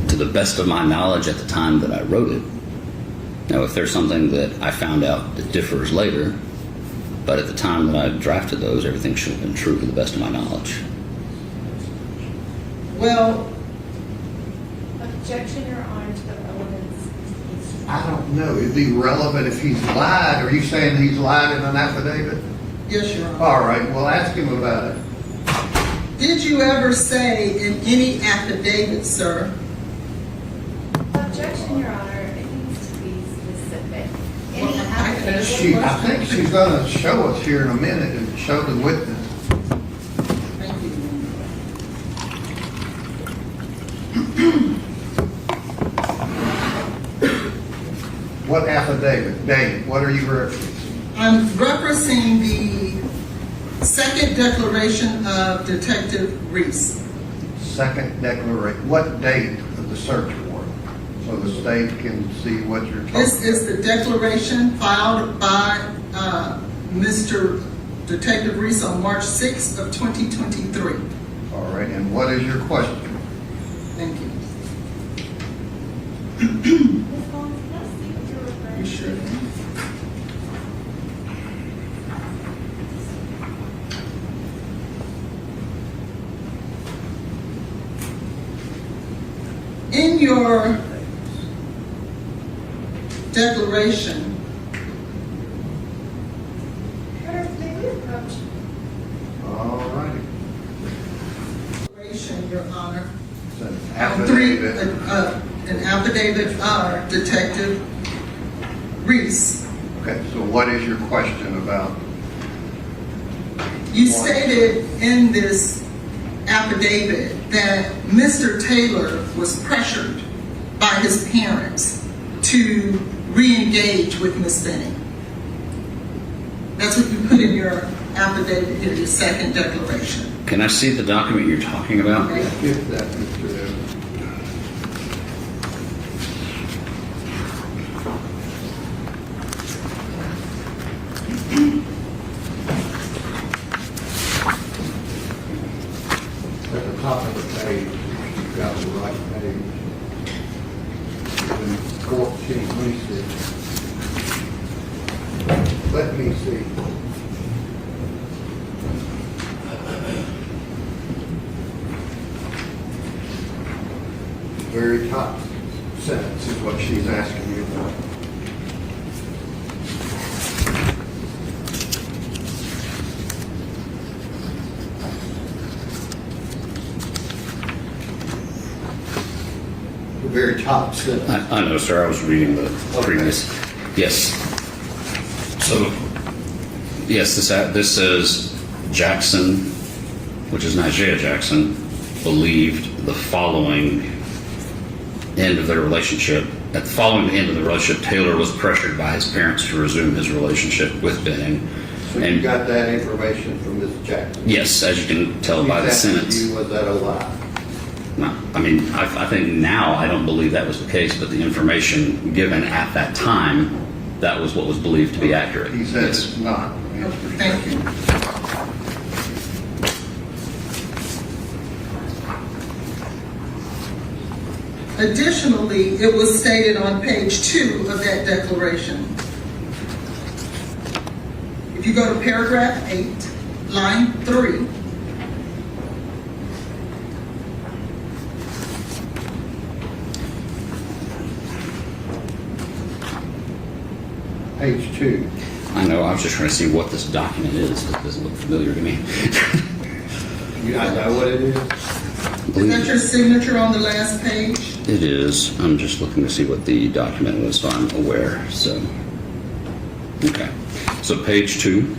to the best of my knowledge at the time that I wrote it. Now, if there's something that I found out that differs later, but at the time that I drafted those, everything should have been true to the best of my knowledge. Well, Objection, Your Honor, to the relevance. I don't know. It'd be relevant if he's lied. Are you saying he's lied in an affidavit? yes, Your Honor. All right, well, ask him about it. Did you ever say in any affidavit, sir, Objection, Your Honor, it needs to be specific. Any Well, I affidavit. I think she's gonna show us here in a minute and show the witness. thank you. What affidavit? Dave, what are you referencing? I'm referencing the second declaration of Detective Reese. Second declaration. What date of the search warrant? So the state can see what you're talking about. This is the declaration filed by Mr. Detective Reese on March 6th of 2023. All right, and what is your question? Thank you. Ms. Collins, can I see what you're referring You to? sure? In your declaration, May we approach? All righty. declaration, Your Honor, It's an an affidavit of Detective Reese. Okay, so what is your question about? You stated in this affidavit that Mr. Taylor was pressured by his parents to re-engage with Miss Benning. That's what you put in your affidavit here, your second declaration. Can I see the document you're talking about? Give that, Mr. Evans. At the top of the page, you've got the right page. And 14, let me see. Let me see. Very top sentence is what she's asking you about. The very top sentence. I know, sir. I was reading the previous. Yes. So, yes, this says Jackson, which is Nigeria Jackson, believed the following end of their relationship. At the following end of the relationship, Taylor was pressured by his parents to resume his relationship with Benning. So you got that information from Ms. Jackson? Yes, as you can tell by the She's asking sentence. you, was that a lie? No, I mean, I think now I don't believe that was the case, but the information given at that time, that was what was believed to be accurate. He says Yes. it's not. Thank you. Additionally, it was stated on page 2 of that declaration. If you go to paragraph 8, line 3, Page 2. I know, I was just trying to see what this document is. It doesn't look familiar to me. You I know what it is? is that your signature on the last page? It is. I'm just looking to see what the document was, so I'm aware. So, okay. So page 2.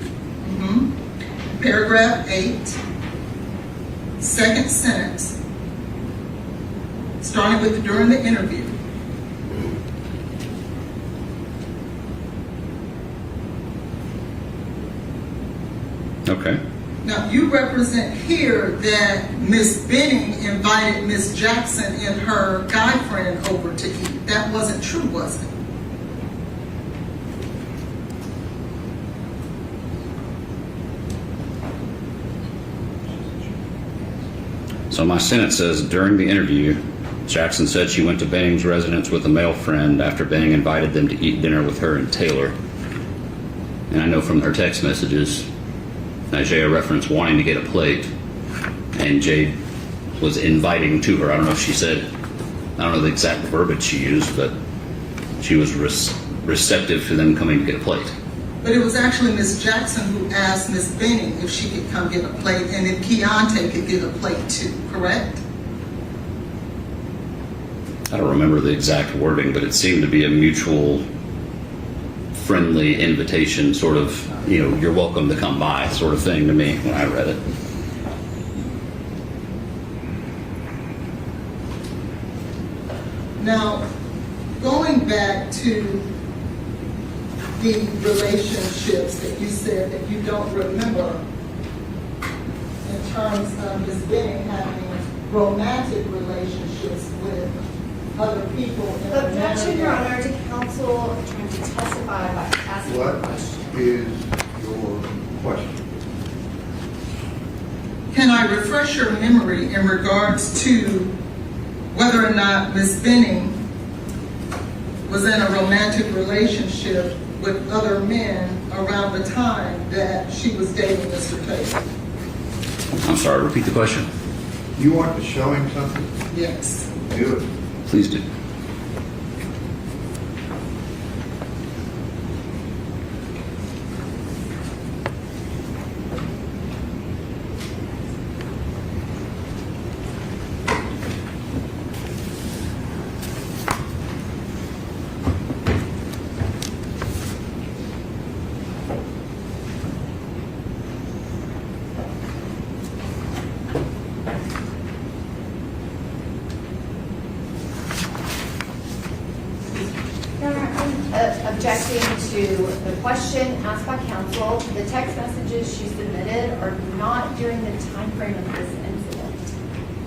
Paragraph 8, second sentence, starting with during the interview. Okay. Now, you represent here that Ms. Benning invited Ms. Jackson and her guy friend over to eat. That wasn't true, was it? So my sentence says, during the interview, Jackson said she went to Benning's residence with a male friend after Benning invited them to eat dinner with her and Taylor. And I know from her text messages, Isaiah referenced wanting to get a plate, and Jade was inviting to her. I don't know if she said, I don't know the exact verbiage she used, but she was receptive to them coming to get a plate. But it was actually Ms. Jackson who asked Ms. Benning if she could come get a plate and if Keontae could get a plate too, correct? I don't remember the exact wording, but it seemed to be a mutual friendly invitation, sort of, you know, you're welcome to come by sort of thing to me when I read it. Now, going back to the relationships that you said that you don't remember in terms of Ms. Benning having romantic relationships with other people. Objection, Your Honor, to counsel trying to testify by asking a What question. is your question? Can I refresh your memory in regards to whether or not Ms. Benning was in a romantic relationship with other men around the time that she was dating Mr. Taylor? I'm sorry, repeat the question. You want to show him something? Yes. Do it. Please do. Objecting to the question asked by counsel. The text messages she submitted are not during the time frame of this incident.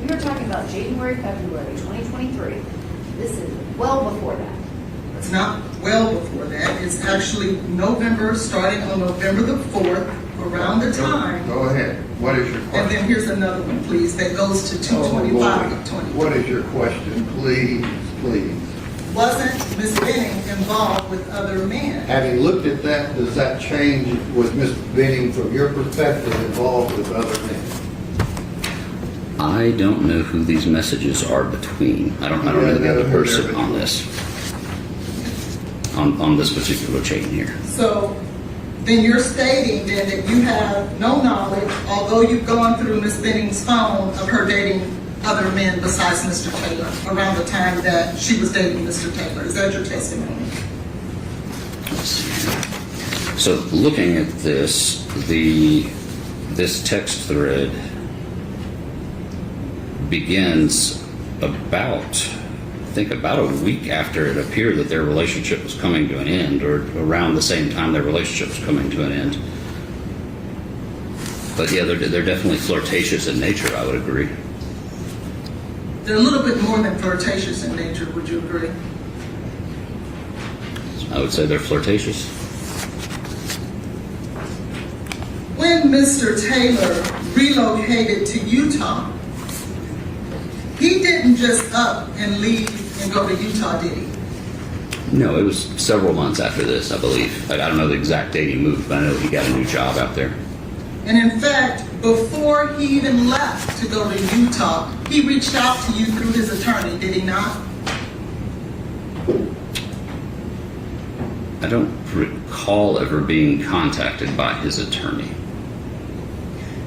We were talking about January, February 2023. This is well before that. It's not well before that. It's actually November, starting on November the 4th, around the time. Go ahead. What is your question? And then here's another one, please, that goes to 225 of 20. What is your question? Please, please. Wasn't Ms. Benning involved with other men? Having looked at that, does that change, was Ms. Benning, from your perspective, involved with other men? I don't know who these messages are between. I don't know the other person on this. On this particular chain here. So then you're stating then that you have no knowledge, although you've gone through Ms. Benning's phone, of her dating other men besides Mr. Taylor around the time that she was dating Mr. Taylor. Is that your testimony? Let's see here. So looking at this, this text thread begins about a week after it appeared that their relationship was coming to an end, or around the same time their relationship was coming to an end. But yeah, they're definitely flirtatious in nature, I would agree. They're a little bit more than flirtatious in nature, would you agree? I would say they're flirtatious. When Mr. Taylor relocated to Utah, he didn't just up and leave and go to Utah, did he? No, it was several months after this, I believe. I don't know the exact date he moved, but I know he got a new job out there. And in fact, before he even left to go to Utah, he reached out to you through his attorney, did he not? I don't recall ever being contacted by his attorney.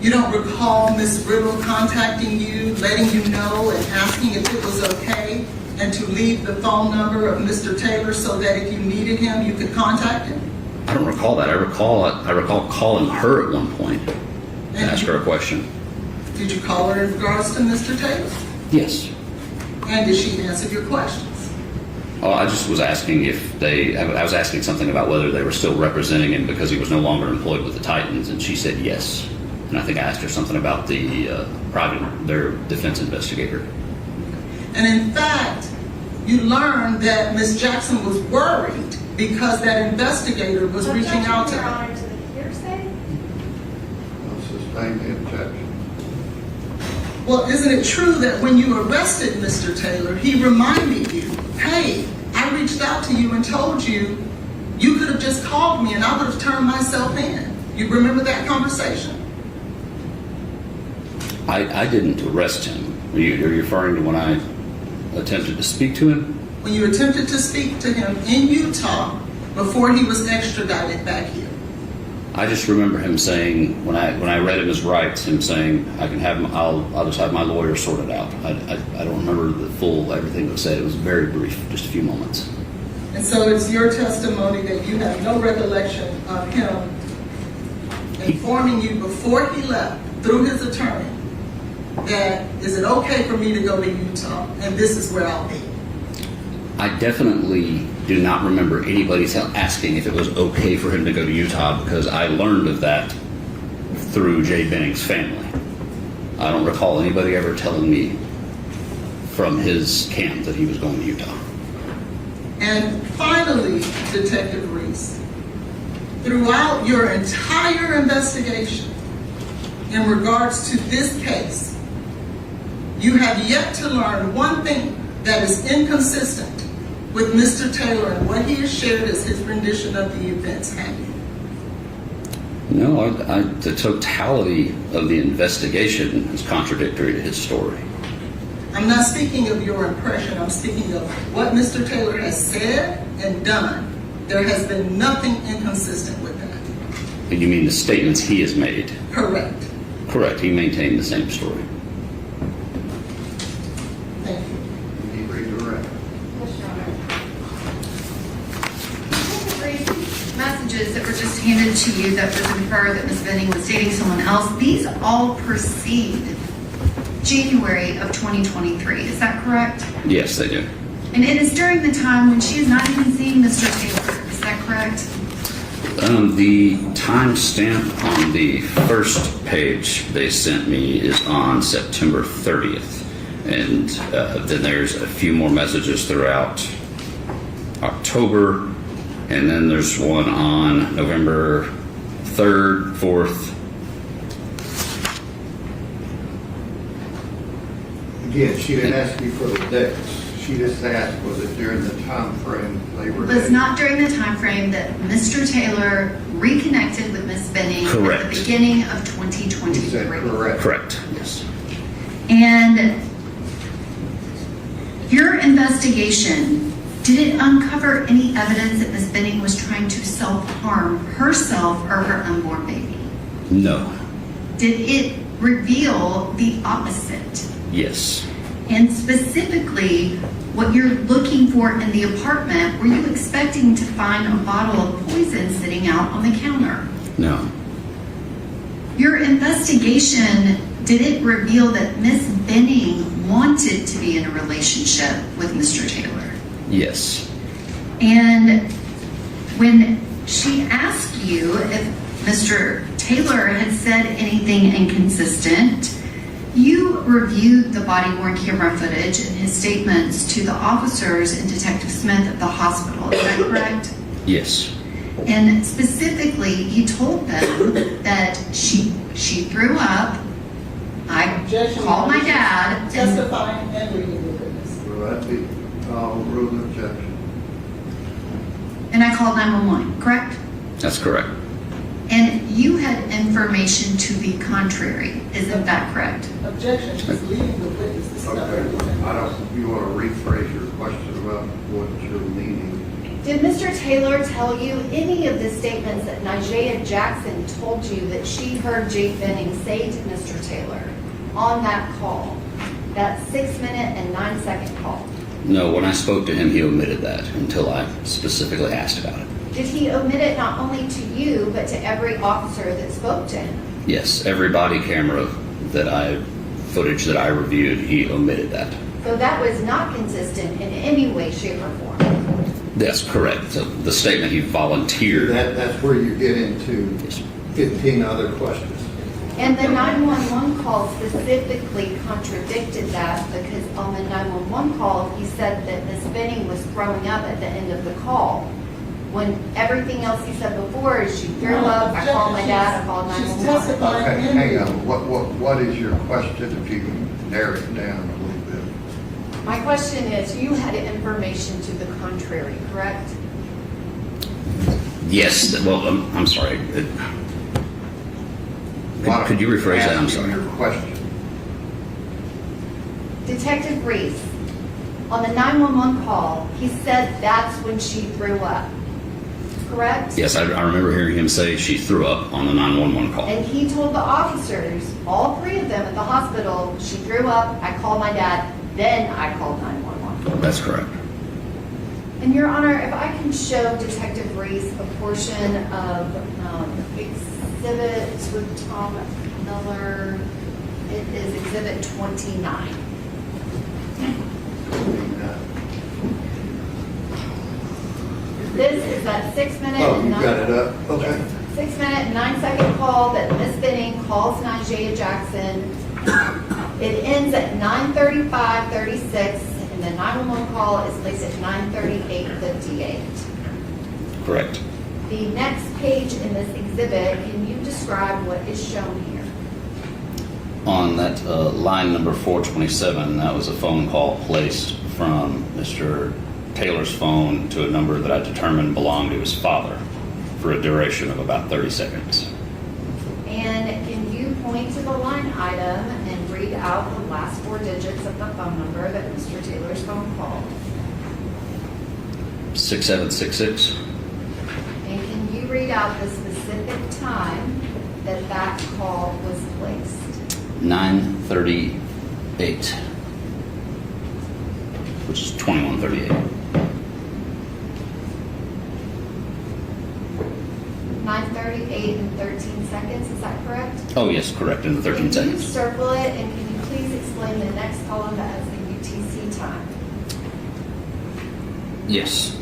You don't recall Ms. Riddle contacting you, letting you know and asking if it was okay and to leave the phone number of Mr. Taylor so that if you needed him, you could contact him? I don't recall that. I recall calling her at one point to ask her a question. Did you call her in regards to Mr. Taylor? Yes. And did she answer your questions? Oh, I just was asking I was asking something about whether they were still representing him because he was no longer employed with the Titans, and she said yes. And I think I asked her something about the their defense investigator. And in fact, you learned that Ms. Jackson was worried because that investigator was reaching out to Your her. Honor, to the hearsay? I'll sustain the objection. Well, isn't it true that when you arrested Mr. Taylor, he reminded you, hey, I reached out to you and told you you could have just called me and I would have turned myself in. You remember that conversation? I didn't arrest him. Are you referring to when I attempted to speak to him? When you attempted to speak to him in Utah before he was extradited back here. I just remember him saying, when I read him his rights, him saying, I'll just have my lawyer sort it out. I don't remember the full everything that was said. It was very brief, just a few moments. And so it's your testimony that you have no recollection of him informing you before he left through his attorney that, is it okay for me to go to Utah and this is where I'll be? I definitely do not remember anybody asking if it was okay for him to go to Utah, because I learned of that through Jade Benning's family. I don't recall anybody ever telling me from his camp that he was going to Utah. And finally, Detective Reese, throughout your entire investigation in regards to this case, you have yet to learn one thing that is inconsistent with Mr. Taylor and what he has shared as his rendition of the events, have you? No, the totality of the investigation is contradictory to his story. I'm not speaking of your impression, I'm speaking of what Mr. Taylor has said and done. There has been nothing inconsistent with that. And you mean the statements he has made? Correct. Correct. He maintained the same story. Thank you. You need to redirect. Yes, Your Honor. Messages that were just handed to you that would infer that Ms. Benning was dating someone else, these all precede January of 2023. Is that correct? Yes, they do. And it is during the time when she is not even seeing Mr. Taylor. Is that correct? The timestamp on the first page they sent me is on September 30th. And then there's a few more messages throughout October. And then there's one on November 3rd, 4th. Again, she didn't ask you for the dates. She just asked, was it during the time frame they were It was not during the time frame that Mr. Taylor reconnected with Ms. Benning Correct. at the beginning of He said 2023. correct. Correct. Yes. And your investigation, did it uncover any evidence that Ms. Benning was trying to self-harm herself or her unborn baby? No. Did it reveal the opposite? Yes. And specifically, what you're looking for in the apartment, were you expecting to find a bottle of poison sitting out on the counter? No. Your investigation, did it reveal that Ms. Benning wanted to be in a relationship with Mr. Taylor? Yes. And when she asked you if Mr. Taylor had said anything inconsistent, you reviewed the body-worn camera footage and his statements to the officers and Detective Smith at the hospital. Is that correct? Yes. And specifically, he told them that she threw up. I Objection. called my dad. And Testifying and reading the witness. Will that be rule of objection? and I called 911, correct? That's correct. And you had information to the contrary. Isn't that correct? Objection, she's leading the witness. This is not Okay, her. I don't, you want to rephrase your question about what you're meaning? Did Mr. Taylor tell you any of the statements that Nigea Jackson told you that she heard Jade Benning say to Mr. Taylor on that call, that 6-minute and 9-second call? No, when I spoke to him, he omitted that until I specifically asked about it. Did he omit it not only to you, but to every officer that spoke to him? Yes, every body camera footage that I reviewed, he omitted that. So that was not consistent in any way, shape, or form? That's correct. So the statement he volunteered. That's where you get into Yes. 15 other questions. And the 911 call specifically contradicted that, because on the 911 call, he said that Ms. Benning was throwing up at the end of the call. When everything else he said before is she threw up, I called my dad, I called 911. Okay, hang on, what is your question, if you can narrow it down a little bit? My question is, you had information to the contrary, correct? Yes, well, I'm sorry. Could you rephrase that? I'm sorry. Your question. Detective Reese, on the 911 call, he said that's when she threw up, correct? Yes, I remember hearing him say she threw up on the 911 call. And he told the officers, all three of them at the hospital, she threw up, I called my dad, then I called 911. That's correct. And Your Honor, if I can show Detective Reese a portion of exhibits with Tom Miller, it is exhibit 29. This is that 6 minute Oh, and you 9 got it up? Okay. 6 minute and 9 second call that Miss Benning calls Nigel Jackson. It ends at 9:35:36, and the 911 call is placed at 9:38:58. Correct. The next page in this exhibit, can you describe what is shown here? On that line number 427, that was a phone call placed from Mr. Taylor's phone to a number that I determined belonged to his father for a duration of about 30 seconds. And can you point to the line item and read out the last 4 digits of the phone number that Mr. Taylor's phone called? 6766. And can you read out the specific time that that call was placed? 9:38, which is 21:38. 9:38 and 13 seconds, is that correct? Oh, yes, correct, in the 13 Can you seconds. circle it, and can you please explain the next column that has the UTC time? Yes.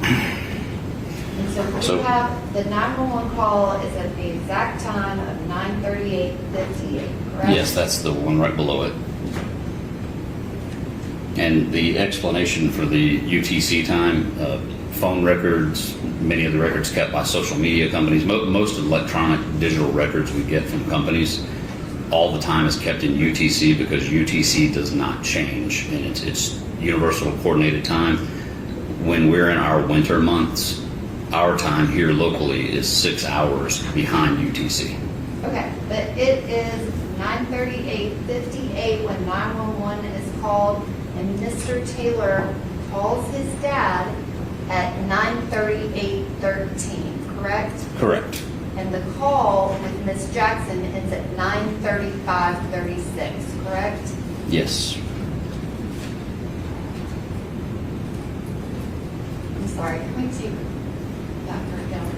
And so So- we have the 911 call is at the exact time of 9:38:58, correct? Yes, that's the one right below it. And the explanation for the UTC time, phone records, many of the records kept by social media companies, most electronic digital records we get from companies, all the time is kept in UTC because UTC does not change, and it's universal coordinated time. When we're in our winter months, our time here locally is 6 hours behind UTC. Okay, but it is 9:38:58 when 911 is called, and Mr. Taylor calls his dad at 9:38:13, correct? Correct. And the call with Miss Jackson ends at 9:35:36, correct? Yes. I'm sorry, can we take that part down?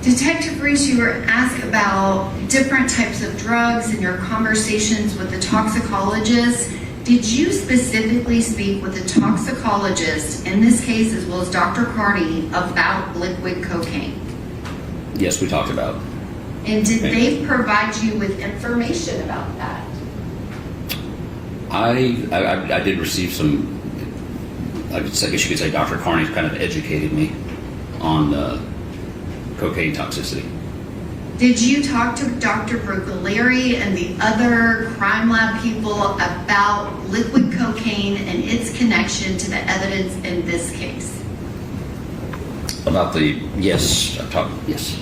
Detective Reese, you were asked about different types of drugs and your conversations with the toxicologist. Did you specifically speak with the toxicologist, in this case as well as Dr. Kari, about liquid cocaine? Yes, we talked about it. And did they provide you with information about that? I did receive some, I guess you could say Dr. Carney kind of educated me on cocaine toxicity. Did you talk to Dr. Brocaleri and the other crime lab people about liquid cocaine and its connection to the evidence in this case? About yes, I've talked, yes.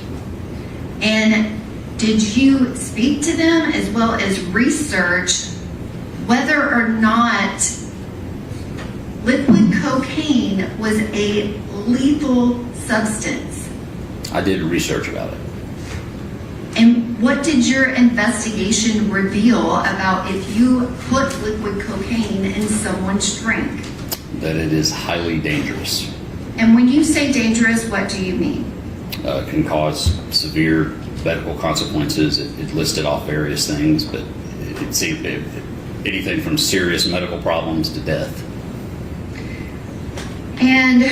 And did you speak to them as well as research whether or not liquid cocaine was a lethal substance? I did research about it. And what did your investigation reveal about if you put liquid cocaine in someone's drink? That it is highly dangerous. And when you say dangerous, what do you mean? Can cause severe medical consequences. It listed off various things, but it seemed anything from serious medical problems to death. And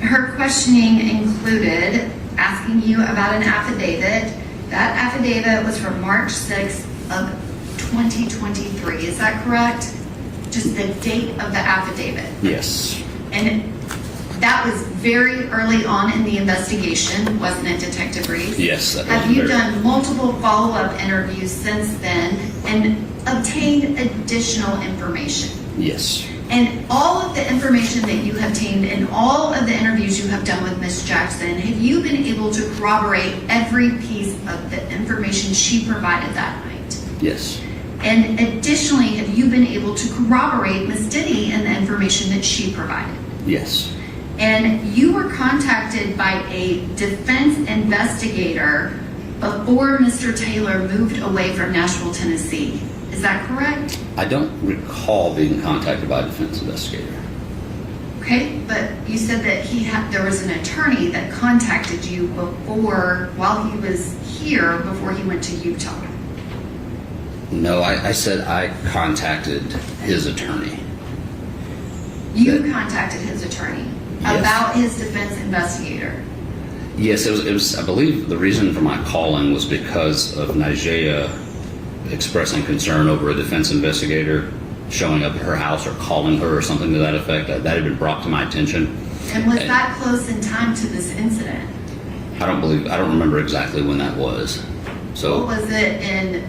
her questioning included asking you about an affidavit. That affidavit was from March 6th of 2023. Is that correct? Just the date of the affidavit. Yes. And that was very early on in the investigation, wasn't it, Detective Reese? Yes. That Have was you very- done multiple follow-up interviews since then and obtained additional information? Yes. And all of the information that you have obtained and all of the interviews you have done with Ms. Jackson, have you been able to corroborate every piece of the information she provided that night? Yes. And additionally, have you been able to corroborate Ms. Dennie and the information that she provided? Yes. And you were contacted by a defense investigator before Mr. Taylor moved away from Nashville, Tennessee. Is that correct? I don't recall being contacted by a defense investigator. Okay, but you said that there was an attorney that contacted you while he was here, before he went to Utah. No, I said I contacted his attorney. You contacted his attorney Yes. about his defense investigator. Yes, it was. I believe the reason for my calling was because of Nigeria expressing concern over a defense investigator showing up at her house or calling her or something to that effect. That had been brought to my attention. And was that close in time to this incident? I don't remember exactly when that was. So Was it in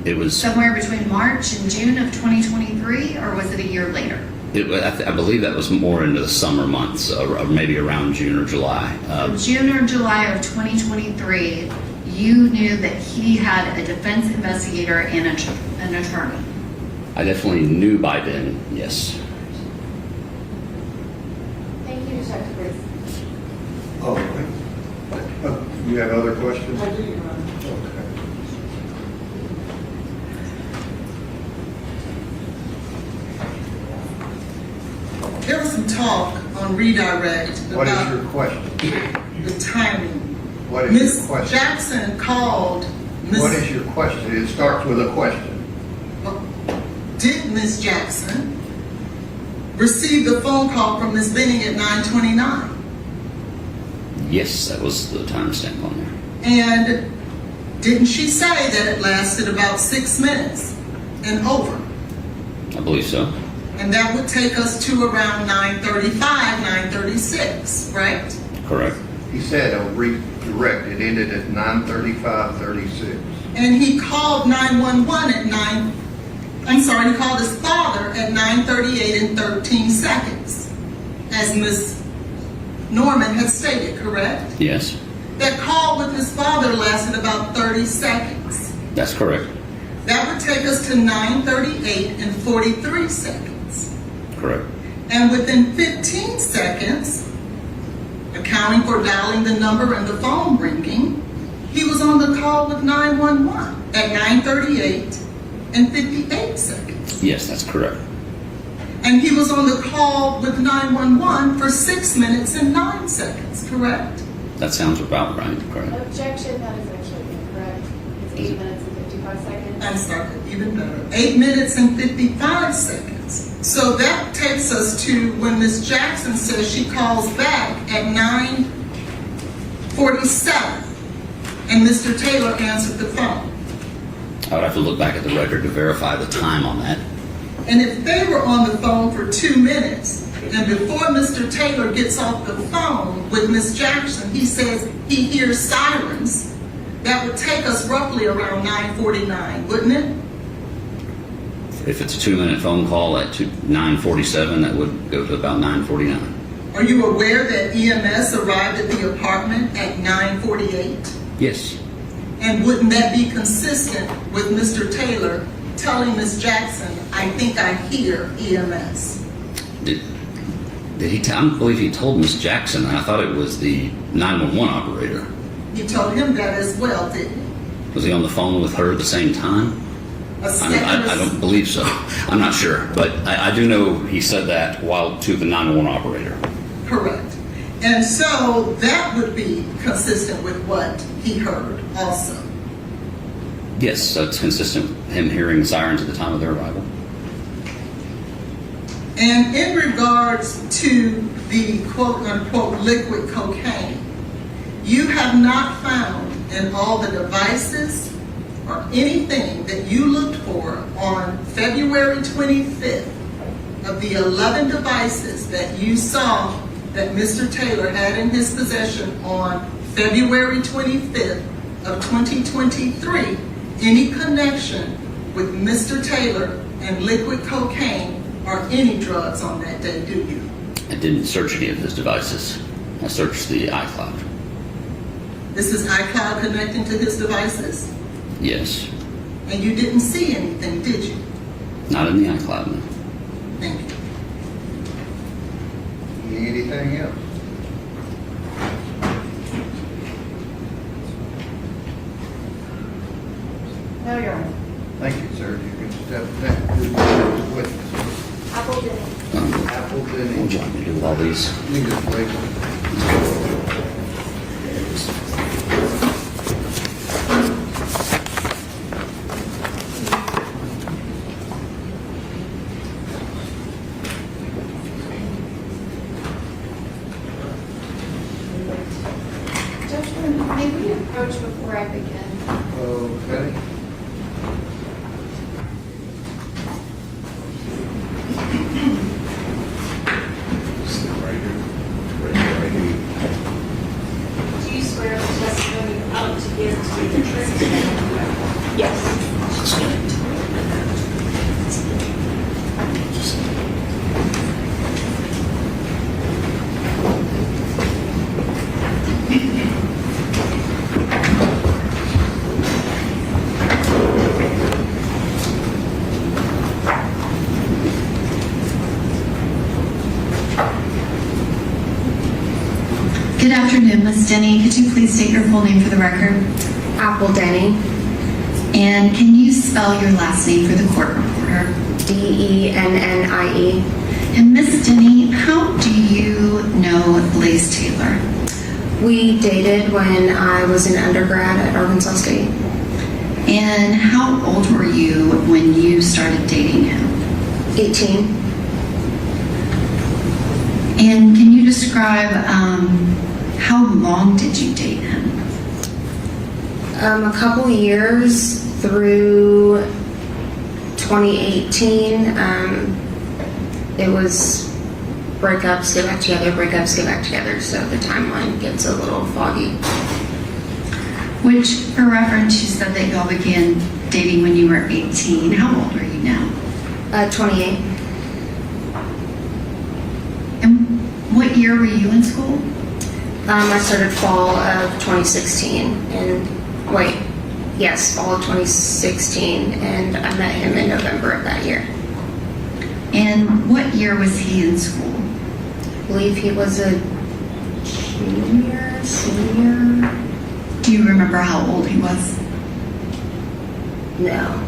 it was. somewhere between March and June of 2023, or was it a year later? I believe that was more into the summer months, or maybe around June or July. June or July of 2023, you knew that he had a defense investigator and an attorney. I definitely knew by then. Yes. Thank you, Detective Reese. Oh, you have other questions? I do, Your Honor. Okay. There was some talk on redirect What is about your question? the timing. What is your Ms. question? Jackson called What is your question? It starts with a question. Did Ms. Jackson receive the phone call from Ms. Benning at 9:29? Yes, that was the timestamp on there. And didn't she say that it lasted about 6 minutes and over? I believe so. And that would take us to around 9:35, 9:36, right? Correct. He said a redirect. It ended at 9:35:36. And he called 911 at he called his father at 9:38 and 13 seconds, as Ms. Norman had stated, correct? Yes, That call with his father lasted about 30 seconds. that's correct. That would take us to 9:38 and 43 seconds. Correct. And within 15 seconds, accounting for dialing the number and the phone ringing, he was on the call with 911 at 9:38 and 58 seconds. Yes, that's correct. And he was on the call with 911 for 6 minutes and 9 seconds, correct? That sounds about right. Correct. Objection, that is actually incorrect. It's 8 minutes and 55 seconds. I'm sorry, even better. 8 minutes and 55 seconds. So that takes us to when Ms. Jackson says she calls back at 9:47 and Mr. Taylor answered the phone. I would have to look back at the record to verify the time on that. And if they were on the phone for 2 minutes, and before Mr. Taylor gets off the phone with Ms. Jackson, he says he hears sirens, that would take us roughly around 9:49, wouldn't it? If it's a 2-minute phone call at 9:47, that would go to about 9:49. Are you aware that EMS arrived at the apartment at 9:48? Yes. And wouldn't that be consistent with Mr. Taylor telling Ms. Jackson, I think I hear EMS? Did he? I believe he told Miss Jackson. I thought it was the 911 operator. He told him that as well, didn't he? Was he on the phone with her at the same time? I don't believe so. I'm not sure, but I do know he said that while to the 911 operator. Correct. And so that would be consistent with what he heard also. Yes, that's consistent with him hearing sirens at the time of their arrival. And in regards to the quote-unquote liquid cocaine, you have not found in all the devices or anything that you looked for on February 25th of the 11 devices that you saw that Mr. Taylor had in his possession on February 25th of 2023, any connection with Mr. Taylor and liquid cocaine or any drugs on that day, do you? I didn't search any of his devices. I searched the iCloud. This is iCloud connecting to his devices? Yes. And you didn't see anything, did you? Not in the iCloud, no. Thank you. Anything else? No, Your Honor. Thank you, sir. You can step back to the witness. Apple Denny. Apple What would Denny. you like me to do with all these? You just wait. Judge, may we approach before I begin? Okay. Sit right here. Right here. Do you swear the testimony you're about to give to be the truth? Good afternoon, Ms. Denny. Could you please state your full name for the record? Apple Denny, And can you spell your last name for the court reporter? Dennie. And Ms. Denny, how do you know Blaise Taylor? We dated when I was an undergrad at Arkansas State. And how old were you when you started dating him? 18. And can you describe how long did you date him? A couple years through 2018. It was breakups, get back together, breakups, get back together. So the timeline gets a little foggy. Which, for reference, you said that y'all began dating when you were 18. How old are you now? 28. And what year were you in school? I started fall of 2016 fall of 2016, and I met him in November of that year. And what year was he in school? I believe he was a senior. Do you remember how old he was? No.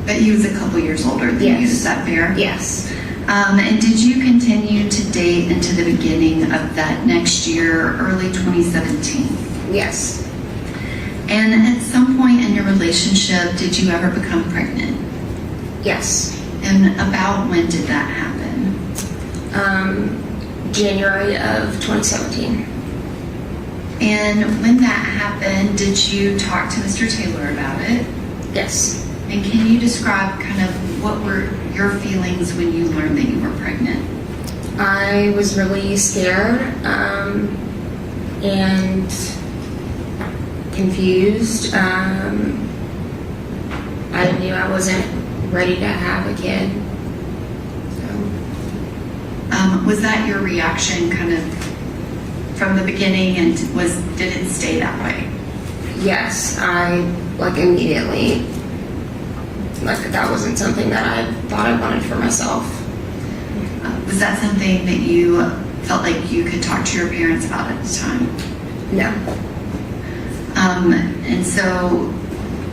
But he was a couple years older than you, is that fair? Yes. And did you continue to date into the beginning of that next year, early 2017? Yes. And at some point in your relationship, did you ever become pregnant? Yes. And about when did that happen? January of 2017. And when that happened, did you talk to Mr. Taylor about it? Yes. And can you describe kind of what were your feelings when you learned that you were pregnant? I was really scared and confused. I knew I wasn't ready to have a kid. So. Was that your reaction kind of from the beginning, and did it stay that way? Yes, I immediately, that wasn't something that I thought I wanted for myself. Was that something that you felt like you could talk to your parents about at the time? No. And so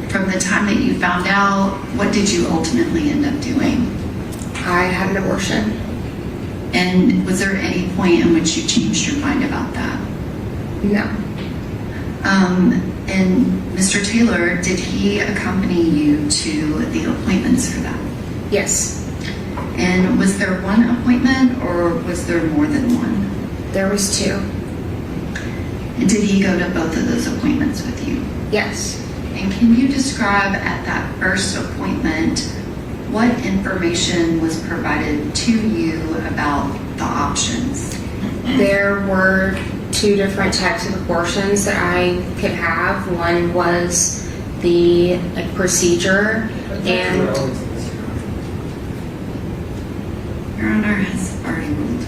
from the time that you found out, what did you ultimately end up doing? I had an abortion. And was there any point in which you changed your mind about that? No. And Mr. Taylor, did he accompany you to the appointments for that? Yes. And was there one appointment or was there more than one? There was 2. And did he go to both of those appointments with you? Yes. And can you describe at that first appointment what information was provided to you about the options? There were 2 different types of abortions that I could have. One was the procedure, and Your Honor has already ruled.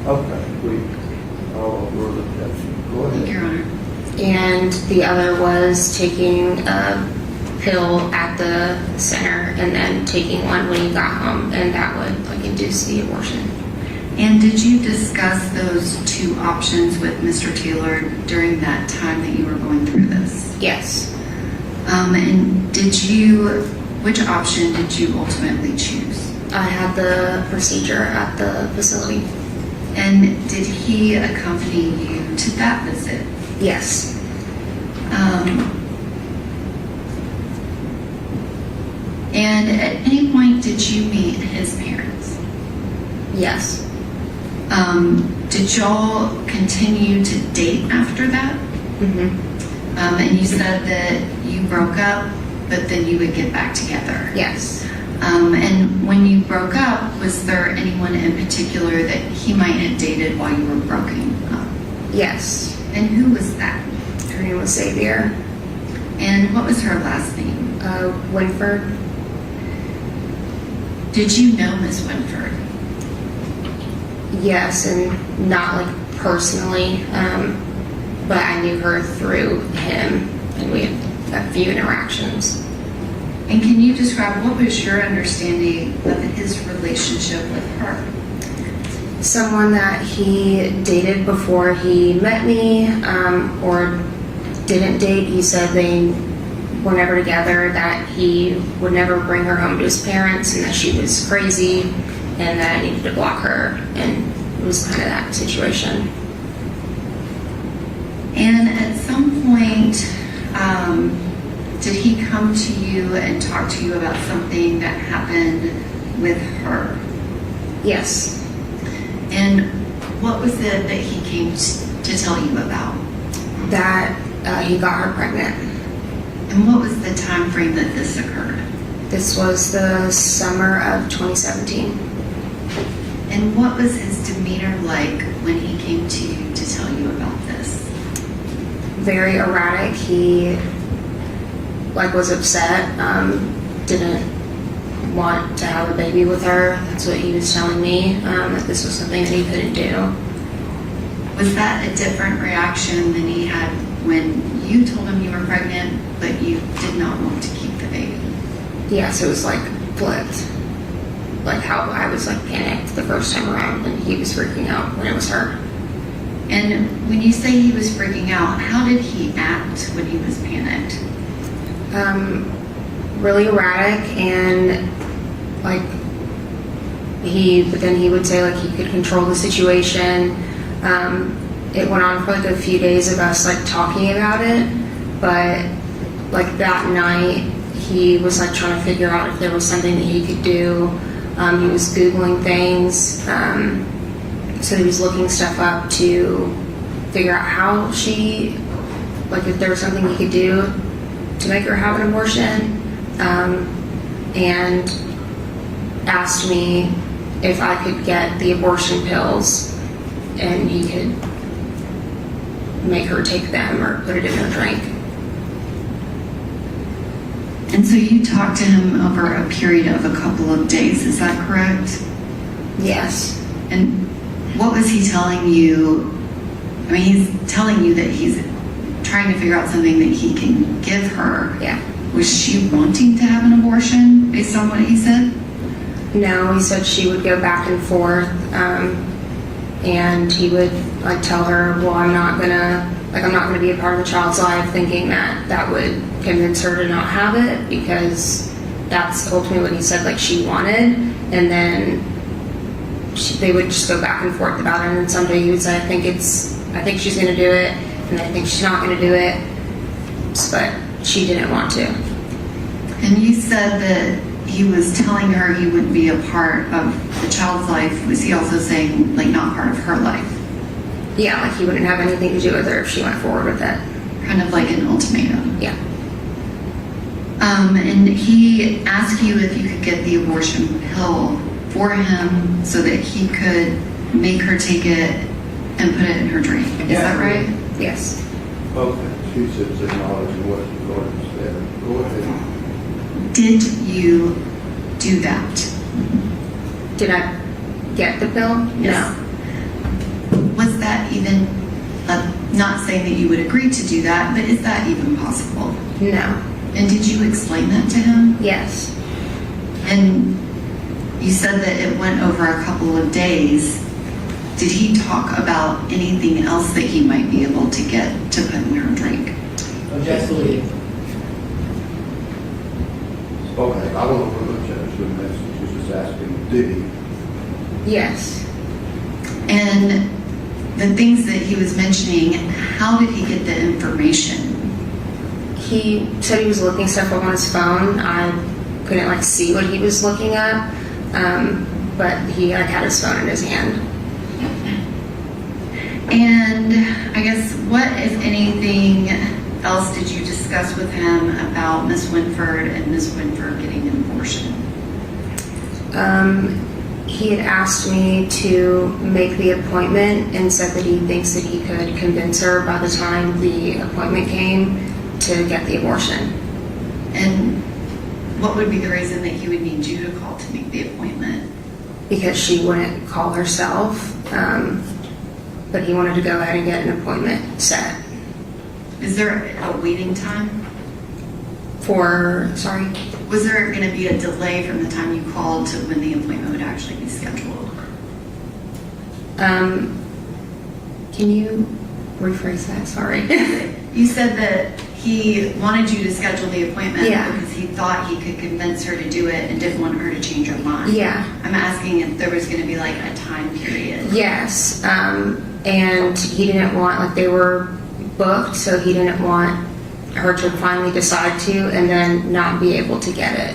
Okay, we're looking at you. Go ahead. Your Honor. and the other was taking a pill at the center and then taking one when you got home, and that would like induce the abortion. And did you discuss those 2 options with Mr. Taylor during that time that you were going through this? Yes. And which option did you ultimately choose? I had the procedure at the facility. And did he accompany you to that visit? Yes. And at any point did you meet his parents? Yes. Did y'all continue to date after that? Mm-hmm. And you said that you broke up, but then you would get back together. Yes. And when you broke up, was there anyone in particular that he might have dated while you were broken up? Yes. And who was that? Her name was Xavier. And what was her last name? Winford. Did you know Miss Winford? Yes, and not like personally, but I knew her through him, and we had a few interactions. And can you describe what was your understanding of his relationship with her? Someone that he dated before he met me, or didn't date. He said they were never together, that he would never bring her home to his parents, and that she was crazy, and that I needed to block her, and it was kind of that situation. And at some point, did he come to you and talk to you about something that happened with her? Yes. And what was it that he came to tell you about? That he got her pregnant. And what was the time frame that this occurred? This was the summer of 2017. And what was his demeanor like when he came to you to tell you about this? Very erratic. He was upset, didn't want to have a baby with her. That's what he was telling me, that this was something that he couldn't do. Was that a different reaction than he had when you told him you were pregnant, but you did not want to keep the baby? Yes, it was flipped. Like how I was panicked the first time around, and he was freaking out when it was her. And when you say he was freaking out, how did he act when he was panicked? Really erratic, and but then he would say he could control the situation. It went on for a few days of us talking about it, but that night he was trying to figure out if there was something that he could do. He was Googling things, so he was looking stuff up to figure out how she, if there was something he could do to make her have an abortion, and asked me if I could get the abortion pills and he could make her take them or put it in her drink. And so you talked to him over a period of a couple of days, is that correct? Yes. And what was he telling you? I mean, he's telling you that he's trying to figure out something that he can give her. Yeah. Was she wanting to have an abortion based on what he said? No, he said she would go back and forth, and he would tell her, well, I'm not gonna be a part of the child's life, thinking that would convince her to not have it, because that's ultimately what he said she wanted. And then they would just go back and forth about it, and then someday he would say, I think she's gonna do it, and I think she's not gonna do it, but she didn't want to. And you said that he was telling her he would be a part of the child's life, was he also saying, like, not part of her life? Yeah, like he wouldn't have anything to do with her if she went forward with it. Kind of like an ultimatum. Yeah. And he asked you if you could get the abortion pill for him so that he could make her take it and put it in her drink. Is that right? Yes. Okay, she says acknowledging what the Lord said. Go ahead. Did you do that? Did I get the pill? Yes. No. Was that even, not saying that you would agree to do that, but is that even possible? No. And did you explain that to him? Yes. And you said that it went over a couple of days. Did he talk about anything else that he might be able to get to put in her drink? Objection. Okay, I don't know what the judge would mention. She was just asking, did he? Yes. And the things that he was mentioning, how did he get the information? He said he was looking stuff up on his phone. I couldn't like see what he was looking at, but he like had his phone in his hand. And I guess what, if anything, else did you discuss with him about Miss Winford and Miss Winford getting an abortion? He had asked me to make the appointment and said that he thinks that he could convince her by the time the appointment came to get the abortion. And what would be the reason that he would need you to call to make the appointment? Because she wouldn't call herself, but he wanted to go ahead and get an appointment set. Is there a waiting time? Sorry? Was there going to be a delay from the time you called to when the appointment would actually be scheduled? Can you rephrase that? Sorry. You said that he wanted you to schedule the appointment Yeah. because he thought he could convince her to do it and didn't want her to change her mind. Yeah. I'm asking if there was going to be like a time period. Yes. And he didn't want, like, they were booked, so he didn't want her to finally decide to and then not be able to get it.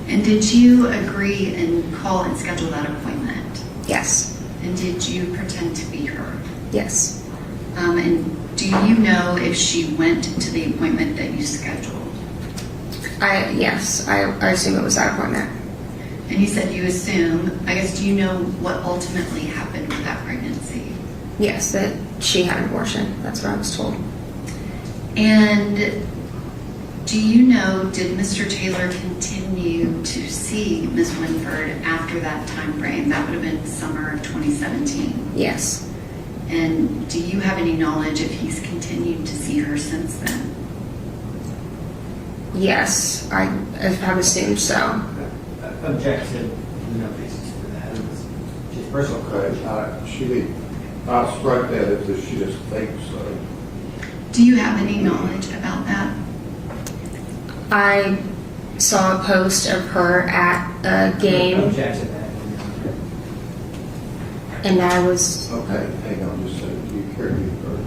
And did you agree and call and schedule that appointment? Yes. And did you pretend to be her? Yes. And do you know if she went to the appointment that you scheduled? Yes. I assume it was that appointment. And you said you assume. I guess, do you know what ultimately happened with that pregnancy? Yes, that she had an abortion. That's what I was told. And do you know, did Mr. Taylor continue to see Ms. Winford after that time frame? That would have been summer of 2017. Yes. And do you have any knowledge if he's continued to see her since then? Yes, I have assumed so. Objection. No basis for that. She's personal. Okay, I'll strike that if she just thinks so. Do you have any knowledge about that? I saw a post of her at a game, Objection. and I was. Okay, hang on just a second. You carry me first.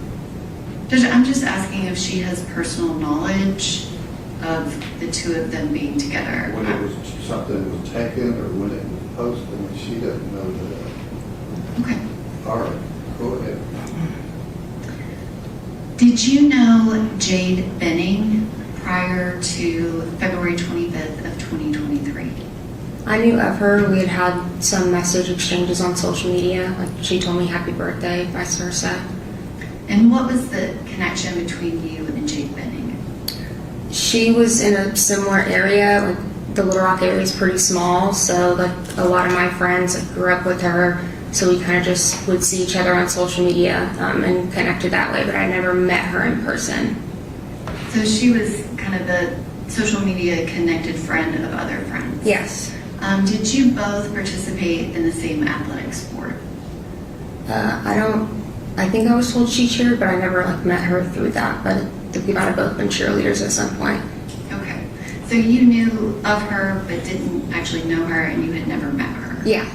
Judge, I'm just asking if she has personal knowledge of the two of them being together. When it was something was taken or when it was posted, she doesn't know that. Okay. All right, go ahead. Did you know Jade Benning prior to February 25th of 2023? I knew of her. We had had some message exchanges on social media. Like, she told me happy birthday, vice versa. And what was the connection between you and Jade Benning? She was in a similar area. Like, the Little Rock area is pretty small, so like a lot of my friends grew up with her. So we kind of just would see each other on social media and connected that way, but I never met her in person. So she was kind of the social media connected friend of other friends? Yes. Did you both participate in the same athletic sport? I think I was told she cheered, but I never like met her through that, but we might have both been cheerleaders at some point. Okay. So you knew of her but didn't actually know her and you had never met her? Yeah.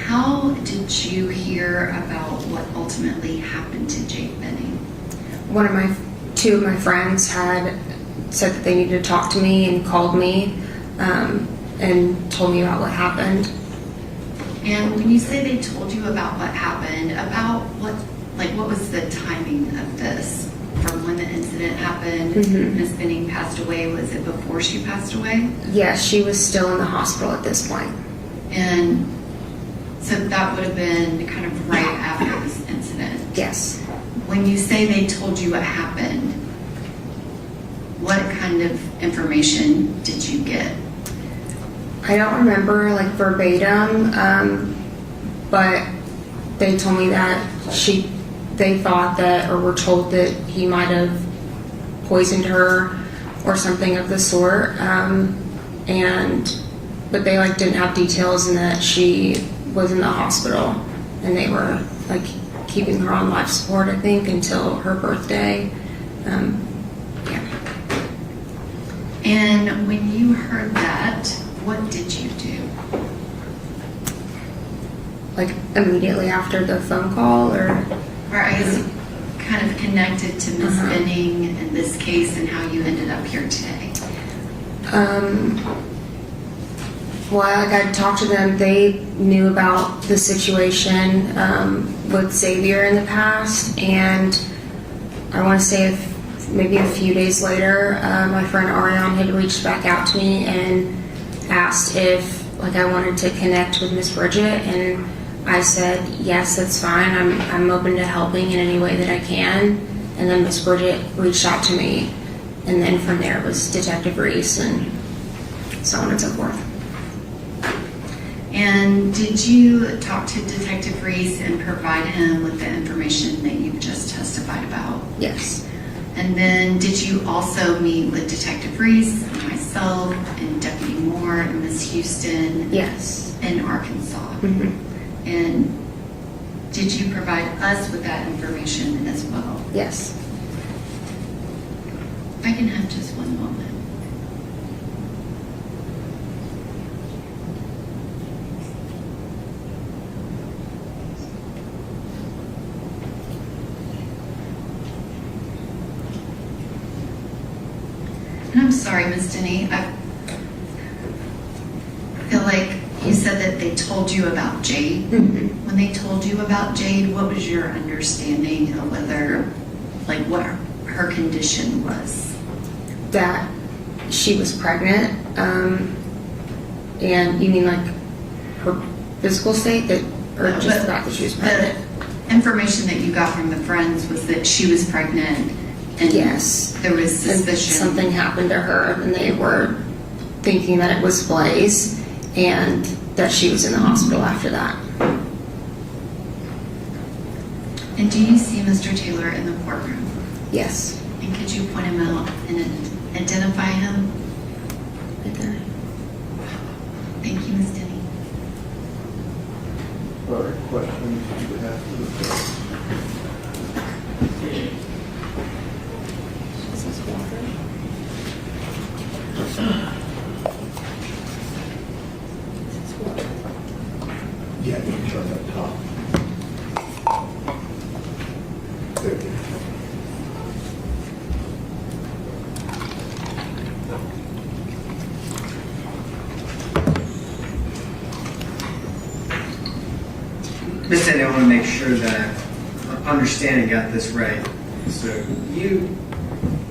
How did you hear about what ultimately happened to Jade Benning? Two of my friends had said that they needed to talk to me and called me. and told me about what happened. And when you say they told you about what happened, about what was the timing of this? From when the incident happened, Miss Benning passed away, was it before she passed away? Yes, she was still in the hospital at this point. And so that would have been kind of right after this incident. Yes. When you say they told you what happened, what kind of information did you get? I don't remember like verbatim, but they told me that they thought that, or were told that he might have poisoned her or something of the sort, but they like didn't have details, and that she was in the hospital and they were like keeping her on life support, I think, until her birthday. Yeah. And when you heard that, what did you do? Like immediately after the phone call, or I guess kind of connected to Miss Benning and this case and how you ended up here today. Well, like I talked to them, they knew about the situation with Xavier in the past, and I want to say maybe a few days later, my friend Ariane had reached back out to me and asked if like I wanted to connect with Miss Bridget, and I said yes, that's fine. I'm open to helping in any way that I can. And then Miss Bridget reached out to me, and then from there it was Detective Reese and so on and so forth. And did you talk to Detective Reese and provide him with the information that you've just testified about? Yes. And then did you also meet with Detective Reese and myself and Deputy Moore and Miss Houston? Yes. In Arkansas? And did you provide us with that information as well? Yes. If I can have just one moment. And I'm sorry, Miss Dennie, I feel like you said that they told you about Jade. When they told you about Jade, what was your understanding of what her condition was? That she was pregnant, and you mean like her physical state, or just the fact that she was pregnant? The information that you got from the friends was that she was pregnant, and yes, there was suspicion. And something happened to her, and they were thinking that it was Blaise, and that she was in the hospital after that. And do you see Mr. Taylor in the courtroom? Yes. And could you point him out and identify him? Thank you, Ms. Dennie. Other questions you have for the Yeah, you can turn that top. There you go. Miss Dennie, I want to make sure that I'm understanding, got this right. So you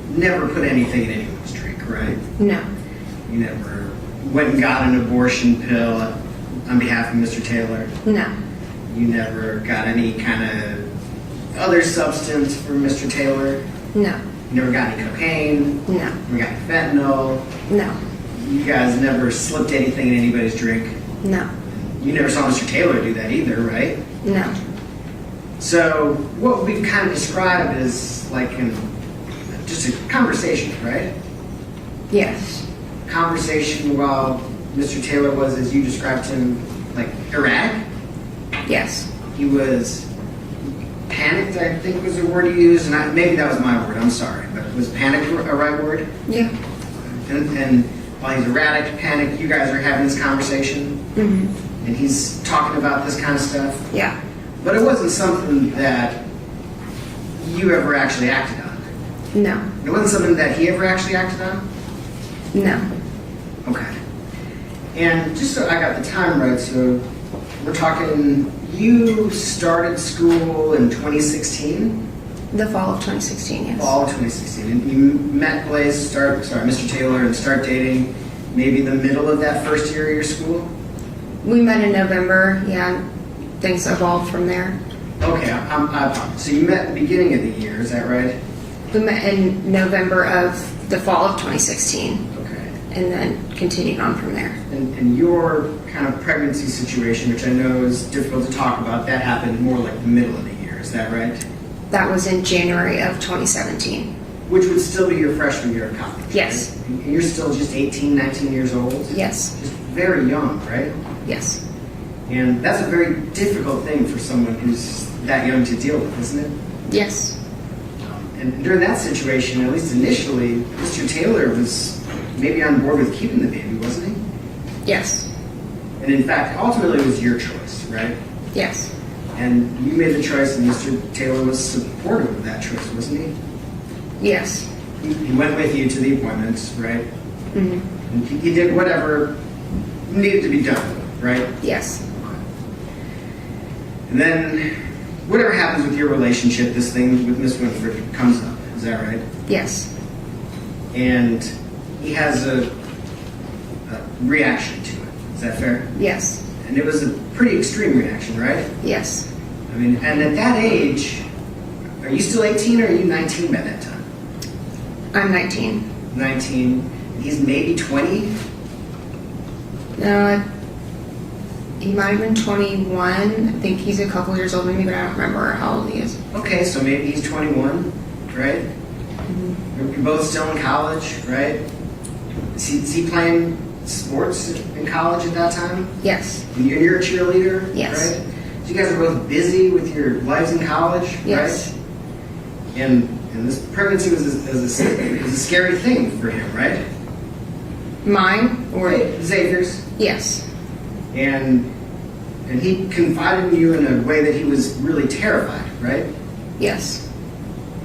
never put anything in anyone's drink, right? No. You never went and got an abortion pill on behalf of Mr. Taylor? No. You never got any kind of other substance from Mr. Taylor? No. You never got any cocaine? No. Never got any fentanyl? No. You guys never slipped anything in anybody's drink? No. You never saw Mr. Taylor do that either, right? No. So what we've kind of described is like just a conversation, right? Yes. Conversation while Mr. Taylor was, as you described him, like erratic. Yes. He was panicked, I think was the word he used, and maybe that was my word, I'm sorry, but was panic a right word? Yeah. And while he's erratic, panicked, you guys are having this conversation, and he's talking about this kind of stuff? Yeah. But it wasn't something that you ever actually acted on? No. It wasn't something that he ever actually acted on? No. Okay. And just so I got the time right, so we're talking, you started school in 2016? The fall of 2016, yes. Fall of 2016. And you met Mr. Taylor, and start dating maybe the middle of that first year of your school? We met in November, yeah. Things evolved from there. Okay, so you met at the beginning of the year, is that right? We met in November of the fall of 2016, Okay. and then continued on from there. And your kind of pregnancy situation, which I know is difficult to talk about, that happened more like the middle of the year, is that right? That was in January of 2017. Which would still be your freshman year of college. Yes. Right? And you're still just 18, 19 years old? Yes. Just very young, right? Yes. And that's a very difficult thing for someone who's that young to deal with, isn't it? Yes. And during that situation, at least initially, Mr. Taylor was maybe on board with keeping the baby, wasn't he? Yes. And in fact, ultimately it was your choice, right? Yes. And you made the choice, and Mr. Taylor was supportive of that choice, wasn't he? Yes. He went with you to the appointments, right? Mm-hmm. And he did whatever needed to be done, right? Yes. And then, whatever happens with your relationship, this thing with Miss Winford comes up. Is that right? Yes. And he has a reaction to it. Is that fair? Yes. And it was a pretty extreme reaction, right? Yes. I mean, and at that age, are you still 18 or are you 19 by that time? I'm 19. 19. He's maybe 20? No, he might have been 21. I think he's a couple years older than me, but I don't remember how old he is. Okay, so maybe he's 21, right? Mm-hmm. You're both still in college, right? Is he playing sports in college at that time? Yes. And you're a cheerleader? Yes. Right? So you guys are both busy with your lives in college, Yes. right? And this pregnancy was a scary thing for him, right? Mine? Or Xavier's. Yes. And he confided in you in a way that he was really terrified, right? Yes.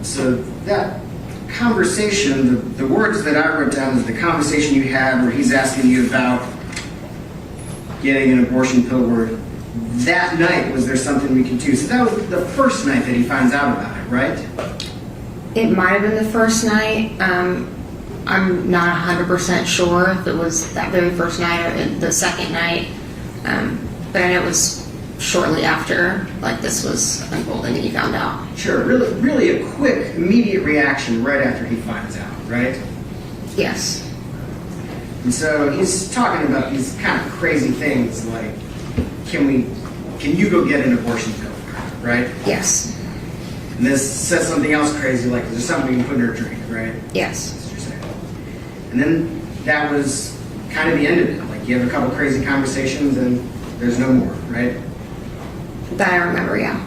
So that conversation, the words that I wrote down is the conversation you had where he's asking you about getting an abortion pill, where that night, was there something we could do? So that was the first night that he finds out about it, right? It might have been the first night. I'm not 100% sure if it was that very first night or the second night. But I know it was shortly after, like, this was unfolding and he found out. Sure, really a quick, immediate reaction right after he finds out, right? Yes. And so he's talking about these kind of crazy things like, can you go get an abortion pill, right? Yes. And this says something else crazy like, is there something we can put in her drink, right? Yes. That's what you're saying. And then that was kind of the end of it. Like, you have a couple crazy conversations and there's no more, right? That I remember, yeah.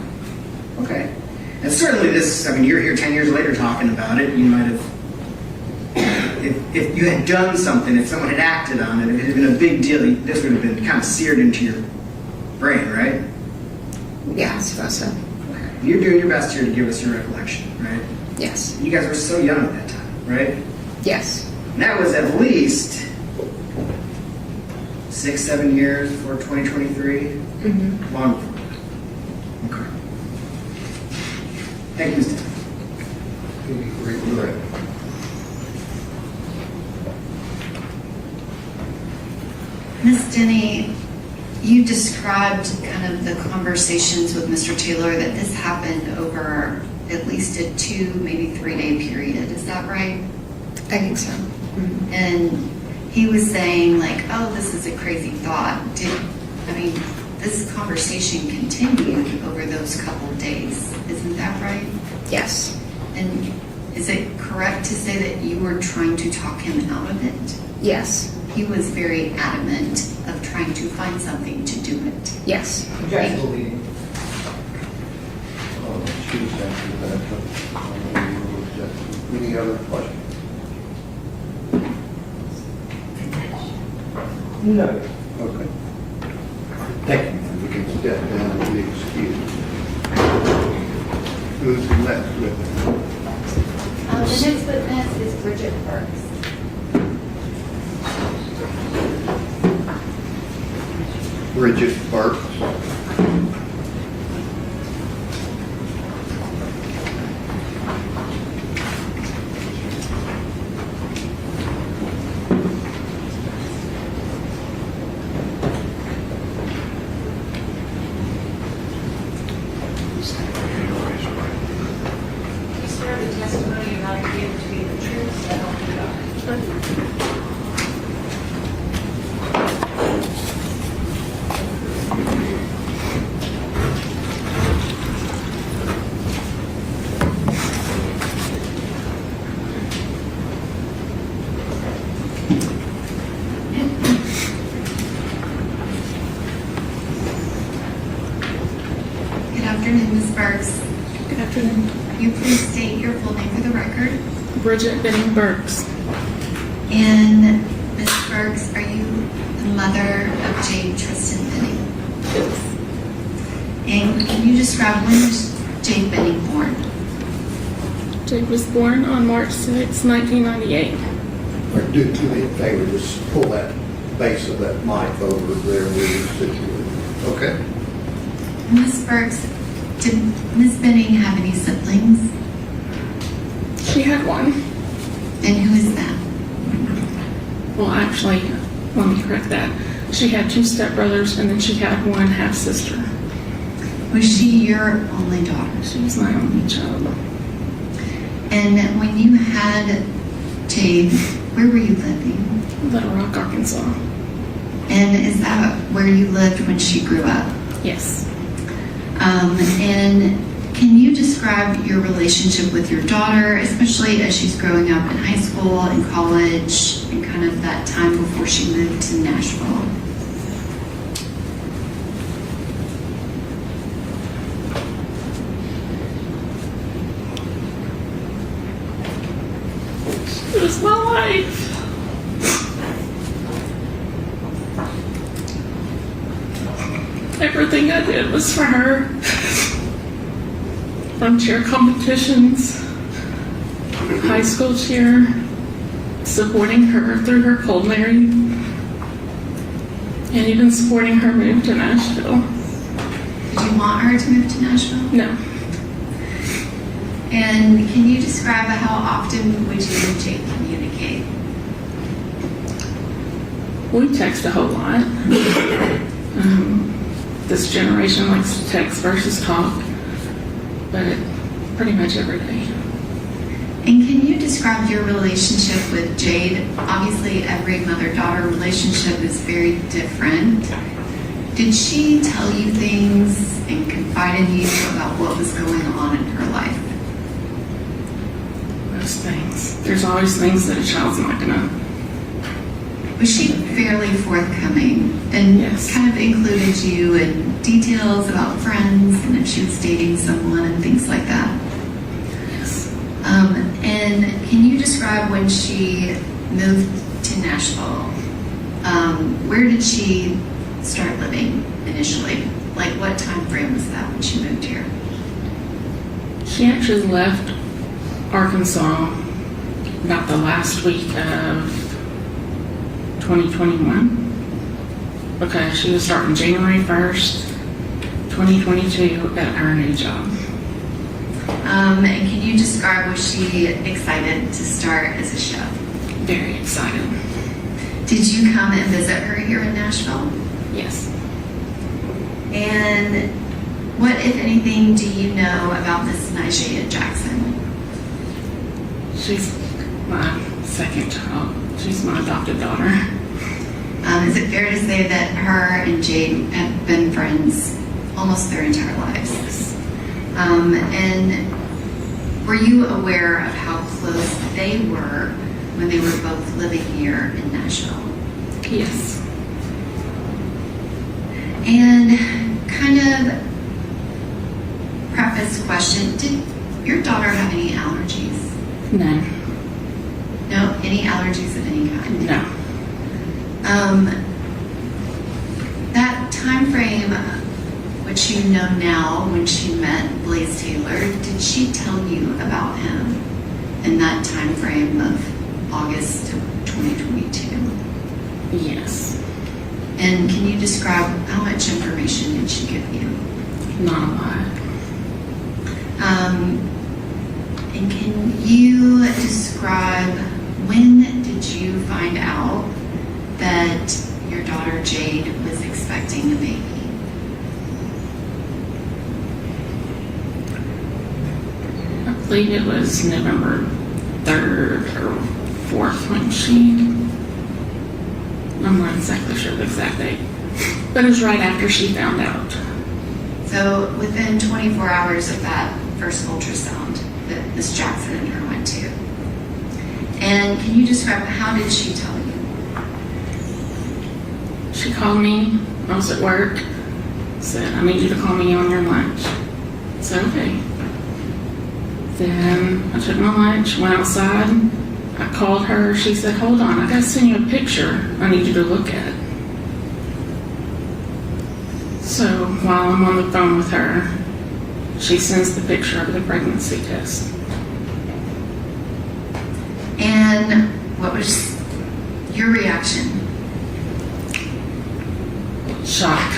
Okay. And certainly this, I mean, you're here 10 years later talking about it. You might have, if you had done something, if someone had acted on it, if it had been a big deal, this would have been kind of seared into your brain, right? Yeah, I suppose so. Okay. You're doing your best here to give us your recollection, right? Yes. You guys were so young at that time, right? Yes. And that was at least 6-7 years before 2023. Mm-hmm. Long before that. Okay. Thank you, Mr. Right. Ms. Dennie, you described kind of the conversations with Mr. Taylor that this happened over at least a 2, maybe 3-day period. Is that right? I think so. Mm-hmm. And he was saying like, oh, this is a crazy thought. This conversation continued over those couple of days. Isn't that right? Yes. And is it correct to say that you were trying to talk him out of it? Yes. He was very adamant of trying to find something to do it. Yes. Objection to leading. Any other questions? No. Okay. Thank you. We can step down and be excused. Who's next witness? The next witness is Burks. Bridget Burks. You swear the testimony you're about to give to be the truth, so help you God. Good afternoon, Ms. Burks. Good afternoon. You please state your full name for the record. Bridget Benning Burks. And Ms. Burks, are you the mother of Jade Tristan Benning? Yes. And can you describe when was Jade Benning born? Jade was born on March 6, 1998. Or do me a favor, just pull that base of that mic over there where you're situated. Okay. Ms. Burks, did Ms. Benning have any siblings? She had one. And who is that? Well, actually, let me correct that. She had 2 stepbrothers, and then she had 1 half-sister. Was she your only daughter? She was my only child. And when you had Jade, where were you living? Little Rock, Arkansas. And is that where you lived when she grew up? Yes. And can you describe your relationship with your daughter, especially as she's growing up in high school and college, and kind of that time before she moved to Nashville? It was my life. Everything I did was for her. From cheer competitions, high school cheer, supporting her through her culinary, and even supporting her move to Nashville. Did you want her to move to Nashville? No. And can you describe how often would you and Jade communicate? We text a whole lot. This generation likes to text versus talk, but pretty much every day. And can you describe your relationship with Jade? Obviously, every mother-daughter relationship is very different. Did she tell you things and confide in you about what was going on in her life? Most things. There's always things that a child's not gonna. Was she fairly forthcoming and Yes. kind of included you in details about friends and if she was dating someone and things like that? Yes. And can you describe when she moved to Nashville? Where did she start living initially? Like what time frame was that when she moved here? She actually left Arkansas about the last week of 2021 because she was starting January 1st, 2022 at her new job. And can you describe, was she excited to start as a chef? Very excited. Did you come and visit her here in Nashville? Yes. And what, if anything, do you know about Miss Nigella Jackson? She's my second child. She's my adopted daughter. Is it fair to say that her and Jade have been friends almost their entire lives? Yes. And were you aware of how close they were when they were both living here in Nashville? Yes. And kind of preface question, did your daughter have any allergies? None. No, any allergies of any kind? No. That time frame, which you know now when she met Blaise Taylor, did she tell you about him in that time frame of August of 2022? Yes. And can you describe how much information did she give you? Not a lot. And can you describe when did you find out that your daughter Jade was expecting a baby? I believe it was November 3rd or 4th when I'm not exactly sure the exact date, but it was right after she found out. So within 24 hours of that first ultrasound that Ms. Jackson and her went to. And can you describe, how did she tell you? She called me, I was at work, said, I need you to call me on your lunch. I said, okay. Then I took my lunch, went outside, I called her, she said, hold on, I gotta send you a picture I need you to look at. So while I'm on the phone with her, she sends the picture of the pregnancy test. And what was your reaction? Shock.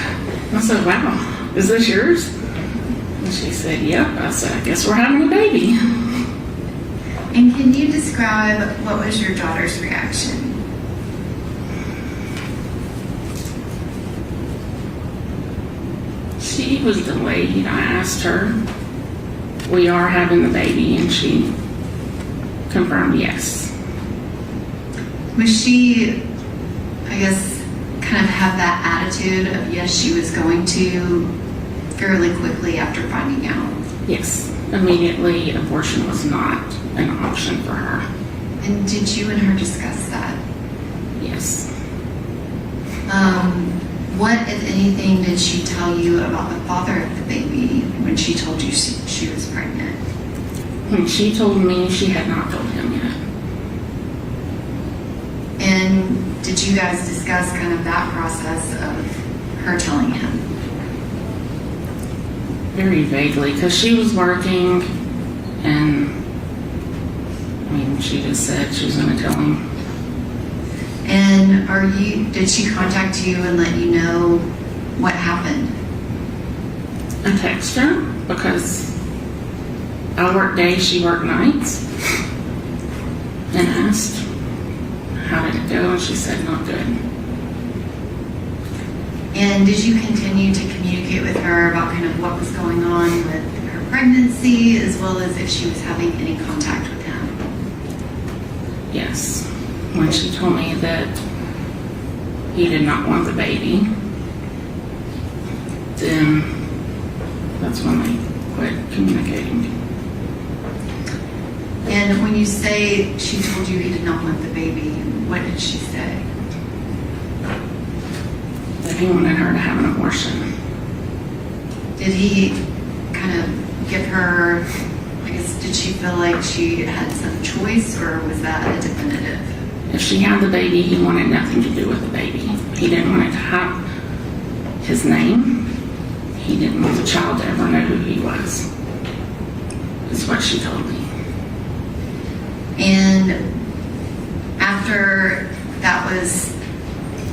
I said, wow, is this yours? And she said, yep. I said, I guess we're having a baby. And can you describe what was your daughter's reaction? She was delayed. I asked her, we are having the baby, and she confirmed yes. Was she, I guess, kind of have that attitude of yes, she was going to fairly quickly after finding out? Yes. Immediately, abortion was not an option for her. And did you and her discuss that? Yes. What, if anything, did she tell you about the father of the baby when she told you she was pregnant? When she told me, she had not told him yet. And did you guys discuss kind of that process of her telling him? Very vaguely, because she was working, and I mean, she just said she was going to tell him. And did she contact you and let you know what happened? I texted her because I work days, she worked nights, and asked, how did it go? And she said, not good. And did you continue to communicate with her about kind of what was going on with her pregnancy, as well as if she was having any contact with him? Yes. When she told me that he did not want the baby, then that's when they quit communicating. And when you say she told you he did not want the baby, what did she say? That he wanted her to have an abortion. Did he kind of give her, I guess, did she feel like she had some choice, or was that a definitive? If she had the baby, he wanted nothing to do with the baby. He didn't want it to have his name. He didn't want the child to ever know who he was, is what she told me. And after that was,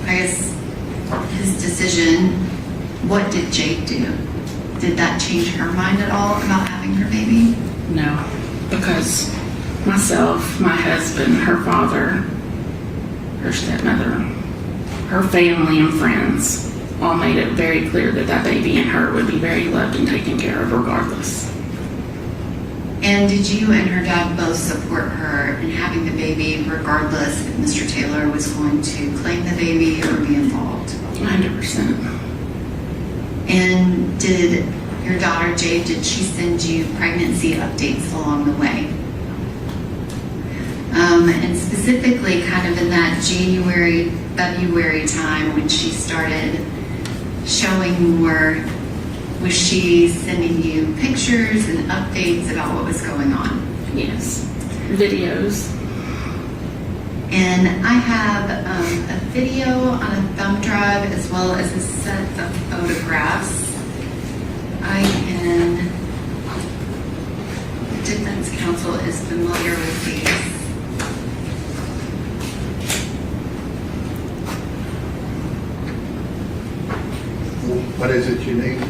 I guess, his decision, what did Jade do? Did that change her mind at all about having her baby? No, because myself, my husband, her father, her stepmother, her family and friends all made it very clear that that baby and her would be very loved and taken care of regardless. And did you and her dad both support her in having the baby regardless if Mr. Taylor was going to claim the baby or be involved? 100%. And did your daughter Jade, did she send you pregnancy updates along the way? And specifically kind of in that January, February time when she started showing more, was she sending you pictures and updates about what was going on? Yes. Videos. And I have a video on a thumb drive as well as a set of photographs. I can, the defense counsel is familiar with these. What is it you need?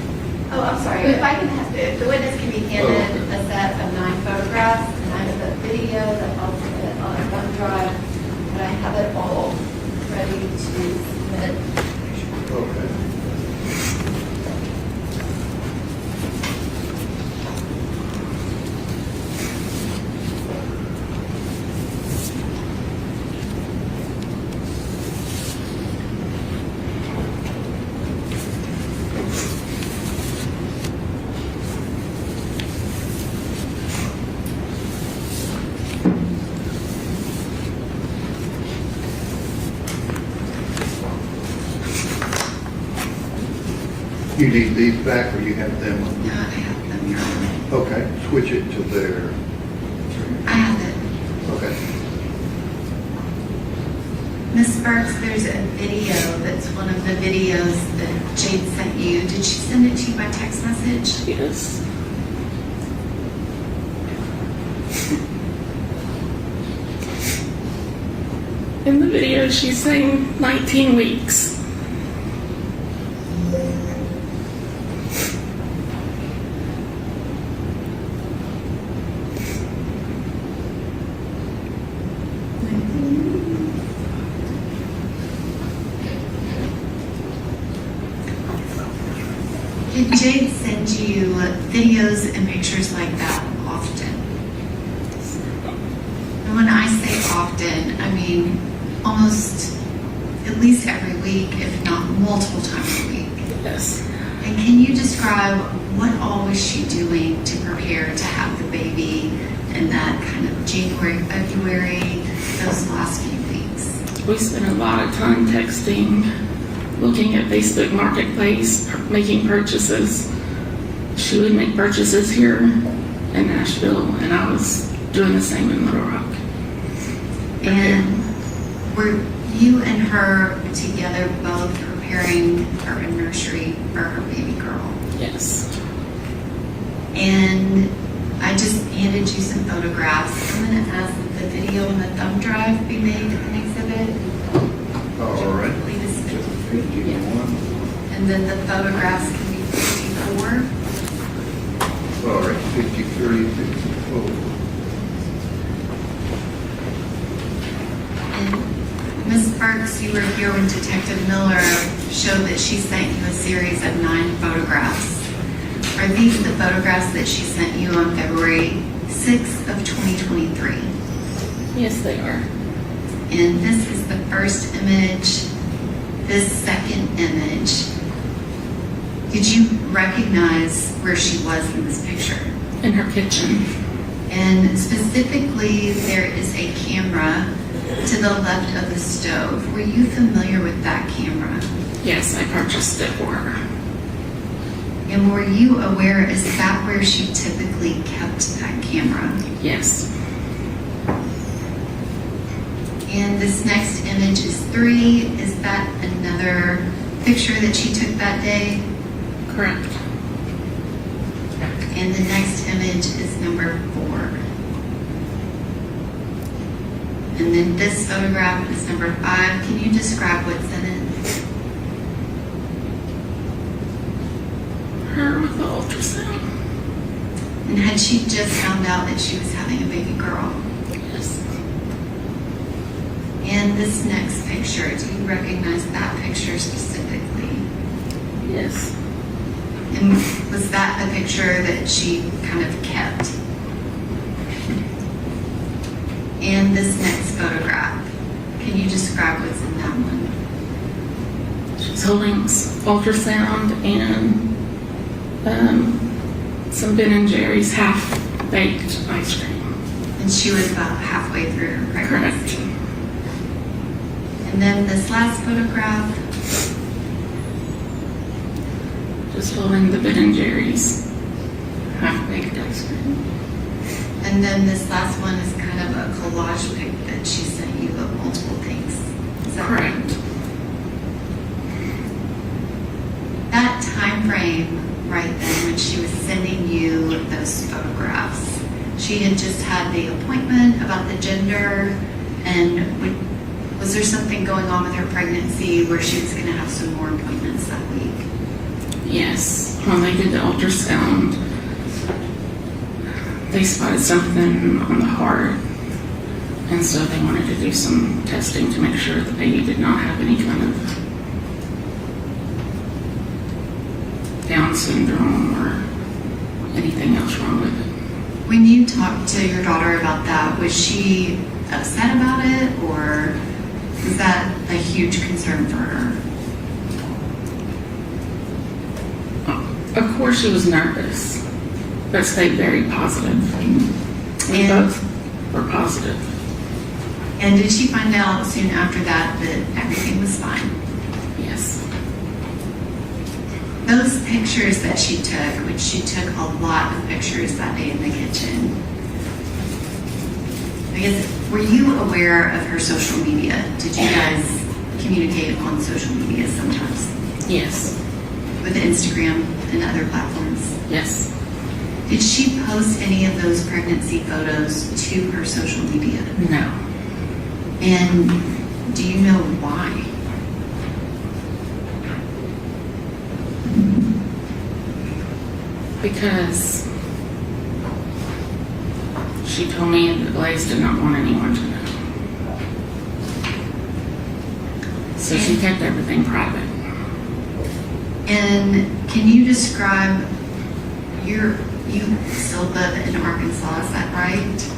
Oh, I'm sorry, if the witness can be handed a set of 9 photographs, and I have a video that I'll put on a thumb drive, and I have it all ready to submit. Okay. You need these back or you have them? No, I have them here. Okay, switch it to their, I have it. okay. Ms. Burks, there's a video that's one of the videos that Jade sent you. Did she send it to you by text message? Yes. In the video, she's saying 19 weeks. Did Jade send you videos and pictures like that often? And when I say often, I mean almost at least every week, if not multiple times a week. Yes. And can you describe what all was she doing to prepare to have the baby in that kind of January, February, those last few weeks? We spent a lot of time texting, looking at Facebook Marketplace, making purchases. She would make purchases here in Nashville, and I was doing the same in Little Rock. And were you and her together both preparing for a nursery for her baby girl? Yes. And I just handed you some photographs. I'm going to ask that the video and the thumb drive be made an exhibit. All right. I believe it's 53. 51. And then the photographs can be 54. All right, 53, 54. And Ms. Burks, you were here when Detective Miller showed that she sent you a series of 9 photographs. Are these the photographs that she sent you on February 6th of 2023? Yes, they are. And this is the first image, this second image. Did you recognize where she was in this picture? In her kitchen. And specifically, there is a camera to the left of the stove. Were you familiar with that camera? Yes, I purchased it for her. And were you aware, is that where she typically kept that camera? Yes. And this next image is 3. Is that another picture that she took that day? Correct. And the next image is number 4. And then this photograph is number 5. Can you describe what's in it? Her with the ultrasound. And had she just found out that she was having a baby girl? Yes. And this next picture, do you recognize that picture specifically? Yes. And was that a picture that she kind of kept? And this next photograph, can you describe what's in that one? She's holding ultrasound and some Ben & Jerry's half-baked ice cream. And she was about halfway through her Correct. pregnancy. And then this last photograph, Just holding the Ben & Jerry's half-baked ice cream. and then this last one is kind of a collage pic that she sent you of multiple things. Is that right? Correct. That time frame right then when she was sending you those photographs, she had just had the appointment about the gender, and was there something going on with her pregnancy where she was going to have some more appointments that week? Yes, when they did the ultrasound, they spotted something on the heart, and so they wanted to do some testing to make sure the baby did not have any kind of Down syndrome or anything else wrong with it. When you talked to your daughter about that, was she upset about it, or was that a huge concern for her? Of course she was nervous, but stayed very positive. We And- both were positive. And did she find out soon after that everything was fine? Yes. Those pictures that she took, which she took a lot of pictures that day in the kitchen, I guess, were you aware of her social media? Did you guys communicate on social media sometimes? Yes. With Instagram and other platforms? Yes. Did she post any of those pregnancy photos to her social media? No. And do you know why? Because she told me that Blaise did not want anyone to know. So she kept everything private. And can you describe you still live in Arkansas, is that right?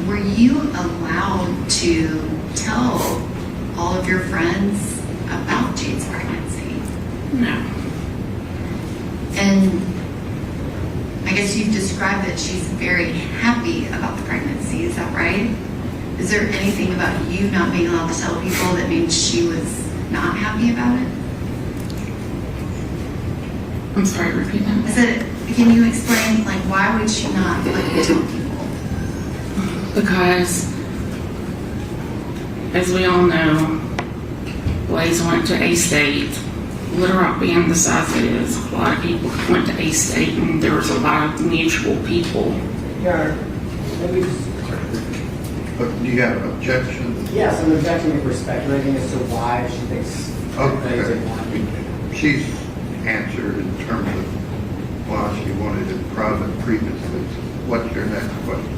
Were you allowed to tell all of your friends about Jade's pregnancy? No. And I guess you've described that she's very happy about the pregnancy, is that right? Is there anything about you not being allowed to tell people that means she was not happy about it? I'm sorry, repeat that. I said, can you explain, like, why would she not let you tell people? Because, as we all know, Blaise went to A-State. Little Rock being the size it is, a lot of people went to A-State, and there was a lot of mutual people. Your Honor, maybe just, But do you have an objection? yes, I'm objecting if we're speculating as to why she thinks things didn't happen. She's answered in terms of why she wanted it private previously. What's your next question?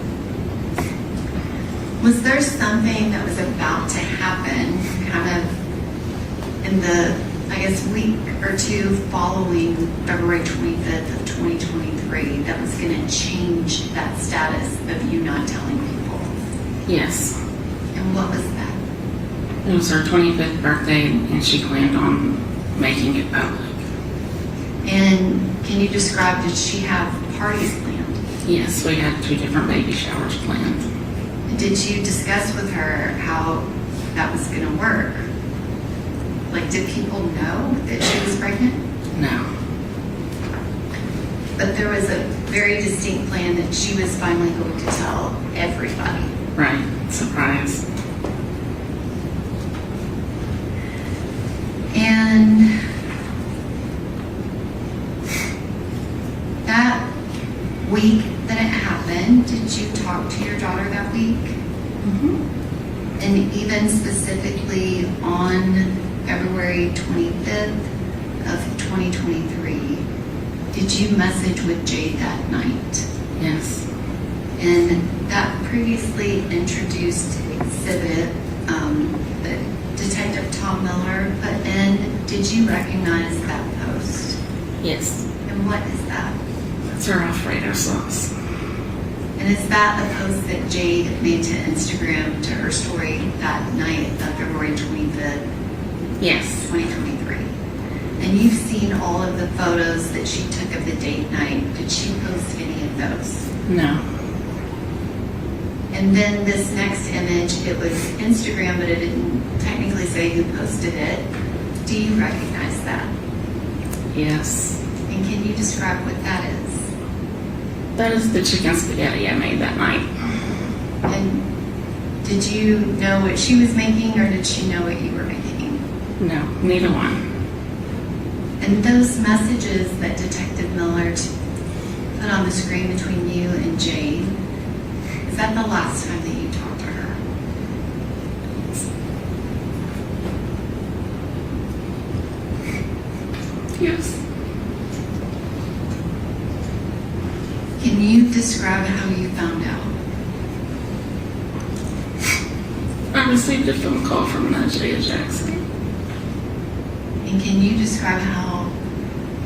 Was there something that was about to happen kind of in the, I guess, week or two following February 25th of 2023 that was going to change that status of you not telling people? Yes. And what was that? It was her 25th birthday, and she planned on making it public. And can you describe, did she have parties planned? Yes, we had 2 different baby showers planned. Did you discuss with her how that was going to work? Like, did people know that she was pregnant? No. But there was a very distinct plan that she was finally going to tell everybody. Right. Surprise. And that week that it happened, did you talk to your daughter that week? Mm-hmm. And even specifically on February 25th of 2023, did you message with Jade that night? Yes. And that previously introduced exhibit that Detective Tom Miller put in, did you recognize that post? Yes. And what is that? That's her Alfredo sauce. And is that a post that Jade made to Instagram to her story that night of February 25th, Yes. 2023? And you've seen all of the photos that she took of the date night. Did she post any of those? No. And then this next image, it was Instagram, but it didn't technically say who posted it. Do you recognize that? Yes. And can you describe what that is? That is the chicken spaghetti I made that night. And did you know what she was making, or did she know what you were making? No, neither one. And those messages that Detective Miller put on the screen between you and Jade, is that the last time that you talked to her? Yes. you describe how you found out? I received a phone call from Jade Jackson. And can you describe how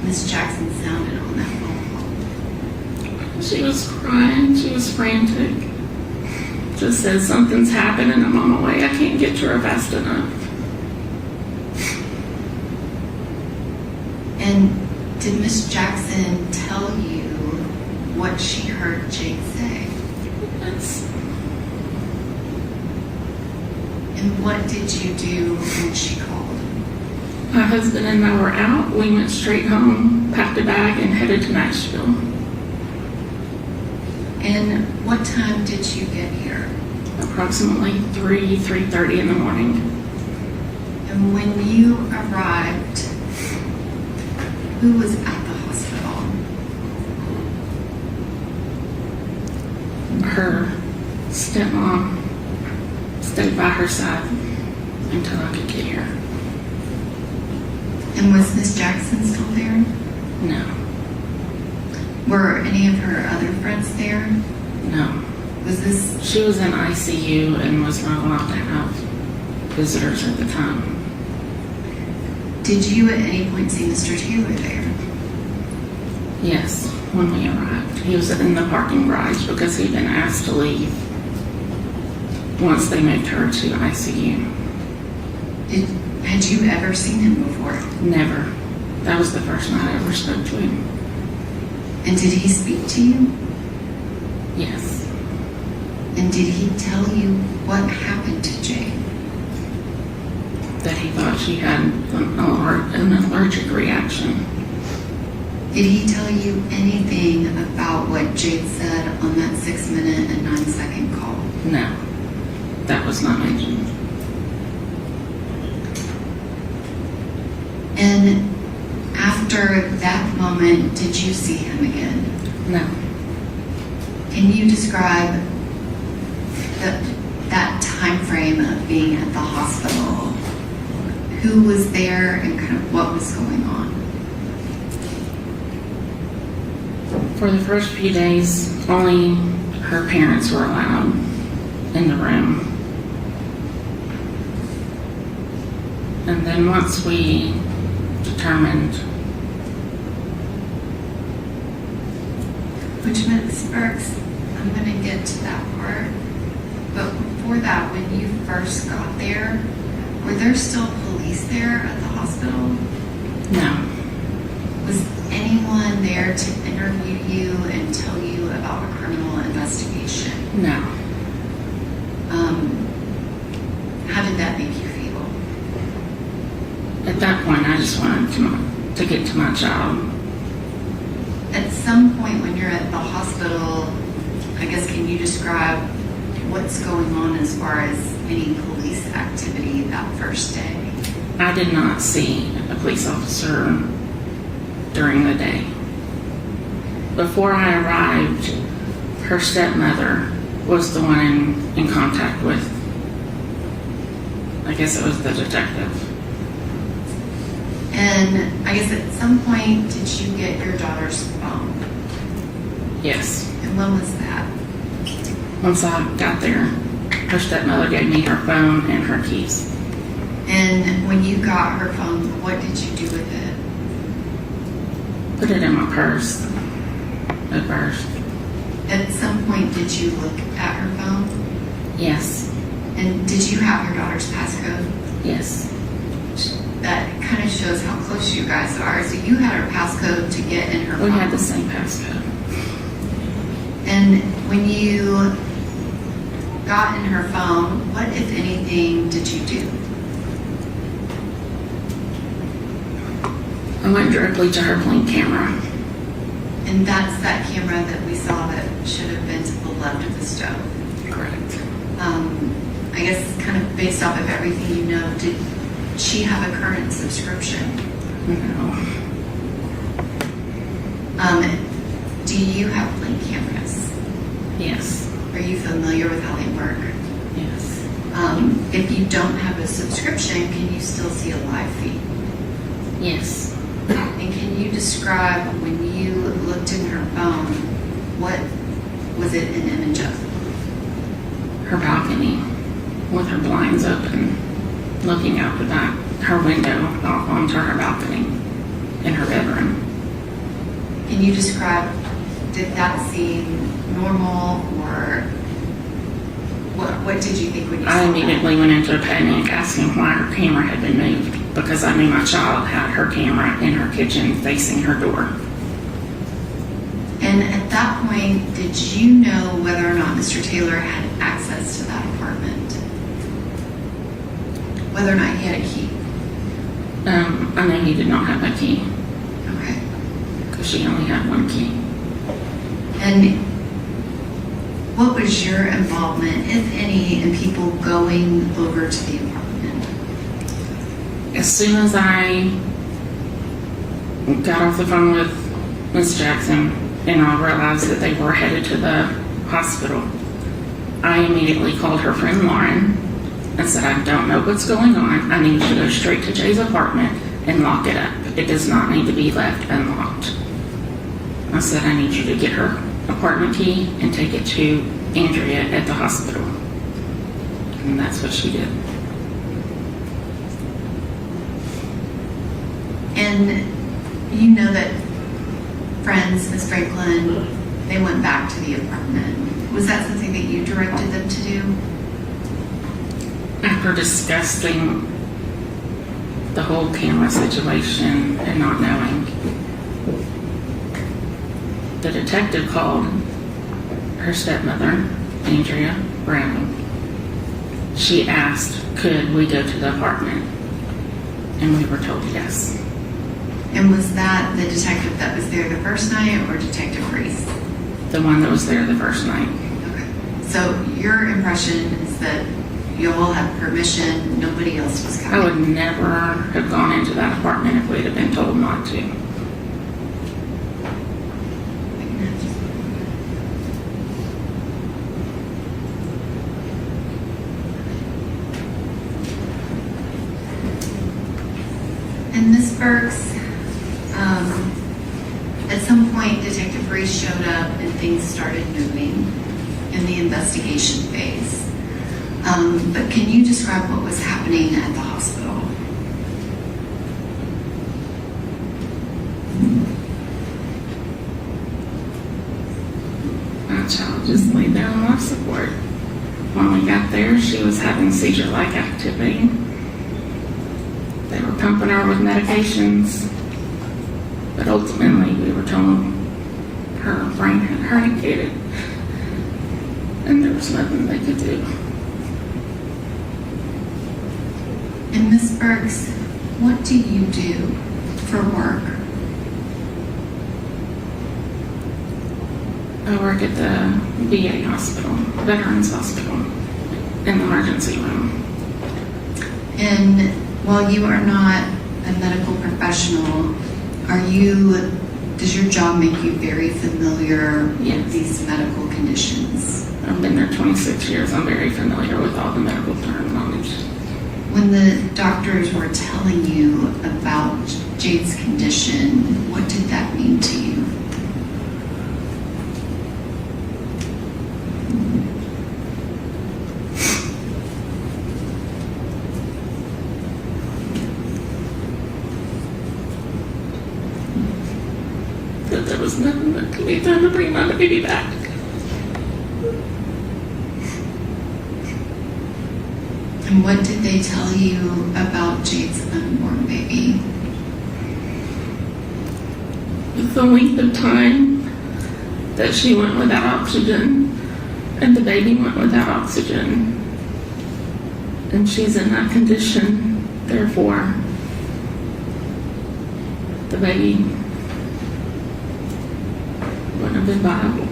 Miss Jackson sounded on that phone call? She was crying. She was frantic. Just said, something's happening. I'm on my way. I can't get to her fast enough. And did Miss Jackson tell you what she heard Jade say? Yes. And what did you do when she called? My husband and I were out. We went straight home, packed a bag, and headed to Nashville. And what time did you get here? Approximately 3:30 in the morning. And when you arrived, who was at the hospital? Her stepmom stayed by her side until I could get here. And was Miss Jackson still there? No. Were any of her other friends there? No. Was this? She was in ICU and was not allowed to have visitors at the time. Did you at any point see Mr. Taylor there? Yes, when we arrived. He was in the parking garage because he'd been asked to leave once they moved her to ICU. Had you ever seen him before? Never. That was the first night I ever spoke to him. And did he speak to you? Yes. And did he tell you what happened to Jade? That he thought she had an allergic reaction. Did he tell you anything about what Jade said on that 6-minute and 9-second call? No. That was not mentioned. And after that moment, did you see him again? No. Can you describe that time frame of being at the hospital? Who was there and kind of what was going on? For the first few days, only her parents were allowed in the room. And then once we determined. Which Ms. Burks, I'm going to get to that part. But before that, when you first got there, were there still police there at the hospital? No. Was anyone there to interview you and tell you about a criminal investigation? No. How did that make you feel? At that point, I just wanted to get to my job. At some point when you're at the hospital, I guess, can you describe what's going on as far as any police activity that first day? I did not see a police officer during the day. Before I arrived, her stepmother was the one in contact with, I guess it was the detective. And I guess at some point, did you get your daughter's phone? Yes. And when was that? Once I got there, her stepmother gave me her phone and her keys. And when you got her phone, what did you do with it? Put it in my purse at first. At some point, did you look at her phone? Yes. And did you have your daughter's passcode? Yes. That kind of shows how close you guys are. So you had her passcode to get in her phone. We had the same passcode. And when you got in her phone, what, if anything, did you do? I went directly to her Blink camera. And that's that camera that we saw that should have been to the left of the stove. Correct. I guess kind of based off of everything you know, did she have a current subscription? No. Do you have Blink cameras? Yes. Are you familiar with how they work? Yes. If you don't have a subscription, can you still see a live feed? Yes. And can you describe when you looked in her phone, what was it an image of? Her balcony with her blinds open, looking out the back, her window off onto her balcony in her bedroom. Can you describe, did that seem normal, or what did you think when you saw I that? immediately went into a panic asking why her camera had been moved, because I knew my child had her camera in her kitchen facing her door. And at that point, did you know whether or not Mr. Taylor had access to that apartment? Whether or not he had a key? I know he did not have a key Okay. because she only had one key. And what was your involvement, if any, in people going over to the apartment? As soon as I got off the phone with Miss Jackson and I realized that they were headed to the hospital, I immediately called her friend Lauren and said, I don't know what's going on. I need you to go straight to Jay's apartment and lock it up. It does not need to be left unlocked. I said, I need you to get her apartment key and take it to Andrea at the hospital. And that's what she did. And you know that friends, Miss Franklin, they went back to the apartment. Was that something that you directed them to do? After discussing the whole camera situation and not knowing, the detective called her stepmother, Andrea Brown. She asked, could we go to the apartment? And we were told yes. And was that the detective that was there the first night, or Detective Reese? The one that was there the first night. Okay. So your impression is that you all had permission, nobody else was coming? I would never have gone into that apartment if we'd have been told not to. And Ms. Burks, at some point Detective Reese showed up and things started moving in the investigation phase. But can you describe what was happening at the hospital? My child just laid there on life support. When we got there, she was having seizure-like activity. They were pumping her with medications, but ultimately we were told her brain had herniated and there was nothing they could do. And Ms. Burks, what do you do for work? I work at the VA hospital, Veterans Hospital, in the emergency room. And while you are not a medical professional, does your job make you very familiar Yes. with these medical conditions? I've been there 26 years. I'm very familiar with all the medical terminology. When the doctors were telling you about Jade's condition, what did that mean to you? That there was nothing that could be done to bring my baby back. And what did they tell you about Jade's unborn baby? The length of time that she went without oxygen and the baby went without oxygen. And she's in that condition, therefore, the baby wouldn't have been viable.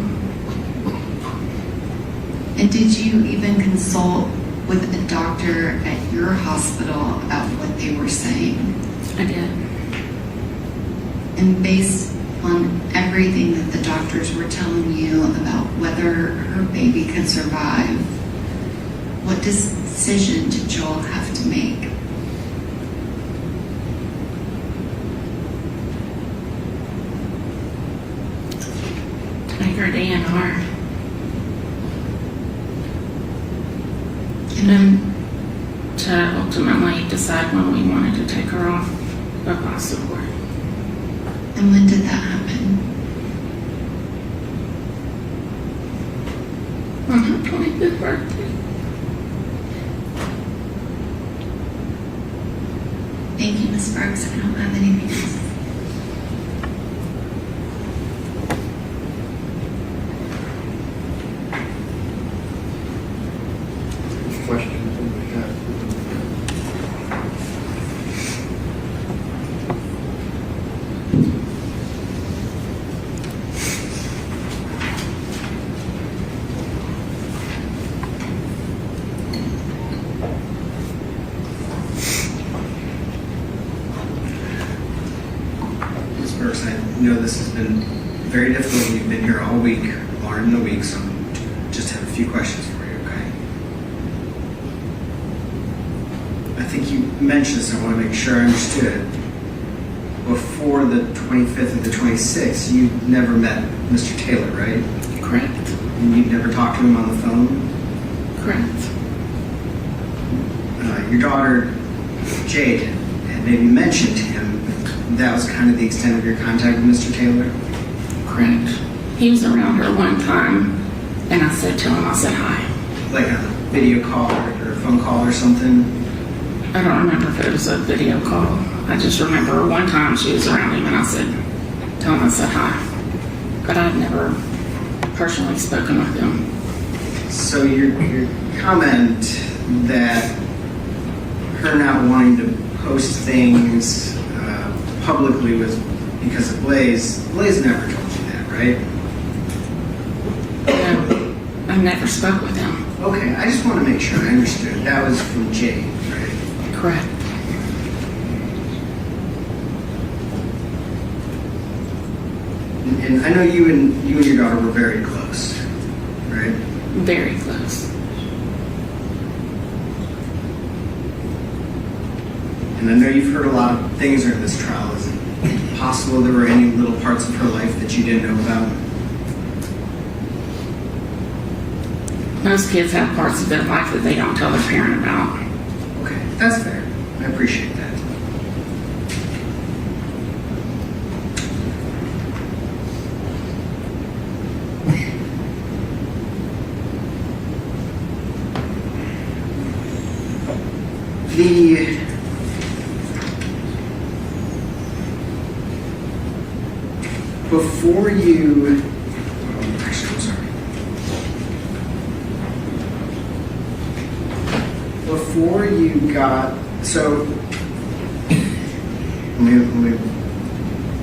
And did you even consult with a doctor at your hospital about what they were saying? I did. And based on everything that the doctors were telling you about whether her baby could survive, what decision did you all have to make? Make her DNR. to ultimately decide when we wanted to take her off of life support. And when did that happen? On her 25th birthday. Thank you, Ms. Burks. I don't have anything else. Questions on behalf Ms. Burks, I know this has been very difficult. You've been here all week, longer than a week, so I just have a few questions for you, okay? I think you mentioned this, I want to make sure I understood it. Before the 25th and the 26th, you never met Mr. Taylor, right? Correct. And you've never talked to him on the phone? Correct. Your daughter, Jade, had maybe mentioned to him that was kind of the extent of your contact with Mr. Taylor? Correct. He was around her one time, and I said to him, I said hi. Like a video call or a phone call or something? I don't remember if it was a video call. I just remember one time she was around him, and I said, tell him I said hi. But I'd never personally spoken with him. So your comment that her not wanting to post things publicly was because of Blaise never told you that, right? No, I never spoke with him. Okay, I just want to make sure I understood. That was from Jade, right? Correct. And I know you and your daughter were very close, right? Very close. And I know you've heard a lot of things during this trial. Is it possible there were any little parts of her life that you didn't know about? Most kids have parts of their life that they don't tell their parent about. Okay, that's fair. I appreciate that. Before you, actually, I'm sorry. Before you got, so, let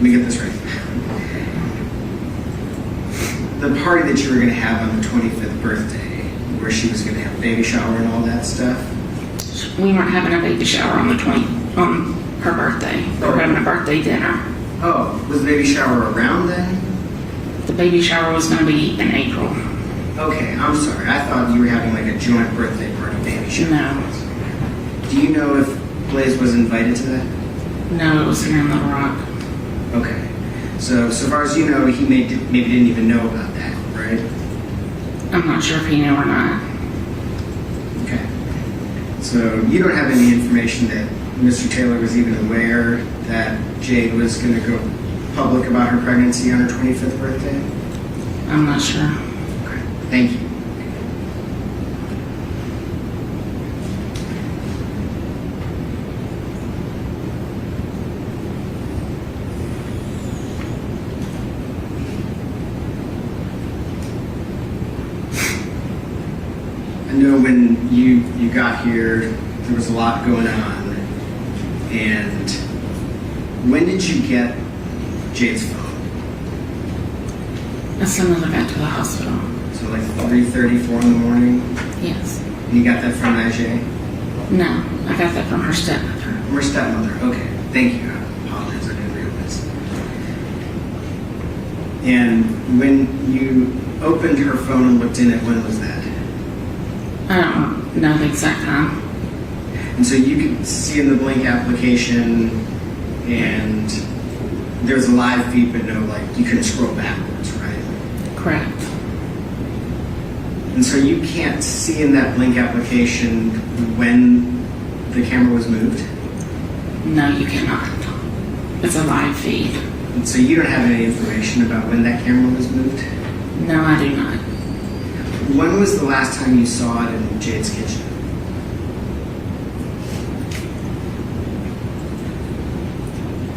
me get this right. The party that you were going to have on the 25th birthday, where she was going to have a baby shower and all that stuff. We weren't having a baby shower on her birthday. We were having a birthday dinner. Oh, was the baby shower around then? The baby shower was going to be in April. Okay, I'm sorry. I thought you were having like a joint birthday party baby shower. No. Do you know if Blaise was invited to that? No, it was here in Little Rock. Okay. So far as you know, he maybe didn't even know about that, right? I'm not sure if he knew or not. Okay. So you don't have any information that Mr. Taylor was even aware that Jade was going to go public about her pregnancy on her 25th birthday? I'm not sure. Okay. Thank you. I know when you got here, there was a lot going on. And when did you get Jade's phone? As soon as I got to the hospital. So like 3:30, 4 in the morning? Yes. And you got that from Ajay? No, I got that from her stepmother. From her stepmother, okay. Thank you. I apologize, I didn't realize. And when you opened her phone and looked in it, when was that? I don't know the exact time. And so you could see in the Blink application, and there's a live feed, but no, like, you couldn't scroll backwards, right? Correct. And so you can't see in that Blink application when the camera was moved? No, you cannot. It's a live feed. And so you don't have any information about when that camera was moved? No, I do not. When was the last time you saw it in Jade's kitchen?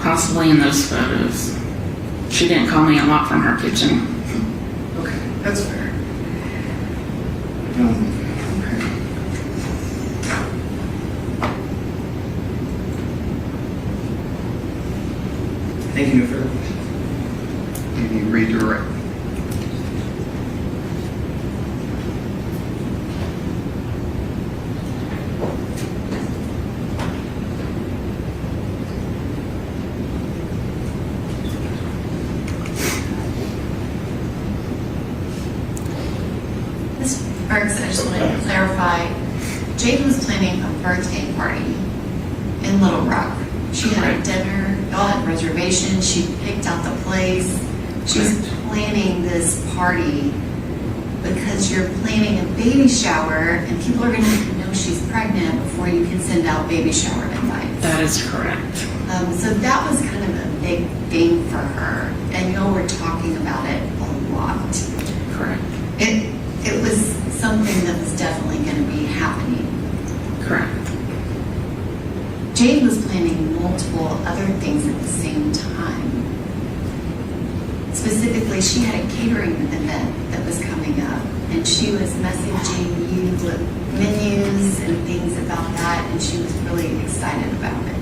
Possibly in those photos. She didn't call me a lot from her kitchen. Okay, that's fair. Okay. Thank you, no further questions. Any redirect? Ms. Burks, I just wanted to clarify, Jade was planning a birthday party in Little Rock. She had a dinner, y'all had reservations, she picked out the place. She's planning this party because you're planning a baby shower and people are gonna know she's pregnant before you can send out baby shower invites. That is correct. So that was kind of a big thing for her, and y'all were talking about it a lot. Correct. It was something that was definitely going to be happening. Correct. Jade was planning multiple other things at the same time. Specifically, she had a catering event that was coming up, and she was messaging you with menus and things about that, and she was really excited about it.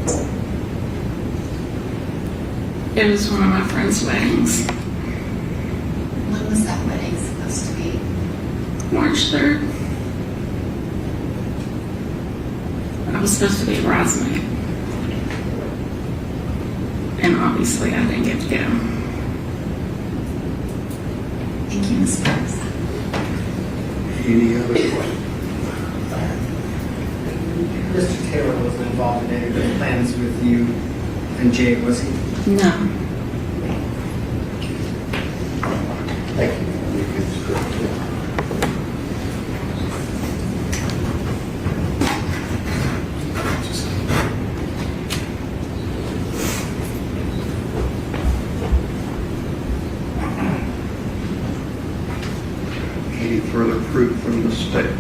It was one of my friend's weddings, When was that wedding supposed to be? March 3rd. I was supposed to be a bridesmaid. And obviously I didn't get to go. Thank you, Ms. Burks. Any other questions? Mr. Taylor wasn't involved in any of the plans with you and Jade, was he? No. Thank you. You can stretch it. Any further proof from the state?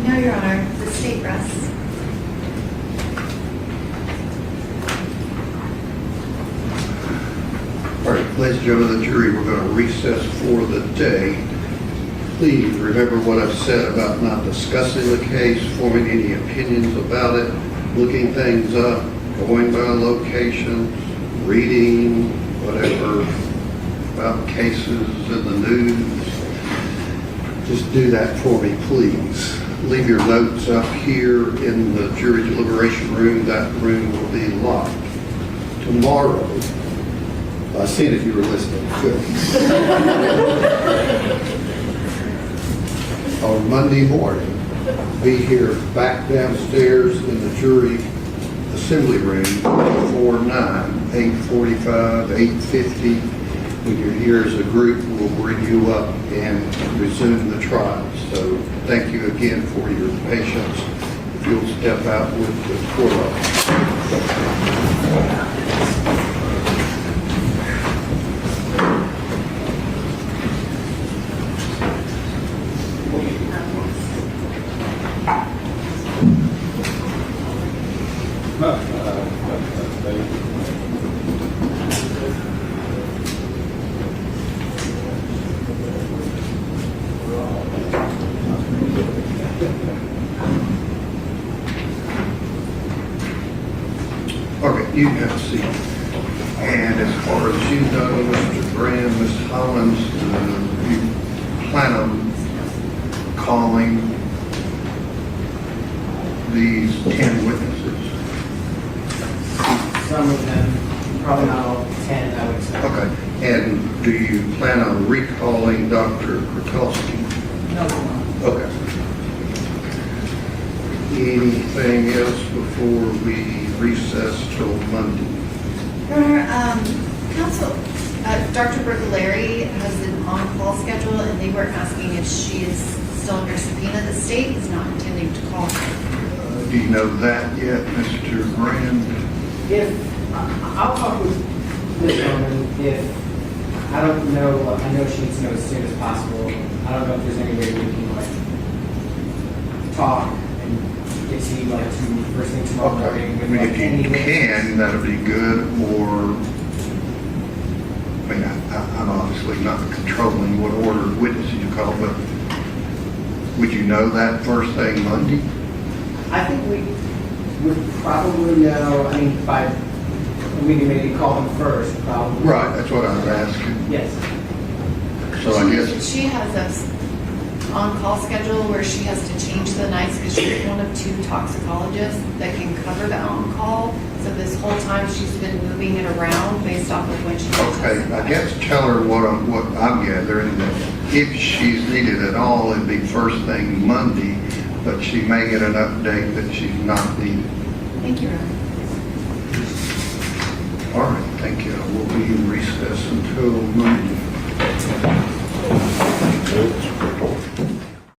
No, Your Honor. The state rests. All right, ladies and gentlemen of the jury, we're going to recess for the day. Please remember what I've said about not discussing the case, forming any opinions about it, looking things up, going by locations, reading whatever about cases in the news. Just do that for me, please. Leave your notes up here in the jury deliberation room. That room will be locked. Tomorrow, I seen if you were listening. Good. On Monday morning, be here back downstairs in the jury assembly room before 9, 8:45, 8:50. When you're here as a group, we'll bring you up and resume the trial. So thank you again for your patience. If you'll step out with the court officer. Okay, you have a seat. And as far as you know, Mr. Graham, Ms. Hollins, you plan on calling these 10 witnesses? Some of them, probably not all 10, I would say. Okay. And do you plan on recalling Dr. Krakowski? No. Okay. Anything else before we recess till Monday? Your Honor, counsel, Dr. Bertolari has an on-call schedule, and they were asking if she is still under subpoena. The state is not intending to call her. Do you know that yet, Mr. Brand? If, I'll talk with Ms. Bowman if, I don't know, I know she needs to know as soon as possible. I don't know if there's any way we can like talk and get to you like first thing tomorrow morning. I with, mean, like, if any you can, that'd be good, or, I mean, I'm obviously not controlling what order of witnesses you call, but would you know that first thing Monday? I think we would probably know, I mean, we can maybe call them first, probably. Right, that's what I was asking. Yes. So I guess, She has a on-call schedule where she has to change the nights because she's one of 2 toxicologists that can cover the on-call. So this whole time she's been moving it around based off of when she gets okay, I guess tell her what I'm gathering, that if she's needed at all, it'd be first thing Monday, but she may get an update that she's not needed. Thank you, Ron. All right, thank you. We'll be in recess until Monday.